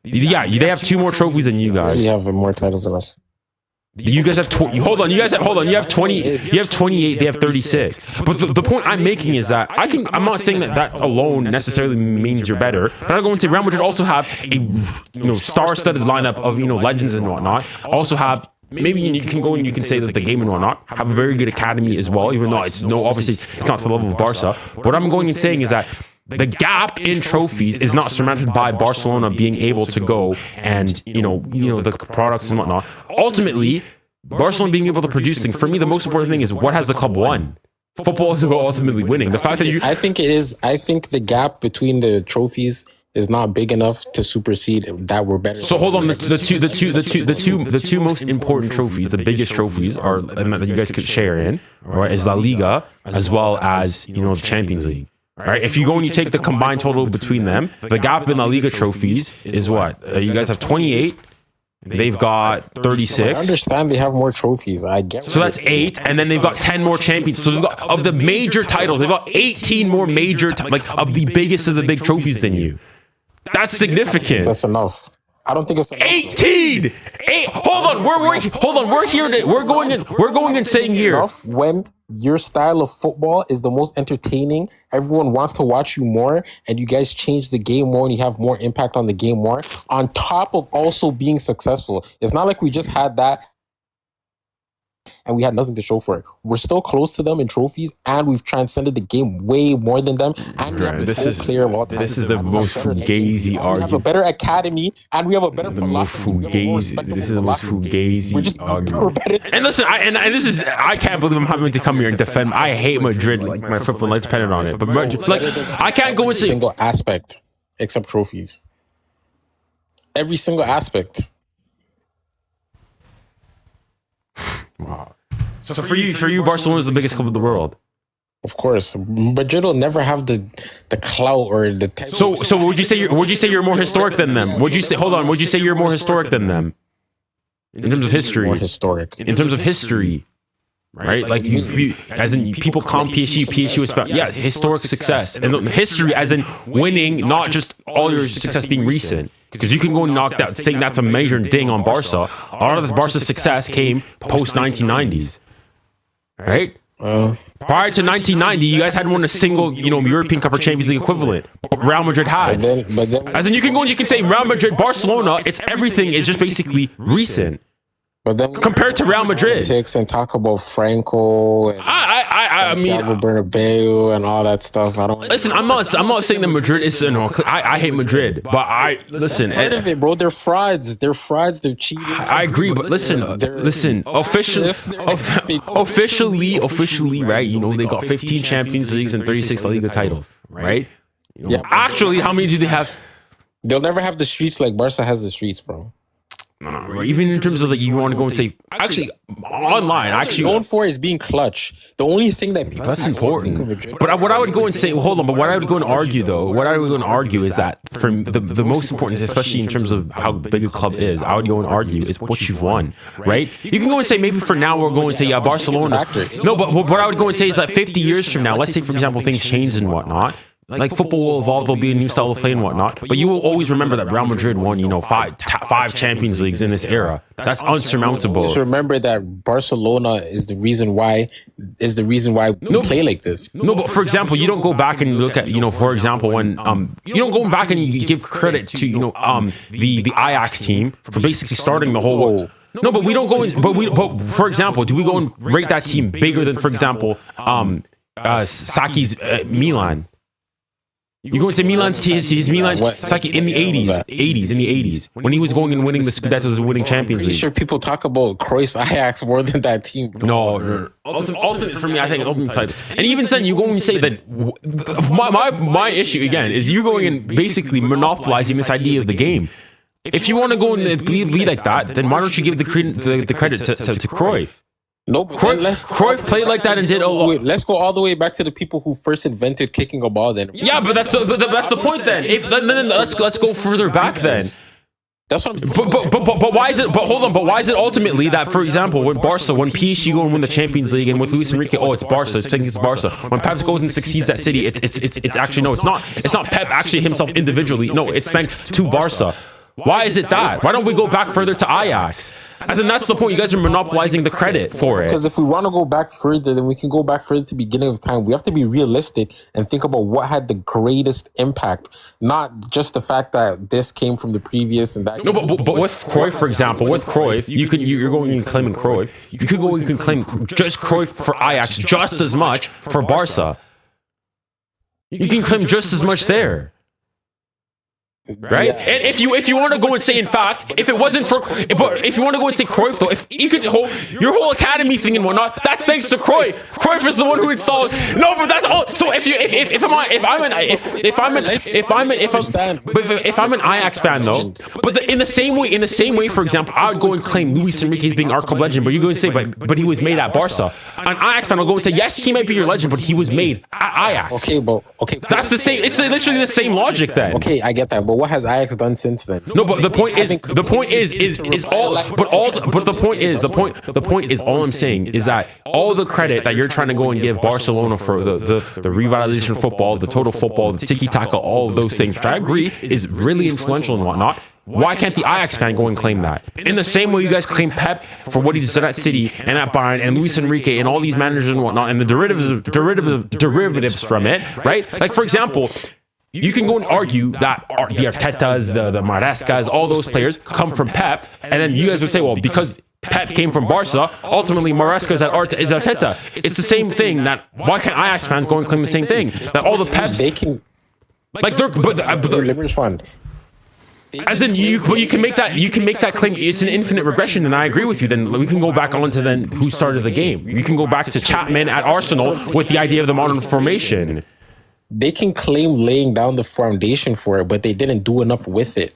Yeah, they have 2 more trophies than you guys. We have more titles than us. You guys have hold on. You have 20. You have 28. They have 36. But the point I'm making is that I'm not saying that alone necessarily means you're better. But I'm going to say Real Madrid also have a star-studded lineup of legends and whatnot. Also have. Maybe you can go and you can say that the game and whatnot have a very good academy as well, even though obviously it's not to the level of Barca. What I'm going and saying is that the gap in trophies is not surmounted by Barcelona being able to go and the products and whatnot. Ultimately, Barcelona being able to produce things. For me, the most important thing is what has the club won. Football is about ultimately winning. The fact that I think it is. I think the gap between the trophies is not big enough to supersede that we're better. So hold on, the two most important trophies, the biggest trophies are and that you guys could share in, right, is La Liga as well as the Champions League. All right, if you go and you take the combined total between them, the gap in La Liga trophies is what? You guys have 28. They've got 36. I understand they have more trophies. I get. So that's 8, and then they've got 10 more champions. So they've got of the major titles, they've got 18 more major of the biggest of the big trophies than you. That's significant. That's enough. I don't think it's enough. 18. Hold on. We're here. We're going and saying here. When your style of football is the most entertaining, everyone wants to watch you more, and you guys change the game more, and you have more impact on the game more. On top of also being successful, it's not like we just had that and we had nothing to show for it. We're still close to them in trophies, and we've transcended the game way more than them. And we have the best player of all time. This is the most fugazi argument. We have a better academy, and we have a better philosophy. This is the most fugazi argument. We're better. And listen, I can't believe I'm having to come here and defend. I hate Madrid. Like my football life depended on it. But Madrid, I can't go into single aspect except trophies. Every single aspect. Wow. So for you, Barcelona is the biggest club in the world. Of course, Madrid will never have the clout or the. So would you say you're more historic than them? Would you say you're more historic than them? In terms of history, more historic. In terms of history, right? Like you as in people call PSG. PSG was found, historic success, and history as in winning, not just all your success being recent. Because you can go and knock that, saying that's a major ding on Barca. A lot of this Barca success came post 1990s, right? Prior to 1990, you guys hadn't won a single, European Cup or Champions League equivalent. Real Madrid had. But then, as in, you can go and you can say Real Madrid, Barcelona. It's everything is just basically recent. But then compared to Real Madrid, and talk about Franco and I mean Bernabeu and all that stuff. I don't listen. I'm not saying that Madrid is I hate Madrid, but listen. Part of it, bro. They're frauds. They're cheating. I agree, but listen. Officially, right? They got 15 Champions Leagues and 36 La Liga titles, right? Actually, how many do they have? They'll never have the streets like Barca has the streets, bro. No. Even in terms of you want to go and say online, known for is being clutch. The only thing that people that's important. But what I would go and say, hold on. But what I would go and argue is that for the most important, especially in terms of how big a club is, I would go and argue is what you've won, right? You can go and say maybe for now we're going to say Barcelona. No, but what I would go and say is that 50 years from now, let's say for example things change and whatnot. Like football will evolve, there'll be a new style of play and whatnot. But you will always remember that Real Madrid won, five Champions Leagues in this era. That's unsurmountable. Just remember that Barcelona is the reason why we play like this. No, but for example, you don't go back and look at, for example, when you don't go back and you give credit to the Ajax team for basically starting the whole. No, but we don't go in. But for example, do we go and rate that team bigger than, for example, Saki's Milan? You go into Milan's Saki in the 80s, when he was going and winning the Scudettos and winning Champions League. Sure, people talk about Cruyff's Ajax more than that team. No. Ultimate for me, I think ultimate title. And even then, you go and say that my issue again is you going and basically monopolizing this idea of the game. If you want to go and be like that, then why don't you give the credit to Cruyff? No, Cruyff played like that and did. Let's go all the way back to the people who first invented kicking a ball. Then but that's the point. Then let's go further back. Then that's what I'm saying. But why is it? But hold on. But why is it ultimately that, for example, when PSG go and win the Champions League and with Luis Enrique, it's Barca. It's Barca. When Pep goes and succeeds at City, it's actually no. It's not. It's not Pep actually himself individually. No, it's thanks to Barca. Why is it that? Why don't we go back further to Ajax? As in, that's the point. You guys are monopolizing the credit for it. Because if we want to go back further, then we can go back further to the beginning of time. We have to be realistic and think about what had the greatest impact, not just the fact that this came from the previous and that. No, but with Cruyff, for example, you're going and claiming Cruyff. You could go and you can claim just Cruyff for Ajax just as much for Barca. You can claim just as much there. Right, and if you want to go and say, in fact, if it wasn't for, but if you want to go and say Cruyff, though, if you could your whole academy thing and whatnot, that's thanks to Cruyff. Cruyff is the one who installed. No, but that's all. So if I'm an Ajax fan though, but in the same way, for example, I would go and claim Luis Enrique as being our club legend, but you go and say, but he was made at Barca. An Ajax fan will go and say, yes, he might be your legend, but he was made at Ajax. Okay, that's the same. It's literally the same logic then. Okay, I get that, but what has Ajax done since then? No, but the point is all I'm saying is that all the credit that you're trying to go and give Barcelona for the revitalization of football, the total football, the tiki-taka, all of those things, which I agree is really influential and whatnot. Why can't the Ajax fan go and claim that? In the same way you guys claim Pep for what he's done at City and at Bayern and Luis Enrique and all these managers and whatnot and the derivatives from it, right? Like, for example, you can go and argue that the Artetas, the Marescas, all those players come from Pep, and then you guys would say, well, because Pep came from Barca, ultimately Maresca is Arteta. It's the same thing. That why can't Ajax fans go and claim the same thing? That all the Peps they can, like they're but let me respond. As in, you can make that claim. It's an infinite regression, and I agree with you. Then we can go back on to then who started the game. You can go back to Chapman at Arsenal with the idea of the modern formation. They can claim laying down the foundation for it, but they didn't do enough with it.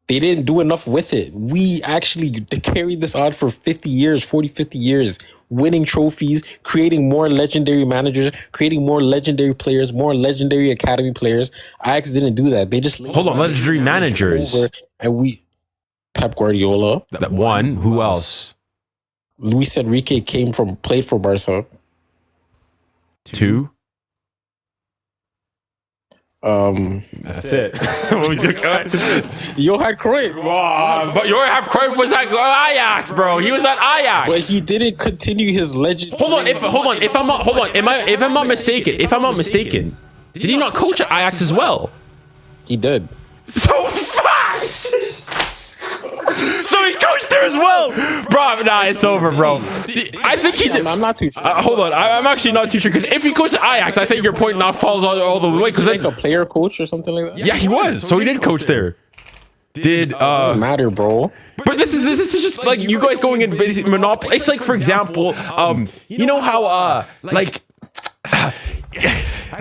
They didn't do enough with it. We actually carried this on for 50 years, 40, 50 years, winning trophies, creating more legendary managers, creating more legendary players, more legendary academy players. Ajax didn't do that. They just hold on, legendary managers. And we Pep Guardiola. That one. Who else? Luis Enrique played for Barca. 2. That's it. Johan Cruyff. But Johan Cruyff was at Ajax, bro. He was at Ajax. But he didn't continue his legend. Hold on. If I'm not mistaken, did he not coach at Ajax as well? He did. So fast. So he coached there as well, bro. Nah, it's over, bro. I think he did. I'm not too sure. Hold on, I'm actually not too sure because if he coached at Ajax, I think your point now falls all the way. Because like a player coach or something like that. Yeah, he was. So he did coach there. Doesn't matter, bro. But this is just like you guys going in basic monopoly. It's like, for example, you know how like I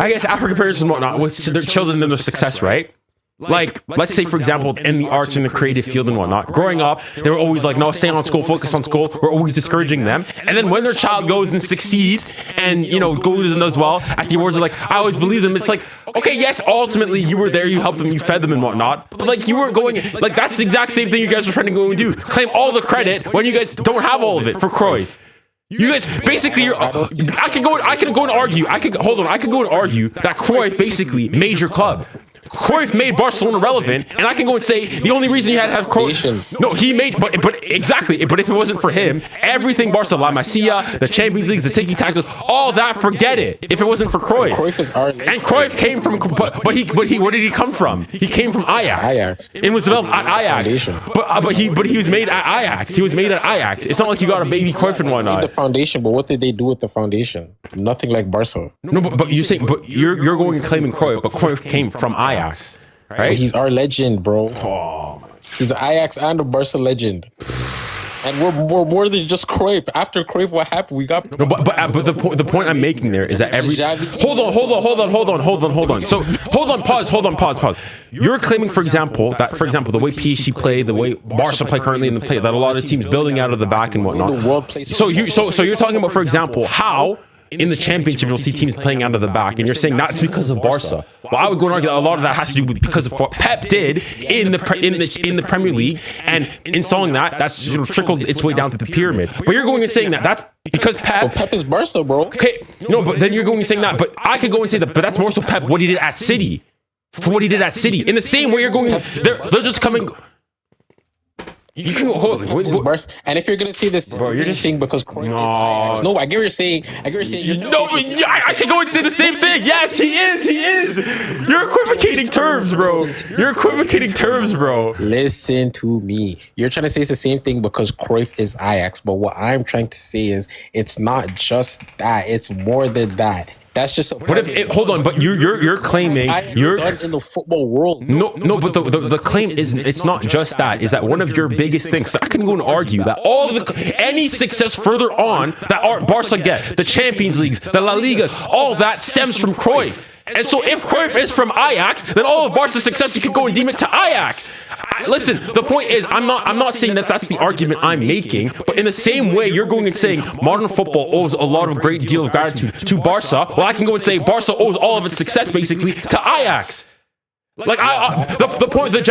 guess African parents and whatnot with their children and their success, right? Like, let's say, for example, in the arts and the creative field and whatnot, growing up, they were always like, no, stay on school, focus on school. We're always discouraging them. And then when their child goes and succeeds and, you know, goes and does well, at the awards, are like, I always believe them. It's like, okay, yes, ultimately, you were there, you helped them, you fed them and whatnot. But like, you weren't going, like, that's the exact same thing you guys are trying to go and do. Claim all the credit when you guys don't have all of it for Cruyff. You guys basically, I can go and argue that Cruyff basically made your club. Cruyff made Barcelona relevant, and I can go and say the only reason you had to have Cruyff. No, he made, but exactly. But if it wasn't for him, everything Barcelona, La Masia, the Champions Leagues, the tiki-takas, all that, forget it. If it wasn't for Cruyff. Cruyff is our legend. And Cruyff came from, but he, where did he come from? He came from Ajax. It was developed at Ajax. But he was made at Ajax. He was made at Ajax. It's not like you got a baby Cruyff and whatnot. The foundation, but what did they do with the foundation? Nothing like Barca. No, but you're saying, but you're going and claiming Cruyff, but Cruyff came from Ajax. Right? But he's our legend, bro. He's an Ajax and a Barca legend. And we're more than just Cruyff. After Cruyff, what happened? We got no, but the point I'm making there is that hold on. So hold on, pause. You're claiming, for example, the way PSG play, the way Barca play currently in the play, that a lot of teams building out of the back and whatnot. So you're talking about, for example, how in the championship you'll see teams playing out of the back, and you're saying that's because of Barca. Well, I would go and argue that a lot of that has to do with because of what Pep did in the Premier League, and installing that's trickled its way down to the pyramid. But you're going and saying that's because Pep. Well, Pep is Barca, bro. Okay, no, but then you're going and saying that. But I could go and say that. But that's more so Pep what he did at City. For what he did at City, in the same way you're going, they're just coming. You can and if you're gonna say this, bro, you're just saying because Cruyff is Ajax. No, I get what you're saying. I can go and say the same thing. Yes, he is. You're equivocating terms, bro. Listen to me. You're trying to say it's the same thing because Cruyff is Ajax, but what I'm trying to say is it's not just that. It's more than that. That's just. But hold on, but you're claiming you're done in the football world. No, but the claim is it's not just that. Is that one of your biggest things? So I can go and argue that any success further on that Barca get, the Champions Leagues, the La Ligas, all that stems from Cruyff. And so if Cruyff is from Ajax, then all of Barca's success, you can go and deem it to Ajax. Listen, the point is, I'm not saying that's the argument I'm making, but in the same way, you're going and saying modern football owes a lot of great deal of gratitude to Barca. Well, I can go and say Barca owes all of its success basically to Ajax. Like the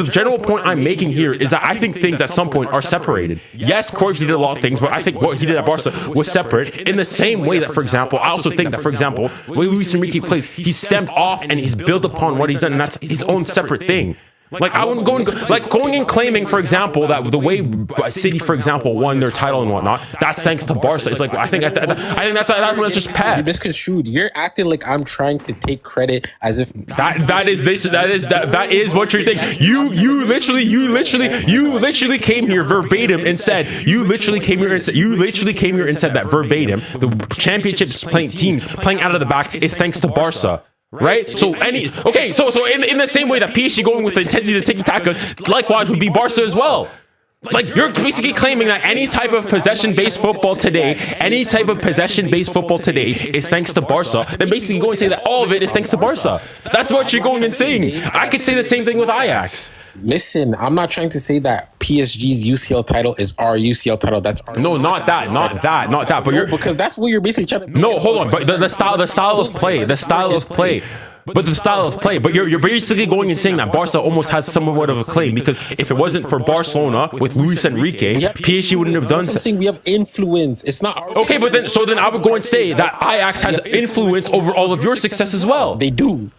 general point I'm making here is that I think things at some point are separated. Yes, Cruyff did a lot of things, but I think what he did at Barca was separate. In the same way that, for example, I also think that, for example, the way Luis Enrique plays, he's stemmed off and he's built upon what he's done, and that's his own separate thing. Like I wouldn't going and claiming, for example, that the way City, for example, won their title and whatnot, that's thanks to Barca. It's like I think that's just Pep. You misconstrued. You're acting like I'm trying to take credit as if that is what you're thinking. You literally came here verbatim and said that verbatim. The championships teams playing out of the back is thanks to Barca. Right? So in the same way that PSG going with the intensity of tiki-taka likewise would be Barca as well. Like you're basically claiming that any type of possession-based football today is thanks to Barca. Then basically go and say that all of it is thanks to Barca. That's what you're going and saying. I could say the same thing with Ajax. Listen, I'm not trying to say that PSG's UCL title is our UCL title. That's our not that. But because that's what you're basically trying to. No, hold on. But the style of play. But the style of play, but you're basically going and saying that Barca almost has somewhat of a claim, because if it wasn't for Barcelona with Luis Enrique, PSG wouldn't have done so. I'm saying we have influence. It's not our okay, but then I would go and say that Ajax has influence over all of your success as well. They do.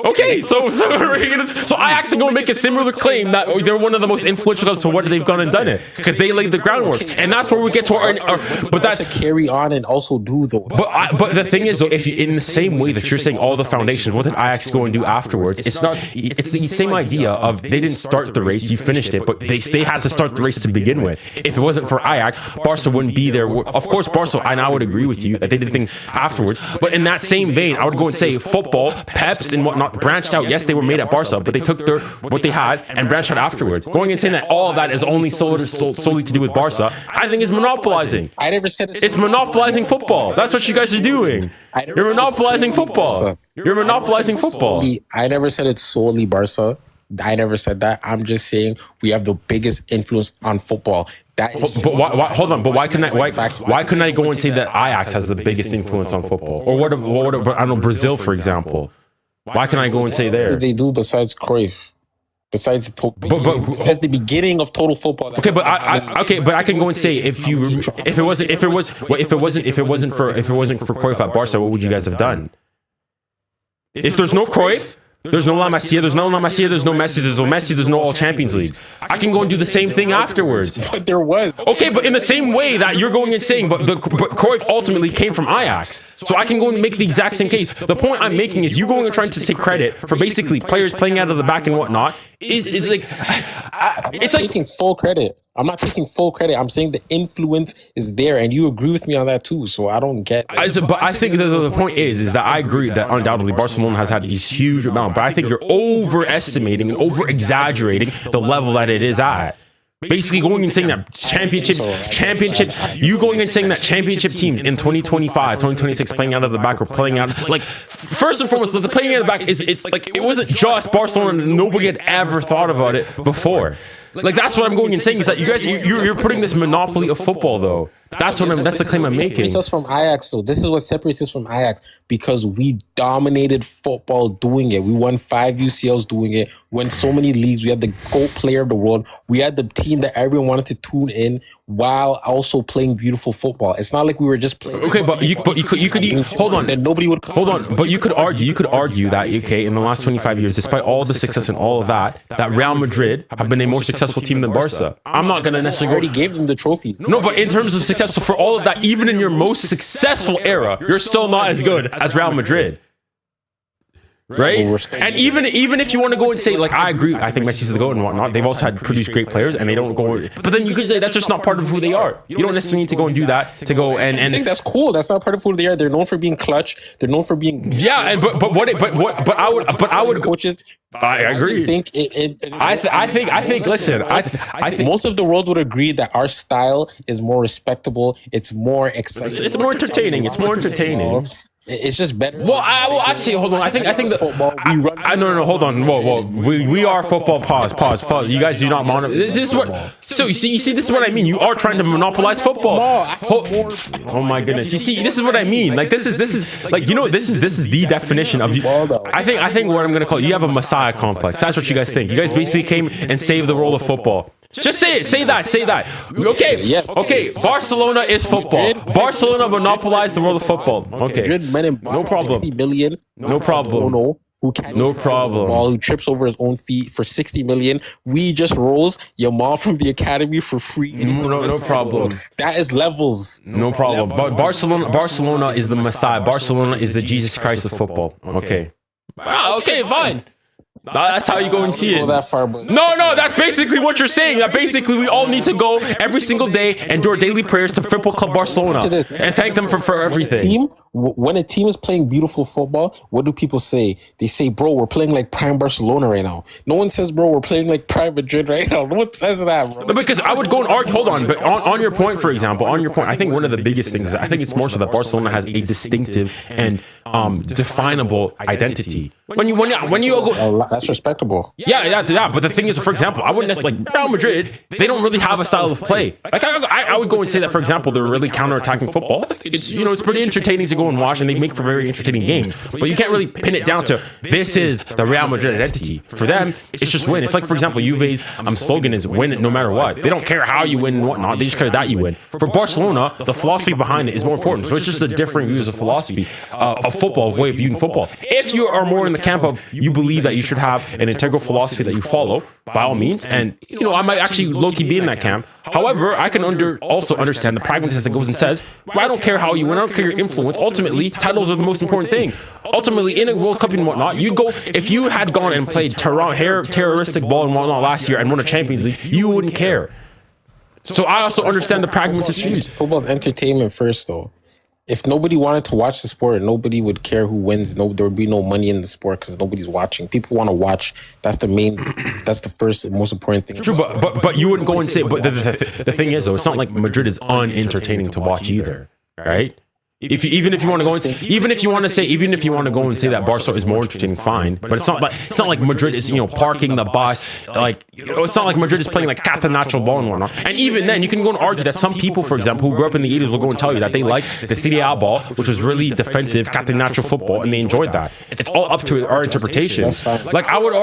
Okay, so Ajax are going to make a similar claim that they're one of the most influential clubs. So what they've gone and done it, because they laid the groundwork, and that's where we get to our. But that's carry on and also do though. But the thing is though, if you, in the same way that you're saying all the foundations, what did Ajax go and do afterwards? It's the same idea of they didn't start the race, you finished it, but they had to start the race to begin with. If it wasn't for Ajax, Barca wouldn't be there. Of course, Barca, and I would agree with you that they did things afterwards. But in that same vein, I would go and say football, Peps and whatnot branched out. Yes, they were made at Barca, but they took what they had and branched out afterwards. Going and saying that all of that is only solely to do with Barca, I think is monopolizing. I never said it's monopolizing football. That's what you guys are doing. You're monopolizing football. You're monopolizing football. I never said it's solely Barca. I never said that. I'm just saying we have the biggest influence on football. That is hold on. But why couldn't I go and say that Ajax has the biggest influence on football? Or what I don't know, Brazil, for example. Why can I go and say there? What they do besides Cruyff? Besides the beginning of total football. Okay, but I can go and say if it wasn't for Cruyff at Barca, what would you guys have done? If there's no Cruyff, there's no La Masia, there's no Messi, there's no All Champions Leagues. I can go and do the same thing afterwards. But there was. Okay, but in the same way that you're going and saying, but Cruyff ultimately came from Ajax. So I can go and make the exact same case. The point I'm making is you going and trying to take credit for basically players playing out of the back and whatnot is like... It's like taking full credit. I'm not taking full credit. I'm saying the influence is there, and you agree with me on that too. So I don't get. But I think the point is that I agree that undoubtedly Barcelona has had these huge amount, but I think you're overestimating and over exaggerating the level that it is at. Basically going and saying that championship, you going and saying that championship teams in 2025, 2026 playing out of the back or playing out, like, first and foremost, the playing out of the back it's like, it wasn't just Barcelona, nobody had ever thought about it before. Like, that's what I'm going and saying, is that you guys, you're putting this monopoly of football, though. That's the claim I'm making. Separates us from Ajax, though. This is what separates us from Ajax, because we dominated football doing it. We won 5 UCLs doing it. Won so many leagues. We had the GOAT player of the world. We had the team that everyone wanted to tune in while also playing beautiful football. It's not like we were just playing. Okay, but you could hold on. Then nobody would hold on. But you could argue that in the last 25 years, despite all the success and all of that Real Madrid have been a more successful team than Barca. I'm not gonna necessarily already gave them the trophies. No, but in terms of success, for all of that, even in your most successful era, you're still not as good as Real Madrid. Right? And even if you want to go and say, like, I agree, I think Messi's the GOAT and whatnot, they've also had produced great players, and they don't go, but then you could say that's just not part of who they are. You don't necessarily need to go and do that to go and I think that's cool. That's not part of who they are. They're known for being clutch. They're known for being but I would coaches. I agree. I think listen, I think most of the world would agree that our style is more respectable. It's more exciting. It's more entertaining. It's more entertaining. It's just better. Well, actually, hold on. I think the football. No, hold on. Whoa. We are football. Pause. You guys do not monitor. This is what. So you see, this is what I mean. You are trying to monopolize football. Oh my goodness. You see, this is what I mean. Like, this is like, you know, this is the definition of you. I think what I'm gonna call you have a messiah complex. That's what you guys think. You guys basically came and saved the world of football. Just say it. Say that. Okay. Yes. Okay. Barcelona is football. Barcelona monopolized the world of football. Okay. No problem. 60 million. No problem. Who can't no problem. Ball, who trips over his own feet for 60 million. We just rose Yamal from the academy for free. No problem. That is levels. No problem. But Barcelona is the Messiah. Barcelona is the Jesus Christ of football. Okay. Okay, fine. That's how you go and see it. That far, but no, that's basically what you're saying. That basically we all need to go every single day and do our daily prayers to Football Club Barcelona and thank them for everything. when a team is playing beautiful football, what do people say? They say, bro, we're playing like prime Barcelona right now. No one says, bro, we're playing like prime Madrid right now. No one says that, bro. No, because I would go and argue, hold on, but on your point, for example, on your point, I think one of the biggest things is I think it's more so that Barcelona has a distinctive and definable identity. When you go, that's respectable. Yeah. But the thing is, for example, I wouldn't necessarily like Real Madrid. They don't really have a style of play. Like I would go and say that, for example, they're really counter-attacking football. It's it's pretty entertaining to go and watch, and they make for very entertaining games. But you can't really pin it down to this is the Real Madrid identity. For them, it's just win. It's like, for example, Juve's slogan is win no matter what. They don't care how you win and whatnot. They just care that you win. For Barcelona, the philosophy behind it is more important. So it's just a different views of philosophy of football, way of viewing football. If you are more in the camp of you believe that you should have an integral philosophy that you follow, by all means, and I might actually low-key be in that camp. However, I can also understand the pragmatist that goes and says, well, I don't care how you win, I don't care your influence. Ultimately, titles are the most important thing. Ultimately, in a World Cup and whatnot, if you had gone and played terroristic ball and whatnot last year and won a Champions League, you wouldn't care. So I also understand the pragmatist views. Football's entertainment first, though. If nobody wanted to watch the sport, nobody would care who wins. There would be no money in the sport because nobody's watching. People want to watch. That's the first and most important thing. True, but you wouldn't go and say. But the thing is, though, it's not like Madrid is unentertaining to watch either, right? Even if you want to go and say that Barca is more entertaining, fine. But it's not like Madrid is parking the bus, like it's not like Madrid is playing like 𝙀𝙀 ball and whatnot. And even then, you can go and argue that some people, for example, who grew up in the 80s, will go and tell you that they like the Serie A ball, which was really defensive 𝙀𝙀 football, and they enjoyed that. It's all up to our interpretation. Like I would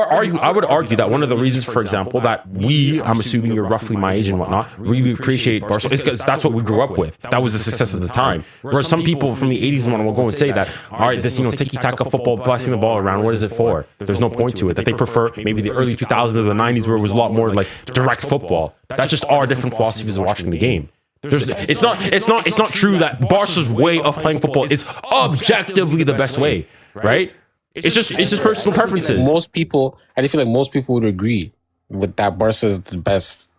argue that one of the reasons, for example, that I'm assuming you're roughly my age and whatnot, really appreciate Barca is because that's what we grew up with. That was the success of the time. Whereas some people from the 80s will go and say that, all right, this tiki-taka football, passing the ball around, what is it for? There's no point to it. That they prefer maybe the early 2000s or the 90s where it was a lot more like direct football. That's just our different philosophies of watching the game. It's not true that Barca's way of playing football is objectively the best way, right? It's just personal preferences. Most people, I feel like most people would agree with that. Barca is the best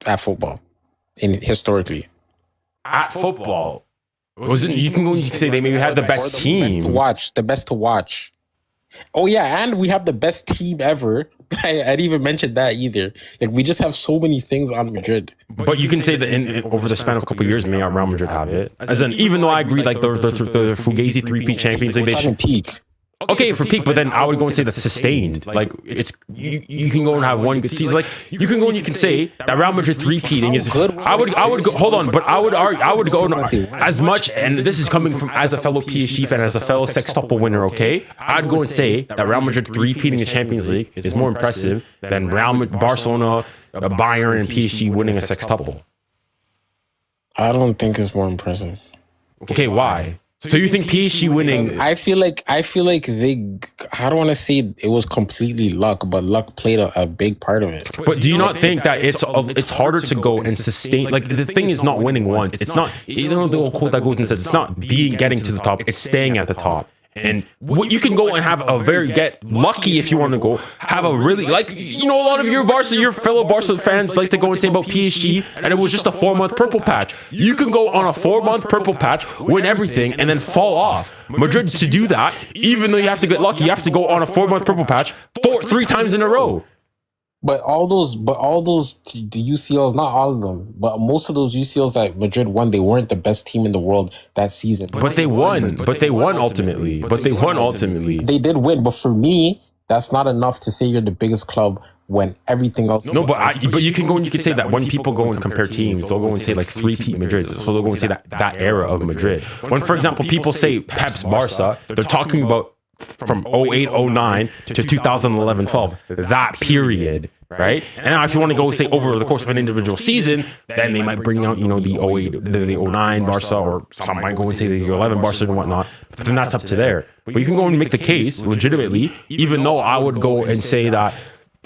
at football, historically. At football. You can say they maybe had the best team. The best to watch. Oh yeah, and we have the best team ever. I didn't even mention that either. Like we just have so many things on Madrid. But you can say that over the span of a couple of years, may Real Madrid have it. As in, even though I agree, like the Fugazi 3-peat Champions League, they should peak. Okay, for peak, but then I would go and say that's sustained. Like it's you can go and have one good season. Like you can go and you can say that Real Madrid 3-peating is good. I would go, hold on, but I would go as much, and this is coming from as a fellow PSG fan, as a fellow sextuple winner. Okay, I'd go and say that Real Madrid 3-peating the Champions League is more impressive than Barcelona, Bayern, and PSG winning a sextuple. I don't think it's more impressive. Okay, why? So you think PSG winning? I feel like they. I don't want to say it was completely luck, but luck played a big part of it. But do you not think that it's harder to go and sustain? Like the thing is not winning once. It's not the old quote that goes and says it's not getting to the top. It's staying at the top. And you can go and have get lucky if you want to go have a really a lot of your fellow Barca fans like to go and say about PSG and it was just a 4-month purple patch. You can go on a 4-month purple patch, win everything, and then fall off. Madrid to do that, even though you have to get lucky, you have to go on a 4-month purple patch 3 times in a row. But all those the UCLs, not all of them, but most of those UCLs that Madrid won, they weren't the best team in the world that season. But they won. But they won ultimately. They did win. But for me, that's not enough to say you're the biggest club when everything else. No, but you can go and you can say that when people go and compare teams, they'll go and say like 3-peat Madrid. So they'll go and say that era of Madrid. When, for example, people say Pep's Barca, they're talking about from 08-09 to 2011-12, that period, right? And now if you want to go say over the course of an individual season, then they might bring out, the 08, the 09 Barca, or some might go and say the 11 Barca and whatnot, but then that's up to there. But you can go and make the case legitimately, even though I would go and say that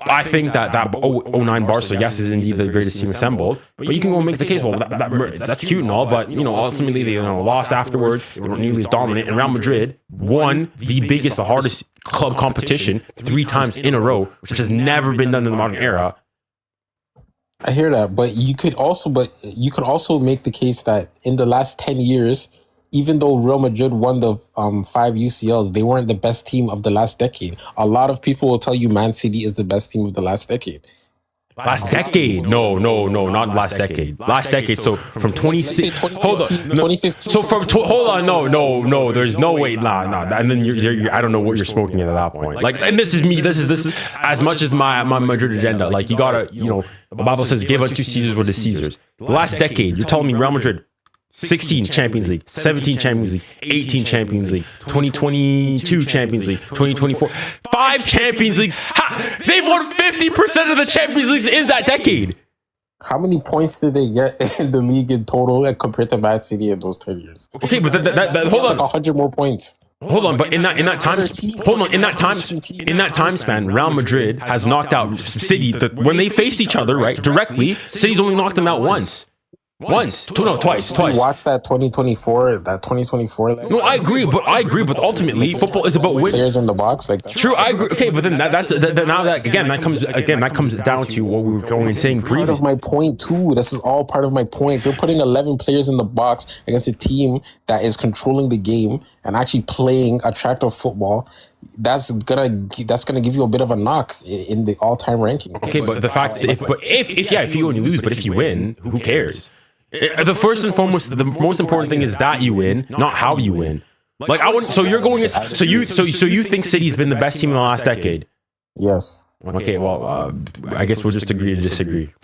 I think that 09 Barca, yes, is indeed the greatest team assembled. But you can go and make the case, well, that's cute and all, but ultimately they lost afterwards. They were nearly as dominant, and Real Madrid won the hardest club competition 3 times in a row, which has never been done in the modern era. I hear that, but you could also make the case that in the last 10 years, even though Real Madrid won the 5 UCLs, they weren't the best team of the last decade. A lot of people will tell you Man City is the best team of the last decade. Last decade? No, not last decade. Last decade. So from 26. Hold on. 2015. So from hold on. No. There's no way. Nah. And then you're I don't know what you're smoking at that point. Like, and this is me. This is as much as my Madrid agenda. Like, you gotta, the Bible says, give unto Caesars what is Caesar's. The last decade, you're telling me Real Madrid, 16 Champions League, 17 Champions League, 18 Champions League, 2022 Champions League, 2024, 5 Champions Leagues. They've won 50% of the Champions Leagues in that decade. How many points did they get in the league in total compared to Man City in those 10 years? Okay, but hold on, like 100 more points. Hold on, but in that time span, Real Madrid has knocked out City. When they face each other, right, directly, City's only knocked them out once. Twice. You watch that 2024. No, I agree, but ultimately, football is about winning. Players in the box, like that. True, I agree. Okay, but then that comes down to what we were going and saying previously. Part of my point too. This is all part of my point. If you're putting 11 players in the box against a team that is controlling the game and actually playing attractive football, that's gonna give you a bit of a knock in the all-time ranking. Okay, but the fact is, if you only lose, but if you win, who cares? The first and foremost, the most important thing is that you win, not how you win. Like, I wouldn't. So you're going. So you think City's been the best team in the last decade? Yes. Okay. Well, I guess we'll just agree to disagree.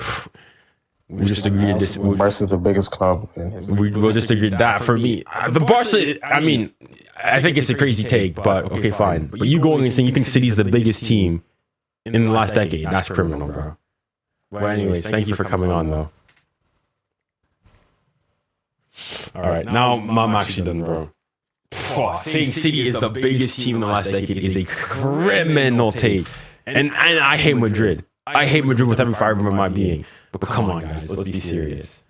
We'll just agree to disagree. Barca's the biggest club in history. We'll just agree that for me, the Barca. I mean, I think it's a crazy take, but okay, fine. But you going and saying you think City's the biggest team in the last decade? That's criminal, bro. But anyways, thank you for coming on, though. All right, now I'm actually done, bro. Saying City is the biggest team in the last decade is a criminal take. And I hate Madrid. I hate Madrid with every fiber of my being. But come on, guys, let's be serious.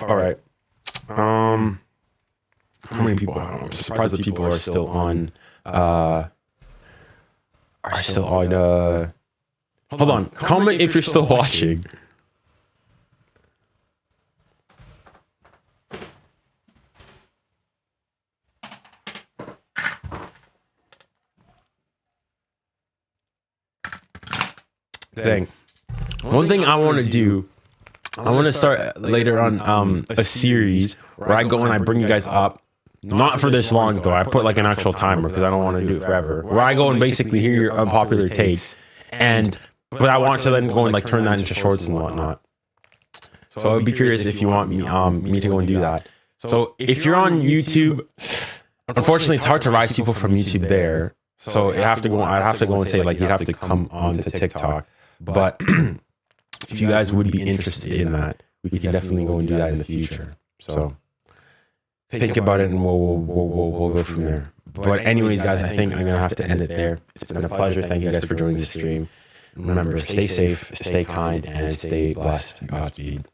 All right. How many people? I'm surprised that people are still on. Hold on. Comment if you're still watching. Dang. One thing I want to do, I want to start later on a series where I go and I bring you guys up. Not for this long, though. I put like an actual timer because I don't want to do it forever. Where I go and basically hear your unpopular takes, but I want to then go and like turn that into shorts and whatnot. So I'd be curious if you want me to go and do that. So if you're on YouTube, unfortunately, it's hard to rise people from YouTube there. So I'd have to go and say like you'd have to come on to TikTok. But if you guys would be interested in that, we can definitely go and do that in the future. So. Think about it and we'll go from there. But anyways, guys, I think I'm going to have to end it there. It's been a pleasure. Thank you guys for joining the stream. Remember, stay safe, stay kind, and stay blessed. Godspeed.